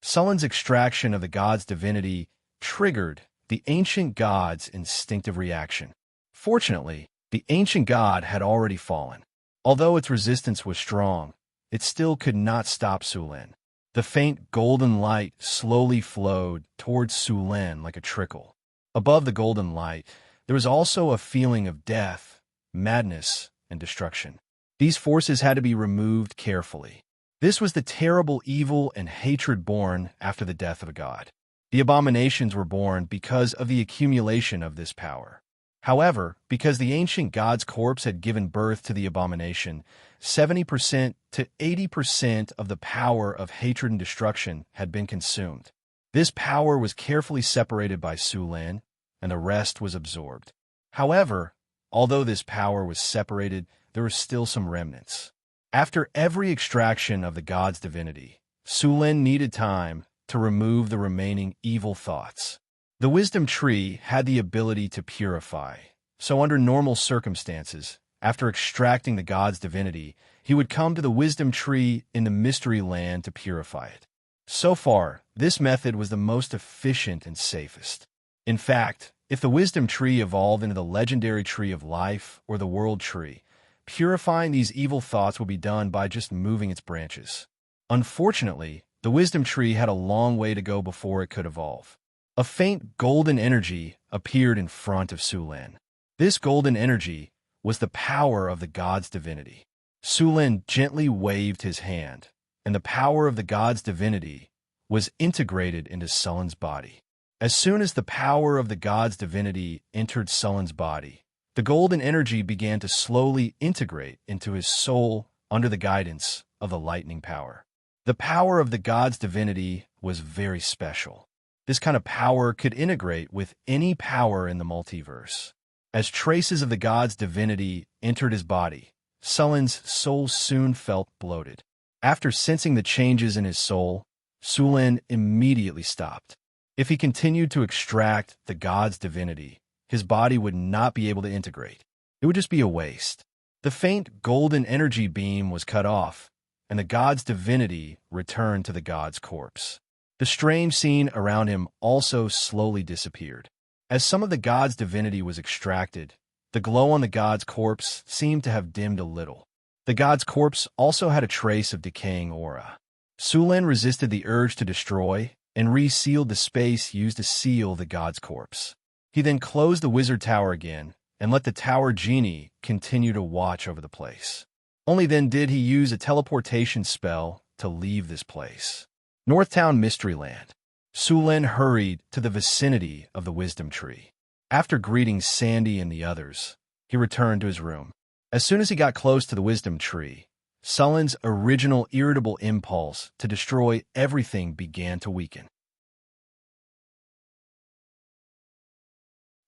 Sulin's extraction of the god's divinity triggered the ancient god's instinctive reaction. Fortunately, the ancient god had already fallen. Although its resistance was strong, it still could not stop Sulin. The faint golden light slowly flowed towards Sulin like a trickle. Above the golden light, there was also a feeling of death, madness, and destruction. These forces had to be removed carefully. This was the terrible evil and hatred born after the death of a god. The abominations were born because of the accumulation of this power. However, because the ancient god's corpse had given birth to the abomination, 70% to 80% of the power of hatred and destruction had been consumed. This power was carefully separated by Sulin, and the rest was absorbed. However, although this power was separated, there were still some remnants. After every extraction of the god's divinity, Sulin needed time to remove the remaining evil thoughts. The wisdom tree had the ability to purify, so under normal circumstances, after extracting the god's divinity, he would come to the wisdom tree in the mystery land to purify it. So far, this method was the most efficient and safest. In fact, if the wisdom tree evolved into the legendary tree of life or the world tree, purifying these evil thoughts would be done by just moving its branches. Unfortunately, the wisdom tree had a long way to go before it could evolve. A faint golden energy appeared in front of Sulin. This golden energy was the power of the god's divinity. Sulin gently waved his hand, and the power of the god's divinity was integrated into Sulin's body. As soon as the power of the god's divinity entered Sulin's body, the golden energy began to slowly integrate into his soul under the guidance of the lightning power. The power of the god's divinity was very special. This kind of power could integrate with any power in the multiverse. As traces of the god's divinity entered his body, Sulin's soul soon felt bloated. After sensing the changes in his soul, Sulin immediately stopped. If he continued to extract the god's divinity, his body would not be able to integrate. It would just be a waste. The faint golden energy beam was cut off, and the god's divinity returned to the god's corpse. The strange scene around him also slowly disappeared. As some of the god's divinity was extracted, the glow on the god's corpse seemed to have dimmed a little. The god's corpse also had a trace of decaying aura. Sulin resisted the urge to destroy and resealed the space used to seal the god's corpse. He then closed the wizard tower again and let the tower genie continue to watch over the place. Only then did he use a teleportation spell to leave this place. Northtown Mysteryland. Sulin hurried to the vicinity of the wisdom tree. After greeting Sandy and the others, he returned to his room. As soon as he got close to the wisdom tree, Sulin's original irritable impulse to destroy everything began to weaken.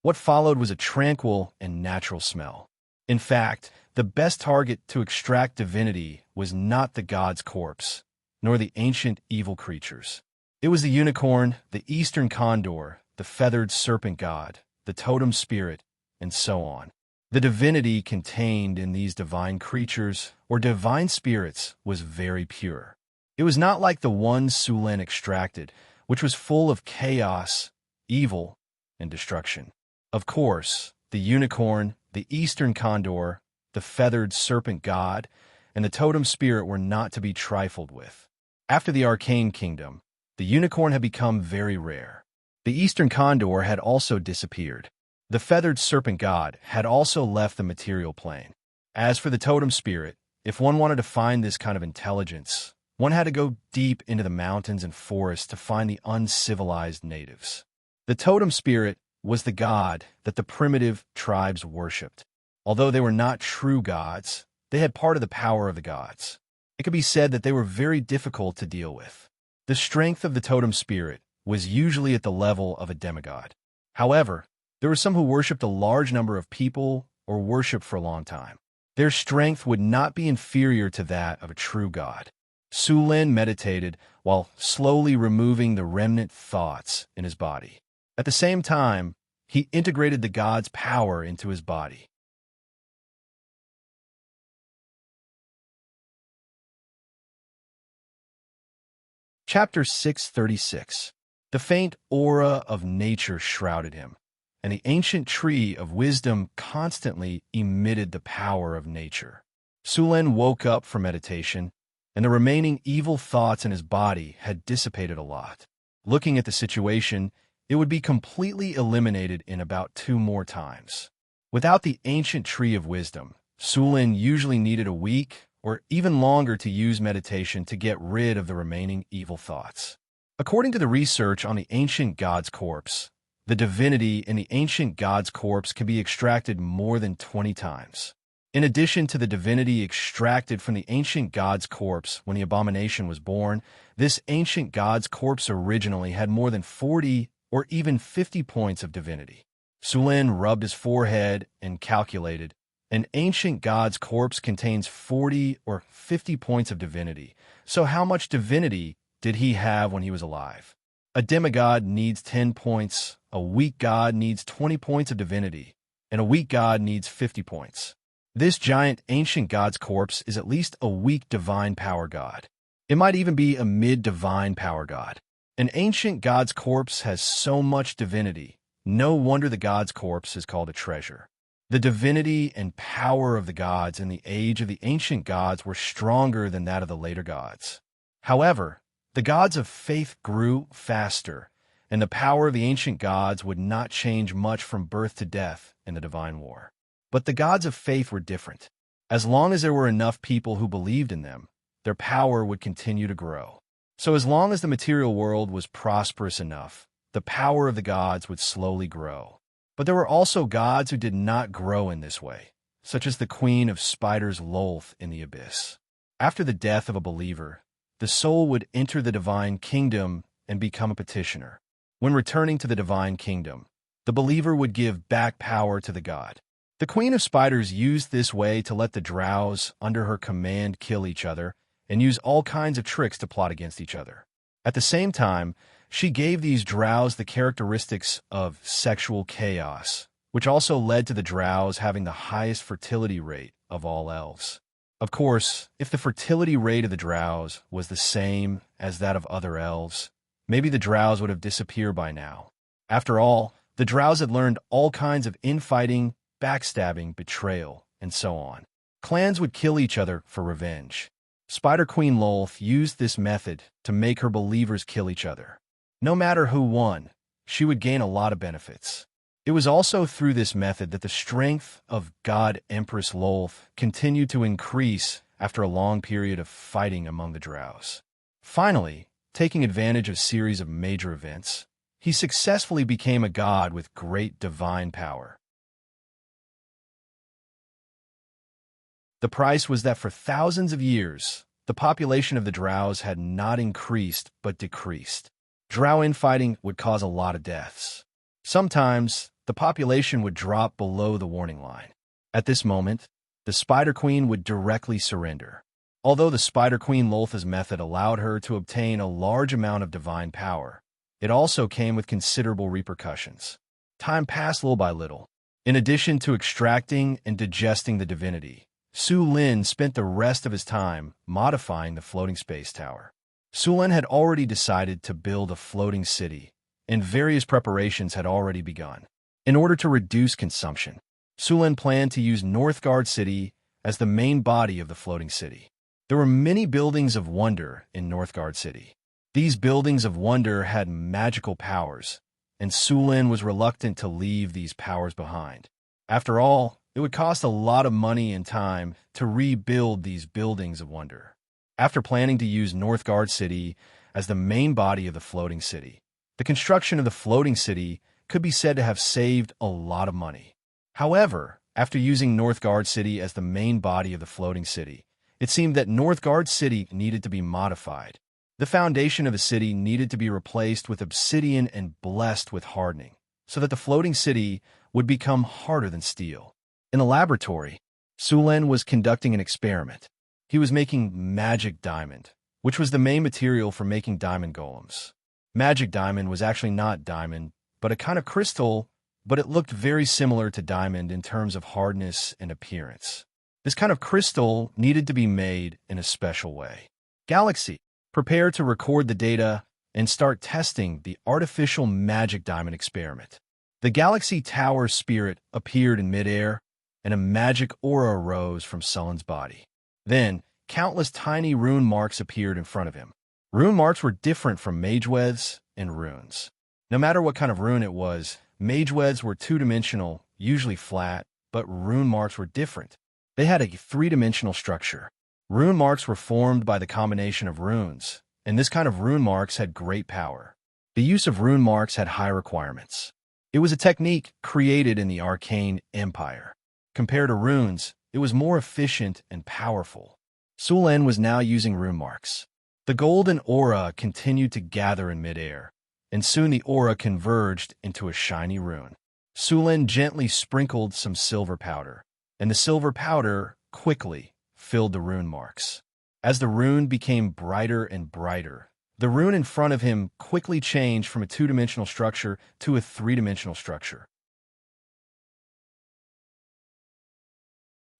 What followed was a tranquil and natural smell. In fact, the best target to extract divinity was not the god's corpse, nor the ancient evil creatures. It was the unicorn, the eastern condor, the feathered serpent god, the totem spirit, and so on. The divinity contained in these divine creatures or divine spirits was very pure. It was not like the one Sulin extracted, which was full of chaos, evil, and destruction. Of course, the unicorn, the eastern condor, the feathered serpent god, and the totem spirit were not to be trifled with. After the arcane kingdom, the unicorn had become very rare. The eastern condor had also disappeared. The feathered serpent god had also left the material plane. As for the totem spirit, if one wanted to find this kind of intelligence, one had to go deep into the mountains and forests to find the uncivilized natives. The totem spirit was the god that the primitive tribes worshipped. Although they were not true gods, they had part of the power of the gods. It could be said that they were very difficult to deal with. The strength of the totem spirit was usually at the level of a demigod. However, there were some who worshipped a large number of people or worshipped for a long time. Their strength would not be inferior to that of a true god. Su Lin meditated while slowly removing the remnant thoughts in his body. At the same time, he integrated the god's power into his body. Chapter 636. The faint aura of nature shrouded him, and the ancient tree of wisdom constantly emitted the power of nature. Su Lin woke up from meditation, and the remaining evil thoughts in his body had dissipated a lot. Looking at the situation, it would be completely eliminated in about 2 more times. Without the ancient tree of wisdom, Su Lin usually needed a week or even longer to use meditation to get rid of the remaining evil thoughts. According to the research on the ancient god's corpse, the divinity in the ancient god's corpse can be extracted more than 20 times. In addition to the divinity extracted from the ancient god's corpse when the abomination was born, this ancient god's corpse originally had more than 40 or even 50 points of divinity. Su Lin rubbed his forehead and calculated. An ancient god's corpse contains 40 or 50 points of divinity. So how much divinity did he have when he was alive? A demigod needs 10 points, a weak god needs 20 points of divinity, and a weak god needs 50 points. This giant ancient god's corpse is at least a weak divine power god. It might even be a mid-divine power god. An ancient god's corpse has so much divinity. No wonder the god's corpse is called a treasure. The divinity and power of the gods in the age of the ancient gods were stronger than that of the later gods. However, the gods of faith grew faster, and the power of the ancient gods would not change much from birth to death in the divine war. But the gods of faith were different. As long as there were enough people who believed in them, their power would continue to grow. So as long as the material world was prosperous enough, the power of the gods would slowly grow. But there were also gods who did not grow in this way, such as the queen of spiders Lolth in the abyss. After the death of a believer, the soul would enter the divine kingdom and become a petitioner. When returning to the divine kingdom, the believer would give back power to the god. The queen of spiders used this way to let the drows under her command kill each other and use all kinds of tricks to plot against each other. At the same time, she gave these drows the characteristics of sexual chaos, which also led to the drows having the highest fertility rate of all elves. Of course, if the fertility rate of the drows was the same as that of other elves, maybe the drows would have disappeared by now. After all, the drows had learned all kinds of infighting, backstabbing, betrayal, and so on. Clans would kill each other for revenge. Spider Queen Lolth used this method to make her believers kill each other. No matter who won, she would gain a lot of benefits. It was also through this method that the strength of God Empress Lolth continued to increase after a long period of fighting among the drows. Finally, taking advantage of a series of major events, he successfully became a god with great divine power. The price was that for thousands of years, the population of the drows had not increased but decreased. Drow infighting would cause a lot of deaths. Sometimes, the population would drop below the warning line. At this moment, the Spider Queen would directly surrender. Although the Spider Queen Lolth's method allowed her to obtain a large amount of divine power, it also came with considerable repercussions. Time passed little by little. In addition to extracting and digesting the divinity, Su Lin spent the rest of his time modifying the floating space tower. Su Lin had already decided to build a floating city, and various preparations had already begun. In order to reduce consumption, Su Lin planned to use Northgard City as the main body of the floating city. There were many buildings of wonder in Northgard City. These buildings of wonder had magical powers, and Su Lin was reluctant to leave these powers behind. After all, it would cost a lot of money and time to rebuild these buildings of wonder. After planning to use Northgard City as the main body of the floating city, the construction of the floating city could be said to have saved a lot of money. However, after using Northgard City as the main body of the floating city, It seemed that Northgard City needed to be modified. The foundation of the city needed to be replaced with obsidian and blessed with hardening, so that the floating city would become harder than steel. In the laboratory, Sulen was conducting an experiment. He was making magic diamond, which was the main material for making diamond golems. Magic diamond was actually not diamond, but a kind of crystal, but it looked very similar to diamond in terms of hardness and appearance. This kind of crystal needed to be made in a special way. Galaxy, prepare to record the data and start testing the artificial magic diamond experiment. The Galaxy Tower spirit appeared in midair, and a magic aura arose from Sullen's body. Then, countless tiny rune marks appeared in front of him. Rune marks were different from mageweds and runes. No matter what kind of rune it was, mageweds were two-dimensional, usually flat, but rune marks were different. They had a three-dimensional structure. Rune marks were formed by the combination of runes, and this kind of rune marks had great power. The use of rune marks had high requirements. It was a technique created in the Arcane Empire. Compared to runes, it was more efficient and powerful. Sulen was now using rune marks. The golden aura continued to gather in midair, and soon the aura converged into a shiny rune. Sulen gently sprinkled some silver powder, and the silver powder quickly filled the rune marks. As the rune became brighter and brighter, the rune in front of him quickly changed from a two-dimensional structure to a three-dimensional structure.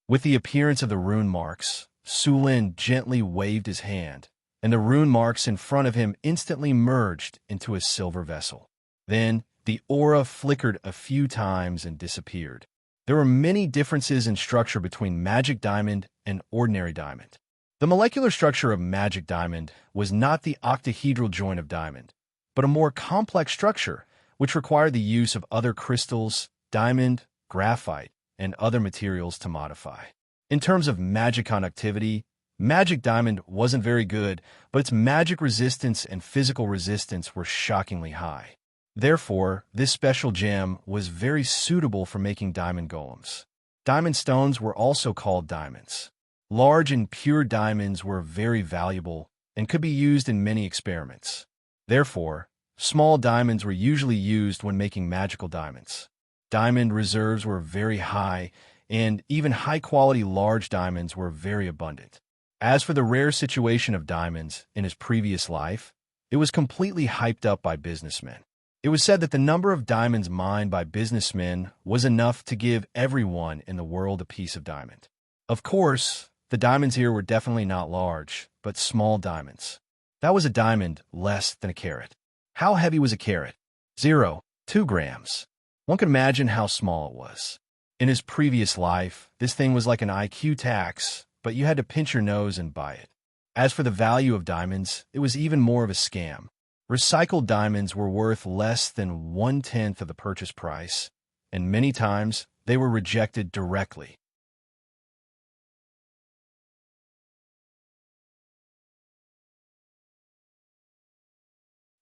With the appearance of the rune marks, Sulen gently waved his hand, and the rune marks in front of him instantly merged into a silver vessel. Then, the aura flickered a few times and disappeared. There were many differences in structure between magic diamond and ordinary diamond. The molecular structure of magic diamond was not the octahedral joint of diamond, but a more complex structure, which required the use of other crystals, diamond, graphite, and other materials to modify. In terms of magic conductivity, magic diamond wasn't very good, but its magic resistance and physical resistance were shockingly high. Therefore, this special gem was very suitable for making diamond golems. Diamond stones were also called diamonds. Large and pure diamonds were very valuable and could be used in many experiments. Therefore, small diamonds were usually used when making magical diamonds. Diamond reserves were very high, and even high-quality large diamonds were very abundant. As for the rare situation of diamonds in his previous life, it was completely hyped up by businessmen. It was said that the number of diamonds mined by businessmen was enough to give everyone in the world a piece of diamond. Of course, the diamonds here were definitely not large, but small diamonds. That was a diamond less than a carat. How heavy was a carat? 0.2 grams. One could imagine how small it was. In his previous life, this thing was like an IQ tax, but you had to pinch your nose and buy it. As for the value of diamonds, it was even more of a scam. Recycled diamonds were worth less than 1/10 of the purchase price, and many times they were rejected directly.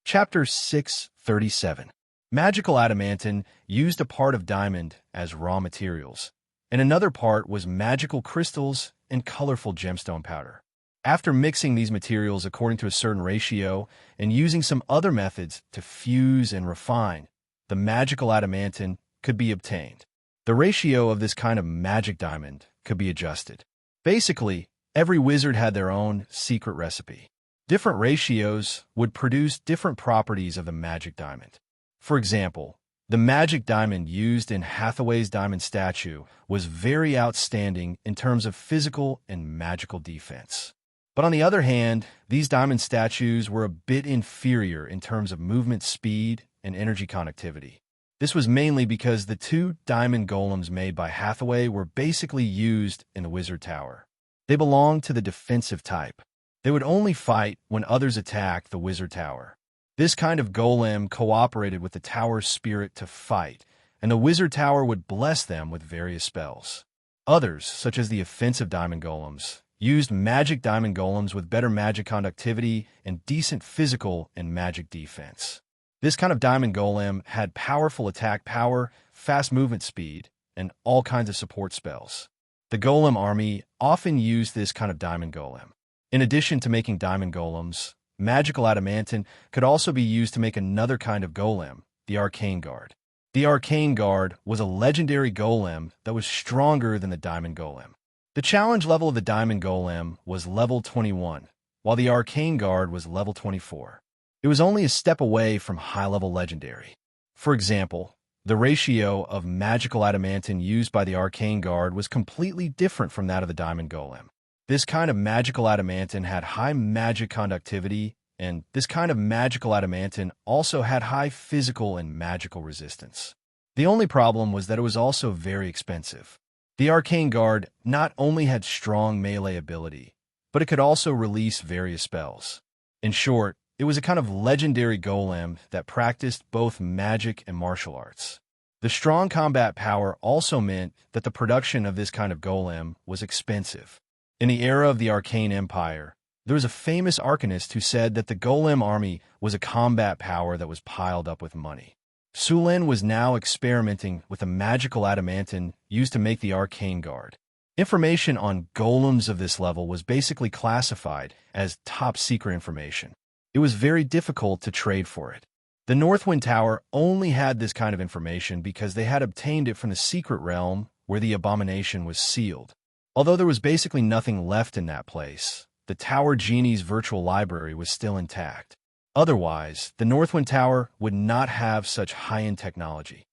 Chapter 637. Magical adamantine used a part of diamond as raw materials, and another part was magical crystals and colorful gemstone powder. After mixing these materials according to a certain ratio and using some other methods to fuse and refine, the magical adamantine could be obtained. The ratio of this kind of magic diamond could be adjusted. Basically, every wizard had their own secret recipe. Different ratios would produce different properties of the magic diamond. For example, the magic diamond used in Hathaway's diamond statue was very outstanding in terms of physical and magical defense. But on the other hand, these diamond statues were a bit inferior in terms of movement speed and energy conductivity. This was mainly because the two diamond golems made by Hathaway were basically used in the Wizard Tower. They belonged to the defensive type. They would only fight when others attacked the Wizard Tower. This kind of golem cooperated with the tower's spirit to fight, and the Wizard Tower would bless them with various spells. Others, such as the offensive diamond golems, used magic diamond golems with better magic conductivity and decent physical and magic defense. This kind of diamond golem had powerful attack power, fast movement speed, and all kinds of support spells. The golem army often used this kind of diamond golem. In addition to making diamond golems, magical adamantine could also be used to make another kind of golem, the arcane guard. The arcane guard was a legendary golem that was stronger than the diamond golem. The challenge level of the diamond golem was level 21, while the arcane guard was level 24. It was only a step away from high-level legendary. For example, the ratio of magical adamantine used by the arcane guard was completely different from that of the diamond golem. This kind of magical adamantine had high magic conductivity, and this kind of magical adamantine also had high physical and magical resistance. The only problem was that it was also very expensive. The arcane guard not only had strong melee ability, but it could also release various spells. In short, it was a kind of legendary golem that practiced both magic and martial arts. The strong combat power also meant that the production of this kind of golem was expensive. In the era of the Arcane Empire, there was a famous arcanist who said that the golem army was a combat power that was piled up with money. Sulin was now experimenting with a magical adamantine used to make the arcane guard. Information on golems of this level was basically classified as top-secret information. It was very difficult to trade for it. The Northwind Tower only had this kind of information because they had obtained it from the secret realm where the abomination was sealed. Although there was basically nothing left in that place, the Tower Genie's virtual library was still intact. Otherwise, the Northwind Tower would not have such high-end technology.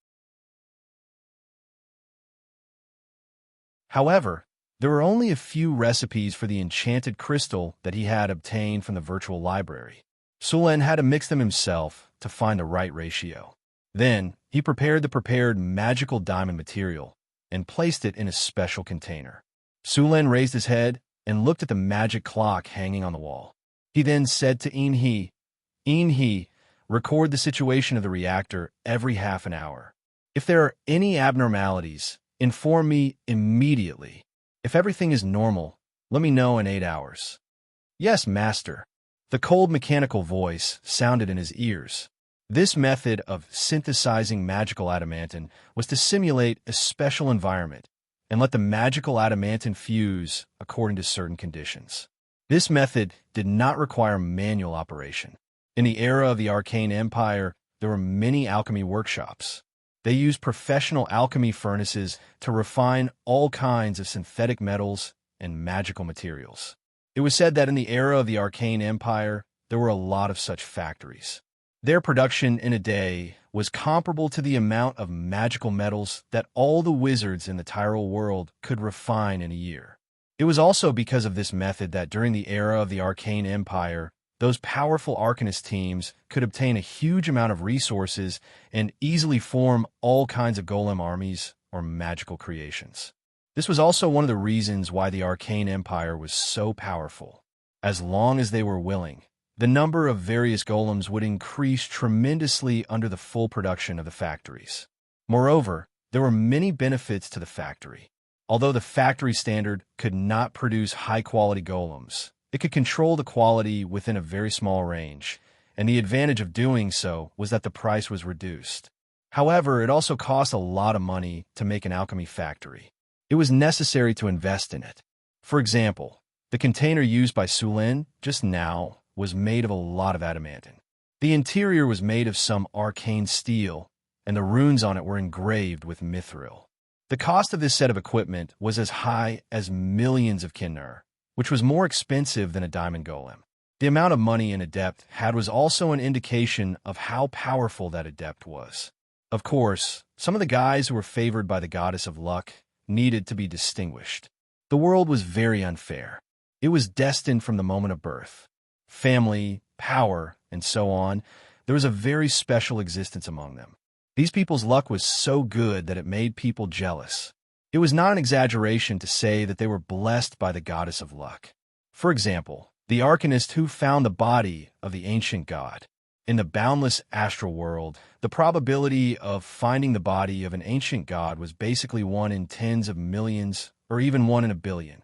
However, there were only a few recipes for the enchanted crystal that he had obtained from the virtual library. Sulin had to mix them himself to find the right ratio. Then, he prepared the prepared magical diamond material and placed it in a special container. Sulin raised his head and looked at the magic clock hanging on the wall. He then said to Yin-He, record the situation of the reactor every half an hour. If there are any abnormalities, inform me immediately. If everything is normal, let me know in 8 hours. Yes, master. The cold mechanical voice sounded in his ears. This method of synthesizing magical adamantine was to simulate a special environment and let the magical adamantine fuse according to certain conditions. This method did not require manual operation. In the era of the Arcane Empire, there were many alchemy workshops. They used professional alchemy furnaces to refine all kinds of synthetic metals and magical materials. It was said that in the era of the Arcane Empire, there were a lot of such factories. Their production in a day was comparable to the amount of magical metals that all the wizards in the Tyrol world could refine in a year. It was also because of this method that during the era of the Arcane Empire, those powerful Arcanist teams could obtain a huge amount of resources and easily form all kinds of golem armies or magical creations. This was also one of the reasons why the Arcane Empire was so powerful. As long as they were willing, the number of various golems would increase tremendously under the full production of the factories. Moreover, there were many benefits to the factory. Although the factory standard could not produce high-quality golems, it could control the quality within a very small range, and the advantage of doing so was that the price was reduced. However, it also cost a lot of money to make an alchemy factory. It was necessary to invest in it. For example, the container used by Sulin just now was made of a lot of adamantine. The interior was made of some arcane steel, and the runes on it were engraved with mithril. The cost of this set of equipment was as high as millions of kinnar, which was more expensive than a diamond golem. The amount of money an adept had was also an indication of how powerful that adept was. Of course, some of the guys who were favored by the goddess of luck needed to be distinguished. The world was very unfair. It was destined from the moment of birth. Family, power, and so on, there was a very special existence among them. These people's luck was so good that it made people jealous. It was not an exaggeration to say that they were blessed by the goddess of luck. For example, the arcanist who found the body of the ancient god. In the boundless astral world, the probability of finding the body of an ancient god was basically 1 in tens of millions or even 1 in a billion.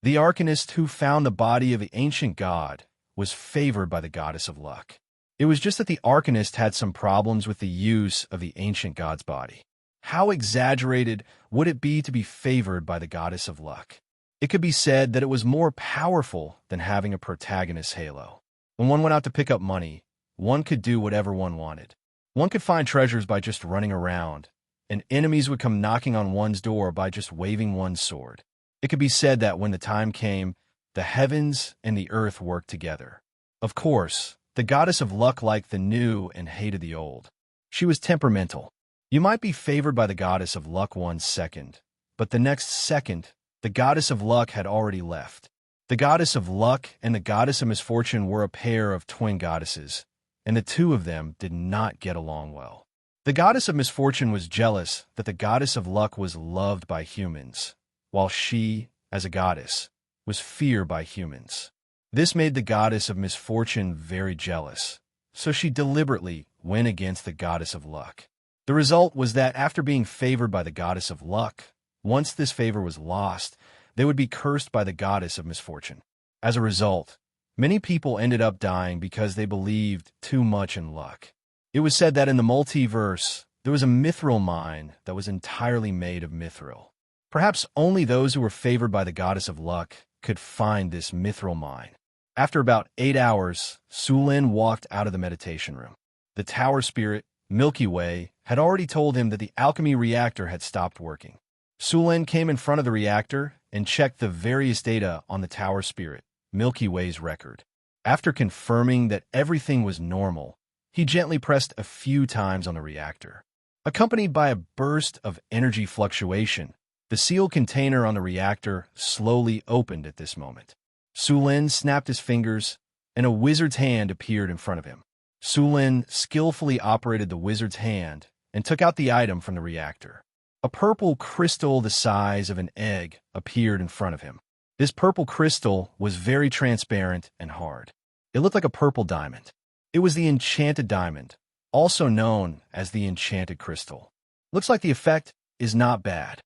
The arcanist who found the body of the ancient god was favored by the goddess of luck. It was just that the arcanist had some problems with the use of the ancient god's body. How exaggerated would it be to be favored by the goddess of luck? It could be said that it was more powerful than having a protagonist halo. When one went out to pick up money, one could do whatever one wanted. One could find treasures by just running around, and enemies would come knocking on one's door by just waving one's sword. It could be said that when the time came, the heavens and the earth worked together. Of course, the goddess of luck liked the new and hated the old. She was temperamental. You might be favored by the goddess of luck 1 second, but the next second, the goddess of luck had already left. The goddess of luck and the goddess of misfortune were a pair of twin goddesses, and the two of them did not get along well. The goddess of misfortune was jealous that the goddess of luck was loved by humans, while she, as a goddess, was feared by humans. This made the goddess of misfortune very jealous, so she deliberately went against the goddess of luck. The result was that after being favored by the goddess of luck, once this favor was lost, they would be cursed by the goddess of misfortune. As a result, many people ended up dying because they believed too much in luck. It was said that in the multiverse, there was a mithril mine that was entirely made of mithril. Perhaps only those who were favored by the goddess of luck could find this mithril mine. After about 8 hours, Sulin walked out of the meditation room. The tower spirit, Milky Way, had already told him that the alchemy reactor had stopped working. Sulin came in front of the reactor and checked the various data on the tower spirit, Milky Way's record. After confirming that everything was normal, he gently pressed a few times on the reactor. Accompanied by a burst of energy fluctuation, the sealed container on the reactor slowly opened at this moment. Sulin snapped his fingers, and a wizard's hand appeared in front of him. Sulin skillfully operated the wizard's hand and took out the item from the reactor. A purple crystal the size of an egg appeared in front of him. This purple crystal was very transparent and hard. It looked like a purple diamond. It was the enchanted diamond, also known as the enchanted crystal. Looks like the effect is not bad.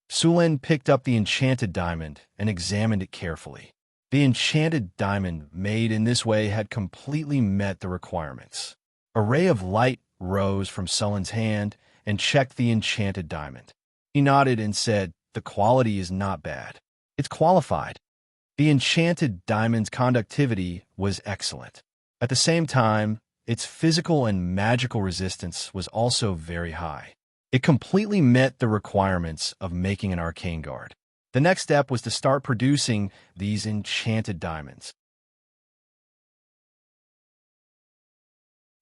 Sulin picked up the enchanted diamond and examined it carefully. The enchanted diamond made in this way had completely met the requirements. A ray of light rose from Sulin's hand and checked the enchanted diamond. He nodded and said, "The quality is not bad. It's qualified." The enchanted diamond's conductivity was excellent. At the same time, its physical and magical resistance was also very high. It completely met the requirements of making an arcane guard. The next step was to start producing these enchanted diamonds.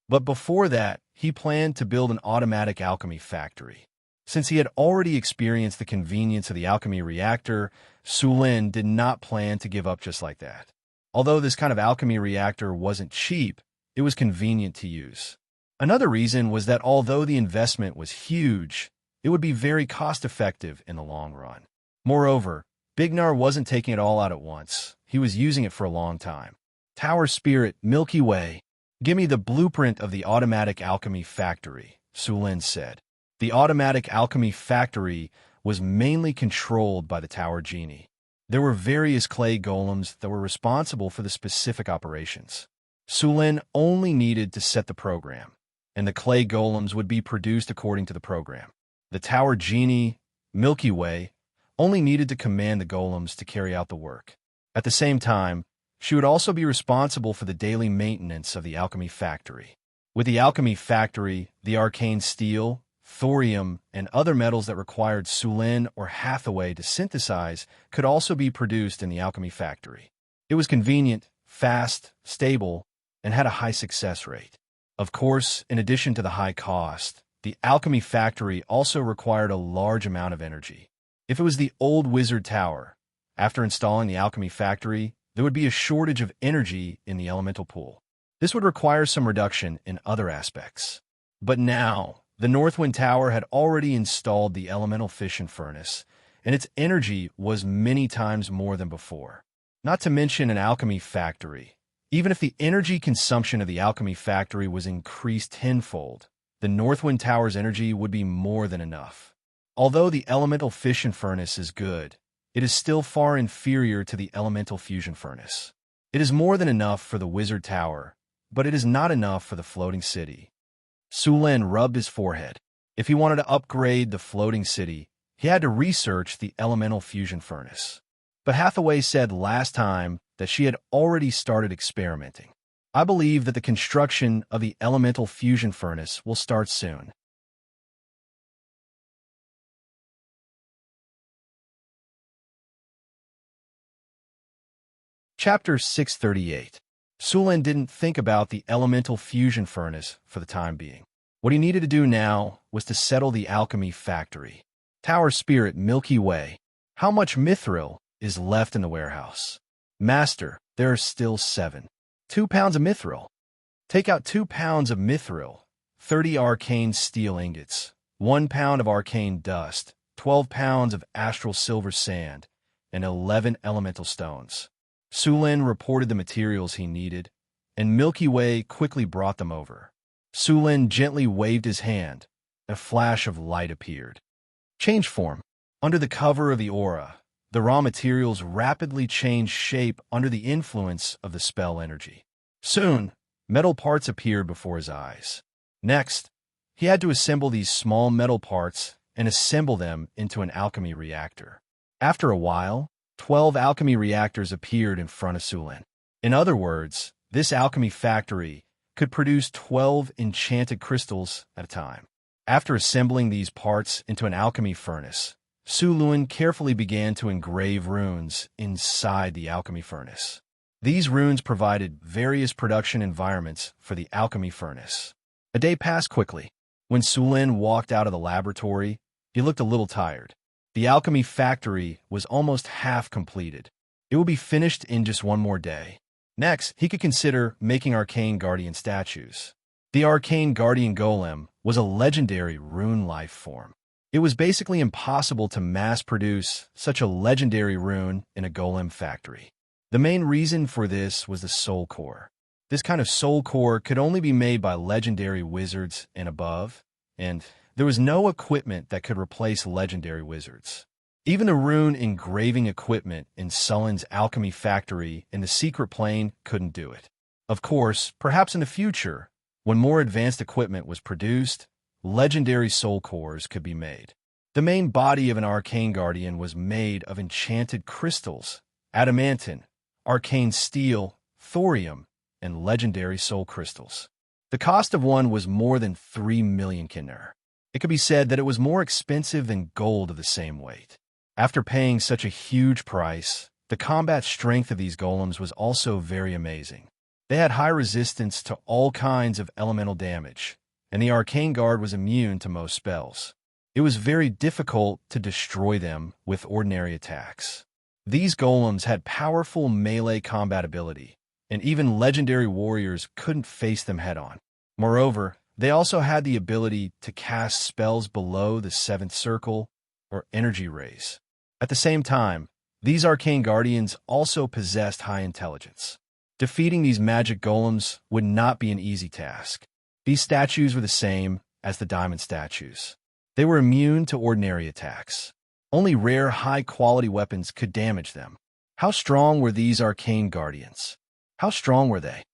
But before that, he planned to build an automatic alchemy factory. Since he had already experienced the convenience of the alchemy reactor, Sulin did not plan to give up just like that. Although this kind of alchemy reactor wasn't cheap, it was convenient to use. Another reason was that although the investment was huge, it would be very cost-effective in the long run. Moreover, Bignar wasn't taking it all out at once. He was using it for a long time. Tower Spirit, Milky Way, give me the blueprint of the automatic alchemy factory, Sulin said. The automatic alchemy factory was mainly controlled by the Tower Genie. There were various clay golems that were responsible for the specific operations. Sulin only needed to set the program, and the clay golems would be produced according to the program. The Tower Genie, Milky Way, only needed to command the golems to carry out the work. At the same time, she would also be responsible for the daily maintenance of the alchemy factory. With the alchemy factory, the arcane steel, thorium, and other metals that required Sulin or Hathaway to synthesize could also be produced in the alchemy factory. It was convenient, fast, stable, and had a high success rate. Of course, in addition to the high cost, the alchemy factory also required a large amount of energy. If it was the old wizard tower, after installing the alchemy factory, there would be a shortage of energy in the elemental pool. This would require some reduction in other aspects. But now, the Northwind Tower had already installed the elemental fission furnace, and its energy was many times more than before. Not to mention an alchemy factory. Even if the energy consumption of the alchemy factory was increased tenfold, the Northwind Tower's energy would be more than enough. Although the elemental fission furnace is good, it is still far inferior to the elemental fusion furnace. It is more than enough for the wizard tower, but it is not enough for the floating city. Sulin rubbed his forehead. If he wanted to upgrade the floating city, he had to research the elemental fusion furnace. But Hathaway said last time that she had already started experimenting. I believe that the construction of the elemental fusion furnace will start soon. Chapter 638. Sulin didn't think about the elemental fusion furnace for the time being. What he needed to do now was to settle the alchemy factory. Tower Spirit Milky Way. How much mithril is left in the warehouse? Master, there are still 7. 2 pounds of mithril. Take out 2 pounds of mithril, 30 arcane steel ingots, 1 pound of arcane dust, 12 pounds of astral silver sand, and 11 elemental stones. Sulin reported the materials he needed, and Milky Way quickly brought them over. Sulin gently waved his hand. A flash of light appeared. Change form. Under the cover of the aura, the raw materials rapidly changed shape under the influence of the spell energy. Soon, metal parts appeared before his eyes. Next, he had to assemble these small metal parts and assemble them into an alchemy reactor. After a while, 12 alchemy reactors appeared in front of Sulin. In other words, this alchemy factory could produce 12 enchanted crystals at a time. After assembling these parts into an alchemy furnace, Sulin carefully began to engrave runes inside the alchemy furnace. These runes provided various production environments for the alchemy furnace. A day passed quickly. When Sulin walked out of the laboratory, he looked a little tired. The alchemy factory was almost half completed. It would be finished in just one more day. Next, he could consider making Arcane Guardian statues. The Arcane Guardian Golem was a legendary rune life form. It was basically impossible to mass-produce such a legendary rune in a golem factory. The main reason for this was the soul core. This kind of soul core could only be made by legendary wizards and above, and there was no equipment that could replace legendary wizards. Even the rune engraving equipment in Sulin's alchemy factory in the secret plane couldn't do it. Of course, perhaps in the future, when more advanced equipment was produced, legendary soul cores could be made. The main body of an arcane guardian was made of enchanted crystals, adamantine, arcane steel, thorium, and legendary soul crystals. The cost of one was more than 3 million kinner. It could be said that it was more expensive than gold of the same weight. After paying such a huge price, the combat strength of these golems was also very amazing. They had high resistance to all kinds of elemental damage, and the Arcane Guard was immune to most spells. It was very difficult to destroy them with ordinary attacks. These golems had powerful melee combat ability, and even legendary warriors couldn't face them head-on. Moreover, they also had the ability to cast spells below the 7th circle or energy rays. At the same time, these arcane guardians also possessed high intelligence. Defeating these magic golems would not be an easy task. These statues were the same as the diamond statues. They were immune to ordinary attacks. Only rare, high-quality weapons could damage them. How strong were these arcane guardians? How strong were they?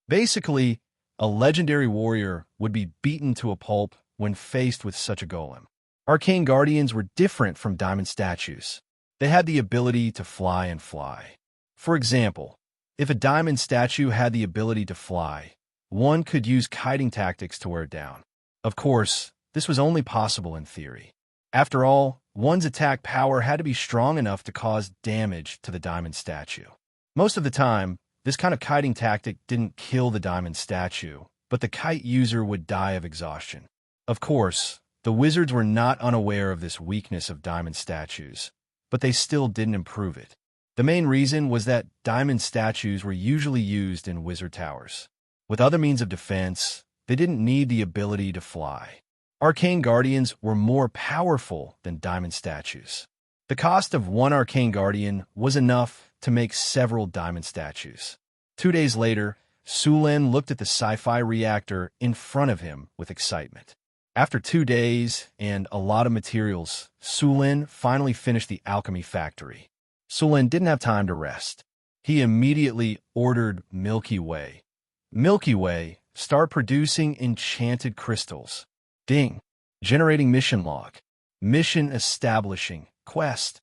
Basically, a legendary warrior would be beaten to a pulp when faced with such a golem. Arcane guardians were different from diamond statues. They had the ability to fly and fly. For example, if a diamond statue had the ability to fly, one could use kiting tactics to wear it down. Of course, this was only possible in theory. After all, one's attack power had to be strong enough to cause damage to the diamond statue. Most of the time, this kind of kiting tactic didn't kill the diamond statue, but the kite user would die of exhaustion. Of course, the wizards were not unaware of this weakness of diamond statues, but they still didn't improve it. The main reason was that diamond statues were usually used in wizard towers. With other means of defense, they didn't need the ability to fly. Arcane guardians were more powerful than diamond statues. The cost of one arcane guardian was enough to make several diamond statues. 2 days later, Sulin looked at the sci-fi reactor in front of him with excitement. After 2 days and a lot of materials, Sulin finally finished the alchemy factory. Sulin didn't have time to rest. He immediately ordered Milky Way. Milky Way, Start producing enchanted crystals. Ding. Generating mission log. Mission establishing. Quest.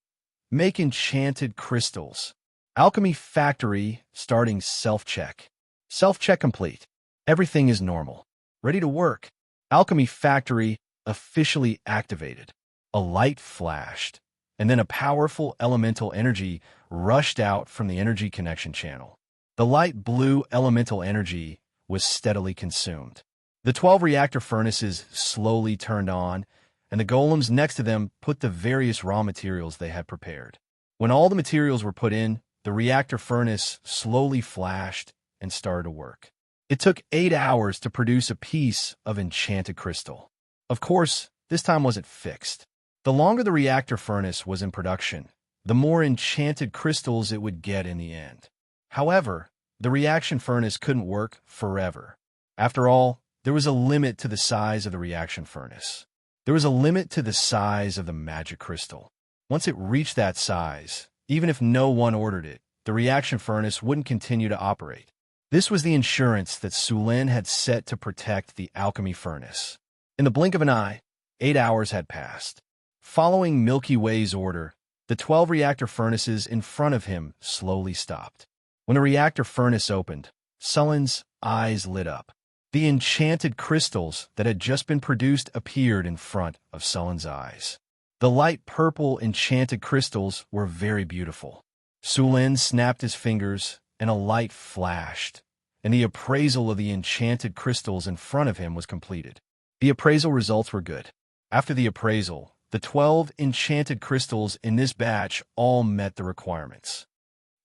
Make enchanted crystals. Alchemy factory starting self-check. Self-check complete. Everything is normal. Ready to work. Alchemy factory officially activated. A light flashed, and then a powerful elemental energy rushed out from the energy connection channel. The light blue elemental energy was steadily consumed. The 12 reactor furnaces slowly turned on, and the golems next to them put the various raw materials they had prepared. When all the materials were put in, the reactor furnace slowly flashed and started to work. It took 8 hours to produce a piece of enchanted crystal. Of course, this time wasn't fixed. The longer the reactor furnace was in production, the more enchanted crystals it would get in the end. However, the reaction furnace couldn't work forever. After all, there was a limit to the size of the reaction furnace. There was a limit to the size of the magic crystal. Once it reached that size, even if no one ordered it, the reaction furnace wouldn't continue to operate. This was the insurance that Sulen had set to protect the alchemy furnace. In the blink of an eye, 8 hours had passed. Following Milky Way's order, the 12 reactor furnaces in front of him slowly stopped. When the reactor furnace opened, Sulen's eyes lit up. The enchanted crystals that had just been produced appeared in front of Sulen's eyes. The light purple enchanted crystals were very beautiful. Sulen snapped his fingers, and a light flashed, and the appraisal of the enchanted crystals in front of him was completed. The appraisal results were good. After the appraisal, the 12 enchanted crystals in this batch all met the requirements.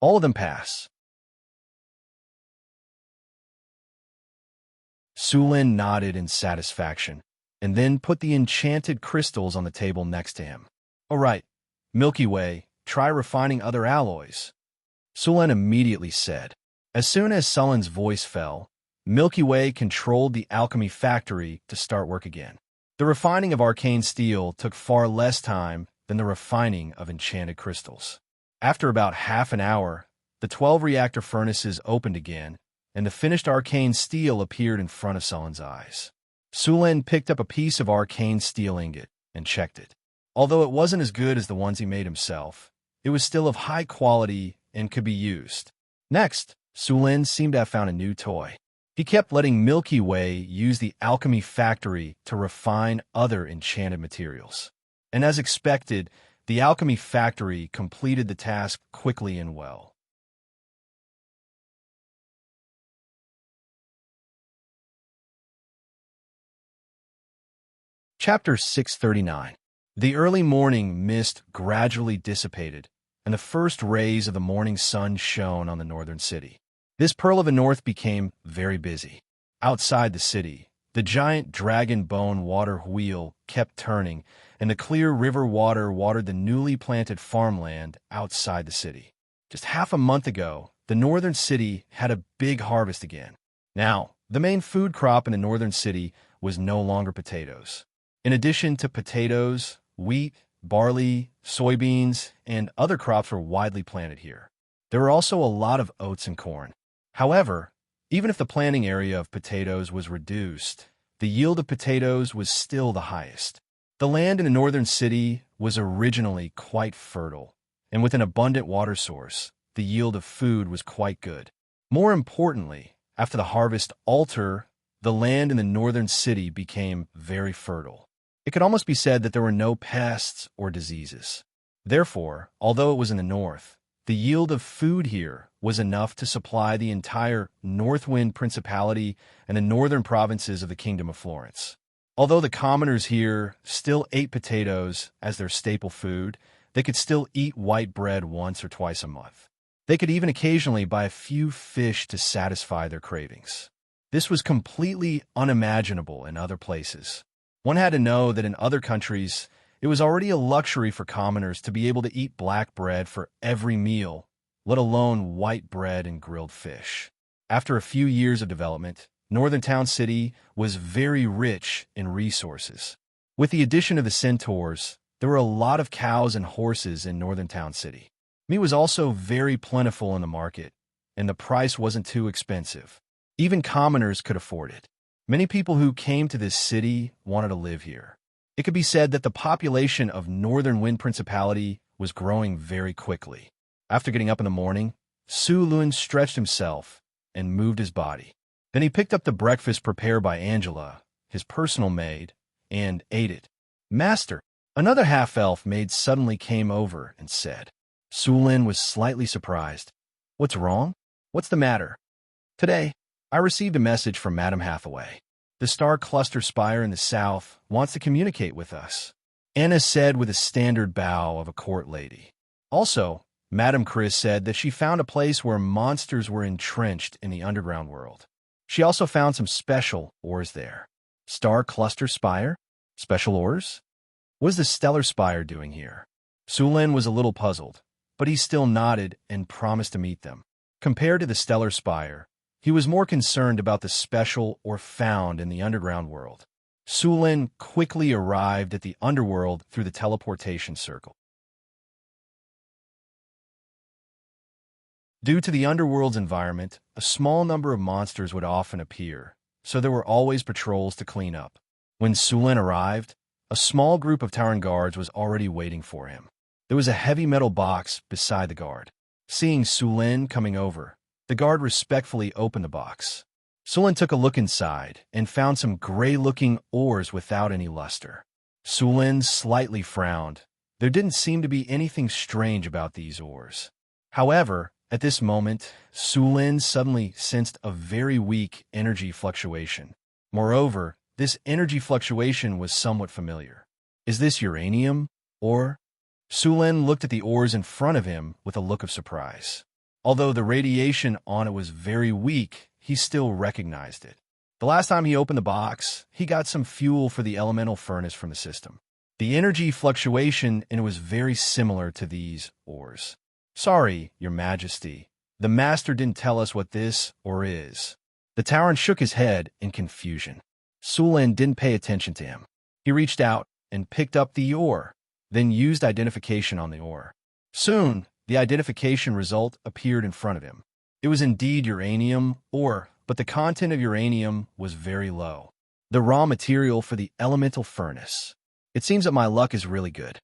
All of them pass. Sulen nodded in satisfaction, and then put the enchanted crystals on the table next to him. All right, Milky Way, try refining other alloys. Sulen immediately said. As soon as Sulen's voice fell, Milky Way controlled the alchemy factory to start work again. The refining of arcane steel took far less time than the refining of enchanted crystals. After about half an hour, the 12 reactor furnaces opened again, and the finished arcane steel appeared in front of Sulen's eyes. Sulen picked up a piece of arcane steel ingot and checked it. Although it wasn't as good as the ones he made himself, it was still of high quality and could be used. Next, Sulen seemed to have found a new toy. He kept letting Milky Way use the alchemy factory to refine other enchanted materials. And as expected, the alchemy factory completed the task quickly and well. Chapter 639. The early morning mist gradually dissipated, and the first rays of the morning sun shone on the northern city. This pearl of the north became very busy. Outside the city, the giant dragon bone water wheel kept turning, and the clear river water watered the newly planted farmland outside the city. Just half a month ago, the northern city had a big harvest again. Now, the main food crop in the northern city was no longer potatoes. In addition to potatoes, wheat, barley, soybeans, and other crops were widely planted here. There were also a lot of oats and corn. However, even if the planting area of potatoes was reduced, the yield of potatoes was still the highest. The land in the northern city was originally quite fertile, and with an abundant water source, the yield of food was quite good. More importantly, after the harvest altar, the land in the northern city became very fertile. It could almost be said that there were no pests or diseases. Therefore, although it was in the north, the yield of food here was enough to supply the entire Northwind Principality and the northern provinces of the Kingdom of Florence. Although the commoners here still ate potatoes as their staple food, they could still eat white bread once or twice a month. They could even occasionally buy a few fish to satisfy their cravings. This was completely unimaginable in other places. One had to know that in other countries, it was already a luxury for commoners to be able to eat black bread for every meal, let alone white bread and grilled fish. After a few years of development, Northern Town City was very rich in resources. With the addition of the centaurs, there were a lot of cows and horses in Northern Town City. Meat was also very plentiful in the market, and the price wasn't too expensive. Even commoners could afford it. Many people who came to this city wanted to live here. It could be said that the population of Northern Wind Principality was growing very quickly. After getting up in the morning, Su Lun stretched himself and moved his body. Then he picked up the breakfast prepared by Angela, his personal maid, and ate it. "Master," another half-elf maid suddenly came over and said. Su Lin was slightly surprised. "What's wrong? What's the matter?" "Today, I received a message from Madam Hathaway. The star cluster spire in the south wants to communicate with us," Anna said with a standard bow of a court lady. Also, Madam Chris said that she found a place where monsters were entrenched in the underground world. She also found some special ores there. Star cluster spire? Special ores? What is the stellar spire doing here? Su Lin was a little puzzled, but he still nodded and promised to meet them. Compared to the stellar spire, he was more concerned about the special or found in the underground world. Su Lin quickly arrived at the underworld through the teleportation circle. Due to the underworld's environment, a small number of monsters would often appear, so there were always patrols to clean up. When Su Lin arrived, a small group of Tauren guards was already waiting for him. There was a heavy metal box beside the guard. Seeing Su Lin coming over, the guard respectfully opened the box. Su Lin took a look inside and found some gray-looking ores without any luster. Su Lin slightly frowned. There didn't seem to be anything strange about these ores. However, at this moment, Su Lin suddenly sensed a very weak energy fluctuation. Moreover, this energy fluctuation was somewhat familiar. Is this uranium, or? Su Lin looked at the ores in front of him with a look of surprise. Although the radiation on it was very weak, he still recognized it. The last time he opened the box, he got some fuel for the elemental furnace from the system. The energy fluctuation in it was very similar to these ores. "Sorry, Your Majesty. The Master didn't tell us what this ore is." The Tauren shook his head in confusion. Su Lin didn't pay attention to him. He reached out and picked up the ore, then used identification on the ore. Soon, the identification result appeared in front of him. It was indeed uranium ore, but the content of uranium was very low. The raw material for the elemental furnace. It seems that my luck is really good.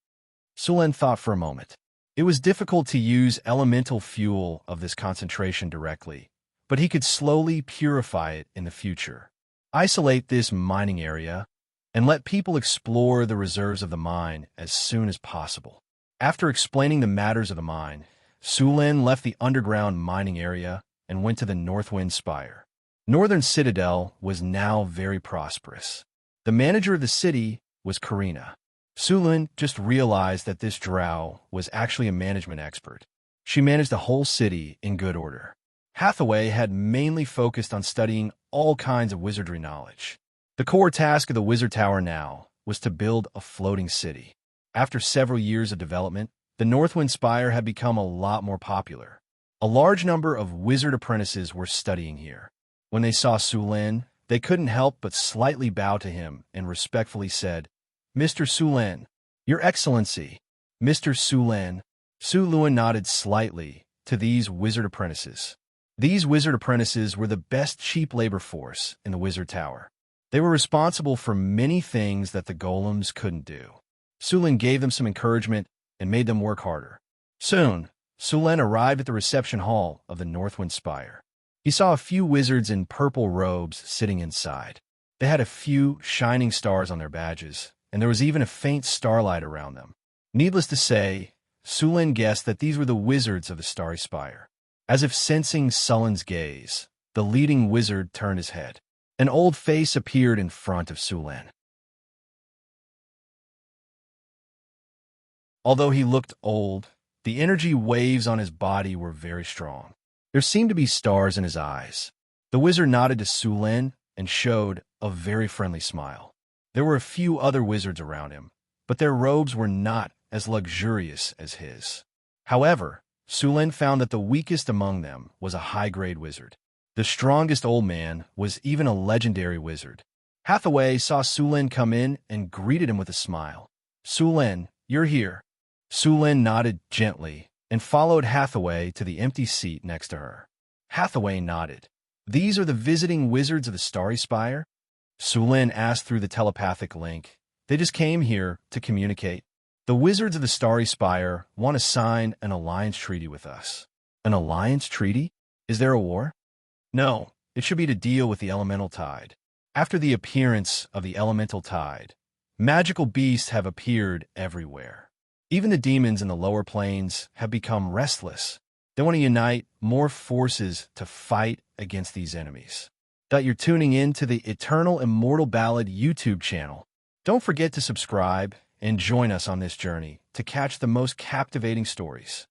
Su Lin thought for a moment. It was difficult to use elemental fuel of this concentration directly, but he could slowly purify it in the future. Isolate this mining area and let people explore the reserves of the mine as soon as possible. After explaining the matters of the mine, Su Lin left the underground mining area and went to the Northwind Spire. Northern Citadel was now very prosperous. The manager of the city was Karina. Su Lin just realized that this drow was actually a management expert. She managed the whole city in good order. Hathaway had mainly focused on studying all kinds of wizardry knowledge. The core task of the Wizard Tower now was to build a floating city. After several years of development, the Northwind Spire had become a lot more popular. A large number of wizard apprentices were studying here. When they saw Su Lin, they couldn't help but slightly bow to him and respectfully said, "Mr. Su Lin, Your Excellency." Mr. Su Lin. Su Lun nodded slightly to these wizard apprentices. These wizard apprentices were the best cheap labor force in the Wizard Tower. They were responsible for many things that the golems couldn't do. Su Lin gave them some encouragement and made them work harder. Soon, Su Lin arrived at the reception hall of the Northwind Spire. He saw a few wizards in purple robes sitting inside. They had a few shining stars on their badges, and there was even a faint starlight around them. Needless to say, Su Lin guessed that these were the wizards of the Starry Spire. As if sensing Sullen's gaze, the leading wizard turned his head. An old face appeared in front of Su Lin. Although he looked old, the energy waves on his body were very strong. There seemed to be stars in his eyes. The wizard nodded to Su Lin and showed a very friendly smile. There were a few other wizards around him, but their robes were not as luxurious as his. However, Su Lin found that the weakest among them was a high-grade wizard. The strongest old man was even a legendary wizard. Hathaway saw Su Lin come in and greeted him with a smile. "Su Lin, you're here." Su Lin nodded gently and followed Hathaway to the empty seat next to her. Hathaway nodded. These are the visiting wizards of the Starry Spire? Sulin asked through the telepathic link. They just came here to communicate. The wizards of the Starry Spire want to sign an alliance treaty with us. An alliance treaty? Is there a war? No, it should be to deal with the elemental tide. After the appearance of the elemental tide, magical beasts have appeared everywhere. Even the demons in the lower planes have become restless. They want to unite more forces to fight against these enemies. That you're tuning in to the Eternal Immortal Ballad YouTube channel. Don't forget to subscribe and join us on this journey to catch the most captivating stories.